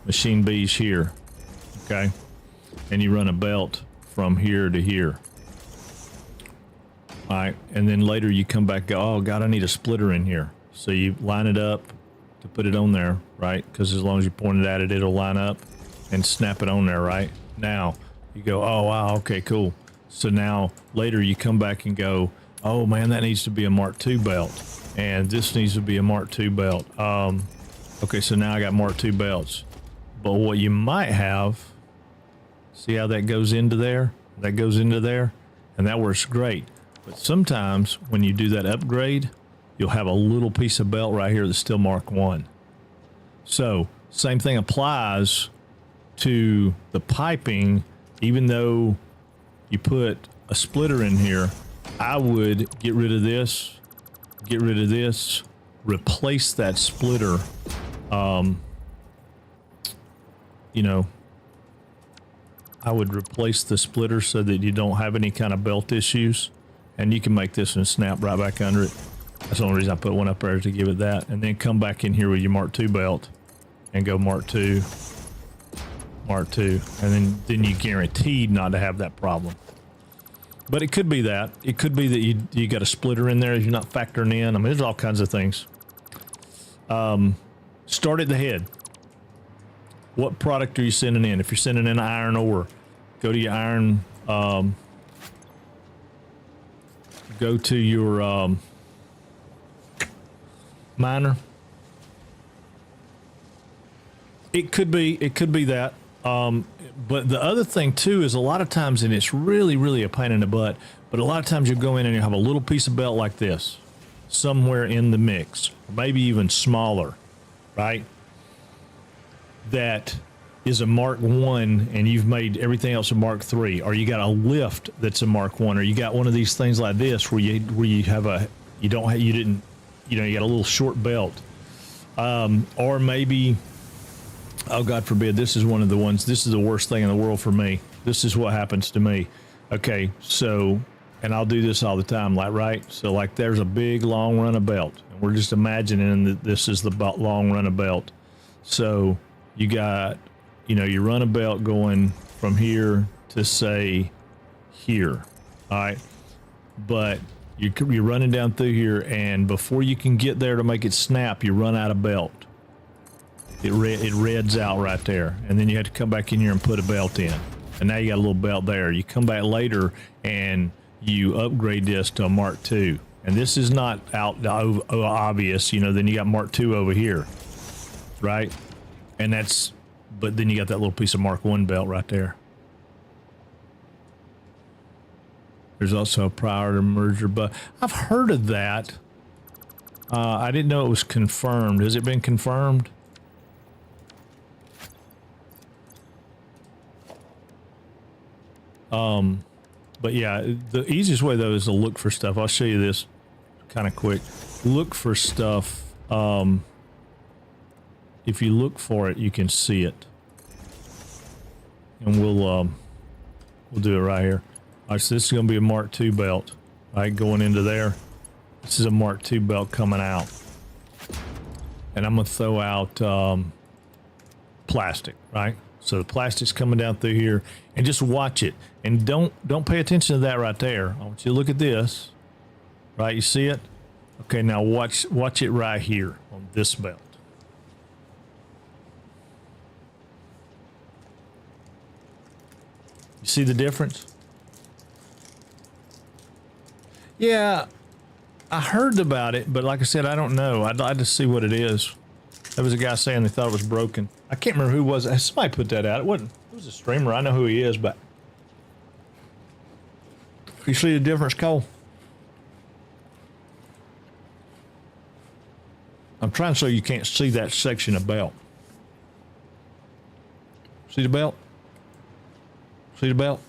Machine B's here, okay? And you run a belt from here to here. All right, and then later you come back, go, oh God, I need a splitter in here. So you line it up to put it on there, right? Because as long as you point it at it, it'll line up. and snap it on there, right? Now you go, oh wow, okay, cool. So now later you come back and go, oh man, that needs to be a Mark II belt, and this needs to be a Mark II belt. Okay, so now I got Mark II belts. But what you might have, see how that goes into there? That goes into there, and that works great. But sometimes when you do that upgrade, you'll have a little piece of belt right here that's still Mark I. So same thing applies to the piping. Even though you put a splitter in here, I would get rid of this, replace that splitter. You know, I would replace the splitter so that you don't have any kind of belt issues, and you can make this one snap right back under it. That's the only reason I put one up there, to give it that, and then come back in here with your Mark II belt and go Mark II, and then you're guaranteed not to have that problem. But it could be that. It could be that you got a splitter in there as you're not factoring in. I mean, there's all kinds of things. Start at the head. What product are you sending in? If you're sending in iron ore, go to your iron, go to your miner. It could be that. But the other thing too is a lot of times, and it's really, really a pain in the butt, but a lot of times you'll go in and you have a little piece of belt like this somewhere in the mix, maybe even smaller, right? That is a Mark I, and you've made everything else a Mark III, or you got a lift that's a Mark I, or you got one of these things like this where you have a, you got a little short belt, or maybe, oh God forbid, this is one of the ones, this is the worst thing in the world for me. This is what happens to me. Okay, so, and I'll do this all the time, like, right? So like there's a big long run of belt, and we're just imagining that this is the long run of belt. So you got, you run a belt going from here to say here, all right? But you're running down through here, and before you can get there to make it snap, you run out of belt. It reds out right there, and then you have to come back in here and put a belt in, and now you got a little belt there. You come back later and you upgrade this to a Mark II, and this is not obvious, then you got Mark II over here, right? And but then you got that little piece of Mark I belt right there. There's also a prior to merger, but I've heard of that. I didn't know it was confirmed. Has it been confirmed? But yeah, the easiest way though is to look for stuff. I'll show you this kind of quick. Look for stuff. If you look for it, you can see it. And we'll do it right here. All right, so this is going to be a Mark II belt, right, going into there. This is a Mark II belt coming out. And I'm going to throw out plastic, right? So the plastic's coming down through here, and just watch it. And don't pay attention to that right there. I want you to look at this, right? You see it? Okay, now watch it right here on this belt. You see the difference? Yeah, I heard about it, but like I said, I don't know. I'd like to see what it is. There was a guy saying they thought it was broken. I can't remember who was it. Somebody put that out. It was a streamer. I know who he is, but you see the difference, Cole? I'm trying so you can't see that section of belt. See the belt? See the belt?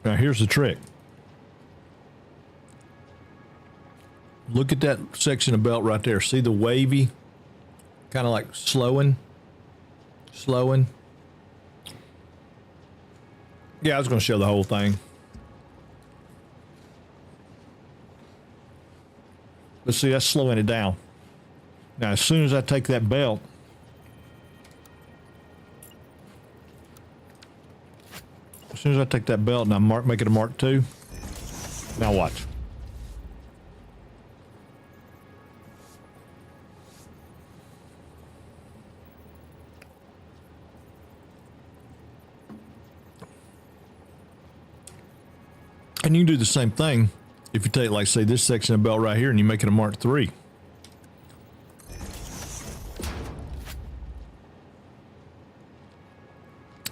Now here's the trick. Look at that section of belt right there. See the wavy, kind of like slowing. Yeah, I was going to show the whole thing. But see, that's slowing it down. Now, as soon as I take that belt, and I make it a Mark II, now watch. And you can do the same thing if you take, like, say, this section of belt right here and you make it a Mark III.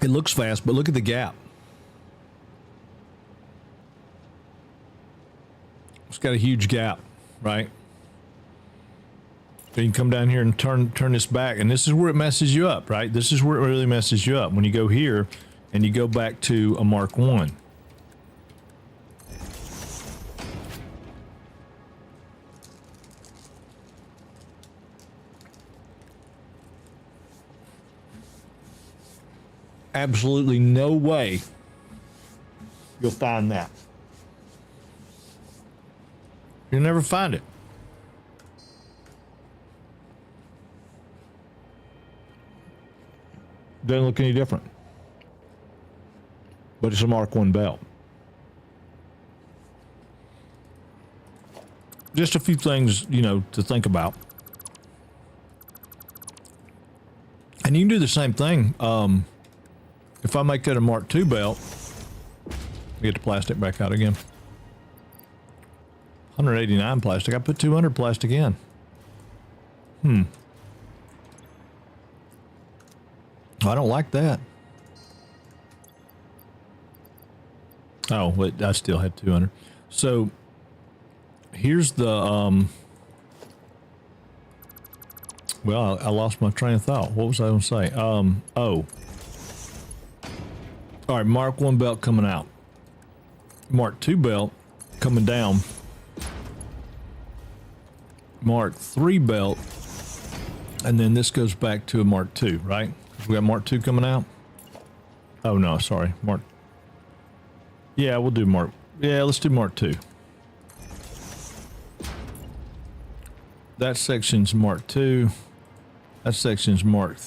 It looks fast, but look at the gap. It's got a huge gap, right? So you can come down here and turn this back, and this is where it messes you up, right? This is where it really messes you up when you go here and you go back to a Mark I. Absolutely no way you'll find that. You'll never find it. Doesn't look any different. But it's a Mark I belt. Just a few things, you know, to think about. And you can do the same thing. If I make that a Mark II belt, get the plastic back out again. 189 plastic. I put 200 plastic in. I don't like that. Oh, wait, I still had 200. So here's the well, I lost my train of thought. What was I going to say? Oh. All right, Mark I belt coming out. Mark II belt coming down. Mark III belt. And then this goes back to a Mark II, right? We got Mark II coming out. Oh, no, sorry. Mark. Yeah, we'll do Mark. Yeah, let's do Mark II. That section's Mark II. That section's Mark.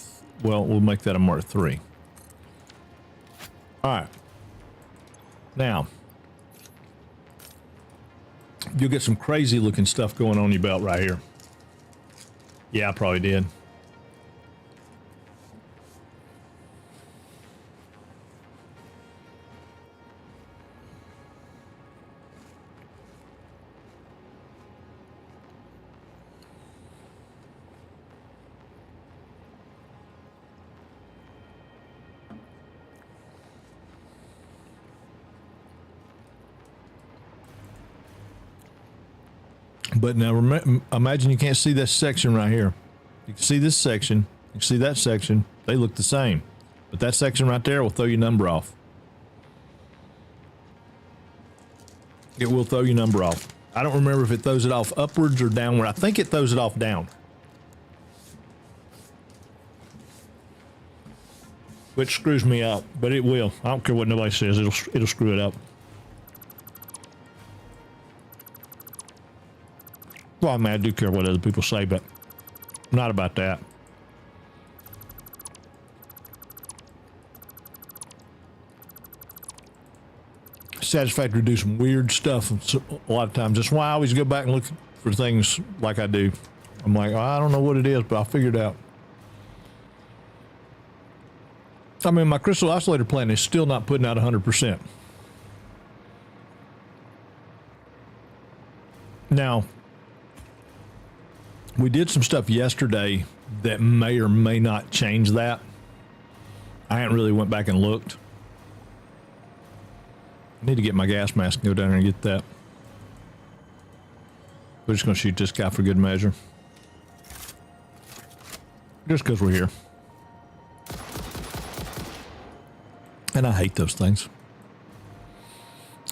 Well, we'll make that a Mark III. All right. Now, you'll get some crazy looking stuff going on your belt right here. Yeah, I probably did. But now imagine you can't see this section right here. You can see this section. You can see that section. They look the same. But that section right there will throw your number off. It will throw your number off. I don't remember if it throws it off upwards or downward. I think it throws it off down. Which screws me up, but it will. I don't care what nobody says. It'll screw it up. Well, I mean, I do care what other people say, but not about that. Satisfactory to do some weird stuff a lot of times. That's why I always go back and look for things like I do. I'm like, oh, I don't know what it is, but I'll figure it out. I mean, my crystal oscillator plant is still not putting out 100%. Now, we did some stuff yesterday that may or may not change that. I hadn't really went back and looked. I need to get my gas mask and go down there and get that. We're just going to shoot this guy for good measure. Just because we're here. And I hate those things.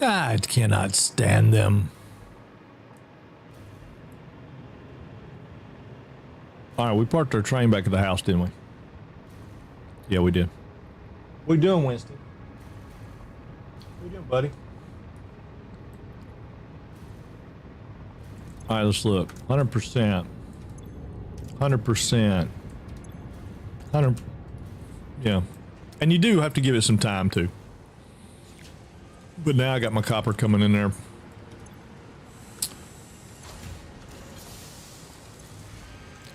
I cannot stand them. All right, we parked our train back at the house, didn't we? Yeah, we did. What you doing, Winston? What you doing, buddy? All right, let's look. 100%. 100%. 100. Yeah. And you do have to give it some time, too. But now I got my copper coming in there.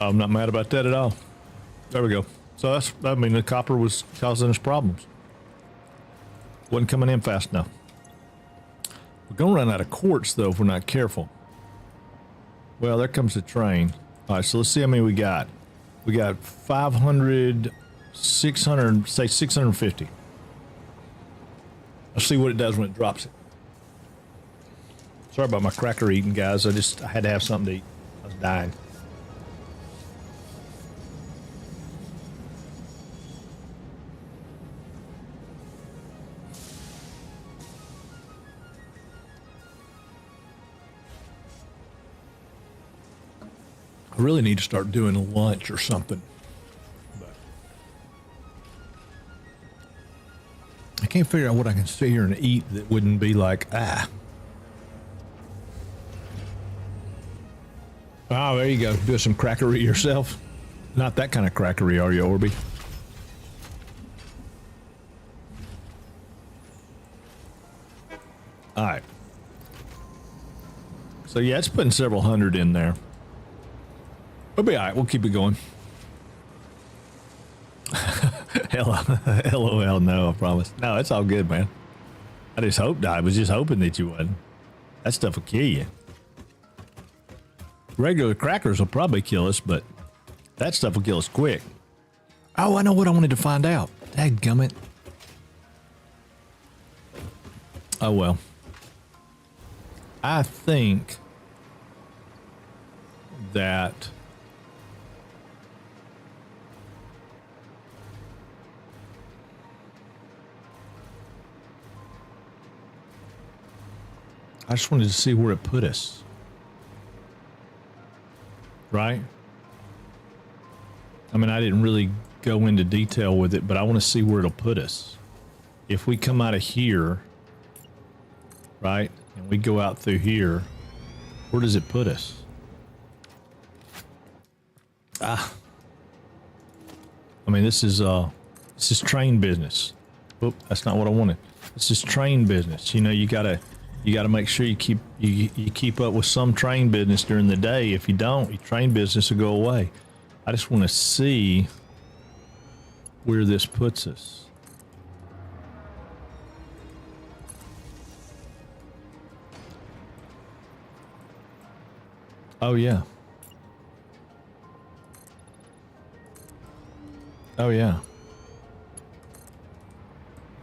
I'm not mad about that at all. There we go. So that's, I mean, the copper was causing us problems. Wasn't coming in fast enough. We're gonna run out of quartz though if we're not careful. Well, there comes the train. All right, so let's see how many we got. We got 500, 600, say 650. Let's see what it does when it drops it. Sorry about my cracker eating, guys. I had to have something to eat. I was dying. I really need to start doing lunch or something. But I can't figure out what I can sit here and eat that wouldn't be like, ah. Oh, there you go. Do some crackery yourself. Not that kind of crackery, are you, Orby? All right. So yeah, it's putting several hundred in there. We'll be all right. We'll keep it going. LOL, no, I promise. No, it's all good, man. I was just hoping that you wouldn't. That stuff will kill you. Regular crackers will probably kill us, but that stuff will kill us quick. Oh, I know what I wanted to find out. Dadgummit. Oh, well. I think that I just wanted to see where it put us. Right? I mean, I didn't really go into detail with it, but I want to see where it'll put us. If we come out of here, right, and we go out through here, where does it put us? I mean, this is train business. Oop, that's not what I wanted. This is train business. You know, you gotta make sure you keep up with some train business during the day. If you don't, your train business will go away. I just want to see where this puts us. Oh yeah. Oh yeah.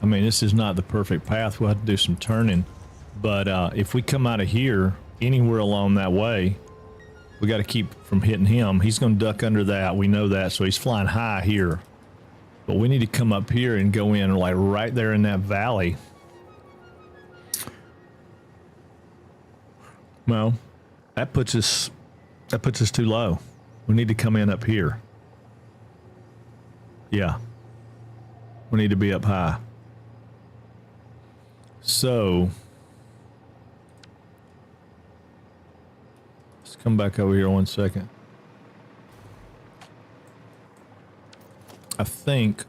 I mean, this is not the perfect path. We'll have to do some turning. But if we come out of here, anywhere along that way, we got to keep from hitting him. He's going to duck under that. We know that. So he's flying high here. But we need to come up here and go in like right there in that valley. Well, that puts us too low. We need to come in up here. Yeah. We need to be up high. So let's come back over here 1 second. I think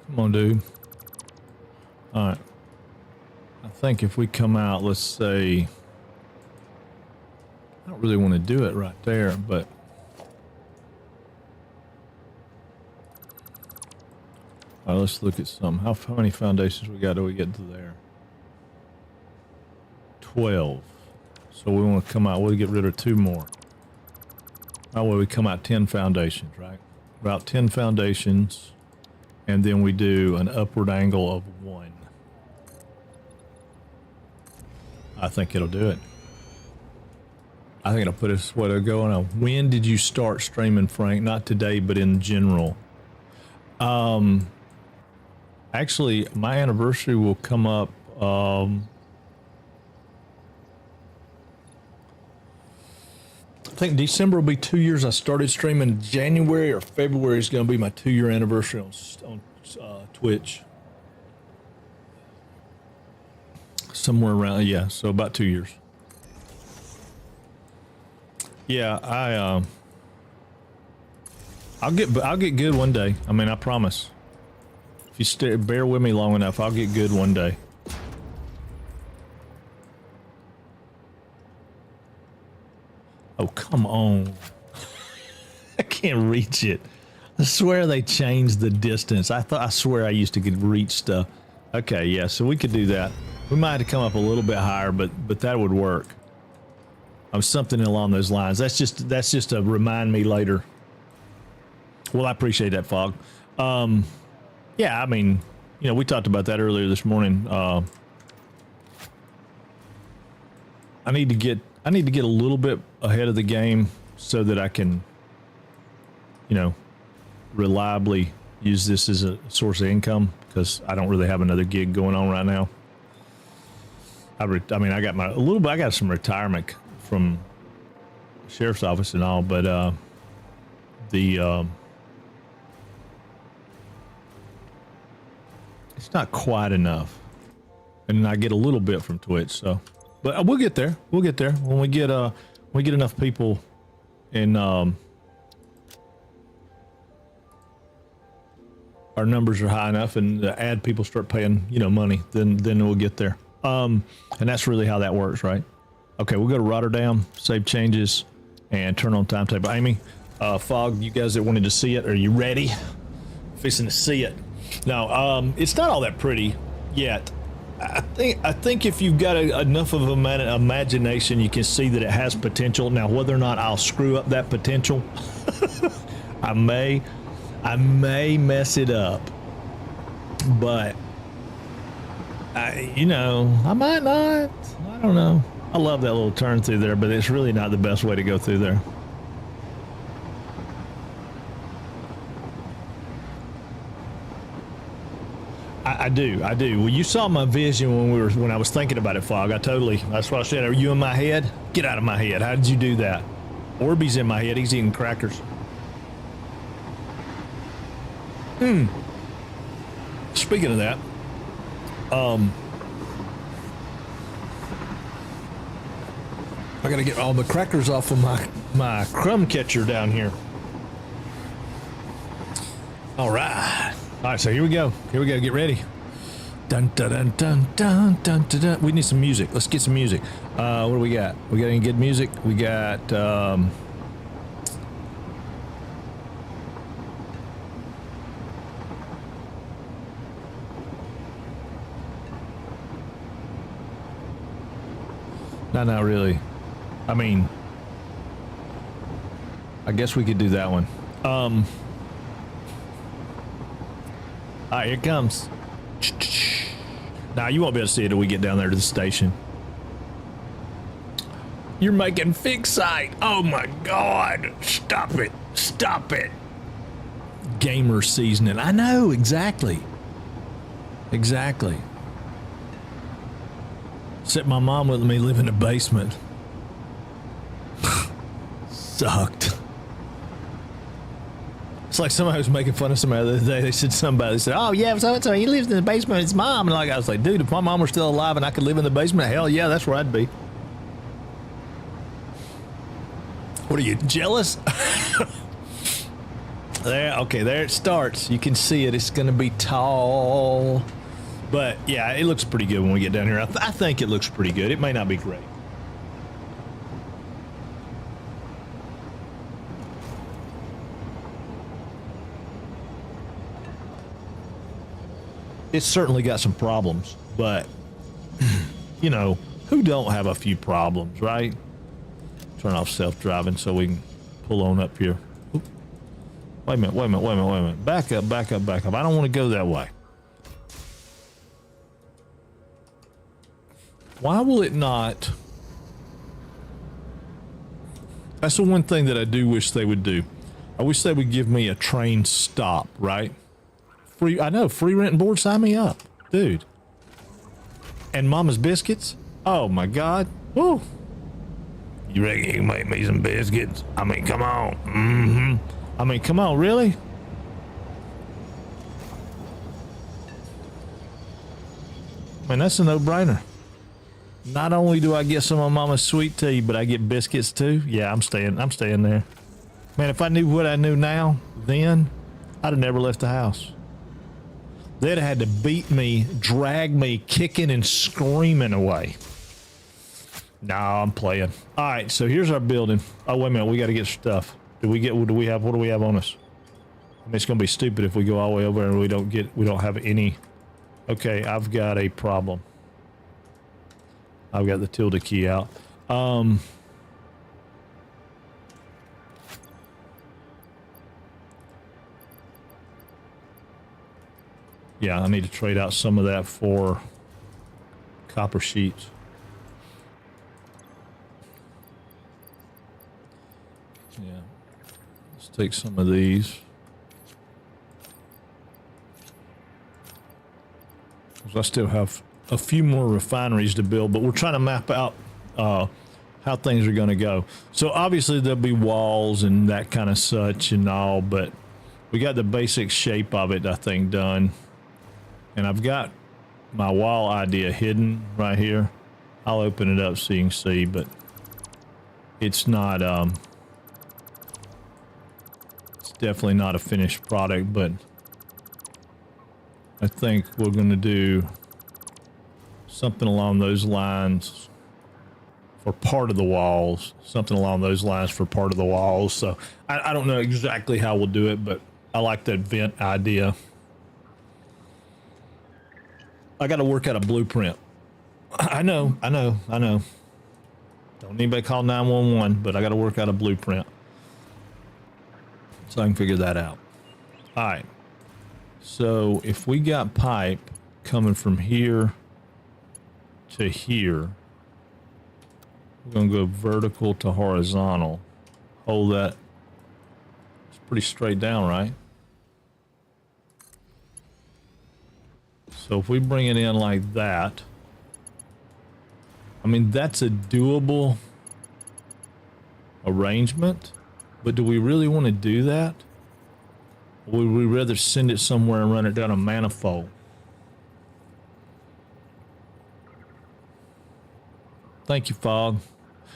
come on, dude. All right. I think if we come out, let's say, I don't really want to do it right there, but all right, let's look at some. How many foundations we got? Do we get to there? 12. So we want to come out. We'll get rid of 2 more. That way we come out 10 foundations, right? About 10 foundations, and then we do an upward angle of 1. I think it'll do it. I think it'll put us, what, it'll go on a, when did you start streaming, Frank? Not today, but in general. Actually, my anniversary will come up, I think December will be 2 years. I started streaming. January or February is going to be my 2-year anniversary on Twitch. Somewhere around, yeah, so about 2 years. Yeah, I'll get good one day. I mean, I promise. If you bear with me long enough, I'll get good one day. Oh, come on. I can't reach it. I swear they changed the distance. I swear I used to could reach stuff. Okay, yeah, so we could do that. We might have to come up a little bit higher, but that would work. Something along those lines. That's just a remind me later. Well, I appreciate that, Fog. Yeah, I mean, you know, we talked about that earlier this morning. I need to get a little bit ahead of the game so that I can, you know, reliably use this as a source of income, because I don't really have another gig going on right now. I mean, I got some retirement from sheriff's office and all, but it's not quite enough, and I get a little bit from Twitch. So, but we'll get there. We'll get there when we get enough people in. Our numbers are high enough, and the ad people start paying, you know, money. Then we'll get there. And that's really how that works, right? Okay, we'll go to Rotterdam, save changes, and turn on timetable. Amy, Fog, you guys that wanted to see it, are you ready? Fixing to see it. No, it's not all that pretty yet. I think if you've got enough of an imagination, you can see that it has potential. Now, whether or not I'll screw up that potential, I may mess it up, but you know, I might not. I don't know. I love that little turn through there, but it's really not the best way to go through there. I do. Well, you saw my vision when I was thinking about it, Fog. That's what I said. Are you in my head? Get out of my head. How did you do that? Orby's in my head. He's eating crackers. Speaking of that, I gotta get all the crackers off of my crumb catcher down here. All right, so here we go. Get ready. Dun dun dun dun dun dun dun dun. We need some music. Let's get some music. What do we got? We got any good music? We got No, not really. I mean, I guess we could do that one. All right, here it comes. Now, you won't be able to see it till we get down there to the station. You're making Fixite. Oh my God. Stop it. Gamer seasoning. I know, exactly. Except my mom let me live in the basement. Sucked. It's like somebody was making fun of somebody the other day. They said, oh yeah, so he lives in the basement with his mom. And I was like, dude, if my mom were still alive and I could live in the basement, hell yeah, that's where I'd be. What are you, jealous? There it starts. You can see it. It's gonna be tall. But yeah, it looks pretty good when we get down here. I think it looks pretty good. It may not be great. It's certainly got some problems, but you know, who don't have a few problems, right? Turn off self-driving so we can pull on up here. Oop. Wait a minute. Back up. I don't want to go that way. Why will it not? That's the one thing that I do wish they would do. I wish they would give me a train stop, right? Free, I know, free rent and board, sign me up, dude. And Mama's biscuits? Oh my God. Woo. You reckon you can make me some biscuits? I mean, come on. Mm-hmm. I mean, come on, really? I mean, that's a no-brainer. Not only do I get some of Mama's sweet tea, but I get biscuits too. Yeah, I'm staying there. Man, if I knew what I knew now, then I'd have never left the house. They'd have had to beat me, drag me, kicking and screaming away. Nah, I'm playing. All right, so here's our building. Oh, wait a minute. We got to get stuff. What do we have on us? I mean, it's going to be stupid if we go all the way over and we don't have any. Okay, I've got a problem. I've got the tilde key out. Yeah, I need to trade out some of that for copper sheets. Yeah, let's take some of these. I still have a few more refineries to build, but we're trying to map out how things are going to go. So obviously there'll be walls and that kind of such and all, but we got the basic shape of it, I think, done. And I've got my wall idea hidden right here. I'll open it up so you can see, but it's not, it's definitely not a finished product, but I think we're going to do something along those lines for part of the walls. Something along those lines for part of the walls. So I don't know exactly how we'll do it, but I like that vent idea. I got to work out a blueprint. I know. Don't anybody call 911, but I got to work out a blueprint so I can figure that out. All right. So if we got pipe coming from here to here, we're going to go vertical to horizontal. Hold that. It's pretty straight down, right? So if we bring it in like that, I mean, that's a doable arrangement, but do we really want to do that? Or would we rather send it somewhere and run it down a manifold? Thank you, Fog.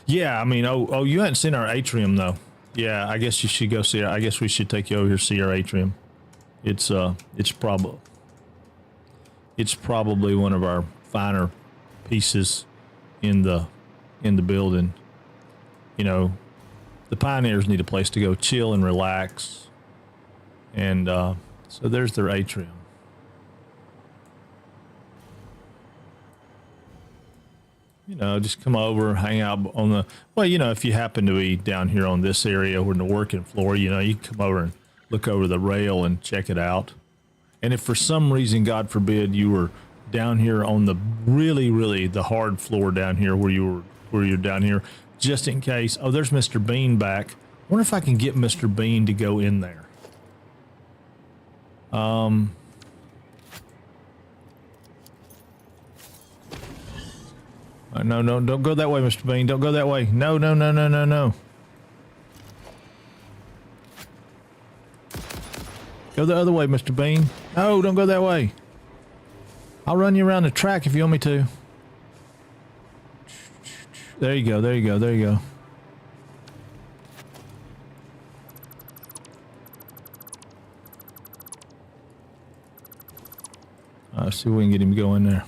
Yeah, I mean, oh, you hadn't seen our atrium though. Yeah, I guess you should go see it. I guess we should take you over here to see our atrium. It's probably one of our finer pieces in the building. You know, the pioneers need a place to go chill and relax. And so there's their atrium. You know, just come over, hang out on the, well, you know, if you happen to be down here on this area or in the working floor, you know, you can come over and look over the rail and check it out. And if for some reason, God forbid, you were down here on the really the hard floor down here where you're down here, just in case. Oh, there's Mr. Bean back. I wonder if I can get Mr. Bean to go in there. No, don't go that way, Mr. Bean. Don't go that way. No. Go the other way, Mr. Bean. No, don't go that way. I'll run you around the track if you want me to. There you go. Let's see if we can get him to go in there.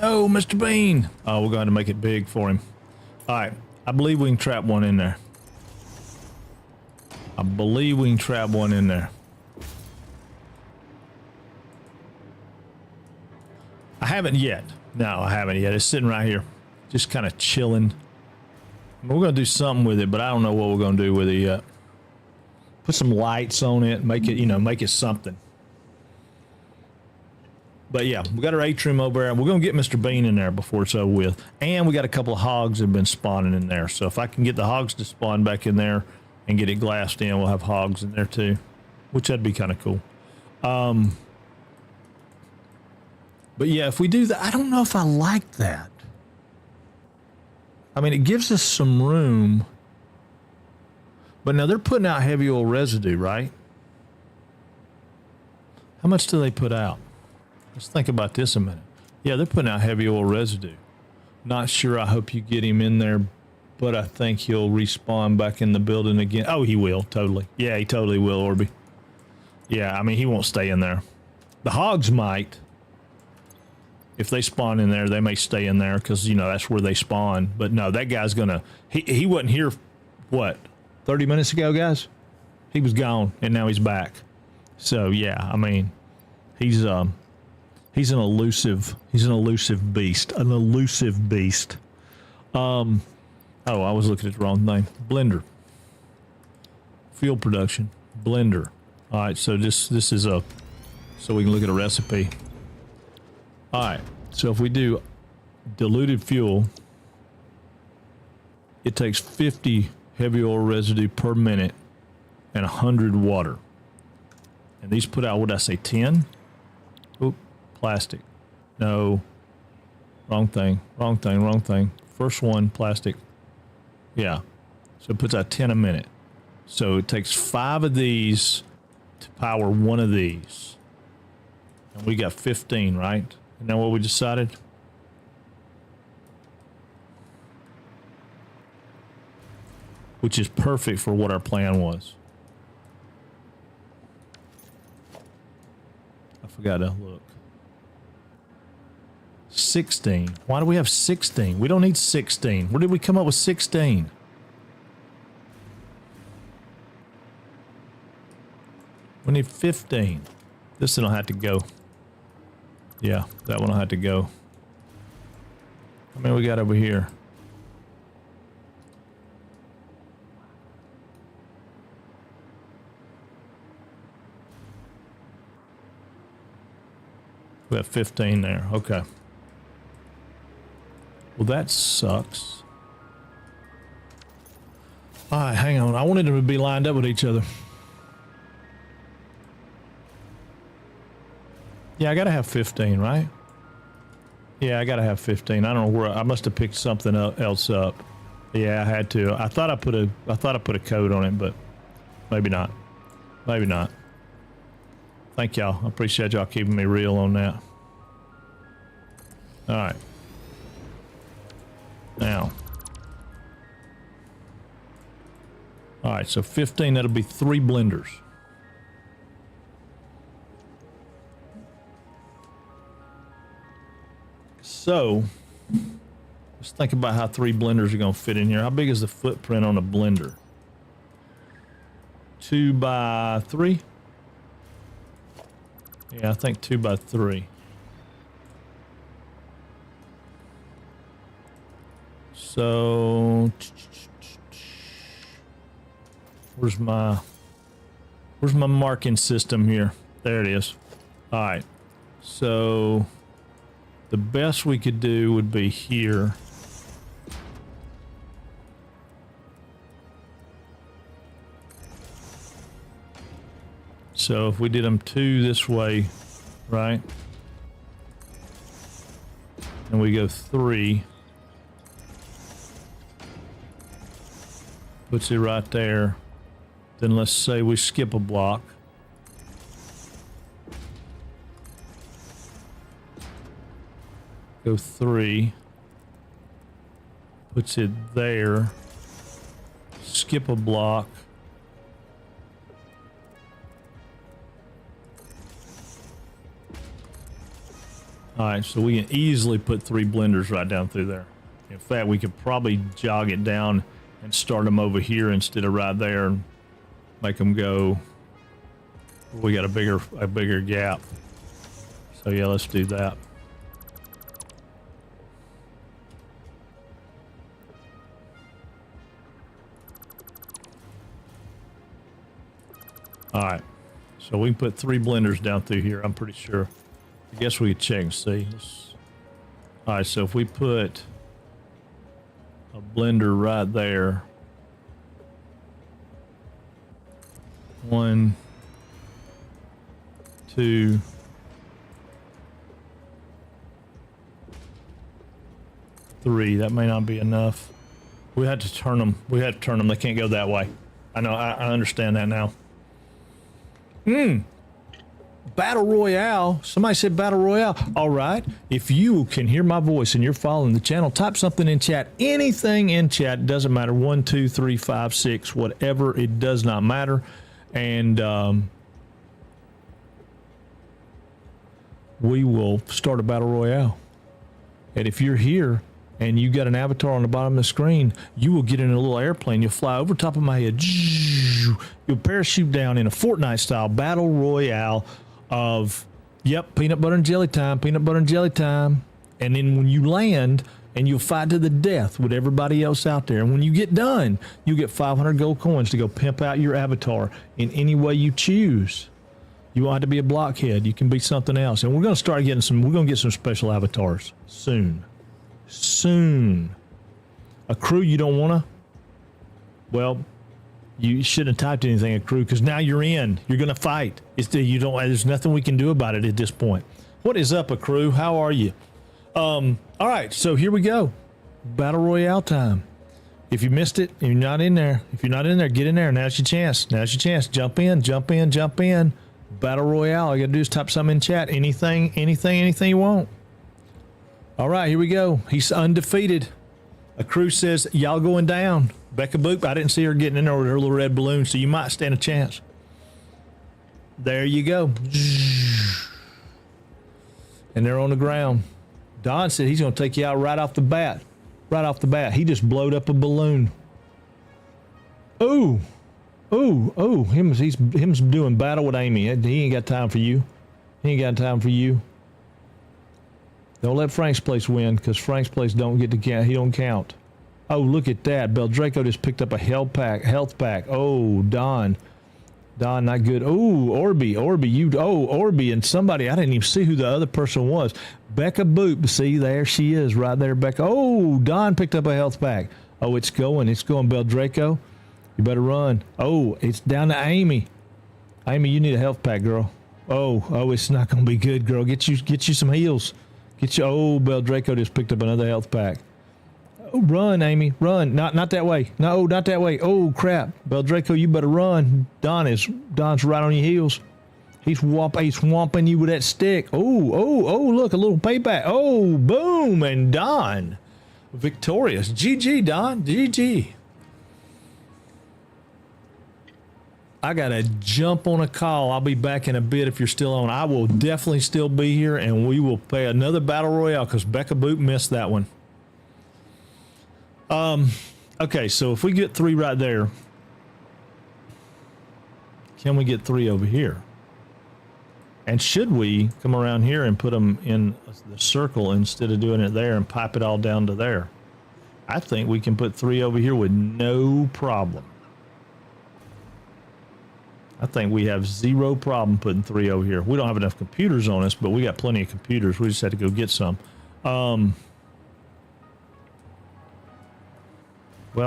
No, Mr. Bean. Oh, we're going to make it big for him. All right. I believe we can trap one in there. I haven't yet. No, I haven't yet. It's sitting right here. Just kind of chilling. We're going to do something with it, but I don't know what we're going to do with it yet. Put some lights on it. Make it, make it something. But yeah, we got our atrium over there. We're going to get Mr. Bean in there before it's over with. And we got a couple of hogs that have been spawning in there. So if I can get the hogs to spawn back in there and get it glassed in, we'll have hogs in there too, which that'd be kind of cool. But yeah, if we do that, I don't know if I like that. I mean, it gives us some room. But now they're putting out heavy oil residue, right? How much do they put out? Let's think about this a minute. Yeah, they're putting out heavy oil residue. Not sure. I hope you get him in there, but I think he'll respawn back in the building again. Oh, he will, totally. Yeah, he totally will, Orby. Yeah, I mean, he won't stay in there. The hogs might. If they spawn in there, they may stay in there because, you know, that's where they spawn. But no, that guy's gonna... He wasn't here, what, 30 minutes ago, guys? He was gone, and now he's back. So, yeah, I mean, he's an elusive beast. An elusive beast. Oh, I was looking at the wrong thing. Blender. Field production. Blender. All right, so this is so we can look at a recipe. All right, so if we do diluted fuel, it takes 50 heavy oil residue per minute and 100 water. And these put out, what did I say, 10? Oop, plastic. No, wrong thing. First one, plastic. Yeah, so it puts out 10 a minute. So it takes 5 of these to power one of these. And we got 15, right? Isn't that what we decided? Which is perfect for what our plan was. I forgot to look. 16. Why do we have 16? We don't need 16. Where did we come up with 16? We need 15. This one will have to go. Yeah, that one will have to go. How many we got over here? We have 15 there. Okay. Well, that sucks. All right, hang on. I wanted them to be lined up with each other. Yeah, I gotta have 15, right? Yeah, I gotta have 15. I don't know where I must have picked something else up. Yeah, I had to. I thought I put a code on it, but maybe not. Maybe not. Thank y'all. I appreciate y'all keeping me real on that. All right. Now. All right, so 15, that'll be 3 blenders. So, let's think about how 3 blenders are going to fit in here. How big is the footprint on a blender? 2 by 3? Yeah, I think 2 by 3. So, where's my marking system here? There it is. All right. So, the best we could do would be here. So if we did them 2 this way, right? And we go 3. Puts it right there. Then let's say we skip a block. Go 3. Puts it there. Skip a block. Alright, so we can easily put 3 blenders right down through there. In fact, we could probably jog it down and start them over here instead of right there and make them go. We got a bigger gap. So yeah, let's do that. Alright, so we can put 3 blenders down through here, I'm pretty sure. I guess we could check and see. Alright, so if we put a blender right there. 1, 2, 3. That may not be enough. We had to turn them. They can't go that way. I know. I understand that now. Battle Royale. Somebody said Battle Royale. All right. If you can hear my voice and you're following the channel, type something in chat. Anything in chat. Doesn't matter. 1, 2, 3, 5, 6, whatever. It does not matter. And we will start a Battle Royale. And if you're here and you got an avatar on the bottom of the screen, you will get in a little airplane. You'll fly over top of my head. You'll parachute down in a Fortnite style Battle Royale of, yep, peanut butter and jelly time, peanut butter and jelly time. And then when you land, and you'll fight to the death with everybody else out there. And when you get done, you get 500 gold coins to go pimp out your avatar in any way you choose. You won't have to be a blockhead. You can be something else. And we're going to start getting some, we're going to get some special avatars soon. Soon. A crew you don't want to? Well, you shouldn't have typed anything, a crew, because now you're in. You're going to fight. There's nothing we can do about it at this point. What is up, a crew? How are you? All right, so here we go. Battle Royale time. If you missed it, and you're not in there, get in there. Now's your chance. Now's your chance. Jump in, jump in, jump in. Battle Royale. All you got to do is type something in chat. Anything you want. All right, here we go. He's undefeated. A crew says, y'all going down. Becca Boop, I didn't see her getting in there with her little red balloon, so you might stand a chance. There you go. And they're on the ground. Don said he's going to take you out right off the bat. Right off the bat. He just blowed up a balloon. Ooh. Ooh. He's doing battle with Amy. He ain't got time for you. He ain't got time for you. Don't let Frank's place win, because Frank's place don't get to count. He don't count. Oh, look at that. Beldraco just picked up a health pack. Oh, Don, not good. Oh, Orby, Orby, and somebody, I didn't even see who the other person was. Becca Boop, see, there she is, right there, Becca. Oh, Don picked up a health pack. Oh, it's going, Beldraco. You better run. Oh, it's down to Amy. Amy, you need a health pack, girl. Oh, it's not going to be good, girl. Get you some heals. Oh, Beldraco just picked up another health pack. Oh, run, Amy, run. Not that way. No, not that way. Oh, crap. Beldraco, you better run. Don's right on your heels. He's swamping you with that stick. Oh, look, a little payback. Oh, boom, and Don victorious. GG, Don, GG. I got to jump on a call. I'll be back in a bit if you're still on. I will definitely still be here, and we will play another Battle Royale because Becca Boop missed that one. Okay, so if we get 3 right there, can we get 3 over here? And should we come around here and put them in the circle instead of doing it there and pipe it all down to there? I think we can put 3 over here with no problem. I think we have 0 problem putting 3 over here. We don't have enough computers on us, but we got plenty of computers. We just had to go get some. Well,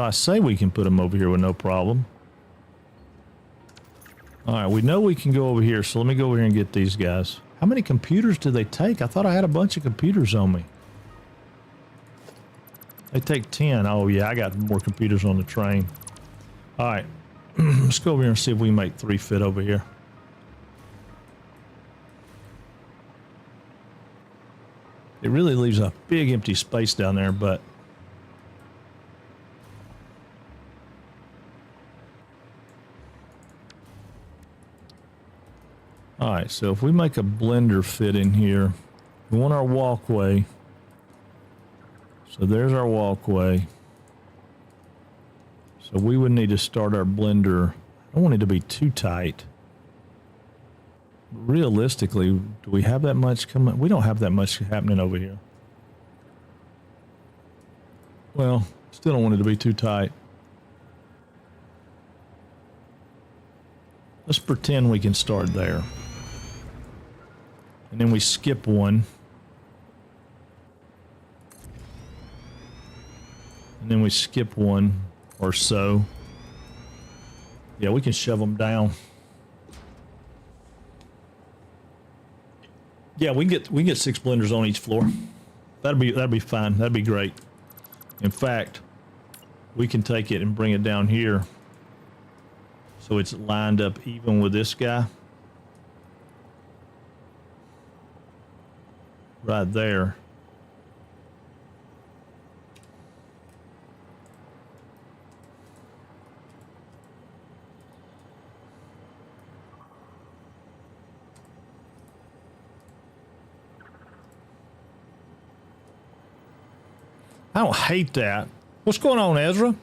I say we can put them over here with no problem. All right, we know we can go over here, so let me go over here and get these guys. How many computers do they take? I thought I had a bunch of computers on me. They take 10. Oh, yeah, I got more computers on the train. All right, let's go over here and see if we can make 3 fit over here. It really leaves a big empty space down there, but... All right, so if we make a blender fit in here, we want our walkway. So there's our walkway. So we would need to start our blender. I don't want it to be too tight. Realistically, do we have that much coming? We don't have that much happening over here. Well, still don't want it to be too tight. Let's pretend we can start there. And then we skip one. And then we skip one or so. Yeah, we can shove them down. Yeah, we can get 6 blenders on each floor. That'd be fine. That'd be great. In fact, we can take it and bring it down here so it's lined up even with this guy. right there. I don't hate that. What's going on, Ezra?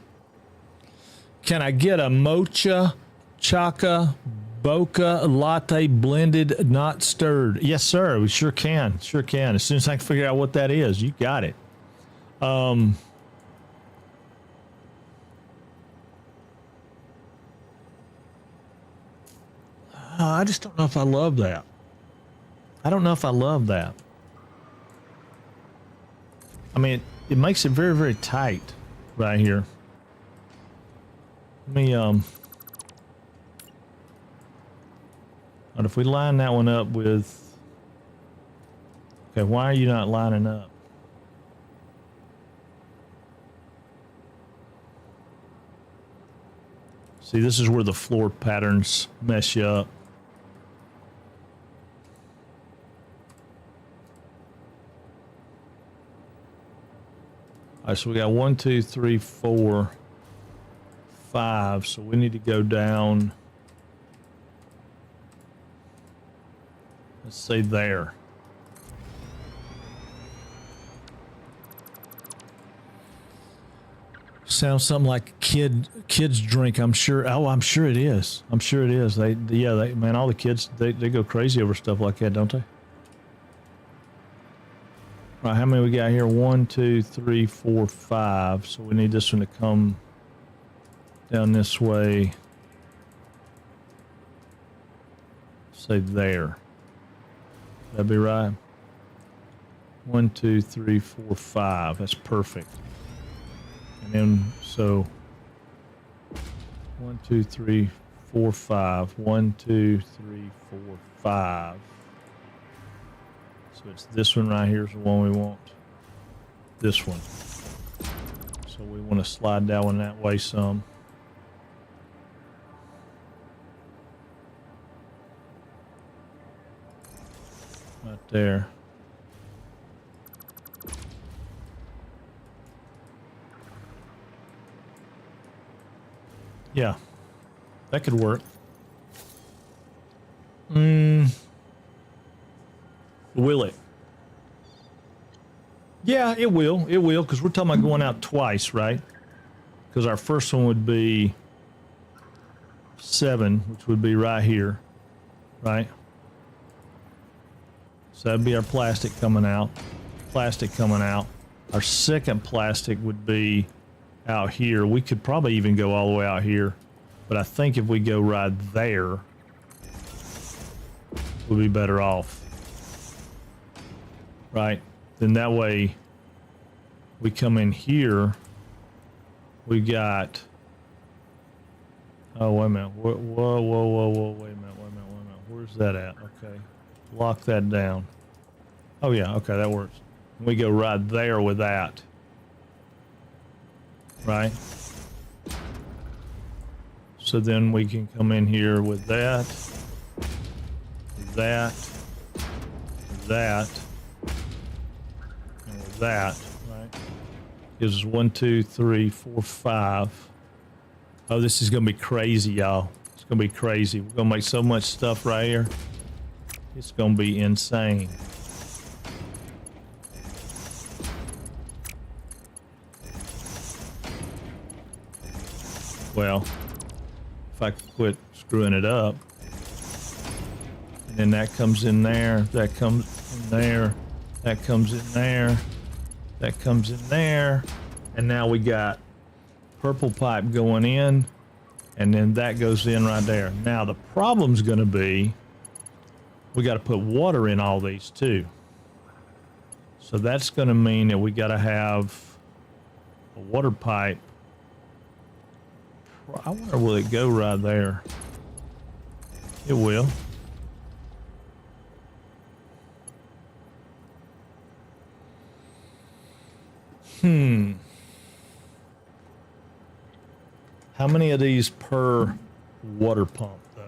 Can I get a mocha, chaka, boca latte blended, not stirred? Yes, sir. We sure can. Sure can. As soon as I can figure out what that is, you got it. I just don't know if I love that. I don't know if I love that. I mean, it makes it very, very tight right here. Let me, but if we line that one up with, okay, why are you not lining up? See, this is where the floor patterns mess you up. All right, so we got 1, 2, 3, 4, 5. So we need to go down. Let's say there. Sounds something like a kids drink. I'm sure. Oh, I'm sure it is. I'm sure it is. Man, all the kids they go crazy over stuff like that, don't they? All right, how many we got here? 1, 2, 3, 4, 5. So we need this one to come down this way. Say there. That'd be right. 1, 2, 3, 4, 5. That's perfect. And then so 1, 2, 3, 4, 5. 1, 2, 3, 4, 5. So it's this one right here is the one we want. This one. So we want to slide that one that way some. Right there. Yeah, that could work. Will it? Yeah, it will. It will, because we're talking about going out twice, right? Because our first one would be 7, which would be right here, right? So that'd be our plastic coming out. Plastic coming out. Our second plastic would be out here. We could probably even go all the way out here, but I think if we go right there, we'll be better off. Right? Then that way we come in here, we got, oh, wait a minute. Whoa, wait a minute. Where's that at? Okay. Lock that down. Oh yeah, okay, that works. We go right there with that. Right? So then we can come in here with that, that, and with that, right? Gives us 1, 2, 3, 4, 5. Oh, this is gonna be crazy, y'all. It's gonna be crazy. We're gonna make so much stuff right here. It's gonna be insane. Well, if I quit screwing it up, and then that comes in there, that comes in there, that comes in there, that comes in there, and now we got purple pipe going in, and then that goes in right there. Now the problem's going to be we got to put water in all these too. So that's going to mean that we got to have a water pipe. I wonder, will it go right there? It will. How many of these per water pump, though?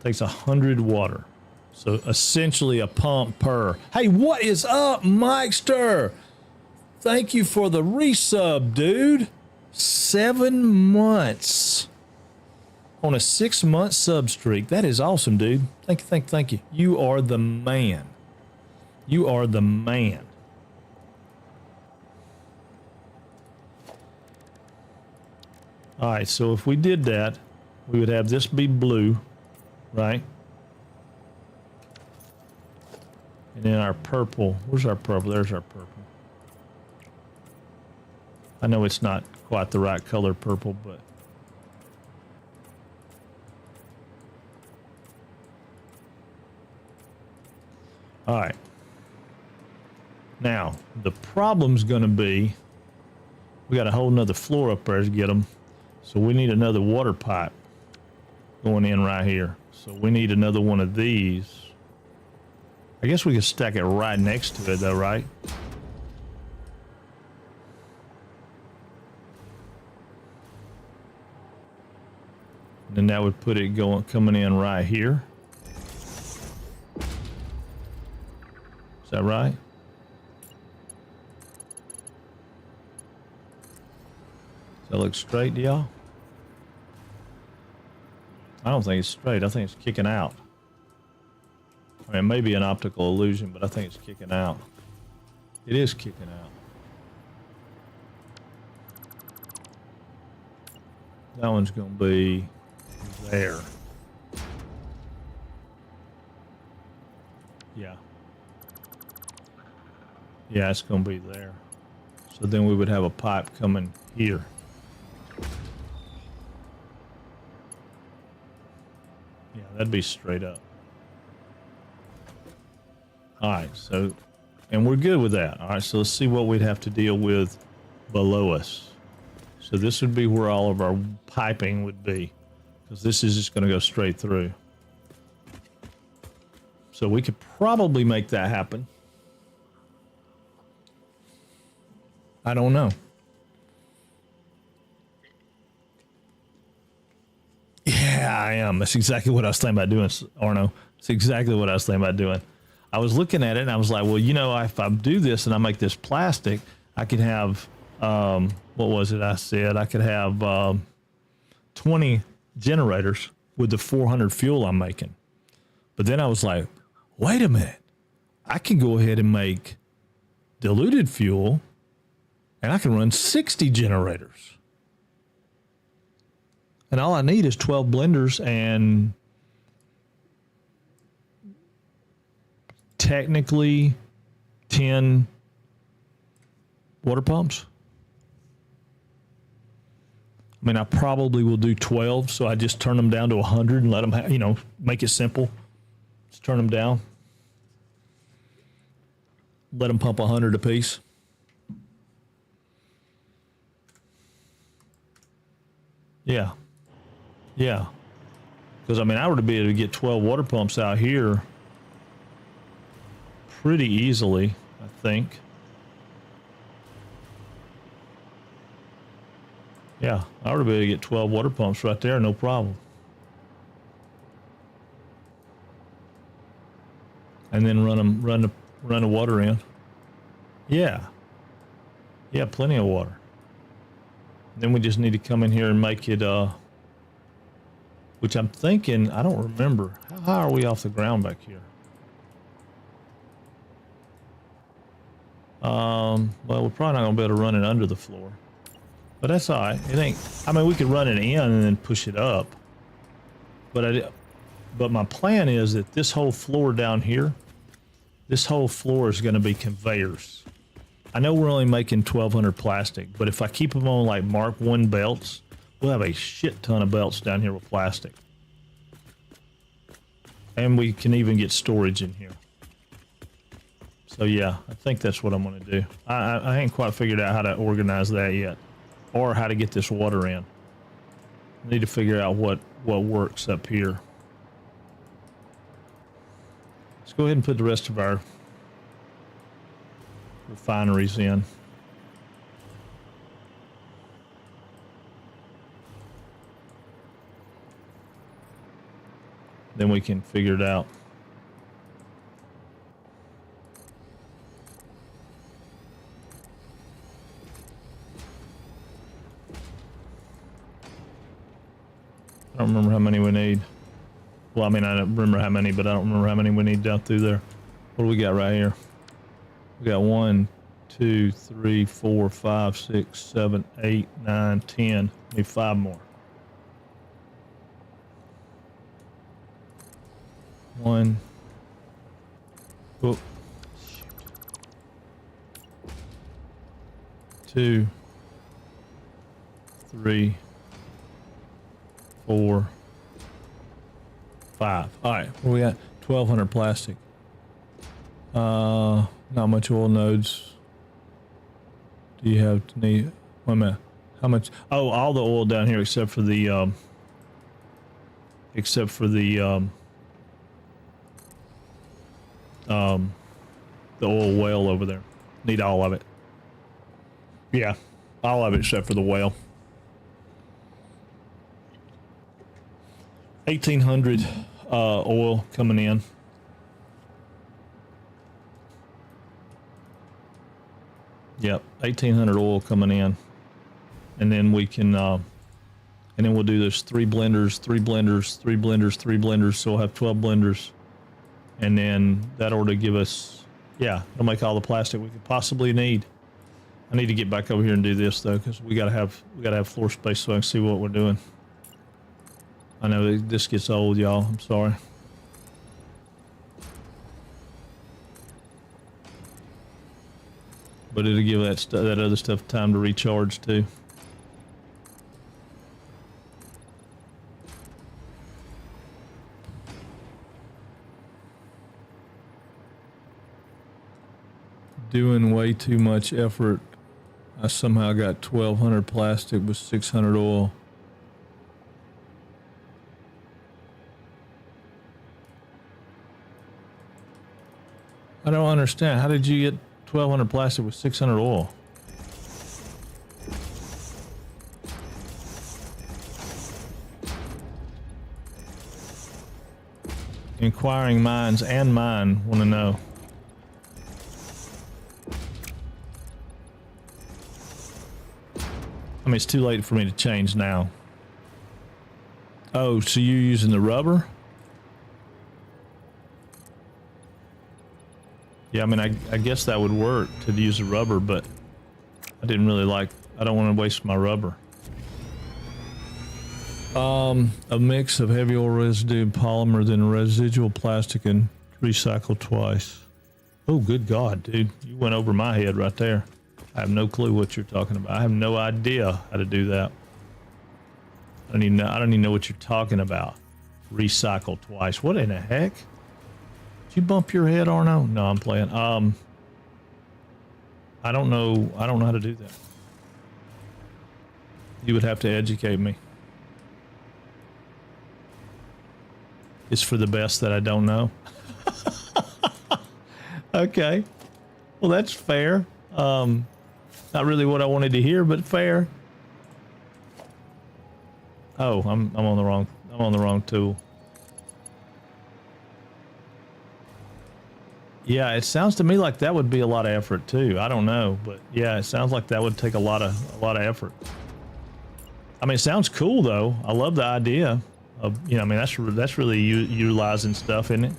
Takes 100 water. So essentially a pump per. Hey, what is up, Mikester? Thank you for the resub, dude. 7 months on a 6-month sub streak. That is awesome, dude. Thank you. You are the man. You are the man. All right, so if we did that, we would have this be blue, right? And then our purple, where's our purple? There's our purple. I know it's not quite the right color purple, but all right. Now, the problem's going to be we got a whole nother floor up there to get them. So we need another water pipe going in right here. So we need another one of these. I guess we could stack it right next to it though, right? And then that would put it coming in right here. Is that right? Does that look straight to y'all? I don't think it's straight. I think it's kicking out. I mean, it may be an optical illusion, but I think it's kicking out. It is kicking out. That one's going to be there. Yeah. Yeah, it's going to be there. So then we would have a pipe coming here. Yeah, that'd be straight up. All right, so, and we're good with that. All right, so let's see what we'd have to deal with below us. So this would be where all of our piping would be, because this is just going to go straight through. So we could probably make that happen. I don't know. Yeah, I am. That's exactly what I was thinking about doing, Arno. It's exactly what I was thinking about doing. I was looking at it and I was like, well, you know, if I do this and I make this plastic, I could have, what was it I said? I could have 20 generators with the 400 fuel I'm making. But then I was like, wait a minute. I can go ahead and make diluted fuel and I can run 60 generators. And all I need is 12 blenders and technically 10 water pumps. I mean, I probably will do 12, so I just turn them down to 100 and let them, you know, make it simple. Just turn them down. Let them pump 100 apiece. Yeah. Yeah. Because, I mean, I would be able to get 12 water pumps out here pretty easily, I think. Yeah, I would be able to get 12 water pumps right there, no problem. And then run the water in. Yeah. Yeah, plenty of water. Then we just need to come in here and make it, which I'm thinking, I don't remember. How high are we off the ground back here? Well, we're probably not going to be able to run it under the floor. But that's all right. It ain't, I mean, we could run it in and then push it up. But my plan is that this whole floor down here, this whole floor is going to be conveyors. I know we're only making 1,200 plastic, but if I keep them on like Mark I belts, we'll have a shit ton of belts down here with plastic. And we can even get storage in here. So yeah, I think that's what I'm going to do. I ain't quite figured out how to organize that yet, or how to get this water in. I need to figure out what works up here. Let's go ahead and put the rest of our refineries in. Then we can figure it out. I don't remember how many we need. Well, I mean, I don't remember how many, but I don't remember how many we need down through there. What do we got right here? We got 1, 2, 3, 4, 5, 6, 7, 8, 9, 10. Need 5 more. 1. Oh. 2, 3, 4, 5. All right, what we got? 1,200 plastic. Not much oil nodes. Do you have to need? Wait a minute. How much? Oh, all the oil down here except for the oil well over there. Need all of it. Yeah, all of it except for the whale. 1,800 oil coming in. Yep, 1,800 oil coming in, and then we can, and then we'll do this 3 blenders, 3 blenders, 3 blenders, 3 blenders. So we'll have 12 blenders, and then that ought to give us, yeah, it'll make all the plastic we could possibly need. I need to get back over here and do this though, because we gotta have floor space so I can see what we're doing. I know this gets old, y'all. I'm sorry. But it'll give that other stuff time to recharge too. Doing way too much effort. I somehow got 1,200 plastic with 600 oil. I don't understand. How did you get 1,200 plastic with 600 oil? Inquiring minds and mine want to know. I mean, it's too late for me to change now. Oh, so you're using the rubber? Yeah, I mean, I guess that would work to use the rubber, but I don't want to waste my rubber. A mix of heavy oil residue and polymer, then residual plastic and recycle twice. Oh, good God, dude. You went over my head right there. I have no clue what you're talking about. I have no idea how to do that. I don't even know what you're talking about. Recycle twice. What in the heck? Did you bump your head, Arno? No, I'm playing. I don't know how to do that. You would have to educate me. It's for the best that I don't know. Okay. Well, that's fair. Not really what I wanted to hear, but fair. Oh, I'm on the wrong tool. Yeah, it sounds to me like that would be a lot of effort too. I don't know, but yeah, it sounds like that would take a lot of effort. I mean, it sounds cool though. I love the idea of, I mean, that's really utilizing stuff, isn't it?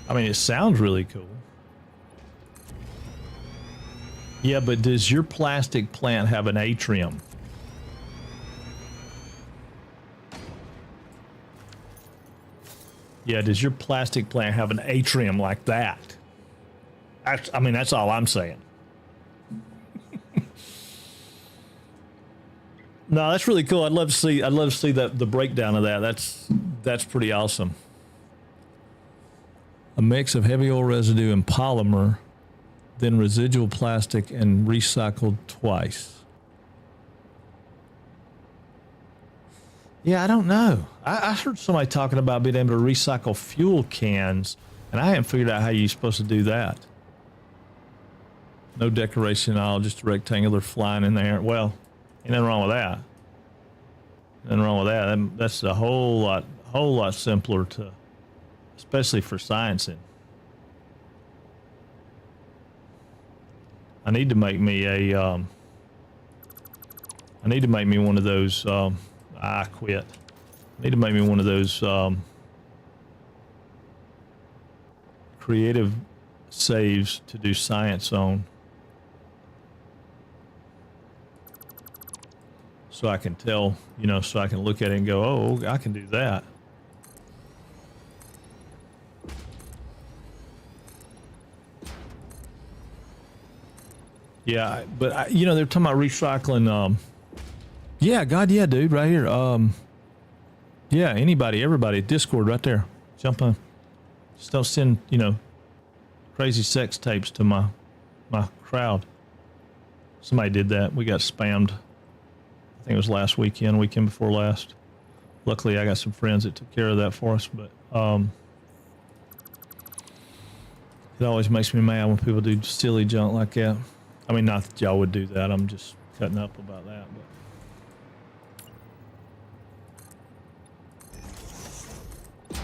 I mean, it sounds really cool. Yeah, but does your plastic plant have an atrium? Yeah, does your plastic plant have an atrium like that? I mean, that's all I'm saying. No, that's really cool. I'd love to see the breakdown of that. That's pretty awesome. A mix of heavy oil residue and polymer, then residual plastic and recycled twice. Yeah, I don't know. I heard somebody talking about being able to recycle fuel cans, and I haven't figured out how you're supposed to do that. No decoration at all, just a rectangular flying in there. Well, ain't nothing wrong with that. Nothing wrong with that. That's a whole lot simpler to, especially for sciencing. I need to make me a, I need to make me one of those, I quit. I need to make me one of those, creative saves to do science on. So I can tell, you know, so I can look at it and go, oh, I can do that. Yeah, but you know, they're talking about recycling. Yeah, God, yeah, dude, right here. Yeah, anybody, everybody, Discord right there. Jump on. Just don't send, you know, crazy sex tapes to my crowd. Somebody did that. We got spammed. I think it was last weekend before last. Luckily, I got some friends that took care of that for us, but it always makes me mad when people do silly junk like that. I mean, not that y'all would do that. I'm just cutting up about that, but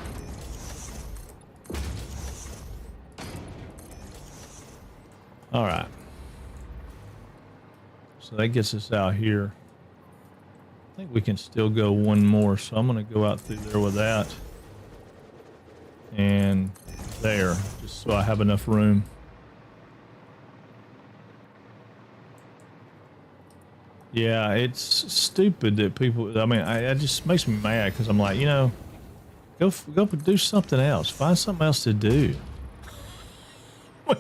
all right. So that gets us out here. I think we can still go one more, so I'm going to go out through there with that. And there, just so I have enough room. Yeah, it's stupid that people, I mean, it just makes me mad because I'm like, you know, go do something else. Find something else to do.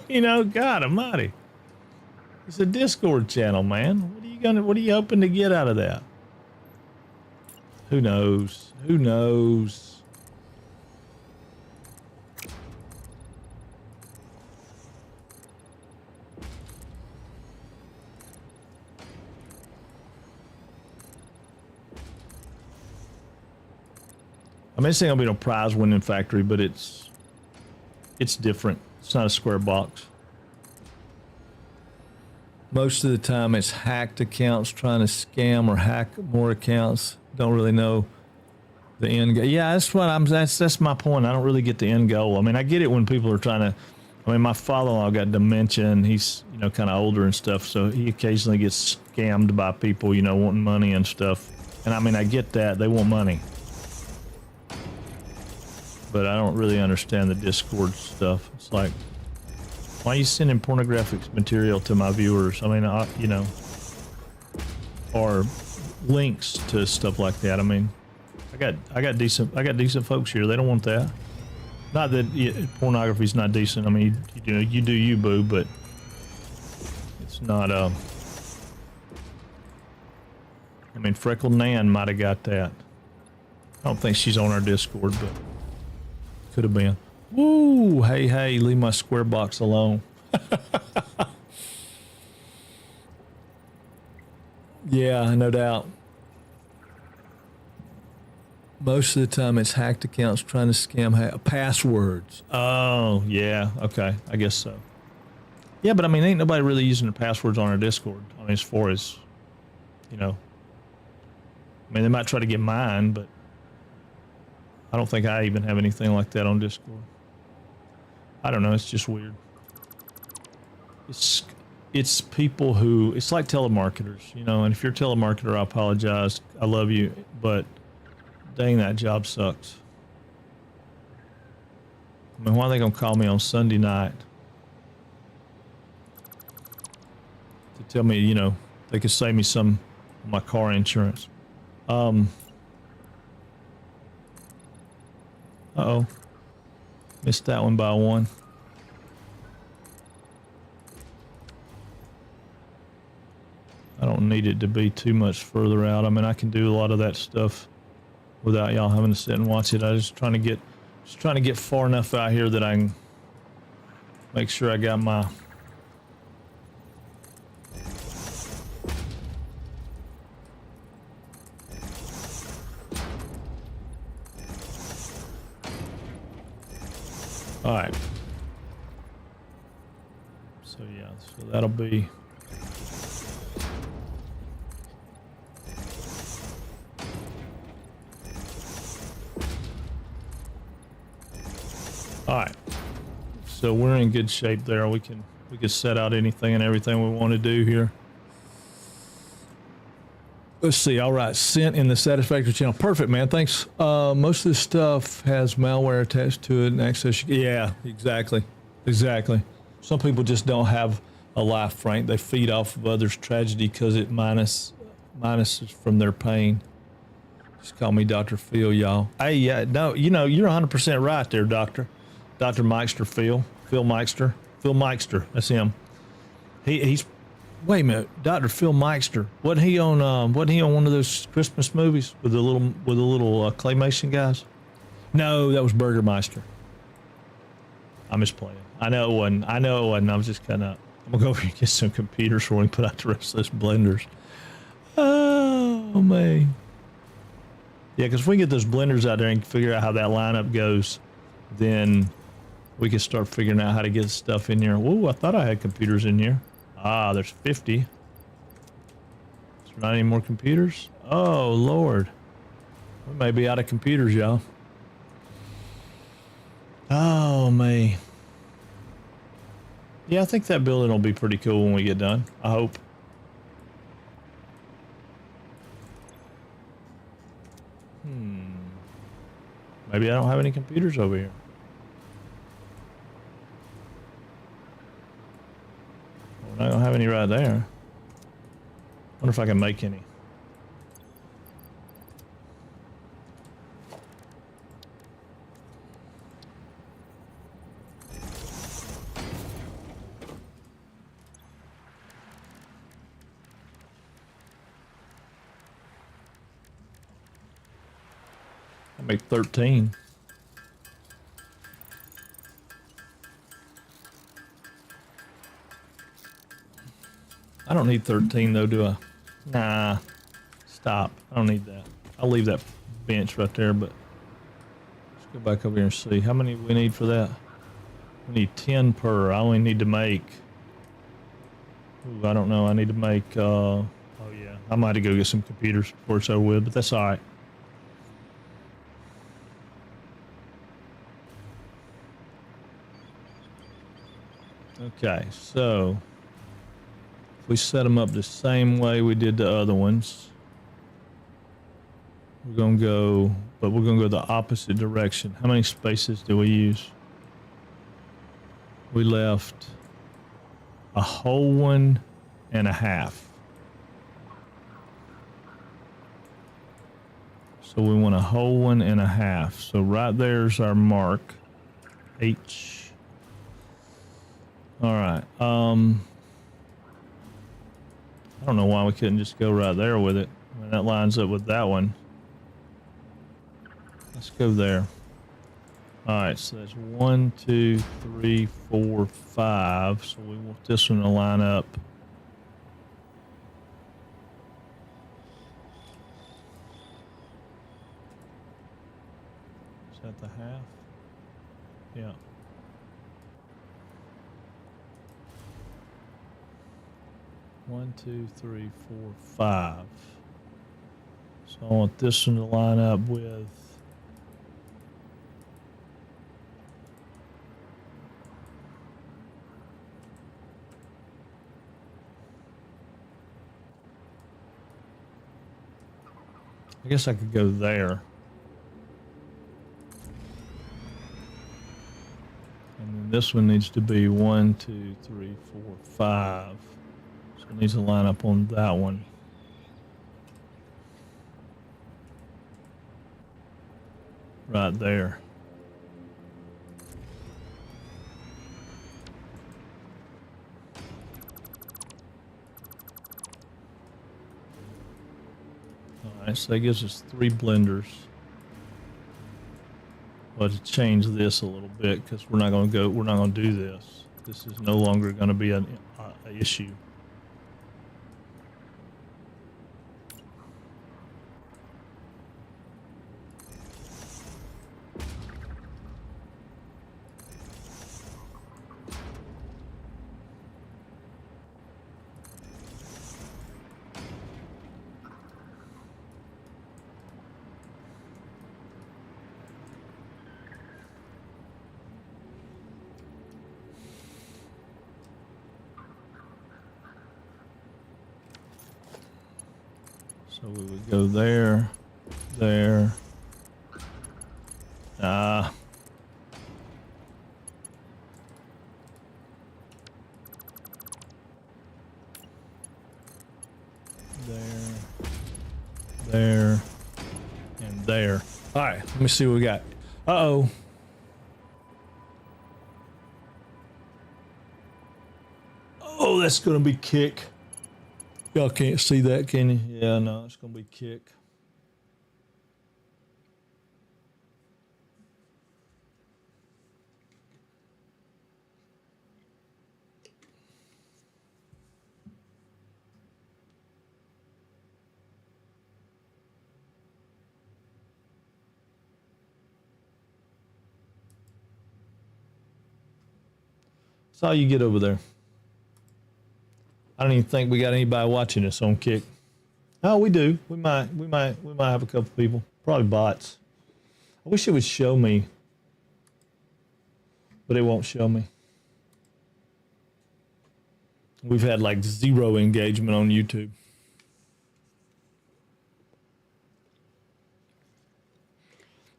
You know, God almighty. It's a Discord channel, man. What are you hoping to get out of that? Who knows? Who knows? I mean, this ain't gonna be no prize winning factory, but it's different. It's not a square box. Most of the time it's hacked accounts trying to scam or hack more accounts. Don't really know the end goal. Yeah, that's my point. I don't really get the end goal. I mean, I get it when people are trying to, I mean, my father-in-law got dementia and he's, you know, kind of older and stuff. So he occasionally gets scammed by people, you know, wanting money and stuff. And I mean, I get that. They want money. But I don't really understand the Discord stuff. It's like, why are you sending pornographic material to my viewers? I mean, you know, or links to stuff like that. I mean, I got decent folks here. They don't want that. Not that pornography's not decent. I mean, you do you, boo, but it's not. I mean, Freckled Nan might have got that. I don't think she's on our Discord, but could have been. Woo! Hey, leave my square box alone. Yeah, no doubt. Most of the time it's hacked accounts trying to scam passwords. Oh, yeah. Okay. I guess so. Yeah, but I mean, ain't nobody really using the passwords on our Discord. I mean, as far as, you know, I mean, they might try to get mine, but I don't think I even have anything like that on Discord. I don't know. It's just weird. It's people who, it's like telemarketers, you know, and if you're a telemarketer, I apologize. I love you, but dang, that job sucks. I mean, why are they going to call me on Sunday night to tell me, you know, they could save me some of my car insurance? Uh-oh. Missed that one by one. I don't need it to be too much further out. I mean, I can do a lot of that stuff without y'all having to sit and watch it. I was trying to get far enough out here that I can make sure I got my all right. So yeah, so that'll be. All right. So we're in good shape there. We can set out anything and everything we want to do here. Let's see. All right, sent in the satisfactory channel. Perfect, man. Thanks. Most of this stuff has malware attached to it and access. Yeah, exactly. Some people just don't have a life, Frank. They feed off of others' tragedy because it minuses from their pain. Just call me Dr. Phil, y'all. Hey, yeah, no, you know, you're 100% right there, Doctor Meister, Phil Meister. That's him. He's. Wait a minute, Dr. Phil Meister. Wasn't he on one of those Christmas movies with the little claymation guys? No, that was Burgermeister. I'm just playing. I know it wasn't. I was just kind of. I'm gonna go over and get some computers for him. Put out the rest of those blenders. Oh man. Yeah, because if we get those blenders out there and figure out how that lineup goes, then we can start figuring out how to get stuff in here. Whoa, I thought I had computers in here. Ah, there's 50. Is there not any more computers? Oh, Lord. We may be out of computers, y'all. Oh, man. Yeah, I think that building will be pretty cool when we get done. I hope. Maybe I don't have any computers over here. I don't have any right there. Wonder if I can make any. I make 13. I don't need 13 though, do I? Nah, stop. I don't need that. I'll leave that bench right there, but let's go back over here and see. How many we need for that? We need 10 per. I only need to make, ooh, I don't know. I need to make, oh yeah. I might have to go get some computers before it's over with, but that's all right. Okay, so we set them up the same way we did the other ones. We're gonna go, but we're gonna go the opposite direction. How many spaces do we use? We left a whole 1.5. So we want a whole 1.5. So right there's our mark. H. All right. I don't know why we couldn't just go right there with it. I mean, that lines up with that one. Let's go there. All right, so that's 1, 2, 3, 4, 5. So we want this one to line up. Is that the half? Yeah. One, 2, 3, 4, 5. So I want this one to line up with I guess I could go there. And then this one needs to be 1, 2, 3, 4, 5. So it needs to line up on that one. Right there. Alright, so that gives us 3 blenders. But to change this a little bit, because we're not going to do this. This is no longer going to be an issue. So we would go there, there. There, there, and there. All right, let me see what we got. Uh-oh. Oh, that's gonna be kick. Y'all can't see that, can you? Yeah, no, it's gonna be kick. That's all you get over there. I don't even think we got anybody watching us on Kick. Oh, we do. We might have a couple people. Probably bots. I wish it would show me, but it won't show me. We've had like 0 engagement on YouTube.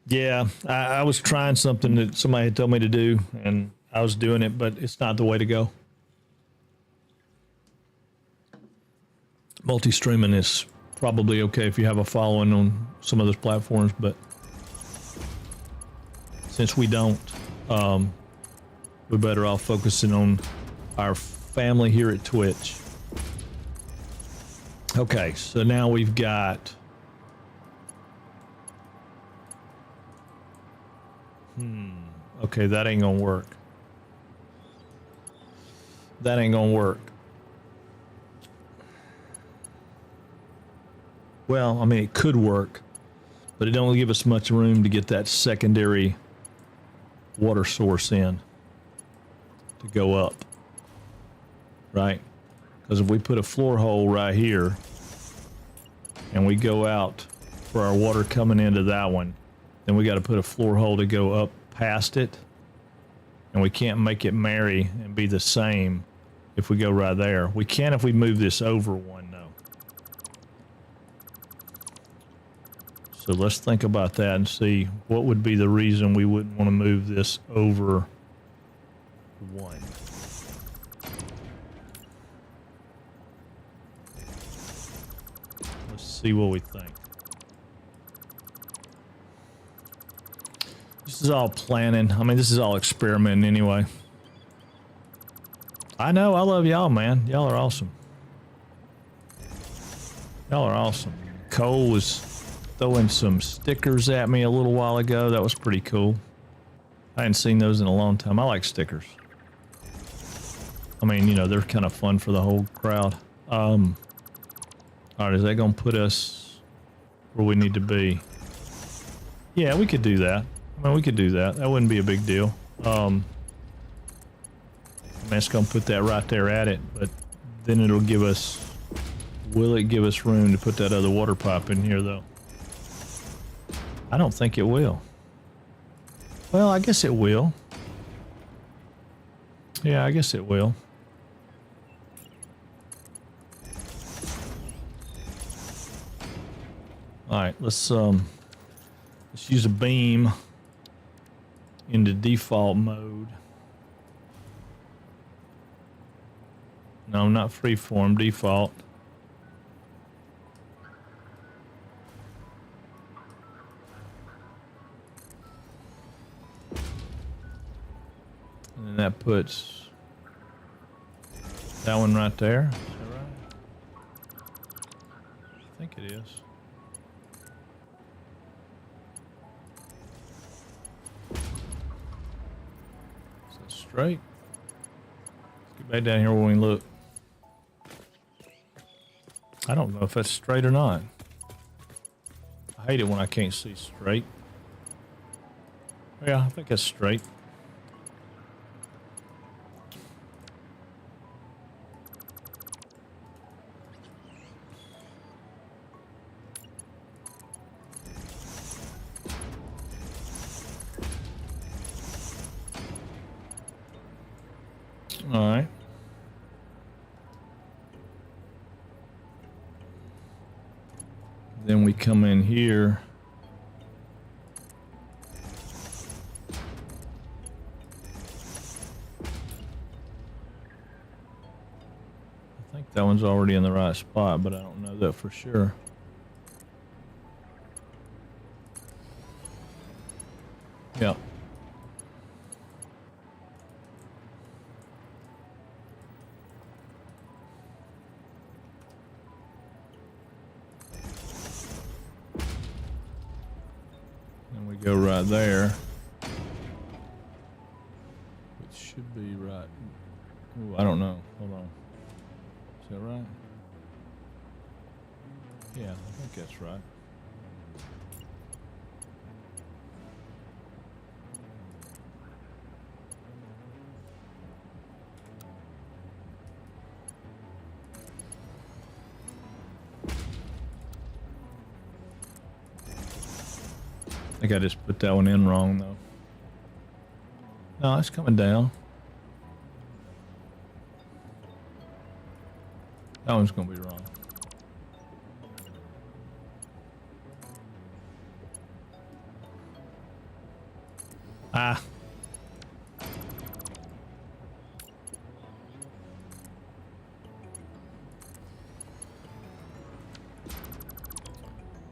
Yeah, I was trying something that somebody had told me to do, and I was doing it, but it's not the way to go. Multi-streaming is probably okay if you have a following on some of those platforms, but since we don't, we're better off focusing on our family here at Twitch. Okay, so now we've got okay, that ain't gonna work. That ain't gonna work. Well, I mean, it could work, but it don't give us much room to get that secondary water source in to go up, right? Because if we put a floor hole right here and we go out for our water coming into that one, then we got to put a floor hole to go up past it, and we can't make it marry and be the same if we go right there. We can if we move this over one, though. So let's think about that and see what would be the reason we wouldn't want to move this over one. Let's see what we think. This is all planning. I mean, this is all experimenting anyway. I know. I love y'all, man. Y'all are awesome. Y'all are awesome. Cole was throwing some stickers at me a little while ago. That was pretty cool. I hadn't seen those in a long time. I like stickers. I mean, you know, they're kind of fun for the whole crowd. All right, is that going to put us where we need to be? Yeah, we could do that. I mean, we could do that. That wouldn't be a big deal. I mean, it's going to put that right there at it, but then it'll give us... Will it give us room to put that other water pipe in here, though? I don't think it will. Well, I guess it will. Yeah, I guess it will. All right, let's use a beam into default mode. No, not freeform, default. And then that puts that one right there. Is that right? I think it is. Is that straight? Let's get back down here when we look. I don't know if that's straight or not. I hate it when I can't see straight. Yeah, I think that's straight. All right. Then we come in here. I think that one's already in the right spot, but I don't know that for sure. Yeah. And we go right there. Which should be right. Ooh, I don't know. Hold on. Is that right? Yeah, I think that's right. I think I just put that one in wrong though. No, it's coming down. That one's gonna be wrong. Ah.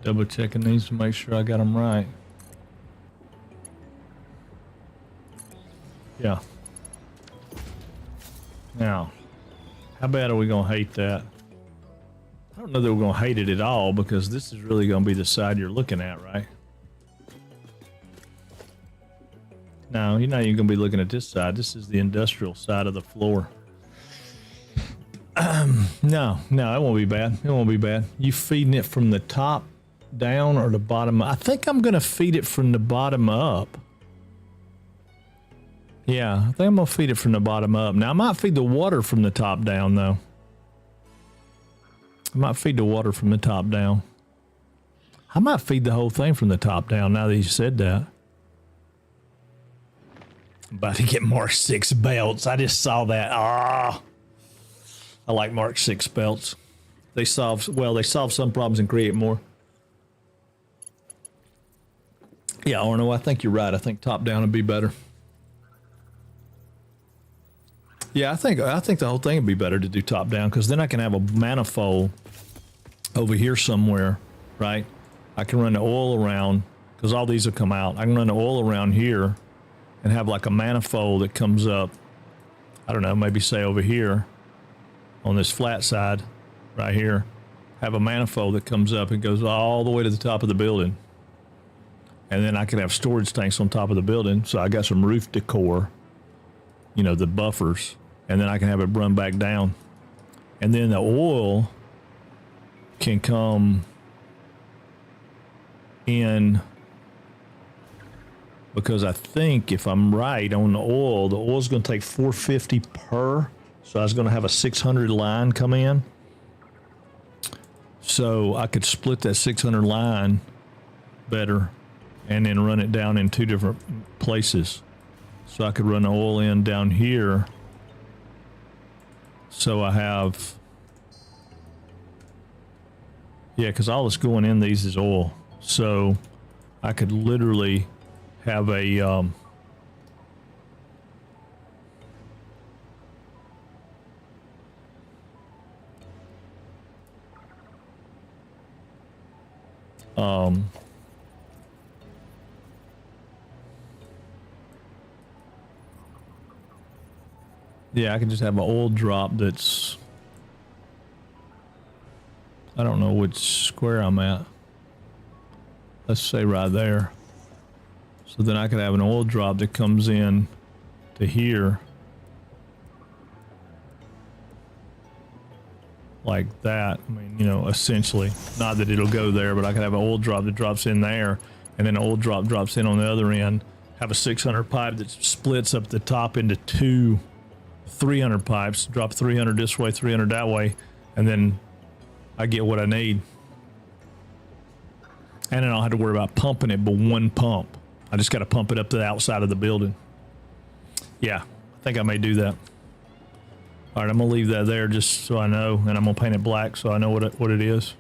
Double checking these to make sure I got them right. Yeah. Now, how bad are we gonna hate that? I don't know that we're gonna hate it at all because this is really gonna be the side you're looking at, right? No, you're not even gonna be looking at this side. This is the industrial side of the floor. No, it won't be bad. It won't be bad. You feeding it from the top down or the bottom? I think I'm gonna feed it from the bottom up. Yeah, I think I'm gonna feed it from the bottom up. Now I might feed the water from the top down though. I might feed the water from the top down. I might feed the whole thing from the top down now that you said that. I'm about to get Mark 6 belts. I just saw that. Ah, I like Mark 6 belts. They solve some problems and create more. Yeah, Arno, I think you're right. I think top down would be better. Yeah, I think the whole thing would be better to do top down because then I can have a manifold over here somewhere, right? I can run the oil around because all these will come out. I can run the oil around here and have like a manifold that comes up, I don't know, maybe say over here on this flat side right here, have a manifold that comes up and goes all the way to the top of the building. And then I can have storage tanks on top of the building. So I got some roof decor, you know, the buffers, and then I can have it run back down. And then the oil can come in because I think if I'm right on the oil's going to take $450 per. So I was going to have a 600 line come in. So I could split that 600 line better and then run it down in two different places. So I could run the oil in down here. So I have, yeah, because all that's going in these is oil. So I could literally have a, yeah, I can just have an oil drop that's, I don't know which square I'm at. Let's say right there. So then I could have an oil drop that comes in to here. Like that. I mean, you know, essentially. Not that it'll go there, but I could have an oil drop that drops in there, and then an oil drop drops in on the other end. Have a 600 pipe that splits up the top into two 300 pipes, drop 300 this way, 300 that way, and then I get what I need. And then I don't have to worry about pumping it, but one pump. I just got to pump it up to the outside of the building. Yeah, I think I may do that. All right, I'm going to leave that there just so I know, and I'm going to paint it black so I know what it is.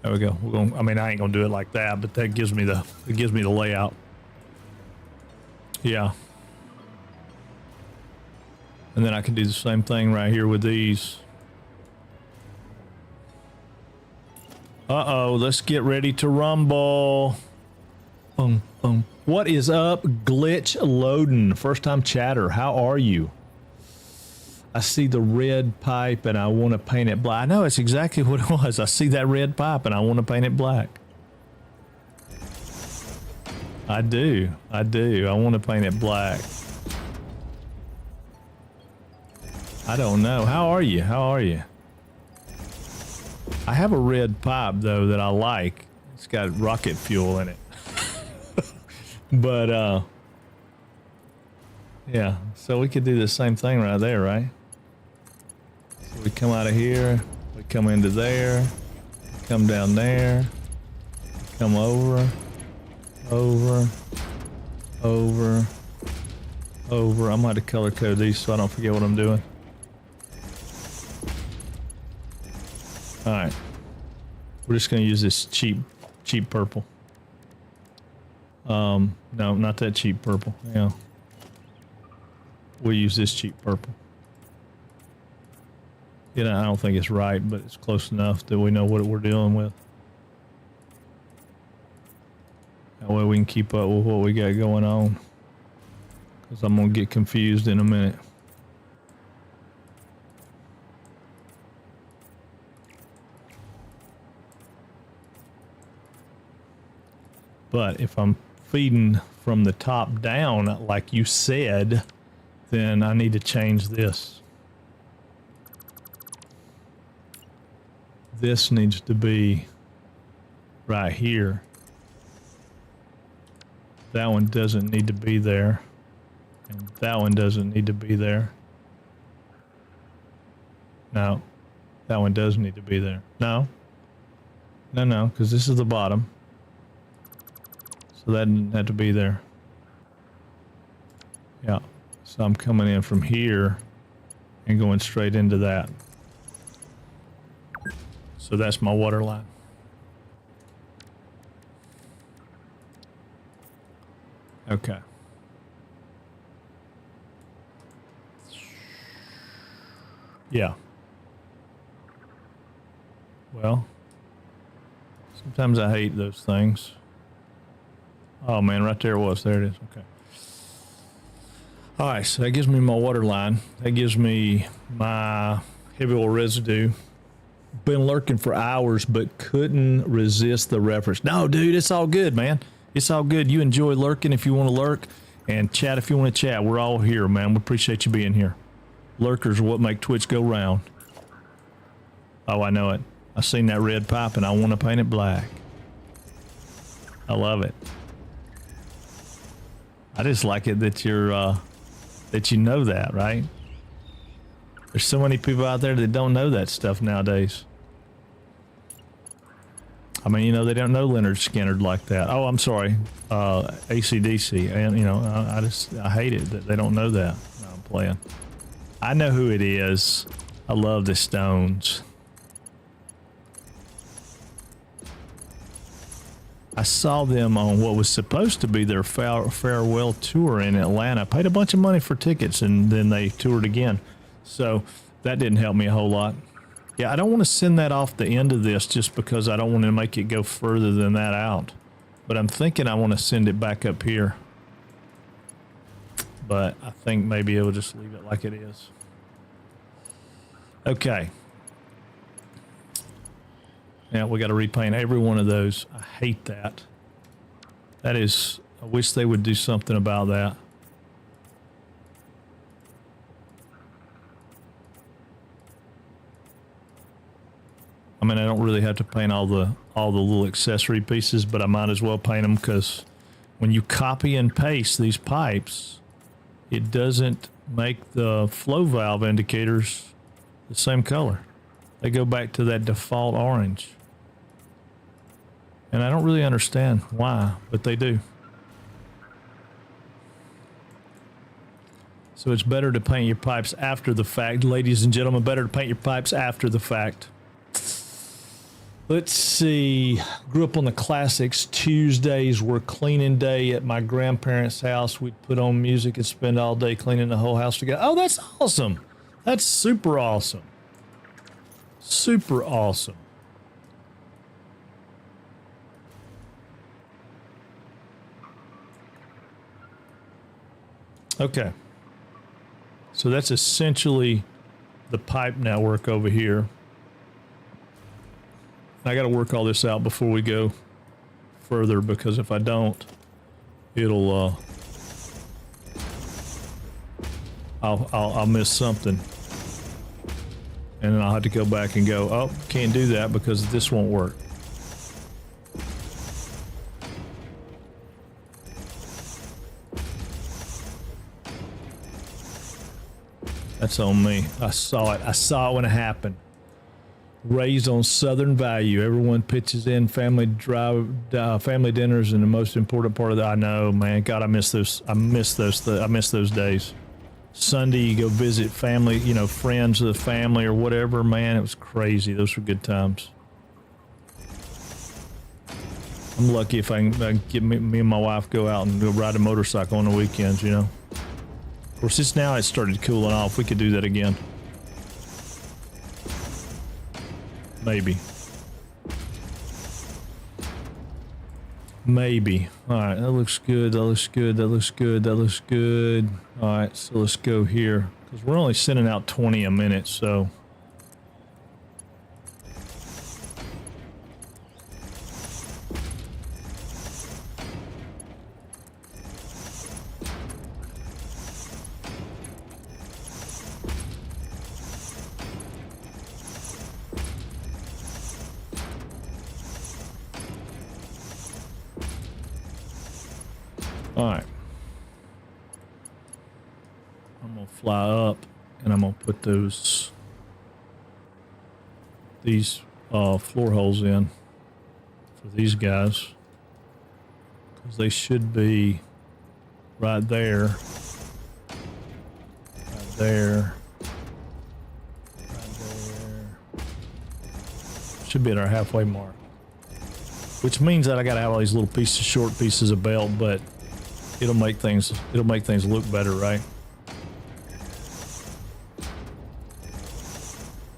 There we go. We're going. I mean, I ain't gonna do it like that, but that gives me the layout. Yeah. And then I can do the same thing right here with these. Uh-oh, let's get ready to rumble. What is up, Glitch Loading? First time chatter, how are you? I see the red pipe and I want to paint it black. I know, it's exactly what it was. I see that red pipe and I want to paint it black. I do. I want to paint it black. I don't know. How are you? I have a red pipe though that I like. It's got rocket fuel in it. But yeah, so we could do the same thing right there, right? So we come out of here, we come into there, come down there, come over. I'm gonna have to color code these so I don't forget what I'm doing. All right, we're just gonna use this cheap purple. No, not that cheap purple. Yeah, we'll use this cheap purple. You know, I don't think it's right, but it's close enough that we know what we're dealing with. That way we can keep up with what we got going on. Because I'm gonna get confused in a minute. But if I'm feeding from the top down, like you said, then I need to change this. This needs to be right here. That one doesn't need to be there. And that one doesn't need to be there. No, that one does need to be there. No, because this is the bottom. So that didn't have to be there. Yeah, so I'm coming in from here and going straight into that. So that's my water line. Okay. Yeah. Well, sometimes I hate those things. Oh man, right there it was. There it is. Okay. All right, so that gives me my water line. That gives me my heavy oil residue. Been lurking for hours, but couldn't resist the reference. No, dude, it's all good, man. It's all good. You enjoy lurking if you want to lurk, and chat if you want to chat. We're all here, man. We appreciate you being here. Lurkers are what make Twitch go round. Oh, I know it. I seen that red pipe, and I want to paint it black. I love it. I just like it that you're that you know that, right? There's so many people out there that don't know that stuff nowadays. I mean, you know, they don't know Leonard Skinner like that. Oh, I'm sorry, AC/DC, and you know, I hate it that they don't know that. No, I'm playing. I know who it is. I love the Stones. I saw them on what was supposed to be their farewell tour in Atlanta. Paid a bunch of money for tickets, and then they toured again. So that didn't help me a whole lot. Yeah, I don't want to send that off the end of this just because I don't want to make it go further than that out. But I'm thinking I want to send it back up here. But I think maybe it'll just leave it like it is. Okay. Now we got to repaint every one of those. I hate that. That is, I wish they would do something about that. I mean, I don't really have to paint all the little accessory pieces, but I might as well paint them because when you copy and paste these pipes, it doesn't make the flow valve indicators the same color. They go back to that default orange. And I don't really understand why, but they do. So it's better to paint your pipes after the fact. Ladies and gentlemen, better to paint your pipes after the fact. Let's see. Grew up on the classics. Tuesdays were cleaning day at my grandparents' house. We'd put on music and spend all day cleaning the whole house together. Oh, that's awesome. That's super awesome. Super awesome. Okay. So that's essentially the pipe network over here. I got to work all this out before we go further, because if I don't, it'll I'll miss something, and then I'll have to go back and go, oh, can't do that because this won't work. That's on me. I saw it. I saw it when it happened. Raised on Southern value. Everyone pitches in. Family dinners, and the most important part of that. I know, man. God, I miss those. I miss those days. Sunday, you go visit family. You know, friends of the family or whatever. Man, it was crazy. Those were good times. I'm lucky if I can get me and my wife go out and go ride a motorcycle on the weekends. You know. Of course, it's now it started cooling off. We could do that again. Maybe. Maybe. All right, that looks good. That looks good. That looks good. That looks good. All right, so let's go here, because we're only sending out 20 a minute, so. All right. I'm gonna fly up, and I'm gonna put these floor holes in for these guys, because they should be right there, right there, right there. Should be at our halfway mark, which means that I gotta have all these little pieces, short pieces of belt, but it'll make things look better, right?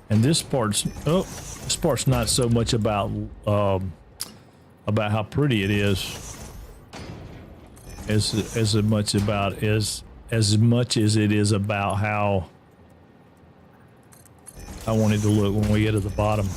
And this part's not so much about how pretty it is as much as it is about how I want it to look when we get to the bottom.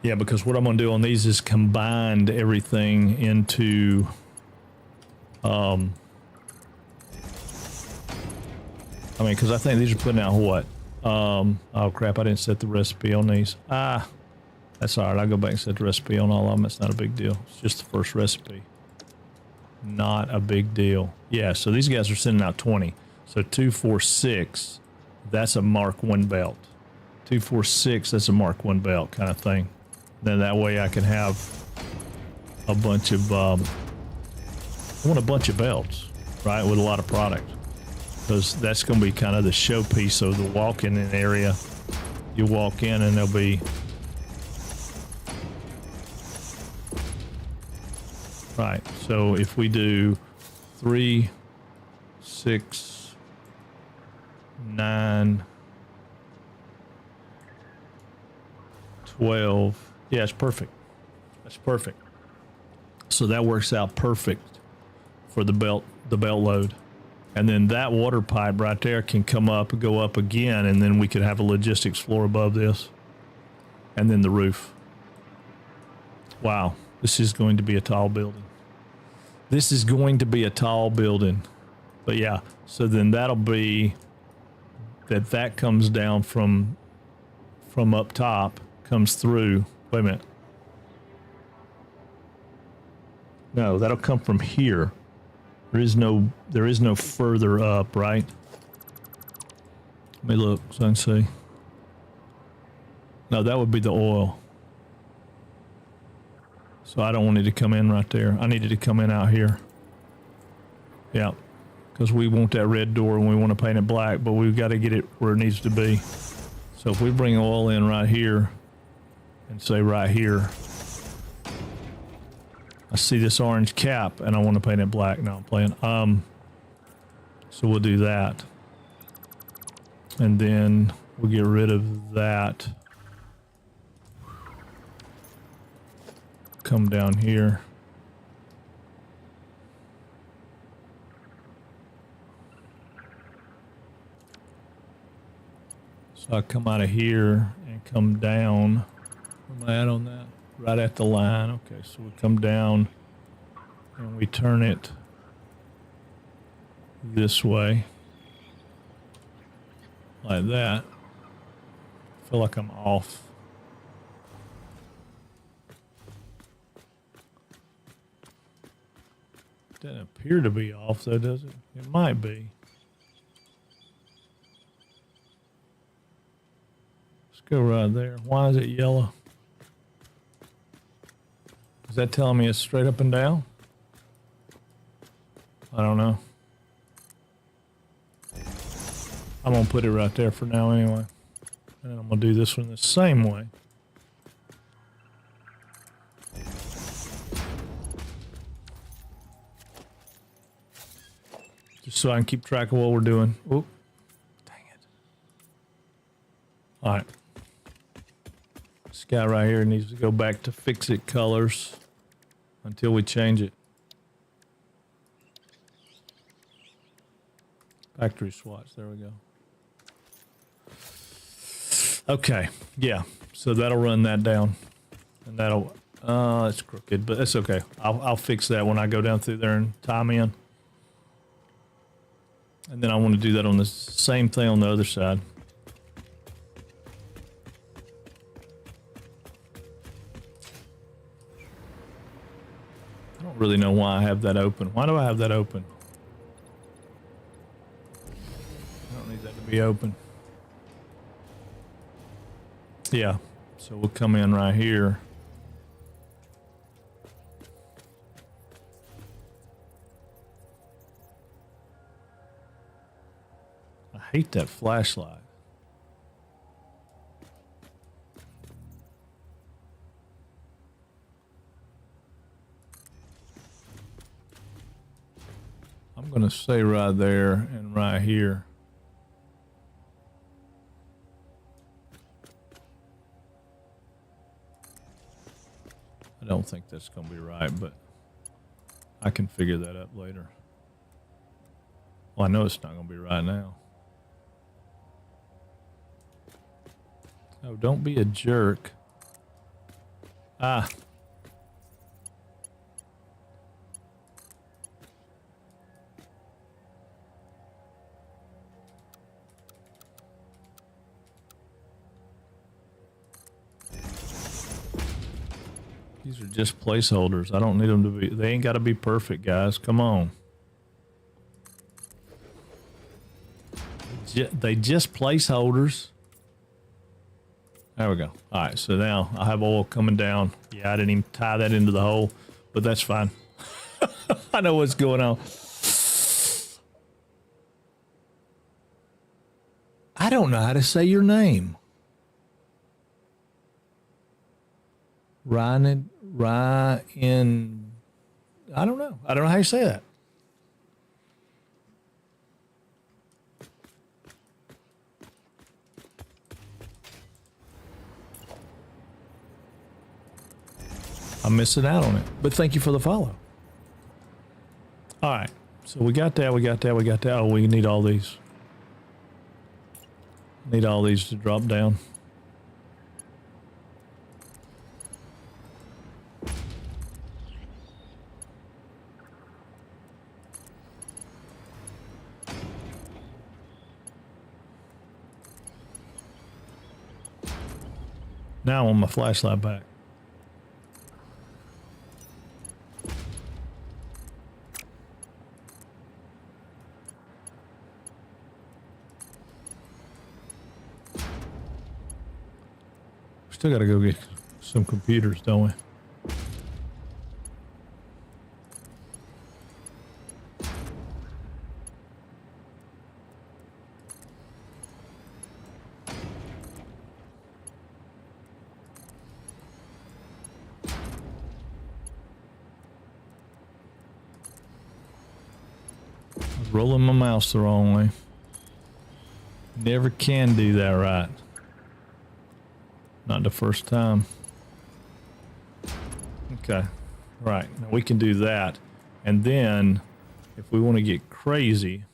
Yeah, because what I'm going to do on these is combine everything into because I think these are putting out what? Oh crap, I didn't set the recipe on these. That's all right. I'll go back and set the recipe on all of them. It's not a big deal. It's just the first recipe. Not a big deal. Yeah, so these guys are sending out 20. So 246, that's a Mark 1 belt. 246, that's a Mark 1 belt kind of thing. Then that way I can have a bunch of, I want a bunch of belts, right, with a lot of product. Because that's going to be kind of the showpiece of the walk-in area. You walk in and there'll be, right, so if we do 3, 6, 9, 12. Yeah, it's perfect. That's perfect. So that works out perfect for the belt load. And then that water pipe right there can come up and go up again, and then we could have a logistics floor above this. And then the roof. Wow, this is going to be a tall building. This is going to be a tall building. But yeah, so then that'll be that comes down from up top, comes through. Wait a minute. No, that'll come from here. There is no further up, right? Let me look so I can see. No, that would be the oil. So I don't want it to come in right there. I needed to come in out here. Yeah, because we want that red door and we want to paint it black, but we've got to get it where it needs to be. So if we bring oil in right here and say right here, I see this orange cap and I want to paint it black. No, I'm playing. So we'll do that. And then we'll get rid of that. Come down here. So I come out of here and come down. Where am I at on that? Right at the line. Okay, so we come down and we turn it this way. Like that. I feel like I'm off. Doesn't appear to be off though, does it? It might be. Let's go right there. Why is it yellow? Is that telling me it's straight up and down? I don't know. I'm gonna put it right there for now anyway. And I'm gonna do this one the same way. Just so I can keep track of what we're doing. Oop. Dang it. Alright. This guy right here needs to go back to fix it colors until we change it. Factory swatch, there we go. Okay, yeah, so that'll run that down. And that'll, it's crooked, but it's okay. I'll fix that when I go down through there and tie them in. And then I want to do that on the same thing on the other side. I don't really know why I have that open. Why do I have that open? I don't need that to be open. Yeah, so we'll come in right here. I hate that flashlight. I'm going to say right there and right here. I don't think that's going to be right, but I can figure that up later. Well, I know it's not going to be right now. Oh, don't be a jerk. Ah. These are just placeholders. I don't need them to be, they ain't got to be perfect, guys. Come on. They just placeholders. There we go. All right, so now I have oil coming down. Yeah, I didn't even tie that into the hole, but that's fine. I know what's going on. I don't know how to say your name. Ryan, I don't know. I don't know how you say that. I'm missing out on it, but thank you for the follow. All right, so we got that, we got that, we got that. Oh, we need all these. Need all these to drop down. Now I want my flashlight back. Still got to go get some computers, don't we? Rolling my mouse the wrong way. Never can do that right. Not the first time. Okay. Right. Now we can do that. And then if we want to get crazy,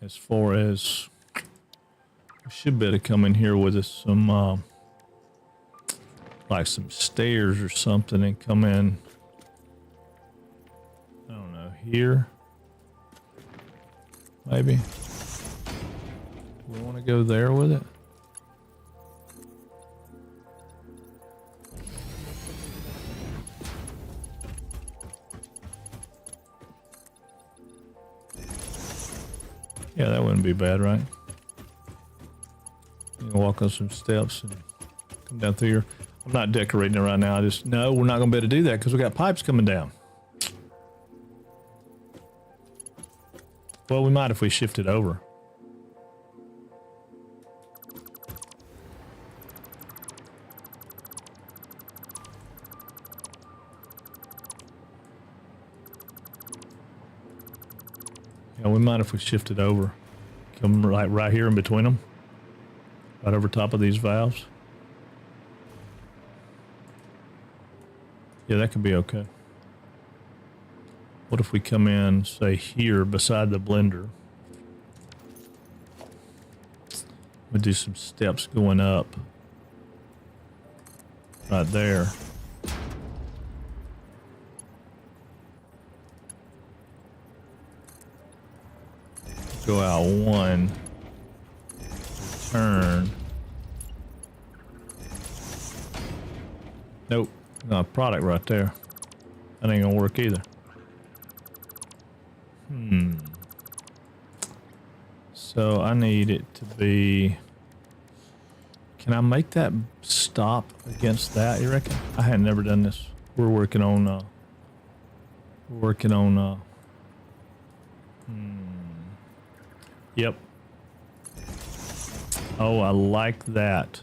as far as we should be able to come in here with us some like some stairs or something and come in, I don't know, here. Maybe. Do we want to go there with it? Yeah, that wouldn't be bad, right? You can walk on some steps and come down through here. I'm not decorating it right now. No, we're not going to be able to do that because we got pipes coming down. Well, we might if we shift it over. Yeah, we might if we shift it over. Come right here in between them. Right over top of these valves. Yeah, that could be okay. What if we come in, say, here beside the blender? We'll do some steps going up. Right there. Go out one. Turn. Nope. Not a product right there. That ain't gonna work either. So I need it to be... Can I make that stop against that, you reckon? I had never done this. We're working on... Yep. Oh, I like that.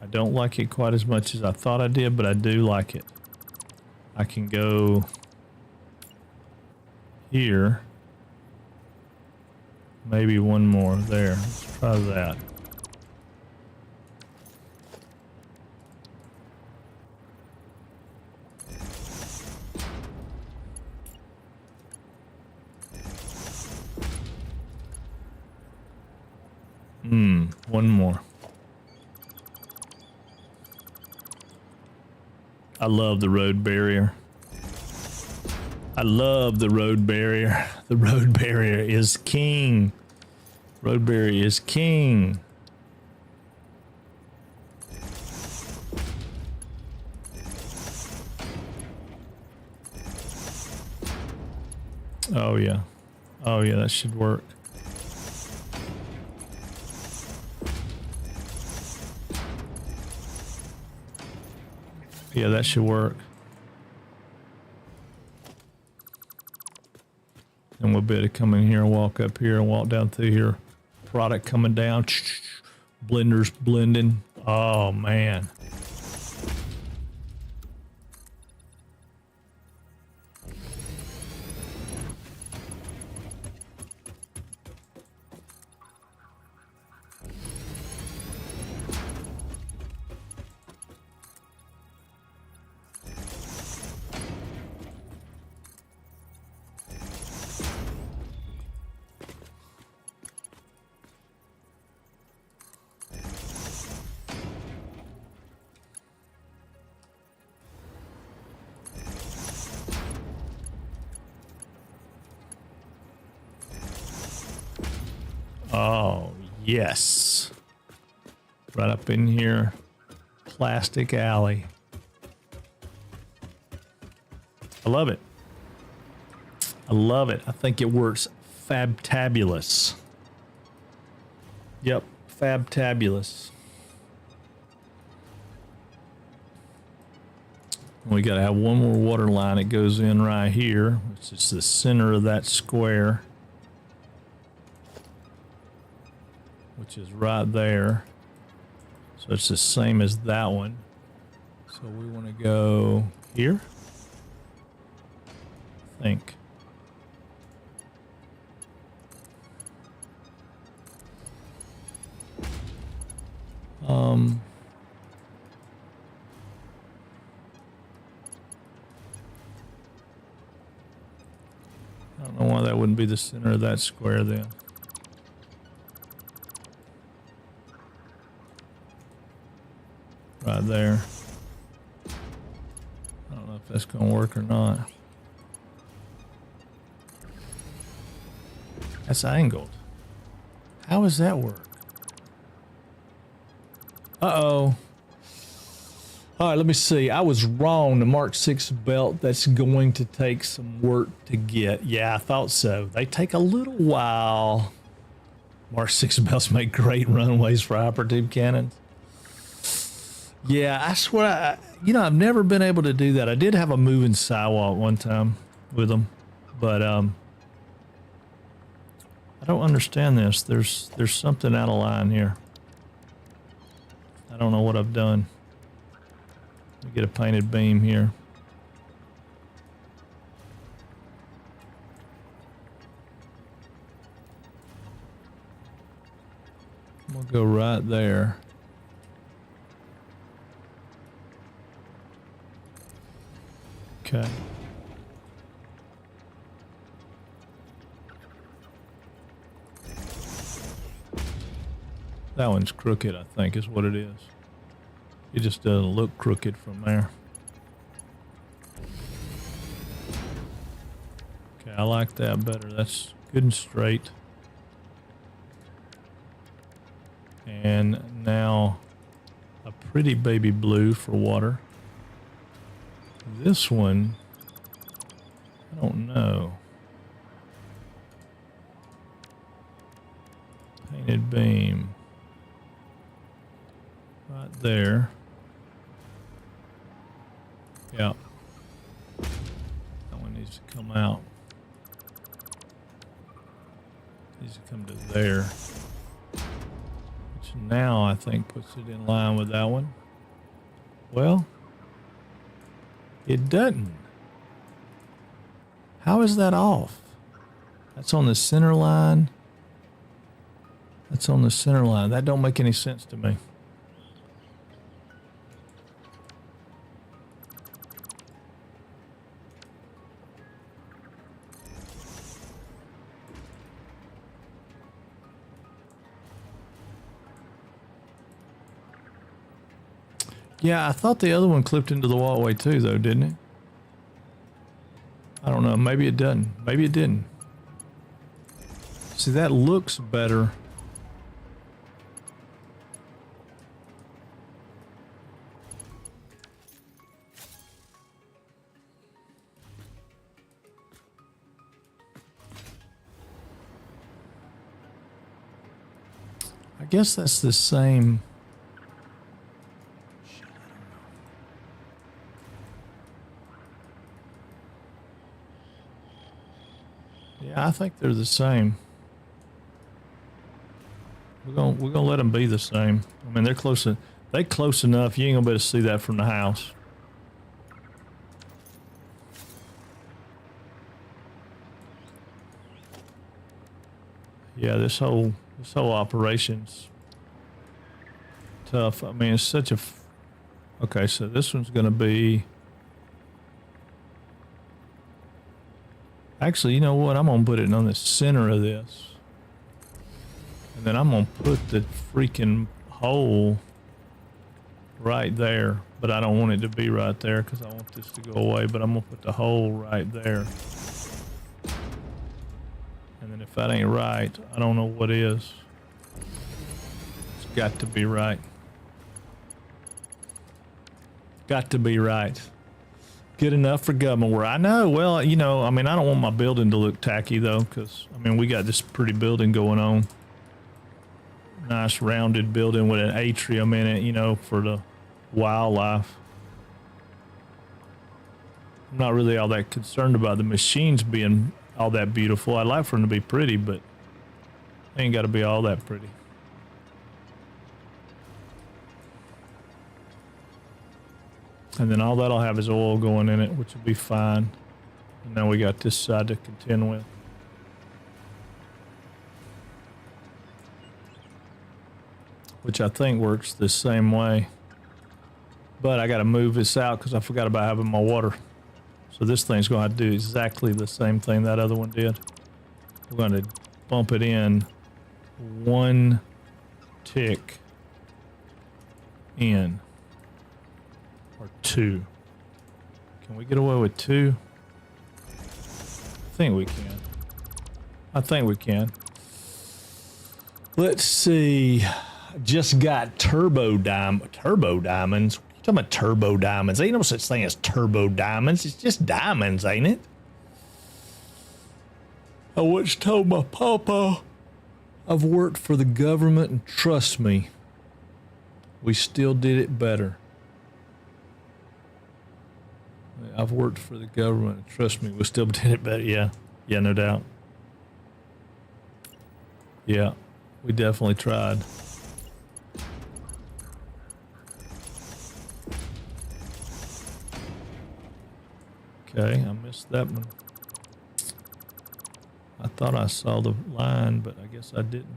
I don't like it quite as much as I thought I did, but I do like it. I can go here. Maybe one more there. Let's try that. One more. I love the road barrier. I love the road barrier. The road barrier is king. Road barrier is king. Oh yeah. Oh yeah, that should work. Yeah, that should work. And we'll be able to come in here and walk up here and walk down through here. Product coming down. Blenders blending. Oh, man. Oh, yes. Right up in here. Plastic alley. I love it. I love it. I think it works Fabtabulous. Yep, Fabtabulous. We got to have one more water line that goes in right here, which is the center of that square, which is right there. So it's the same as that one. So we want to go here, I think. I don't know why that wouldn't be the center of that square then. Right there. I don't know if that's going to work or not. That's angled. How does that work? Uh-oh. All right, let me see. I was wrong. The Mark 6 belt, that's going to take some work to get. Yeah, I thought so. They take a little while. Mark 6 belts make great runways for hypertube cannons. Yeah, I swear, I've never been able to do that. I did have a moving sidewalk one time with them, but I don't understand this. There's something out of line here. I don't know what I've done. Let me get a painted beam here. We'll go right there. Okay. That one's crooked, I think, is what it is. It just doesn't look crooked from there. Okay, I like that better. That's good and straight. And now a pretty baby blue for water. This one, I don't know. Painted beam. Right there. Yeah. That one needs to come out. Needs to come to there. Which now I think puts it in line with that one. Well, it doesn't. How is that off? That's on the center line. That's on the center line. That don't make any sense to me. Yeah, I thought the other one clipped into the walkway too, though, didn't it? I don't know. Maybe it doesn't. Maybe it didn't. See, that looks better. I guess that's the same. Yeah, I think they're the same. We're gonna let them be the same. I mean, they're close enough. You ain't gonna be able to see that from the house. Yeah, this whole operation's tough. I mean, it's such a. Okay, so this one's gonna be. Actually, you know what? I'm going to put it on the center of this. And then I'm going to put the freaking hole right there. But I don't want it to be right there because I want this to go away. But I'm going to put the hole right there. And then if that ain't right, I don't know what is. It's got to be right. Got to be right. Good enough for government work. I know. Well, you know, I mean, I don't want my building to look tacky though, because I mean, we got this pretty building going on. Nice rounded building with an atrium in it, you know, for the wildlife. I'm not really all that concerned about the machines being all that beautiful. I'd like for them to be pretty, but they ain't got to be all that pretty. And then all that'll have is oil going in it, which will be fine. And now we got this side to contend with. Which I think works the same way. But I got to move this out because I forgot about having my water. So this thing's going to have to do exactly the same thing that other one did. We're going to bump it in one tick in. Or two. Can we get away with two? I think we can. I think we can. Let's see. Just got turbo diamonds. You talking about turbo diamonds? Ain't no such thing as turbo diamonds. It's just diamonds, ain't it? I once told my papa I've worked for the government, and trust me, we still did it better. I've worked for the government, and trust me, we still did it better. Yeah, no doubt. Yeah, we definitely tried. Okay, I missed that one. I thought I saw the line, but I guess I didn't.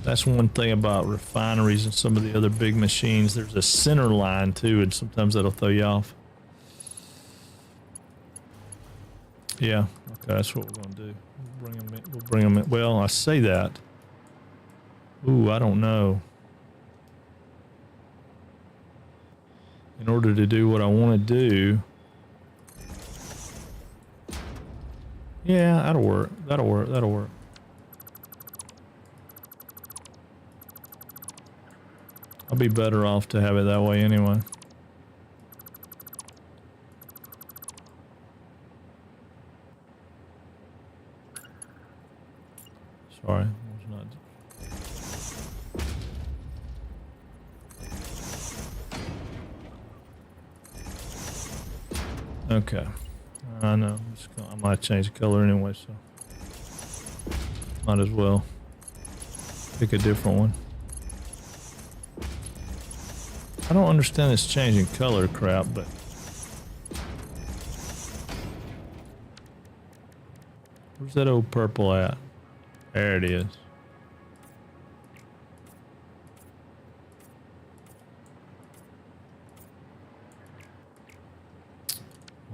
That's one thing about refineries and some of the other big machines. There's a center line too, and sometimes that'll throw you off. Yeah, okay, that's what we're gonna do. We'll bring them in. Well, I say that. Ooh, I don't know. In order to do what I want to do. Yeah, that'll work. That'll work. I'll be better off to have it that way anyway. Sorry, I was not. Okay. I know. I might change the color anyway, so might as well pick a different one. I don't understand this changing color crap, but where's that old purple at? There it is.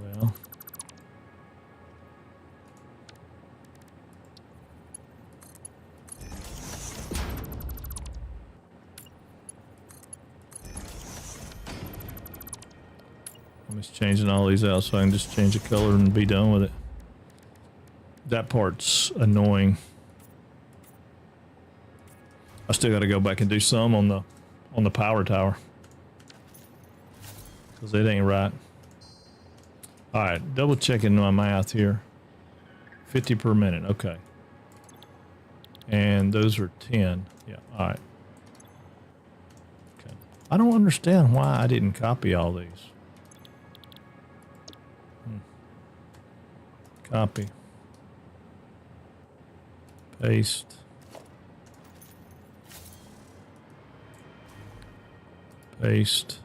Well, I'm just changing all these out so I can just change the color and be done with it. That part's annoying. I still got to go back and do some on the power tower because it ain't right. All right, double checking my math here. 50 per minute, okay. And those are 10. Yeah, all right. Okay. I don't understand why I didn't copy all these. Copy. Paste. Paste.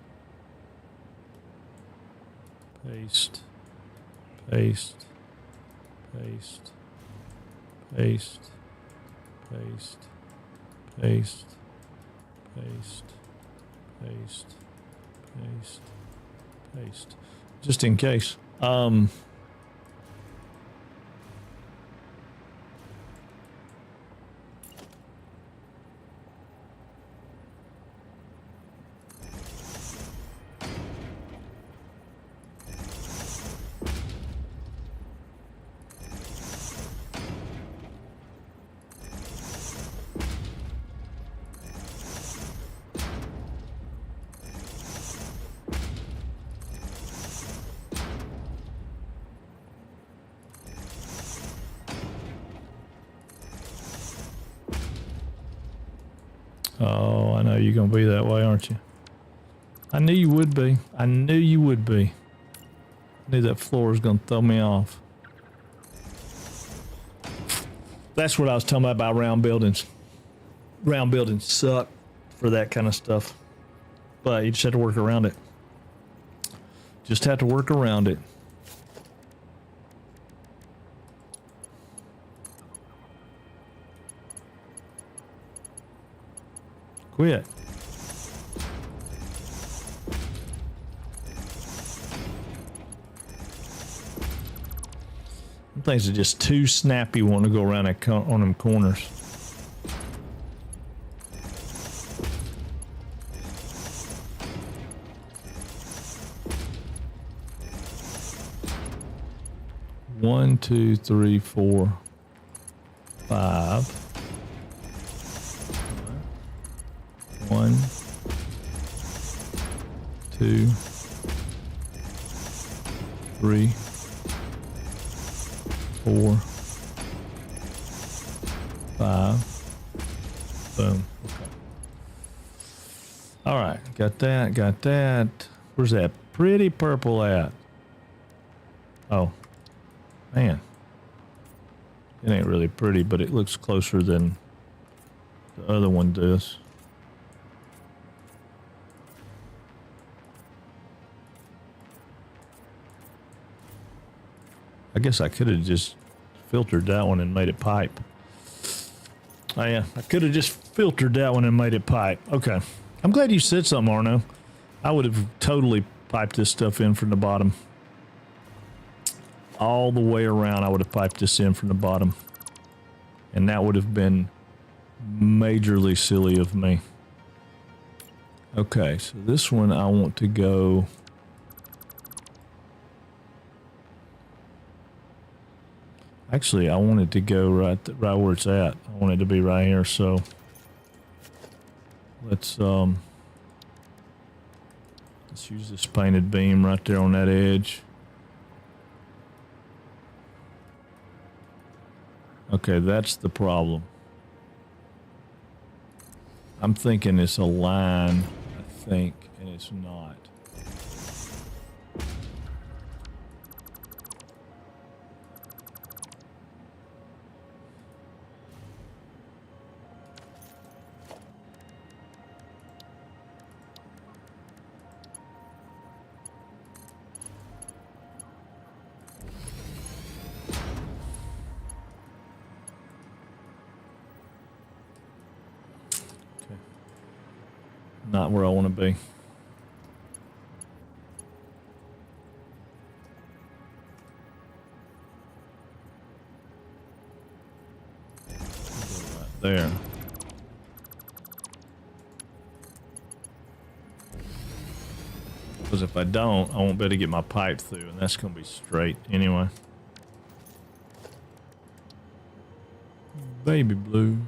Paste. Paste. Paste. Paste. Paste. Paste. Paste. Paste. Paste. Paste. Just in case. Oh, I know you're gonna be that way, aren't you? I knew you would be. I knew you would be. I knew that floor was gonna throw me off. That's what I was talking about round buildings. Round buildings suck for that kind of stuff. But you just have to work around it. Just have to work around it. Quit. Some things are just too snappy wanting to go around that on them corners. One, two, three, four, five. One, two, three, four, five. Boom. Okay. All right. Got that. Got that. Where's that pretty purple at? Oh, man. It ain't really pretty, but it looks closer than the other one does. I guess I could have just filtered that one and made it pipe. Oh yeah, I could have just filtered that one and made it pipe. Okay. I'm glad you said something, Arno. I would have totally piped this stuff in from the bottom. All the way around, I would have piped this in from the bottom. And that would have been majorly silly of me. Okay, so this one I want to go... Actually, I want it to go right where it's at. I want it to be right here, so let's use this painted beam right there on that edge. Okay, that's the problem. I'm thinking it's a line, I think, and it's not. Not where I want to be. Right there. Because if I don't, I won't be able to get my pipe through, and that's going to be straight anyway. Baby blue.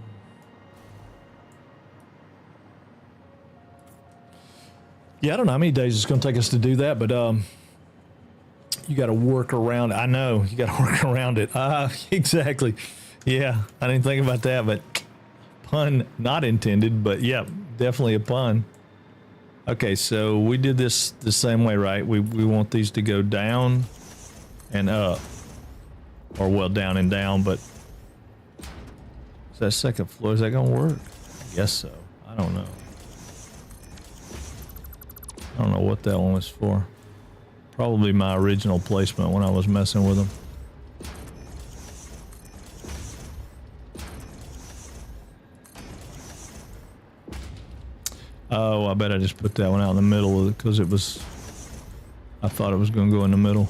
Yeah, I don't know how many days it's going to take us to do that, but you got to work around it. I know, you got to work around it. Exactly. Yeah, I didn't think about that, but pun not intended, but yeah, definitely a pun. Okay, so we did this the same way, right? We want these to go down and up. Or, well, down and down, but is that second floor, is that going to work? I guess so. I don't know. I don't know what that one was for. Probably my original placement when I was messing with them. Oh, I bet I just put that one out in the middle because it was... I thought it was going to go in the middle.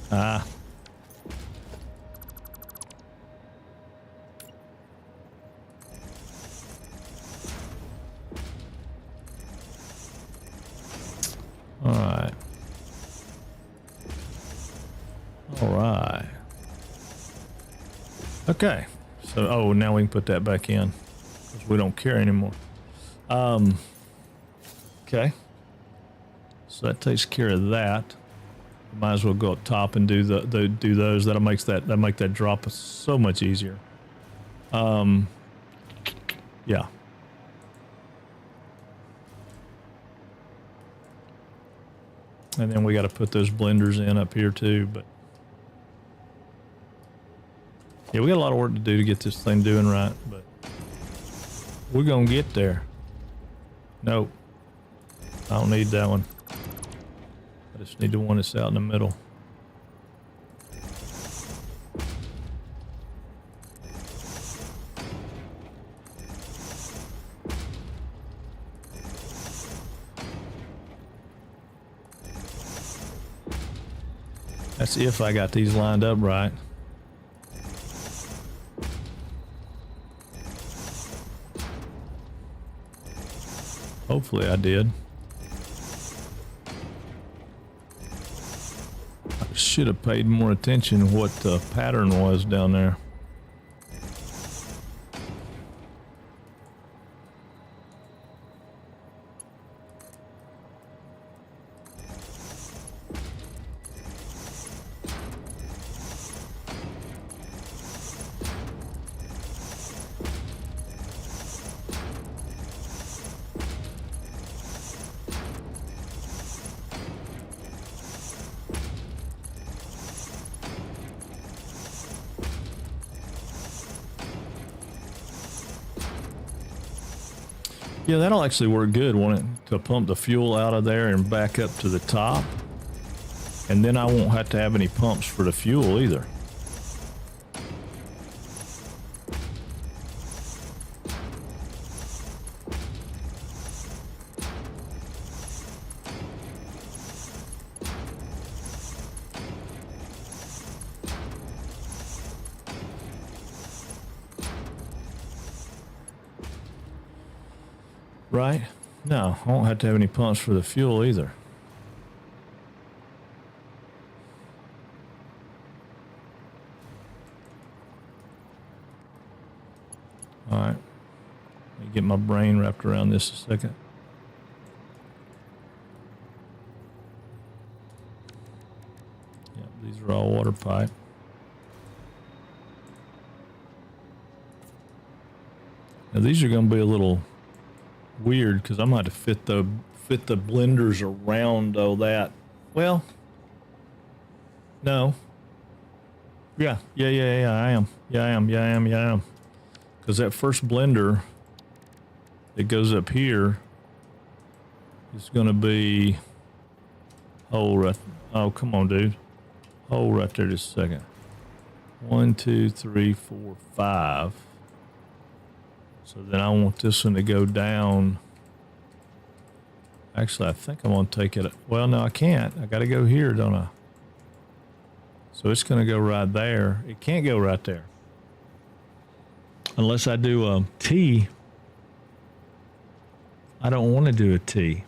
Ah. Alright. Alright. Okay. So, oh, now we can put that back in. Because we don't care anymore. Okay. So that takes care of that. You might as well go up top and do do those. That'll make that drop so much easier. Yeah. And then we got to put those blenders in up here too, but yeah, we got a lot of work to do to get this thing doing right, but we're gonna get there. Nope, I don't need that one. I just need the one that's out in the middle. That's if I got these lined up right. Hopefully I did. I should have paid more attention to what the pattern was down there. Yeah, that'll actually work good, won't it? To pump the fuel out of there and back up to the top. And then I won't have to have any pumps for the fuel either. Right? No, I won't have to have any pumps for the fuel either. All right. Let me get my brain wrapped around this a second. Yep, these are all water pipe. Now these are going to be a little weird because I'm going to have to fit the blenders around all that. Well, no. Yeah, I am. Yeah, I am. Because that first blender that goes up here is going to be hole right. Oh, come on, dude. Hole right there just a second. 1, 2, 3, 4, 5. So then I want this one to go down. Actually, I think I'm going to take it. Well, no, I can't. I got to go here, don't I? So it's going to go right there. It can't go right there. Unless I do a T. I don't want to do a T.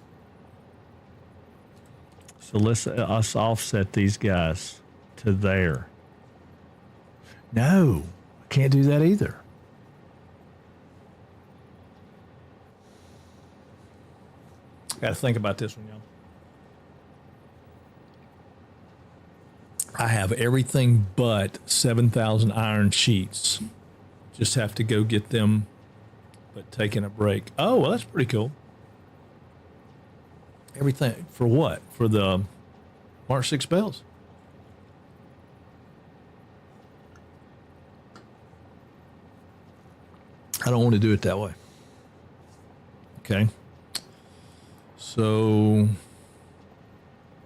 So let's us offset these guys to there. No, I can't do that either. Got to think about this one, y'all. I have everything but 7,000 iron sheets. Just have to go get them, but taking a break. Oh, well, that's pretty cool. Everything for what? For the Mark 6 bells. I don't want to do it that way. Okay. So,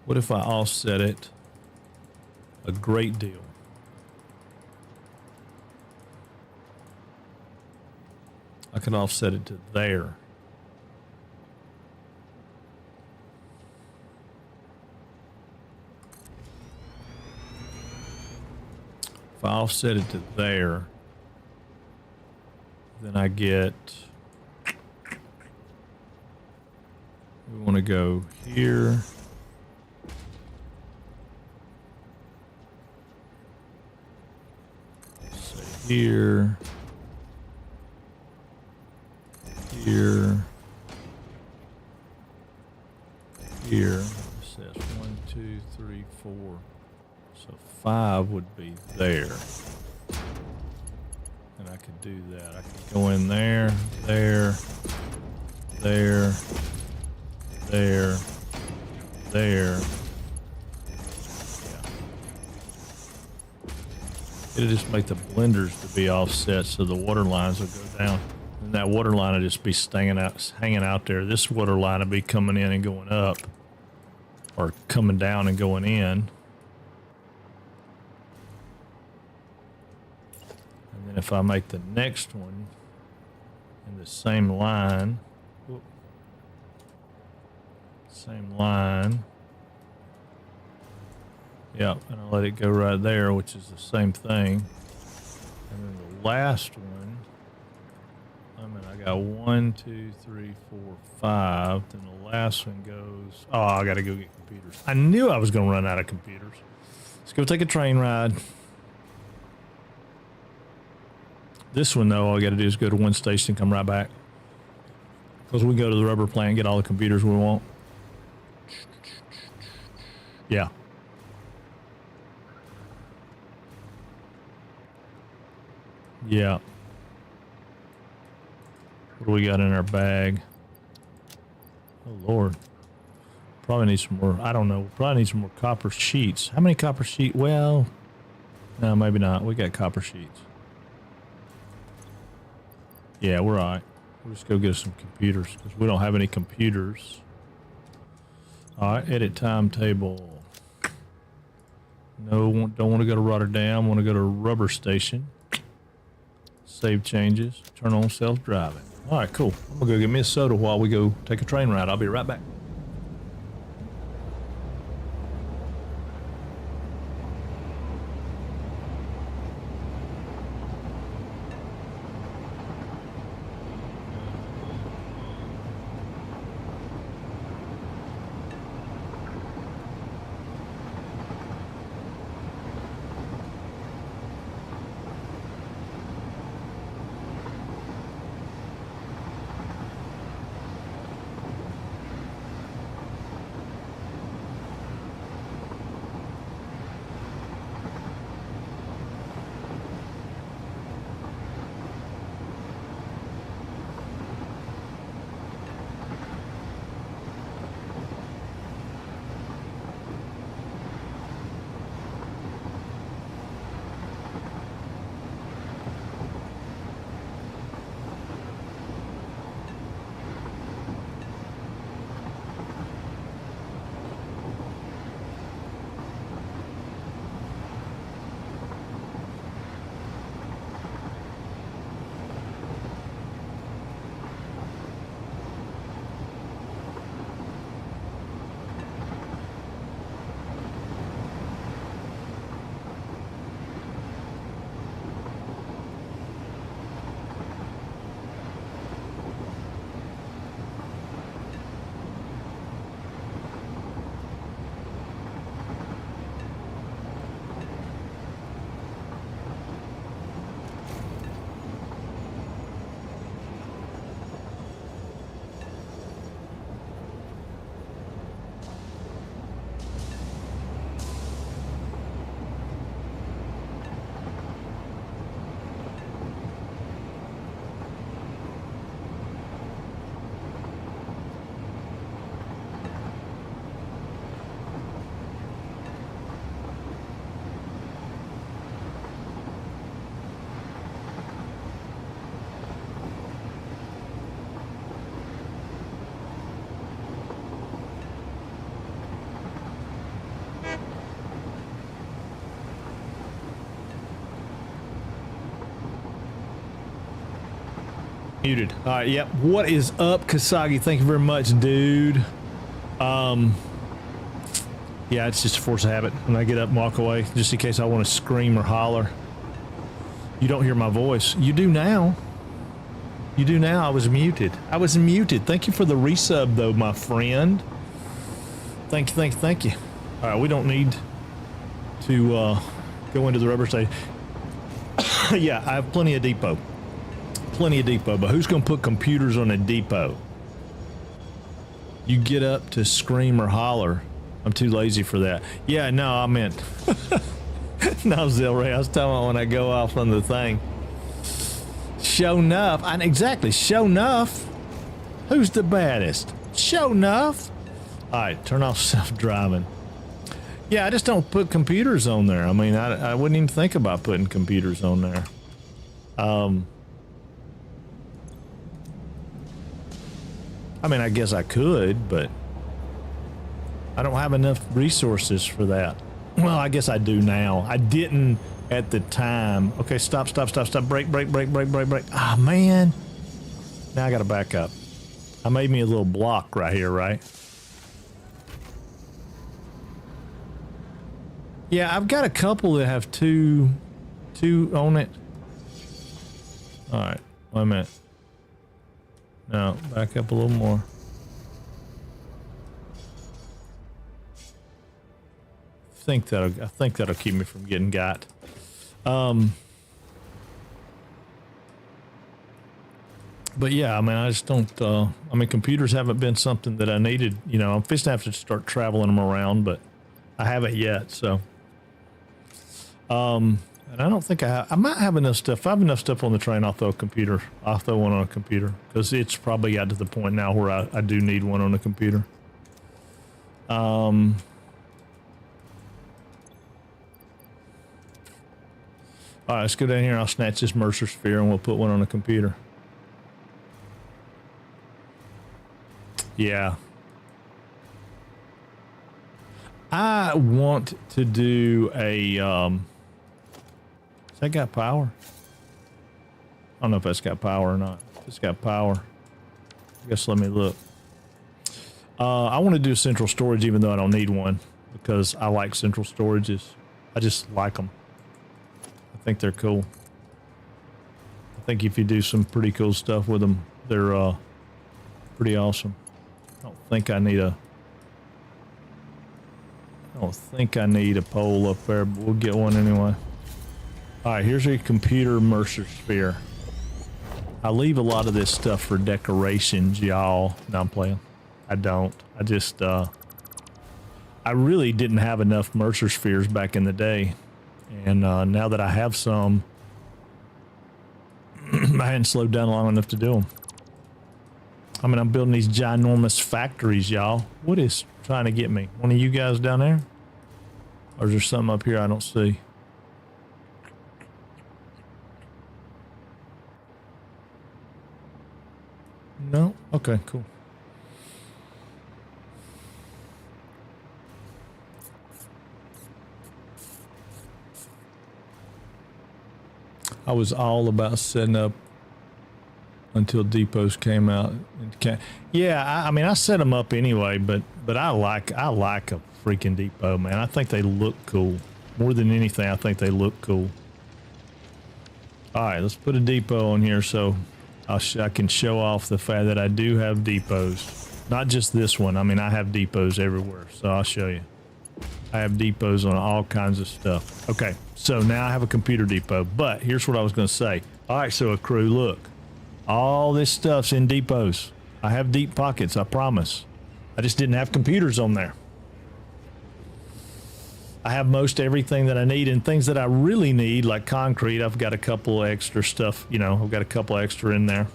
what if I offset it a great deal? I can offset it to there. If I offset it to there, then I get... We want to go here. Say here. Here. Here. It says 1, 2, 3, 4. So 5 would be there. And I could do that. I could go in there, there, there, there, there. Yeah. It'll just make the blenders to be offset so the water lines will go down. And that water line will just be hanging out there. This water line will be coming in and going up. Or coming down and going in. And then if I make the next one in the same line, yeah, and I'll let it go right there, which is the same thing. And then the last one, I got 1, 2, 3, 4, 5. Then the last one goes, oh, I got to go get computers. I knew I was going to run out of computers. Let's go take a train ride. This one, though, all I got to do is go to one station and come right back. Because we go to the rubber plant and get all the computers we want. Yeah. Yeah. What do we got in our bag? Oh, Lord. Probably need some more. I don't know. Probably need some more copper sheets. How many copper sheets? Well, no, maybe not. We got copper sheets. Yeah, we're all right. We'll just go get us some computers because we don't have any computers. All right, edit timetable. No, don't want to go to Rotterdam. Want to go to rubber station. Save changes. Turn on self-driving. All right, cool. I'm going to go get me a soda while we go take a train ride. I'll be right back. Muted. All right, yep. What is up, Kasagi? Thank you very much, dude. Yeah, it's just a force of habit when I get up and walk away, just in case I want to scream or holler. You don't hear my voice. You do now. You do now. I was muted. I was muted. Thank you for the resub, though, my friend. Thank you, thank you, thank you. All right, we don't need to go into the rubber station. Yeah, I have plenty of depot. Plenty of depot, but who's going to put computers on a depot? You get up to scream or holler I'm too lazy for that. Yeah, no, I meant no, Zilray. I was talking about when I go off on the thing. Show enough. Exactly. Show enough. Who's the baddest? Show enough. All right, turn off self-driving. Yeah, I just don't put computers on there. I mean, I wouldn't even think about putting computers on there. I mean, I guess I could, but I don't have enough resources for that. Well, I guess I do now. I didn't at the time. Okay, stop. Brake. Ah, man. Now I got to back up. I made me a little block right here, right? Yeah, I've got a couple that have two on it. All right, wait a minute. No, back up a little more. I think that'll keep me from getting got. But yeah, I mean, I just don't. I mean, computers haven't been something that I needed. You know, I'm fixing to have to start traveling them around, but I haven't yet. So, and I don't think I might have enough stuff. If I have enough stuff on the train, I'll throw a computer. I'll throw one on a computer because it's probably got to the point now where I do need one on a computer. All right, let's go down here. I'll snatch this Mercer sphere and we'll put one on a computer. Yeah. I want to do a, has that got power? I don't know if that's got power or not. If it's got power, I guess let me look. I want to do central storage even though I don't need one because I like central storages. I just like them. I think they're cool. I think if you do some pretty cool stuff with them, they're pretty awesome. I don't think I need a pole up there, but we'll get one anyway. All right, here's a computer Mercer sphere. I leave a lot of this stuff for decorations, y'all. No, I'm playing. I don't. I just, I really didn't have enough Mercer spheres back in the day. And now that I have some, I hadn't slowed down long enough to do them. I mean, I'm building these ginormous factories, y'all. What is trying to get me? One of you guys down there? Or is there something up here I don't see? No? Okay, cool. I was all about setting up until depots came out. Yeah, I mean, I set them up anyway, but I like a freaking depot, man. I think they look cool. More than anything, I think they look cool. All right, let's put a depot on here so I can show off the fact that I do have depots. Not just this one. I mean, I have depots everywhere, so I'll show you. I have depots on all kinds of stuff. Okay, so now I have a computer depot, but here's what I was going to say. All right, so a crew, look. All this stuff's in depots. I have deep pockets, I promise. I just didn't have computers on there. I have most everything that I need, and things that I really need, like concrete, I've got a couple extra stuff, you know, I've got a couple extra in there.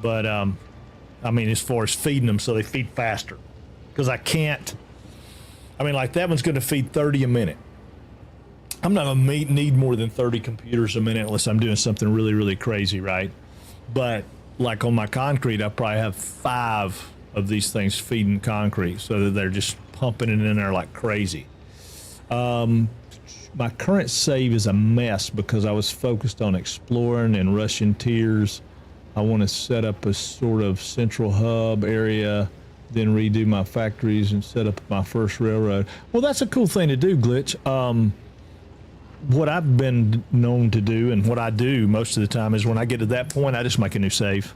But, I mean, as far as feeding them so they feed faster. Because I can't, I mean, like that one's going to feed 30 a minute. I'm not going to need more than 30 computers a minute unless I'm doing something really, really crazy, right? But like on my concrete, I probably have 5 of these things feeding concrete so that they're just pumping it in there like crazy. My current save is a mess because I was focused on exploring and rushing tiers. I want to set up a sort of central hub area, then redo my factories and set up my first railroad. Well, that's a cool thing to do, Glitch. What I've been known to do and what I do most of the time is when I get to that point, I just make a new save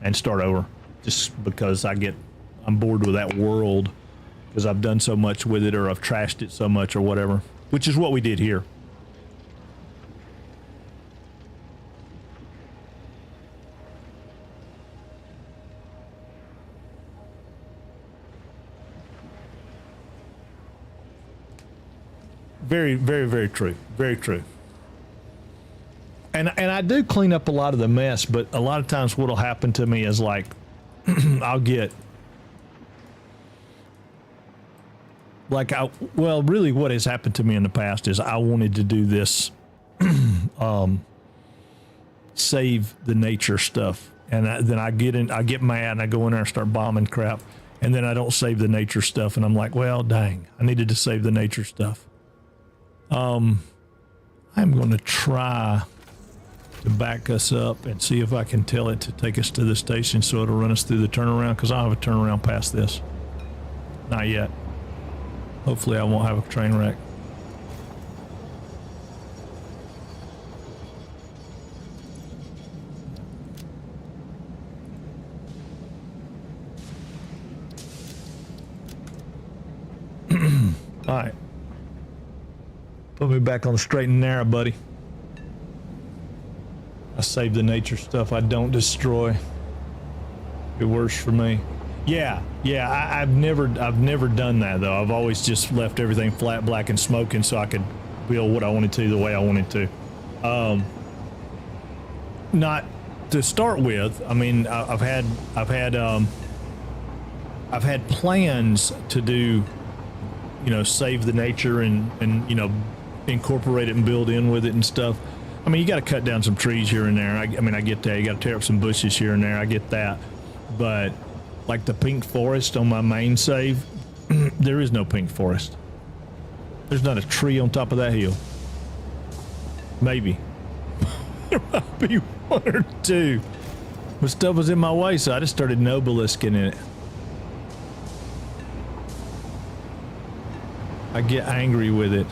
and start over just because I'm bored with that world because I've done so much with it or I've trashed it so much or whatever, which is what we did here. Very, very, very true. Very true. And I do clean up a lot of the mess, but a lot of times what'll happen to me is like I'll get like well, really what has happened to me in the past is I wanted to do this save the nature stuff, and then I get mad and I go in there and start bombing crap, and then I don't save the nature stuff, and I'm like, well, dang, I needed to save the nature stuff. I'm going to try to back us up and see if I can tell it to take us to the station so it'll run us through the turnaround, because I don't have a turnaround past this. Not yet. Hopefully I won't have a train wreck. All right. Put me back on the straight and narrow, buddy. I save the nature stuff. I don't destroy. It works for me. Yeah. I've never done that though. I've always just left everything flat, black, and smoking so I could build what I wanted to the way I wanted to. Not to start with. I mean, I've had plans to do, save the nature and incorporate it and build in with it and stuff. I mean, you got to cut down some trees here and there. I mean, I get that. You got to tear up some bushes here and there. I get that. But like the pink forest on my main save, there is no pink forest. There's not a tree on top of that hill. Maybe. There might be one or two. But stuff was in my way, so I just started nobelisking in it. I get angry with it.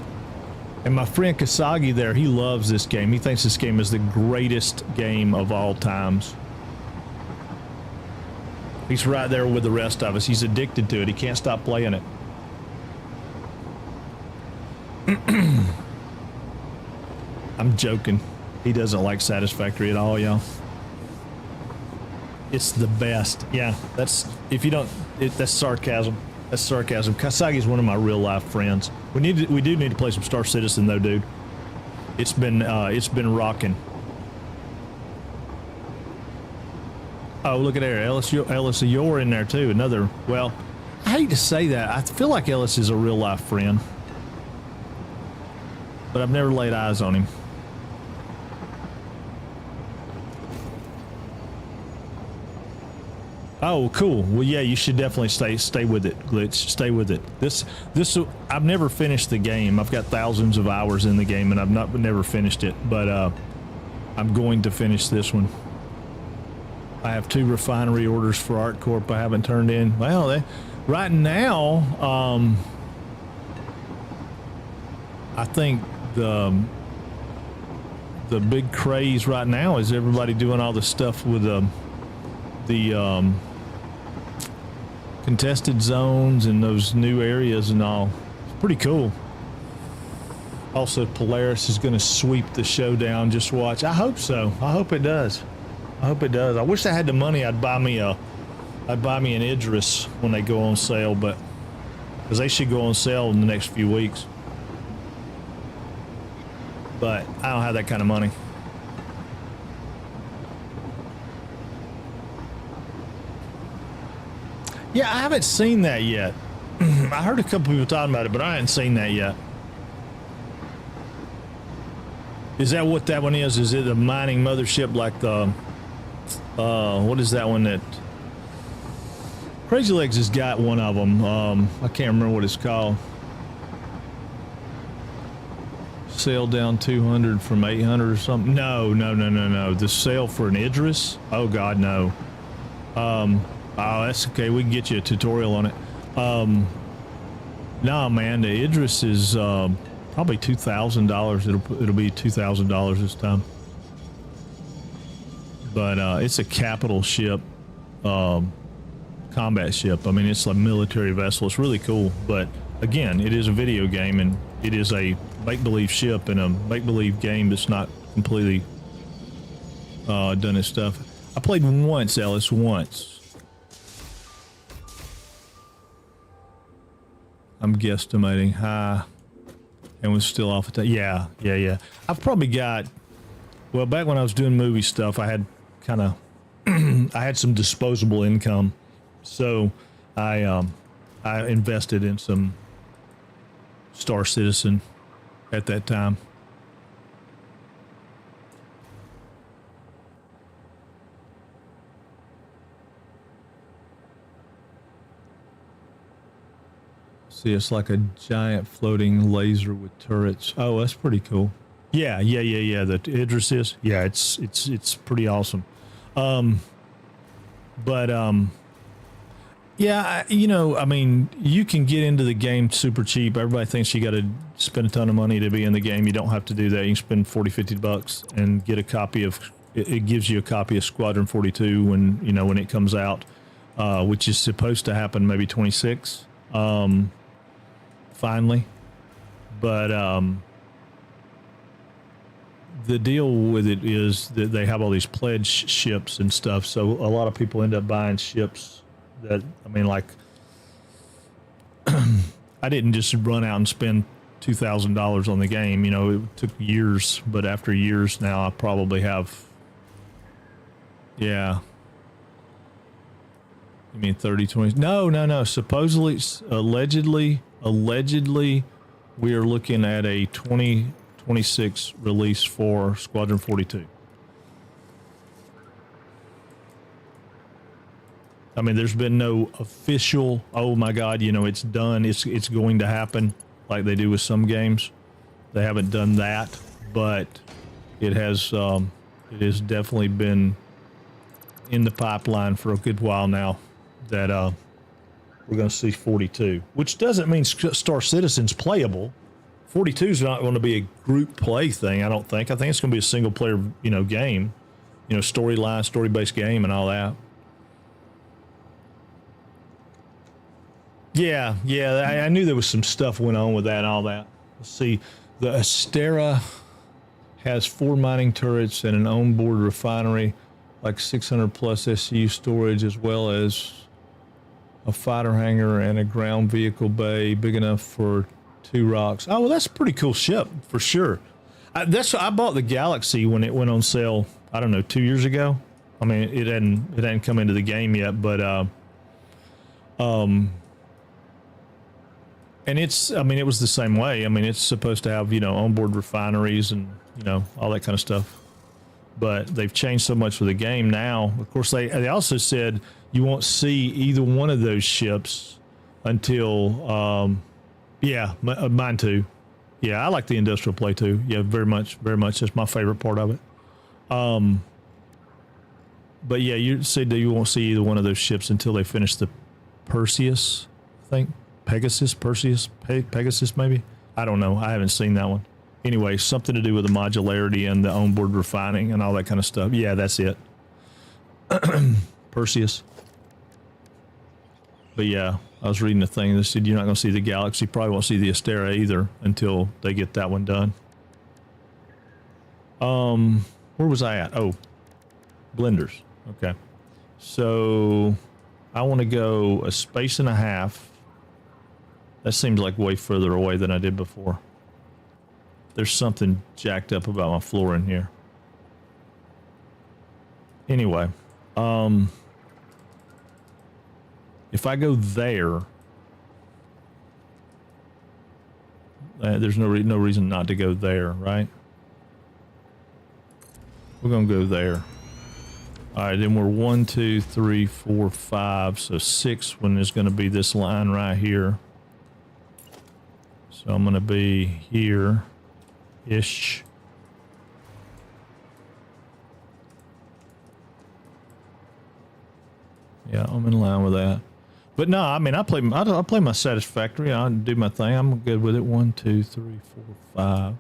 And my friend Kasagi there, he loves this game. He thinks this game is the greatest game of all times. He's right there with the rest of us. He's addicted to it. He can't stop playing it. I'm joking. He doesn't like Satisfactory at all, y'all. It's the best. Yeah, that's, if you don't, that's sarcasm. That's sarcasm. Kasagi's one of my real life friends. We do need to play some Star Citizen though, dude. It's been rocking. Oh, look at there, Ellis, you're in there too. Another, well, I hate to say that. I feel like Ellis is a real life friend, but I've never laid eyes on him. Oh, cool. Well, yeah, you should definitely stay with it, Glitch. Stay with it. This I've never finished the game. I've got thousands of hours in the game, and I've never finished it. But I'm going to finish this one. I have 2 refinery orders for ArtCorp I haven't turned in. Well, right now, I think the big craze right now is everybody doing all the stuff with the contested zones and those new areas and all. It's pretty cool. Also, Polaris is going to sweep the show down. Just watch. I hope so. I hope it does. I hope it does. I wish I had the money. I'd buy me an Idris when they go on sale, but because they should go on sale in the next few weeks. But I don't have that kind of money. Yeah, I haven't seen that yet. I heard a couple people talking about it, but I haven't seen that yet. Is that what that one is? Is it a mining mothership like the, what is that one that, Crazy Legs has got one of them. I can't remember what it's called. Sale down 200 from 800 or something. No. The sale for an Idris? Oh God, no. Oh, that's okay. We can get you a tutorial on it. Nah, man, the Idris is probably $2,000. It'll be $2,000 this time. But it's a capital ship, combat ship. I mean, it's a military vessel. It's really cool. But again, it is a video game, and it is a make-believe ship in a make-believe game that's not completely done its stuff. I played once, Ellis, once. I'm guesstimating. And was still off at that. Yeah. I've probably got, well, back when I was doing movie stuff, I had kind of, I had some disposable income. So I invested in some Star Citizen at that time. See, it's like a giant floating laser with turrets. Oh, that's pretty cool. Yeah. The Idris is. Yeah, it's pretty awesome. Yeah, I mean, you can get into the game super cheap. Everybody thinks you got to spend a ton of money to be in the game. You don't have to do that. You can spend 40, 50 bucks and get a copy of, it gives you a copy of Squadron 42 when it comes out, which is supposed to happen maybe 26. Finally, but the deal with it is that they have all these pledge ships and stuff, so a lot of people end up buying ships that, I mean, like, I didn't just run out and spend $2,000 on the game. It took years, but after years now, I probably have, yeah. You mean 30, 20? No. Supposedly, allegedly, we are looking at a 2026 release for Squadron 42. I mean, there's been no official, oh my God, it's done, it's going to happen like they do with some games. They haven't done that, but it has definitely been in the pipeline for a good while now that we're going to see 42, which doesn't mean Star Citizen's playable. 42 is not going to be a group play thing, I don't think. I think it's going to be a single player, game, storyline, story-based game and all that. Yeah, I knew there was some stuff went on with that and all that. Let's see, the Astera has 4 mining turrets and an onboard refinery, like 600 plus SCU storage, as well as a fighter hangar and a ground vehicle bay big enough for 2 rocks. Oh, well, that's a pretty cool ship for sure. I bought the Galaxy when it went on sale, I don't know, 2 years ago. I mean, it hadn't come into the game yet, but and it was the same way. I mean, it's supposed to have, onboard refineries and, all that kind of stuff. But they've changed so much with the game now. Of course, they also said you won't see either one of those ships until, mine too. Yeah, I like the industrial play too. Yeah, very much. That's my favorite part of it. But yeah, you said that you won't see either one of those ships until they finish the Perseus, I think. Pegasus maybe? I don't know. I haven't seen that one. Anyway, something to do with the modularity and the onboard refining and all that kind of stuff. Yeah, that's it. Perseus. But yeah, I was reading the thing that said you're not going to see the Galaxy. Probably won't see the Astera either until they get that one done. Where was I at? Oh, blenders. Okay. So I want to go a space and a half. That seems like way further away than I did before. There's something jacked up about my floor in here. Anyway, if I go there, there's no reason not to go there, right? We're gonna go there. All right, then we're 1, 2, 3, 4, 5. So 6 one is gonna be this line right here. So I'm gonna be here-ish. Yeah, I'm in line with that. But no, I mean, I play my satisfactory. I do my thing. I'm good with it. 1, 2, 3, 4, 5.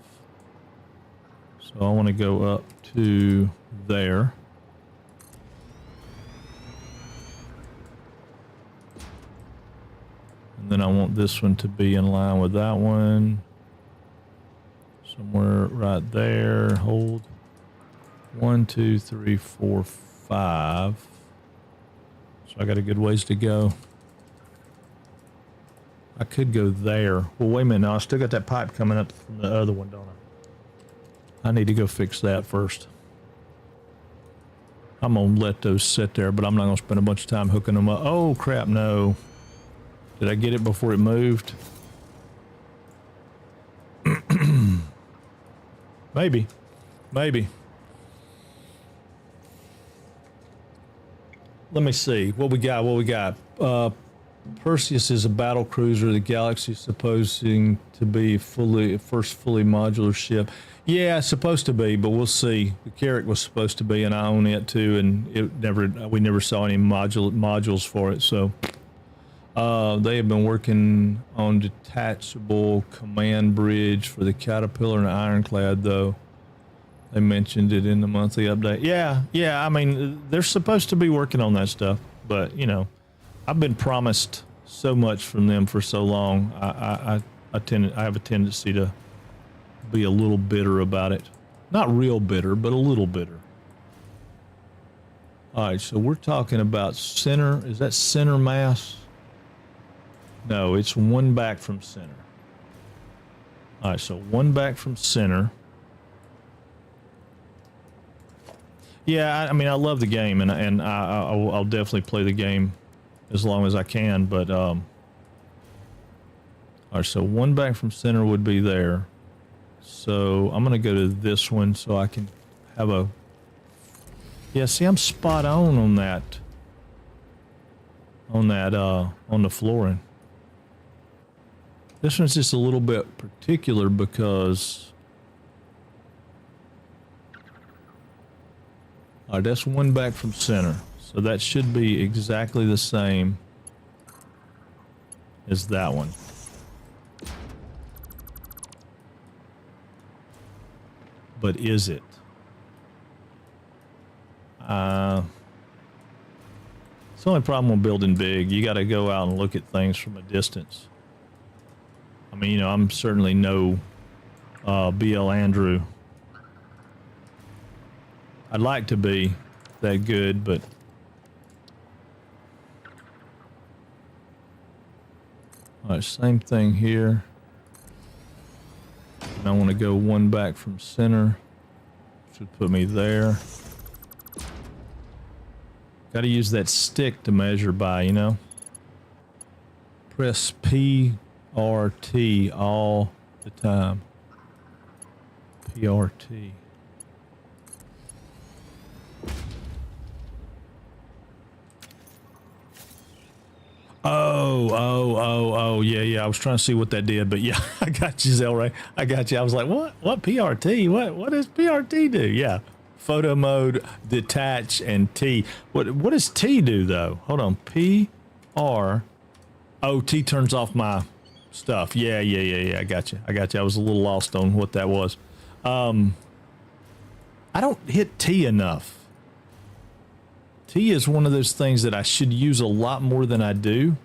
So I want to go up to there. And then I want this one to be in line with that one. Somewhere right there. Hold. 1, 2, 3, 4, 5. So I got a good ways to go. I could go there. Well, wait a minute. No, I still got that pipe coming up from the other one, don't I? I need to go fix that first. I'm going to let those sit there, but I'm not going to spend a bunch of time hooking them up. Oh, crap, no. Did I get it before it moved? Maybe. Maybe. Let me see. What we got? Perseus is a battle cruiser. The Galaxy is supposing to be first fully modular ship. Yeah, it's supposed to be, but we'll see. The Carrack was supposed to be, and I own it too, and we never saw any modules for it. So they have been working on detachable command bridge for the Caterpillar and the Ironclad, though. They mentioned it in the monthly update. Yeah. I mean, they're supposed to be working on that stuff, but you know, I've been promised so much from them for so long. I have a tendency to be a little bitter about it. Not real bitter, but a little bitter. All right, so we're talking about center. Is that center mass? No, it's one back from center. All right, so one back from center. Yeah, I mean, I love the game, and I'll definitely play the game as long as I can, but all right, so one back from center would be there. So I'm gonna go to this one so I can have a, yeah, see, I'm spot on that on the flooring. This one's just a little bit particular because all right, that's one back from center. So that should be exactly the same as that one. But is it? It's the only problem with building big. You got to go out and look at things from a distance. I mean, you know, I'm certainly no BL Andrew. I'd like to be that good, but all right, same thing here. And I want to go one back from center. Should put me there. Got to use that stick to measure by, you know. Press PRT all the time. PRT. Oh, yeah. I was trying to see what that did, but yeah, I got you, Zelray. I got you. I was like, what PRT? What does PRT do? Yeah. Photo mode, detach, and T. What does T do, though? Hold on. PR. Oh, T turns off my stuff. Yeah. I got you. I was a little lost on what that was. I don't hit T enough. T is one of those things that I should use a lot more than I do,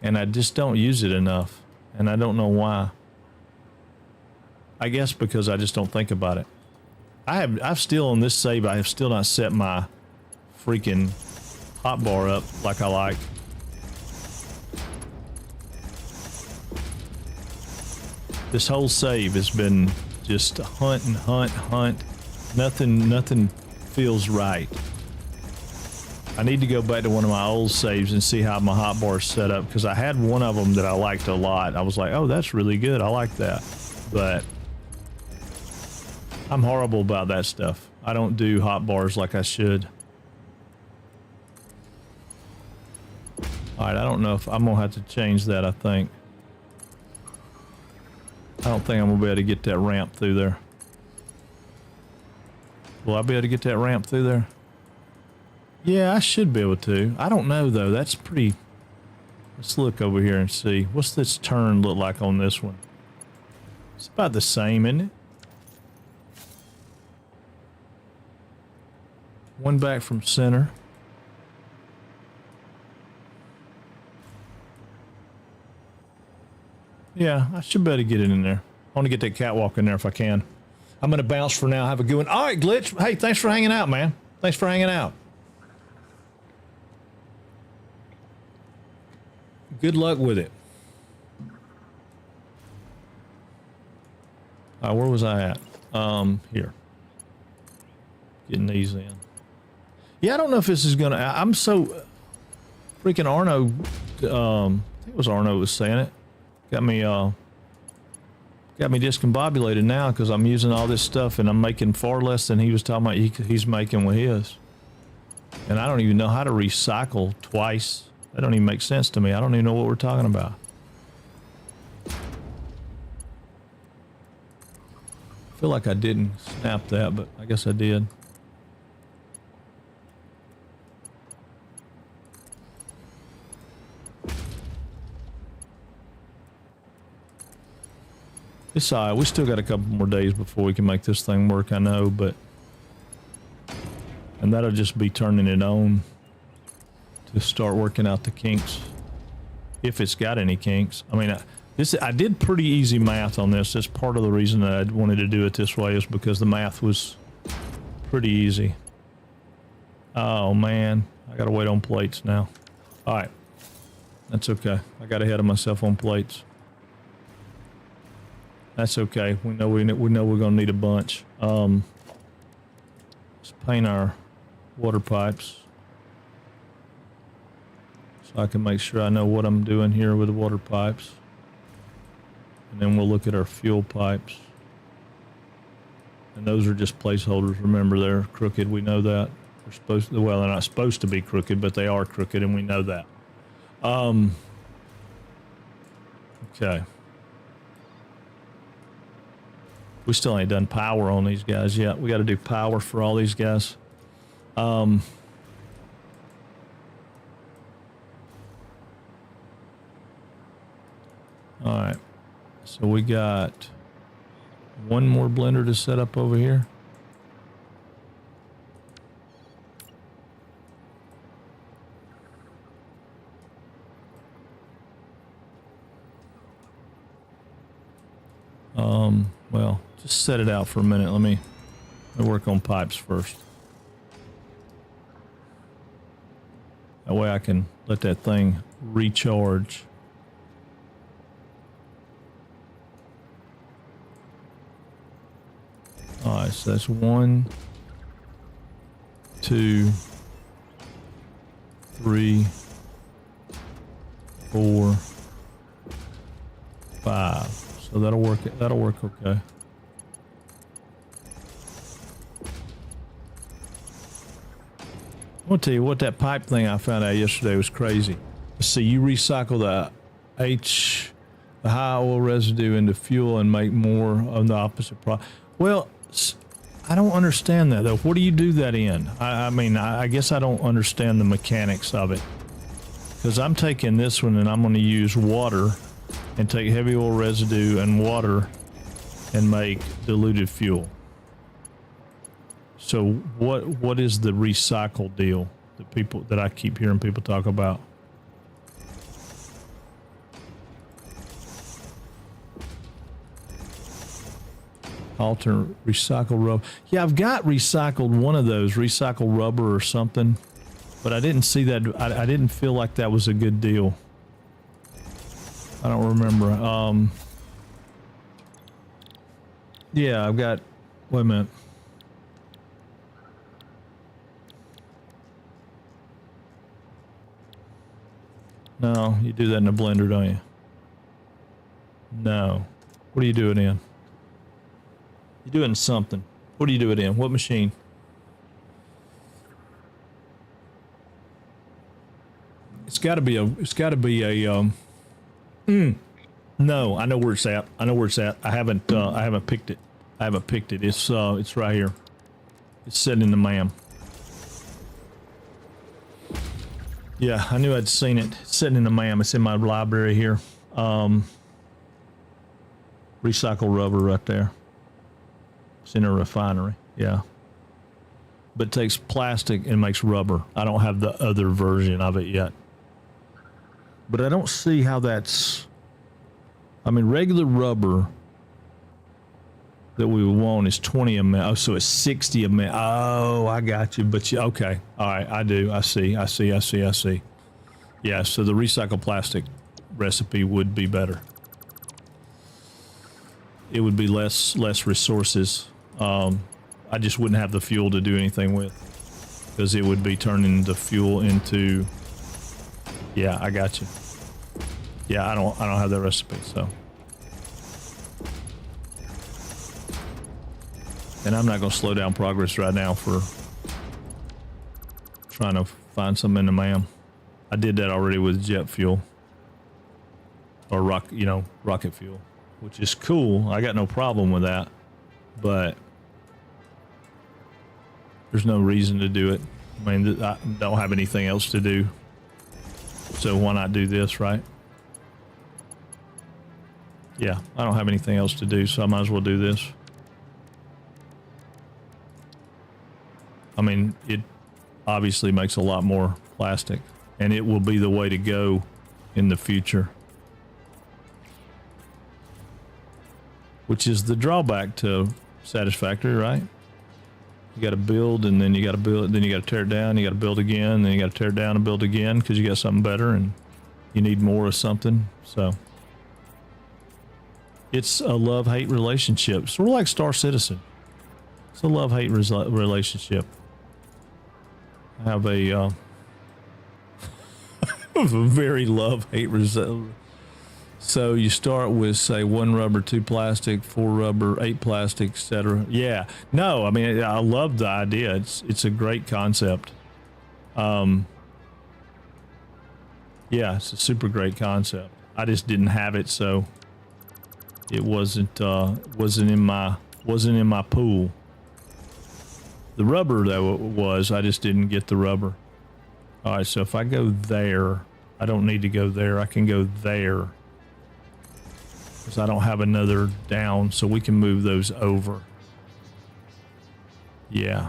and I just don't use it enough, and I don't know why. I guess because I just don't think about it. I've still on this save, I have still not set my freaking hotbar up like I like. This whole save has been just hunt. Nothing feels right. I need to go back to one of my old saves and see how my hotbar is set up, because I had one of them that I liked a lot. I was like, oh, that's really good. I like that. But I'm horrible about that stuff. I don't do hotbars like I should. All right, I don't know if I'm going to have to change that, I think. I don't think I'm going to be able to get that ramp through there. Will I be able to get that ramp through there? Yeah, I should be able to. I don't know, though. That's pretty... Let's look over here and see. What's this turn look like on this one? It's about the same, isn't it? One back from center. Yeah, I should be able to get it in there. I want to get that catwalk in there if I can. I'm going to bounce for now. Have a good one. All right, Glitch. Hey, thanks for hanging out, man. Thanks for hanging out. Good luck with it. Where was I at? Here. Getting these in. Yeah, I don't know if this is gonna. I'm so freaking Arno. I think it was Arno was saying it. Got me discombobulated now because I'm using all this stuff and I'm making far less than he was talking about he's making with his. And I don't even know how to recycle twice. That don't even make sense to me. I don't even know what we're talking about. I feel like I didn't snap that, but I guess I did. It's all right. We still got a couple more days before we can make this thing work, I know, but... And that'll just be turning it on to start working out the kinks. If it's got any kinks. I mean, I did pretty easy math on this. That's part of the reason that I wanted to do it this way is because the math was pretty easy. Oh, man. I gotta wait on plates now. All right. That's okay. I got ahead of myself on plates. That's okay. We know we're gonna need a bunch. Let's paint our water pipes so I can make sure I know what I'm doing here with the water pipes. And then we'll look at our fuel pipes. And those are just placeholders. Remember, they're crooked. We know that. They're supposed to, well, they're not supposed to be crooked, but they are crooked, and we know that. Okay. We still ain't done power on these guys yet. We got to do power for all these guys. All right. So we got one more blender to set up over here. Well, just set it out for a minute. Let me work on pipes first. That way I can let that thing recharge. All right, so that's 1, 2, 3, 4, 5. So that'll work. That'll work okay. I'll tell you what, that pipe thing I found out yesterday was crazy. See, you recycle the high oil residue into fuel and make more of the opposite product. Well, I don't understand that though. What do you do that in? I mean, I guess I don't understand the mechanics of it. Because I'm taking this one and I'm going to use water and take heavy oil residue and water and make diluted fuel. So what is the recycle deal that I keep hearing people talk about? Alternate recycle rubber. Yeah, I've got recycled one of those, recycled rubber or something, but I didn't see that. I didn't feel like that was a good deal. I don't remember. Yeah, I've got, wait a minute. No, you do that in a blender, don't you? No. What are you doing in? You're doing something. What do you do it in? What machine? It's got to be a, no, I know where it's at. I know where it's at. I haven't picked it. I haven't picked it. It's right here. It's sitting in the MAM. Yeah, I knew I'd seen it. It's sitting in the MAM. It's in my library here. Recycle rubber right there. It's in a refinery. Yeah. But it takes plastic and makes rubber. I don't have the other version of it yet. But I don't see how that's... I mean, regular rubber that we would want is 20 ml. Oh, so it's 60 ml. Oh, I got you. But you, okay. All right, I do. I see. Yeah, so the recycled plastic recipe would be better. it would be less resources. I just wouldn't have the fuel to do anything with, because it would be turning the fuel into. Yeah, I got you. Yeah, I don't have that recipe, so. And I'm not going to slow down progress right now for trying to find something in the MAM. I did that already with jet fuel. Or rocket fuel, which is cool. I got no problem with that, but there's no reason to do it. I mean, I don't have anything else to do, so why not do this, right? Yeah, I don't have anything else to do, so I might as well do this. I mean, it obviously makes a lot more plastic, and it will be the way to go in the future. Which is the drawback to Satisfactory, right? You got to build, and then you got to build, then you got to tear it down, you got to build again, and then you got to tear it down and build again because you got something better and you need more of something. So it's a love-hate relationship. Sort of like Star Citizen. It's a love-hate relationship. I have a a very love-hate relationship. So you start with, say, 1 rubber, 2 plastic, 4 rubber, 8 plastic, etc. Yeah. No, I mean, I love the idea. It's a great concept. Yeah, it's a super great concept. I just didn't have it, so it wasn't in my pool. The rubber though it was, I just didn't get the rubber. All right, so if I go there, I don't need to go there. I can go there. Because I don't have another down, so we can move those over. Yeah.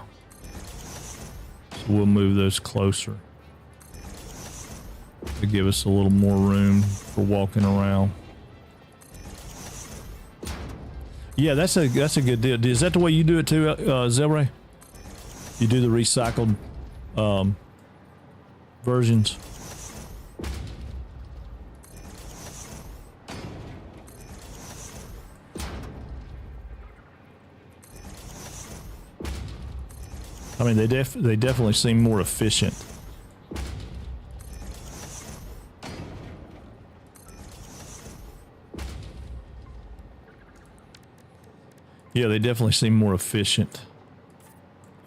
So we'll move those closer to give us a little more room for walking around. Yeah, that's a good deal. Is that the way you do it too, Zelray? You do the recycled versions? I mean, they definitely seem more efficient. Yeah, they definitely seem more efficient.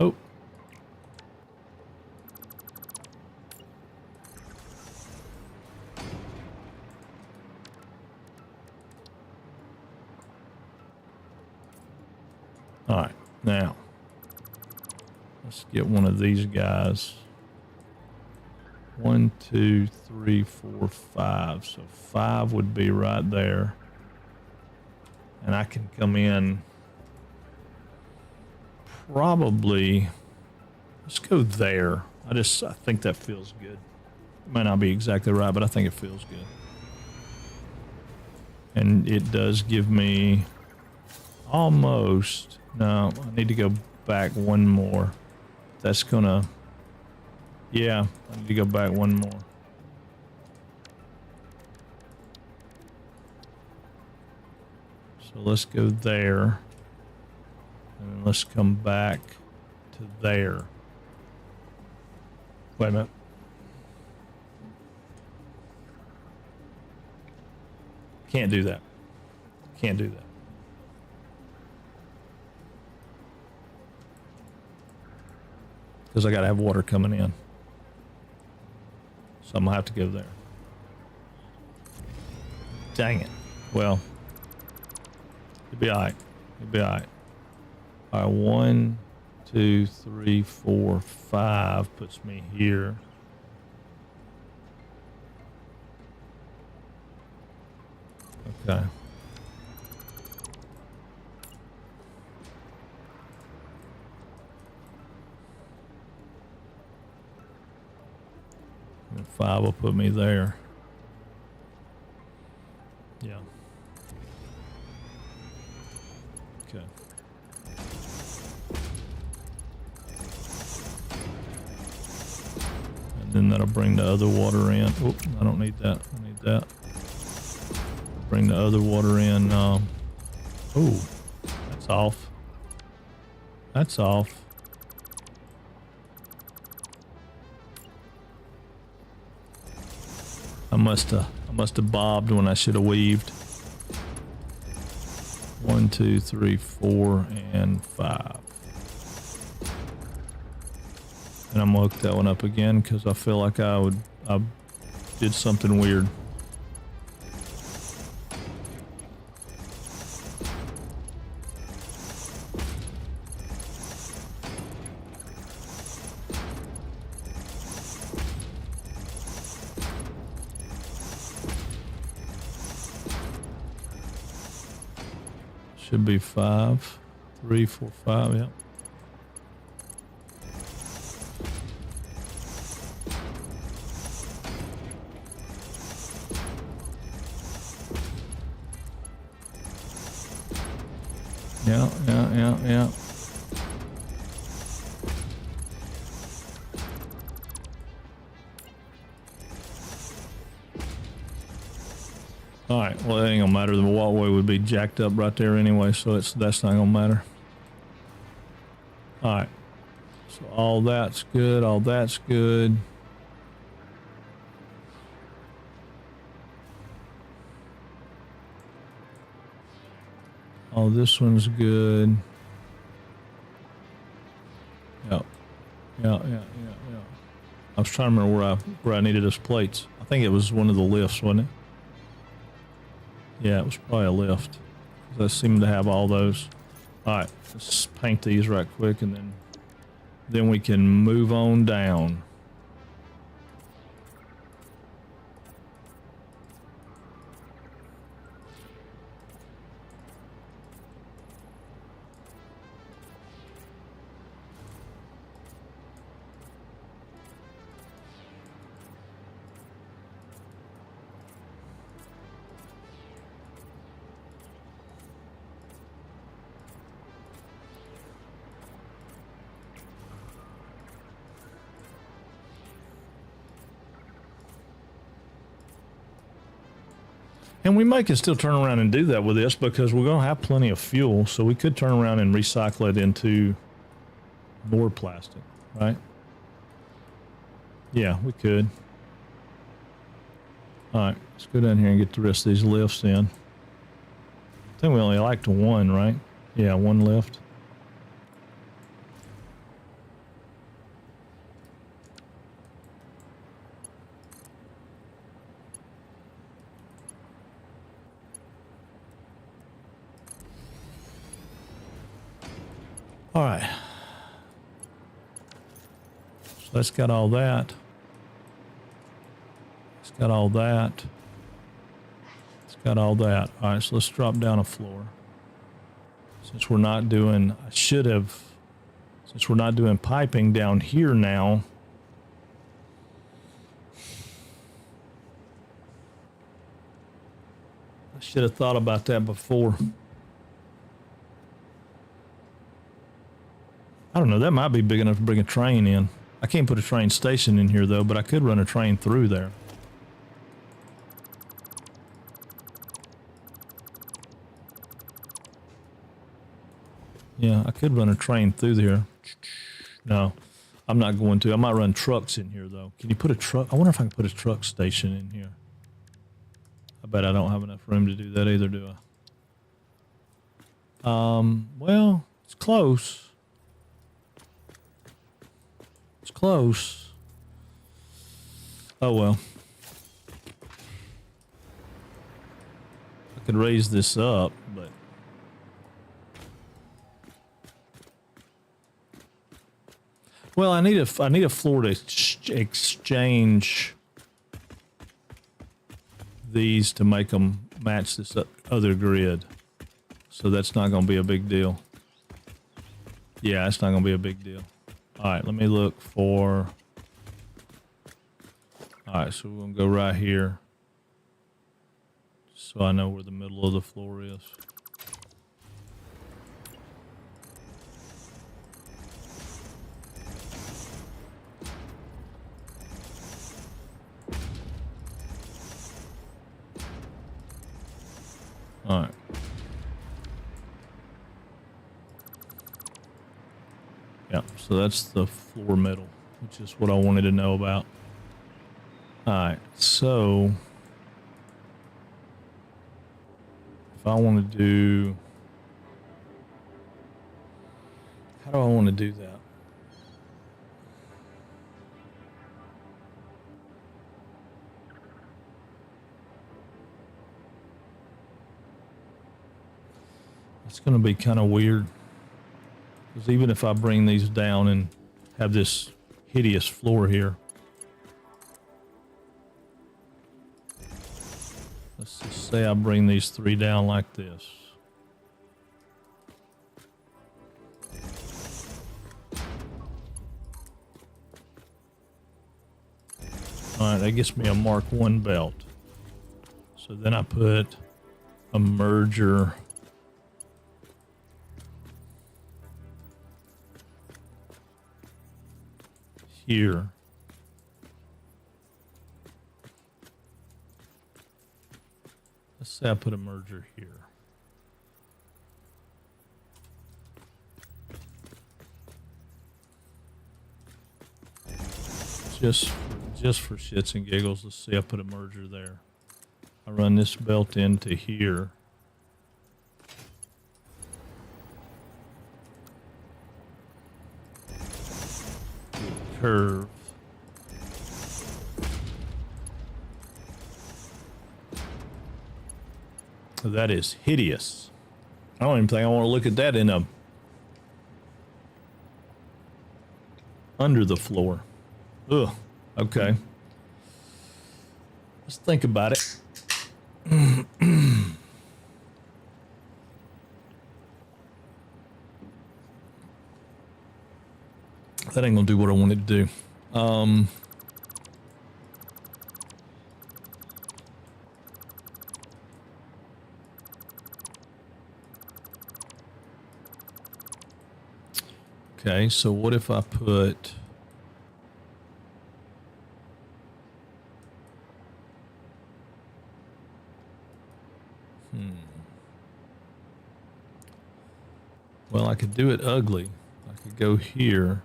Oh. All right, now. Let's get one of these guys. 1, 2, 3, 4, 5. So 5 would be right there. And I can come in probably, let's go there. I think that feels good. It might not be exactly right, but I think it feels good. And it does give me almost, no, I need to go back one more. That's gonna, yeah, I need to go back one more. So let's go there. And then let's come back to there. Wait a minute. Can't do that. Can't do that. Because I gotta have water coming in. So I'm gonna have to go there. Dang it. Well, it'll be alright. It'll be alright. Alright, 1, 2, 3, 4, 5 puts me here. Okay. And 5 will put me there. Yeah. Okay. And then that'll bring the other water in. Oop, I don't need that. I need that. Bring the other water in Oh, that's off. That's off. I must have bobbed when I should have weaved. 1, 2, 3, 4, and 5. And I'm gonna hook that one up again because I feel like I did something weird. Should be 5, 3, 4, 5, yeah. Yeah. All right, well, it ain't gonna matter. The walkway would be jacked up right there anyway, so that's not gonna matter. All right, so all that's good. All that's good. Oh, this one's good. Yep. Yeah. I was trying to remember where I needed those plates. I think it was one of the lifts, wasn't it? Yeah, it was probably a lift. I seem to have all those. All right, let's paint these right quick, and then we can move on down. And we can still turn around and do that with this because we're going to have plenty of fuel. So we could turn around and recycle it into more plastic, right? Yeah, we could. All right, let's go down here and get the rest of these lifts in. I think we only liked one, right? Yeah, one lift. All right. So that's got all that. It's got all that. It's got all that. All right, so let's drop down a floor. Since we're not doing, since we're not doing piping down here now, I should have thought about that before. I don't know, that might be big enough to bring a train in. I can't put a train station in here though, but I could run a train through there. Yeah, I could run a train through there. No, I'm not going to. I might run trucks in here though. Can you put a truck? I wonder if I can put a truck station in here. I bet I don't have enough room to do that either, do I? Well, it's close. It's close. Oh well. I could raise this up, but well, I need a floor to exchange these to make them match this other grid. So that's not going to be a big deal. Yeah, it's not going to be a big deal. All right, let me look for... All right, so we're going to go right here. So I know where the middle of the floor is. All right. So that's the floor metal, which is what I wanted to know about. Alright, so if I want to do, how do I want to do that? It's going to be kind of weird, because even if I bring these down and have this hideous floor here, let's just say I bring these three down like this. Alright, that gets me a Mark 1 belt. So then I put a merger here. Let's say I put a merger here. Just for shits and giggles, let's see, I put a merger there. I run this belt into here. Curve. That is hideous. I don't even think I want to look at that in a under the floor. Ugh. Okay. Let's think about it. That ain't gonna do what I wanted to do. Okay, so what if I put well, I could do it ugly. I could go here.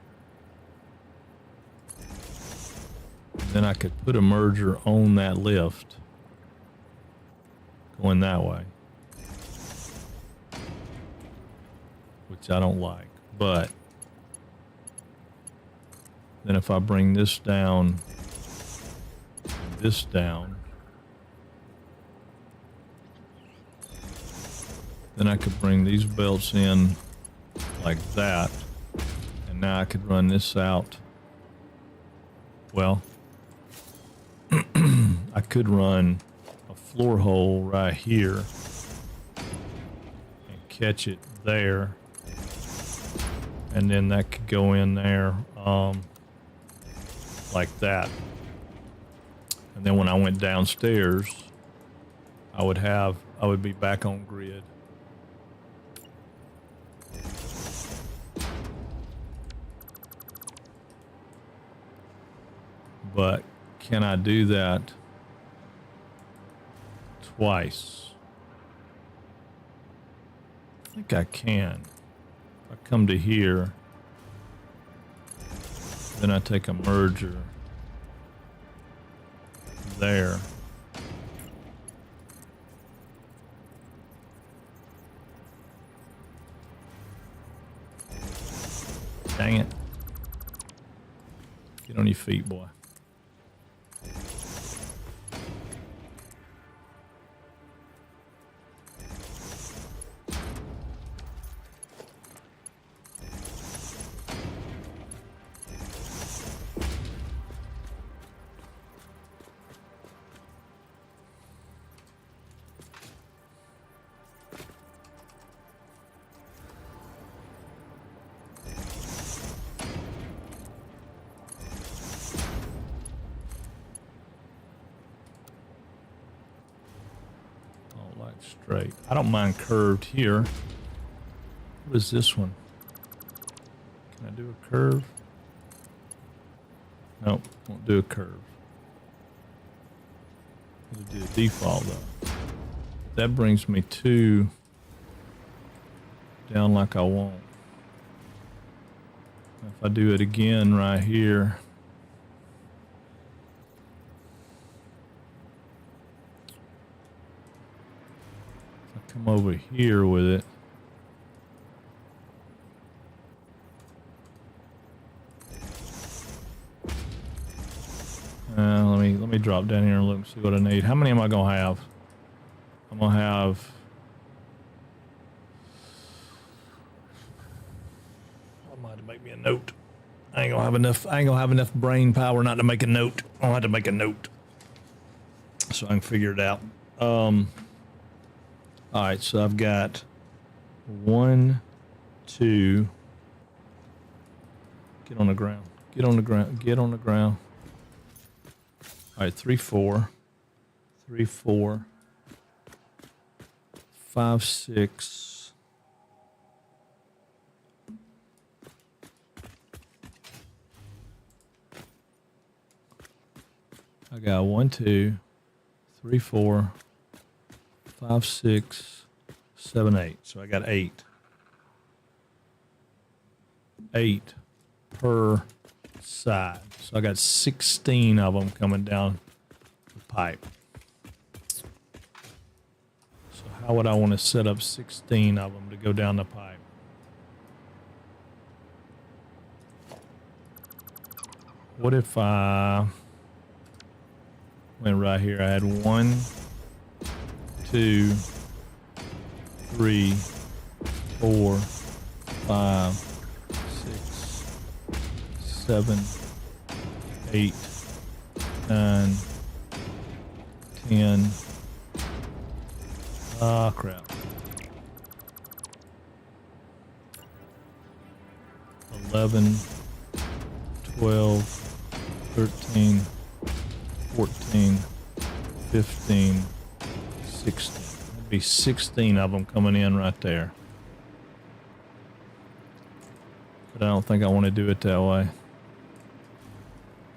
Then I could put a merger on that lift going that way, which I don't like. But then if I bring this down, this down, then I could bring these belts in like that, and now I could run this out. Well, I could run a floor hole right here and catch it there, and then that could go in there like that. And then when I went downstairs, I would be back on grid. But can I do that twice? I think I can. If I come to here, then I take a merger there. Dang it. Get on your feet, boy. Straight. I don't mind curved here. What is this one? Can I do a curve? Nope, won't do a curve. It'll do a default though. That brings me to down like I want. If I do it again right here, if I come over here with it, let me drop down here and look and see what I need. How many am I gonna have? I'm gonna have. I might have to make me a note. I ain't gonna have enough. I ain't gonna have enough brain power not to make a note. I'll have to make a note so I can figure it out. All right, so I've got 1, 2. Get on the ground. Get on the ground. Get on the ground. All right, 3, 4. 3, 4. 5, 6. I got 1, 2, 3, 4, 5, 6, 7, 8. So I got 8. 8 per side. So I got 16 of them coming down the pipe. So how would I want to set up 16 of them to go down the pipe? What if I went right here? I had 1, 2, 3, 4, 5, 6, 7, 8, 9, 10. Ah, crap. 11, 12, 13, 14, 15, 16. That'd be 16 of them coming in right there. But I don't think I want to do it that way.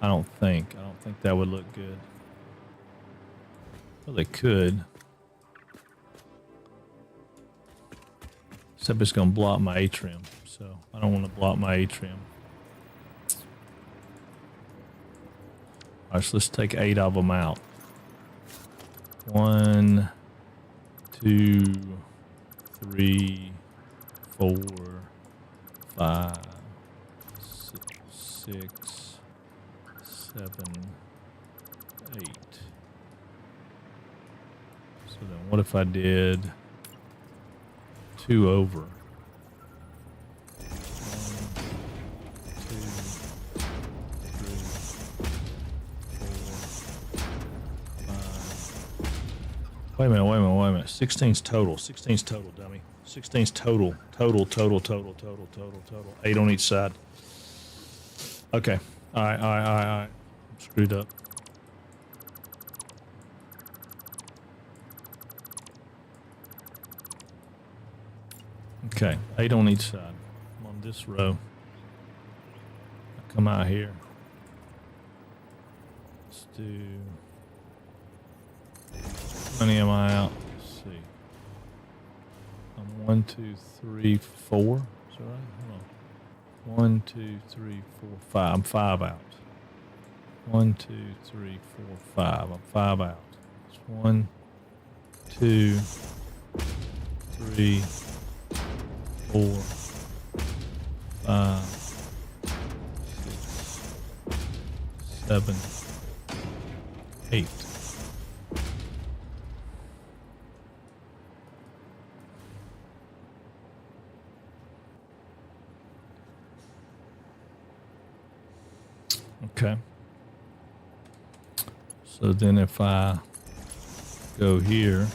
I don't think that would look good. Well, they could. Except it's going to block my atrium. So I don't want to block my atrium. All right, so let's take 8 of them out. 1, 2, 3, 4, 5, 6, 7, 8. So then what if I did 2 over? 1, 2, 3, 4, 5. Wait a minute. 16's total. 16's total, dummy. 16's total. Total. 8 on each side. Okay. All right. I'm screwed up. Okay, 8 on each side. I'm on this row. I come out here. Let's do. How many am I out? Let's see. I'm 1, 2, 3, 4. Is that right? Hold on. 1, 2, 3, 4, 5. I'm 5 out. 1, 2, 3, 4, 5. I'm 5 out. It's 1, 2, 3, 4, 5, 6, 7, 8. Okay. So then if I go here,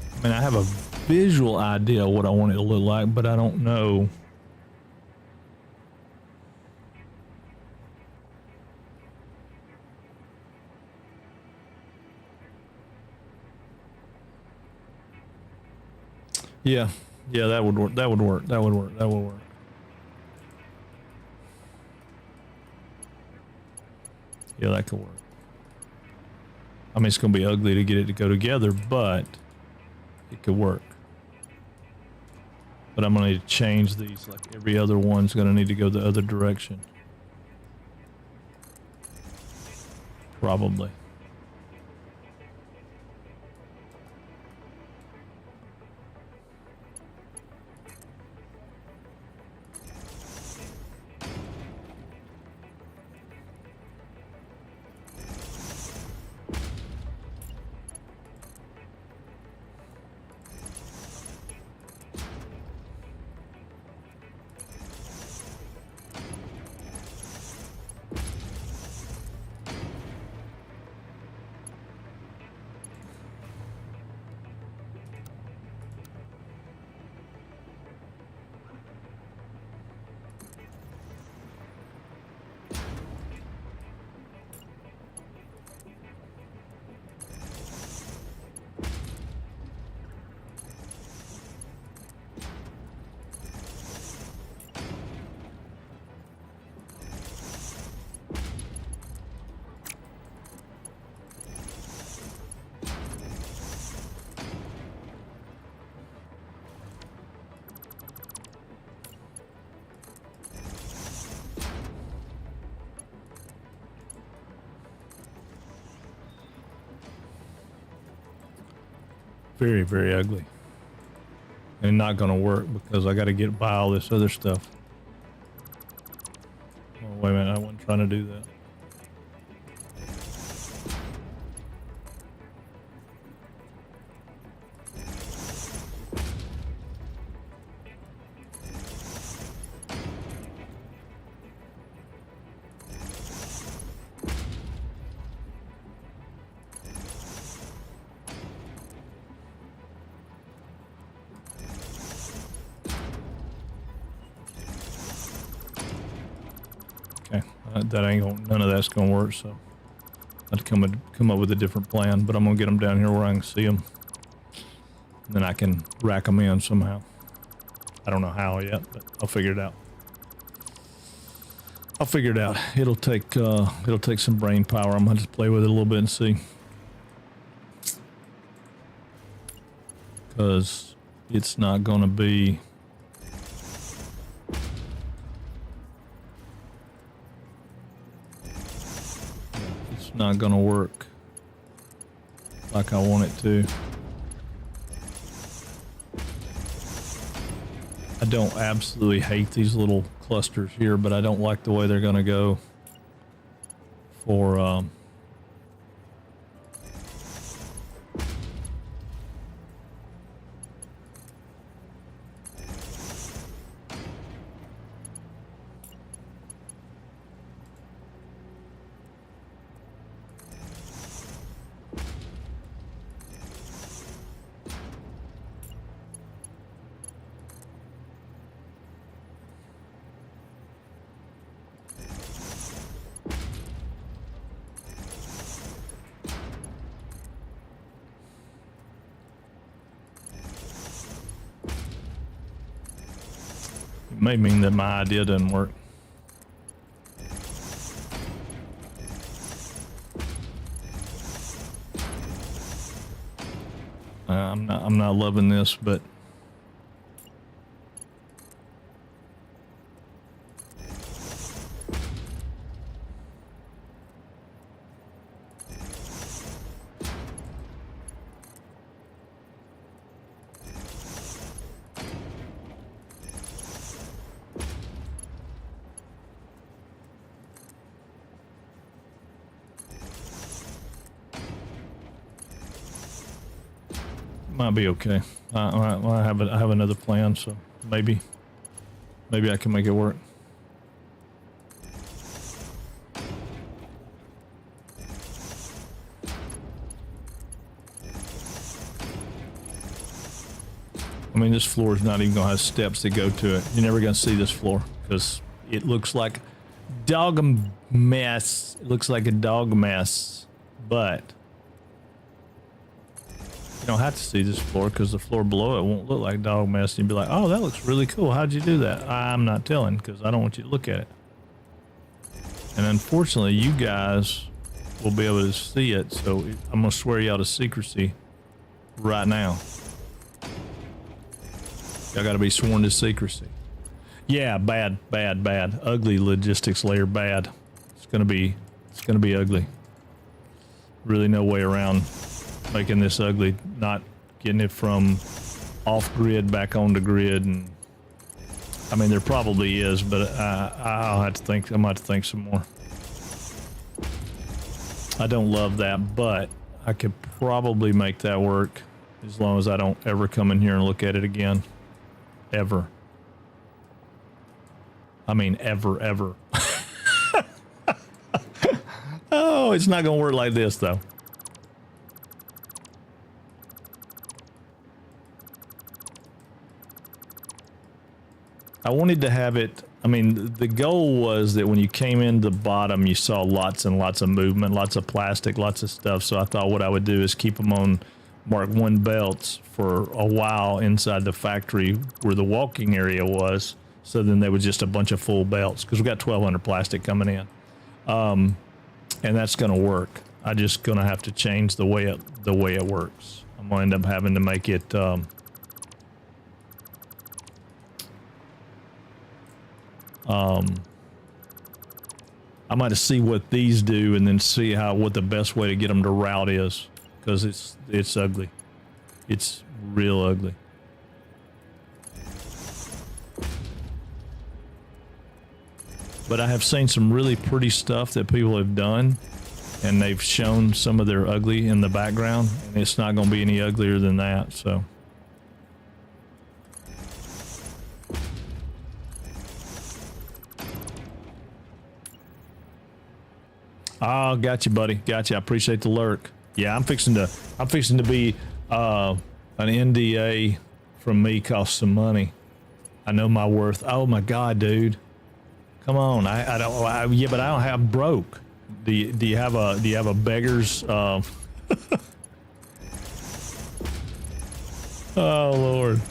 I mean, I have a visual idea of what I want it to look like, but I don't know Yeah. Yeah, that would work. That would work. That would work. That would work. Yeah, that could work. I mean, it's going to be ugly to get it to go together, but it could work. But I'm going to need to change these. Like every other one's going to need to go the other direction. Probably. Very, very ugly. And not going to work because I got to get by all this other stuff. Oh, wait a minute. I wasn't trying to do that. Okay, that ain't gonna, none of that's gonna work, so I have to come up with a different plan, but I'm gonna get them down here where I can see them. And then I can rack them in somehow. I don't know how yet, but I'll figure it out. I'll figure it out. It'll take some brain power. I'm gonna just play with it a little bit and see. Because it's not gonna be not gonna work like I want it to. I don't absolutely hate these little clusters here, but I don't like the way they're gonna go for it may mean that my idea doesn't work. I'm not loving this, but might be okay. I have another plan, so maybe I can make it work. I mean, this floor is not even gonna have steps that go to it. You're never gonna see this floor because it looks like dog mess. It looks like a dog mess, but You don't have to see this floor because the floor below it won't look like dog mess. And you'd be like, oh, that looks really cool. How'd you do that? I'm not telling because I don't want you to look at it. And unfortunately, you guys will be able to see it. So I'm going to swear you out of secrecy right now. Y'all got to be sworn to secrecy. Yeah, bad. Ugly logistics layer, bad. It's gonna be ugly. Really no way around making this ugly, not getting it from off grid back onto grid. And I mean, there probably is, but I'll have to think. I'm gonna have to think some more. I don't love that, but I could probably make that work as long as I don't ever come in here and look at it again. Ever. I mean, ever. Oh, it's not gonna work like this though. I wanted to have it, I mean, the goal was that when you came in the bottom, you saw lots and lots of movement, lots of plastic, lots of stuff. So I thought what I would do is keep them on Mark 1 belts for a while inside the factory where the walking area was. So then there was just a bunch of full belts because we got 1,200 plastic coming in. And that's going to work. I just going to have to change the way it works. I'm going to end up having to make it I might see what these do and then see what the best way to get them to route is, because it's ugly. It's real ugly. But I have seen some really pretty stuff that people have done, and they've shown some of their ugly in the background, and it's not going to be any uglier than that. So oh, got you, buddy. Got you. I appreciate the lurk. Yeah, I'm fixing to be an NDA from me costs some money. I know my worth. Oh my God, dude. Come on. Yeah, but I don't have broke. Do you have a beggar's oh Lord.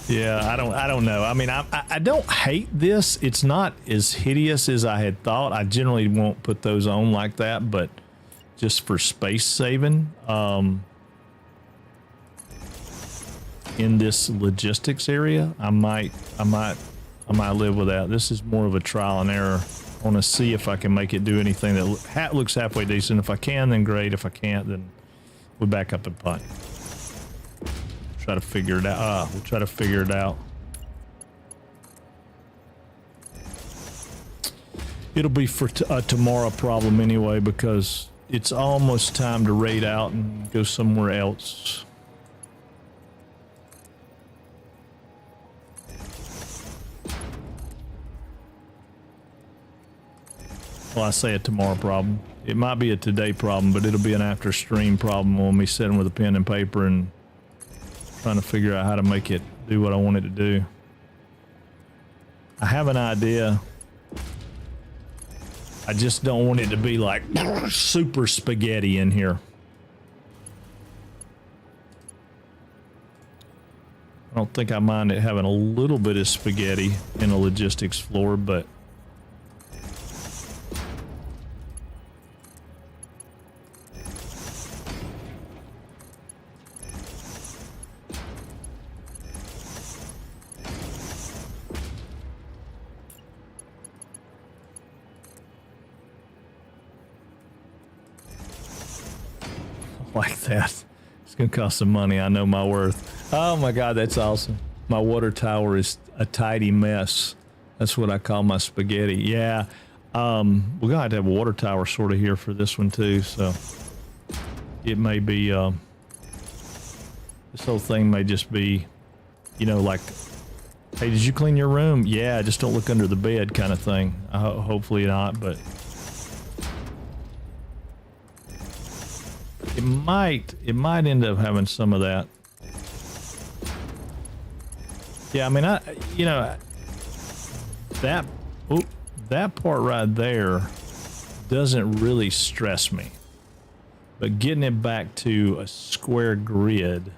Yeah, I don't know. I mean, I don't hate this. It's not as hideous as I had thought. I generally won't put those on like that, but just for space saving, in this logistics area, I might live with that. This is more of a trial and error. I want to see if I can make it do anything that looks halfway decent. If I can, then great. If I can't, then we back up and punt. Try to figure it out. We'll try to figure it out. It'll be for a tomorrow problem anyway, because it's almost time to raid out and go somewhere else. Well, I say a tomorrow problem. It might be a today problem, but it'll be an after stream problem when me sitting with a pen and paper and trying to figure out how to make it do what I want it to do. I have an idea. I just don't want it to be like super spaghetti in here. I don't think I mind it having a little bit of spaghetti in a logistics floor, but like that. It's gonna cost some money. I know my worth. Oh my God, that's awesome. My water tower is a tidy mess. That's what I call my spaghetti. Yeah. We're gonna have to have a water tower sort of here for this one too. So it may be, this whole thing may just be, you know, like, hey, did you clean your room? Yeah, just don't look under the bed kind of thing. Hopefully not, but it might end up having some of that. Yeah, I mean, that part right there doesn't really stress me, but getting it back to a square grid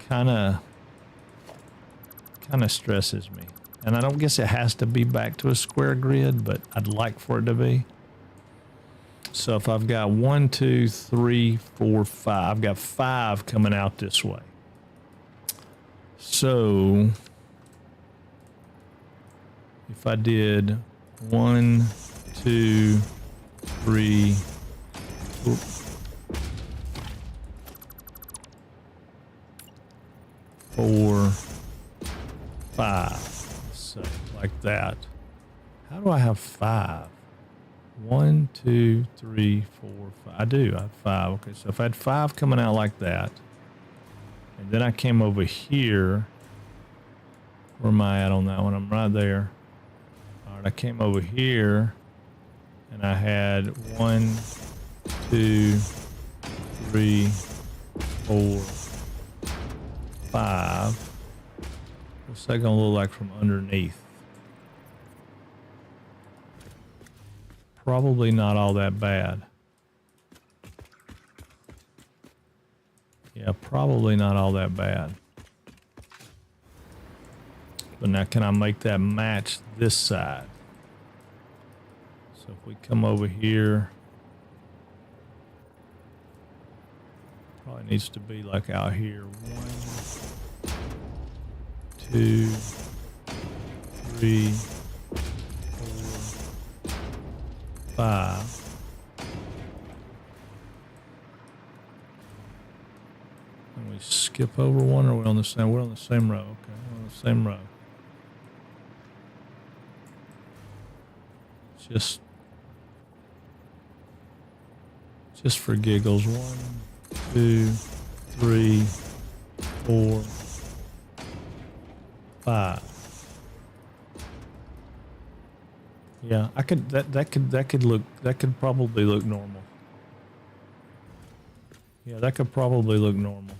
kind of stresses me. And I don't guess it has to be back to a square grid, but I'd like for it to be. So if I've got 1, 2, 3, 4, 5, I've got 5 coming out this way. So if I did 1, 2, 3, 4, 5. So like that. How do I have 5? 1, 2, 3, 4, 5. I do. I have 5. Okay, so if I had 5 coming out like that, and then I came over here. Where am I at on that one? I'm right there. All right, I came over here, and I had 1, 2, 3, 4, 5. What's that gonna look like from underneath? Probably not all that bad. Yeah, probably not all that bad. But now can I make that match this side? So if we come over here, probably needs to be like out here. 1, 2, 3, 4, 5. And we skip over one, or we're on the same? We're on the same row. Okay, we're on the same row. Just for giggles. 1, 2, 3, 4, 5. Yeah, I could that could probably look normal. Yeah, that could probably look normal.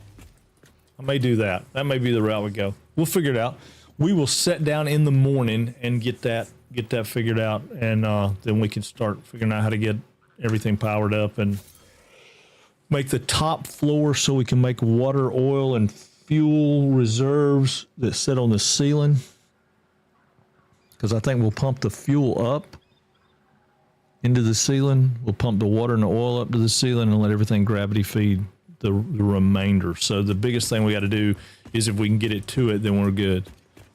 I may do that. That may be the route we go. We'll figure it out. We will sit down in the morning and get that figured out, and then we can start figuring out how to get everything powered up and make the top floor so we can make water, oil, and fuel reserves that sit on the ceiling. Because I think we'll pump the fuel up into the ceiling. We'll pump the water and the oil up to the ceiling and let everything gravity feed the remainder. So the biggest thing we got to do is if we can get it to it, then we're good.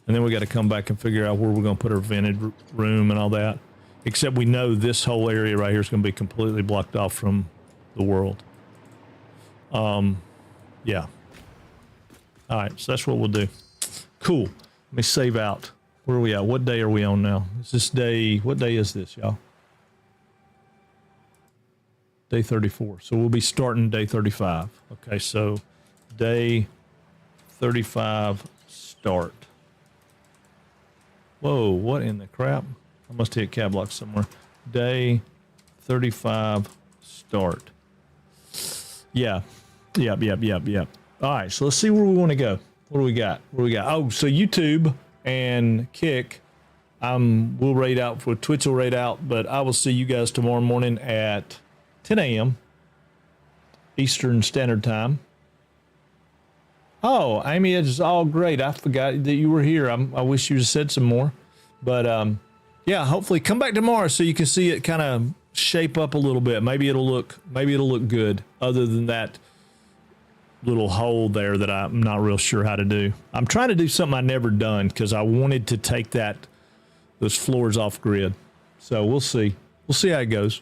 And then we got to come back and figure out where we're going to put our vented room and all that. Except we know this whole area right here is going to be completely blocked off from the world. Yeah. All right, so that's what we'll do. Cool. Let me save out. Where are we at? What day are we on now? Is this day, what day is this, y'all? Day 34. So we'll be starting day 35. Okay, so day 35 start. Whoa, what in the crap? I must hit cap lock somewhere. Day 35 start. Yeah. Yep. All right, so let's see where we want to go. What do we got? Oh, so YouTube and Kick, we'll rate out for Twitch will rate out, but I will see you guys tomorrow morning at 10 a.m. Eastern Standard Time. Oh, Amy, it's all great. I forgot that you were here. I wish you said some more, but yeah, hopefully come back tomorrow so you can see it kind of shape up a little bit. Maybe it'll look good. Other than that little hole there that I'm not real sure how to do. I'm trying to do something I never done because I wanted to take those floors off grid. So we'll see. We'll see how it goes.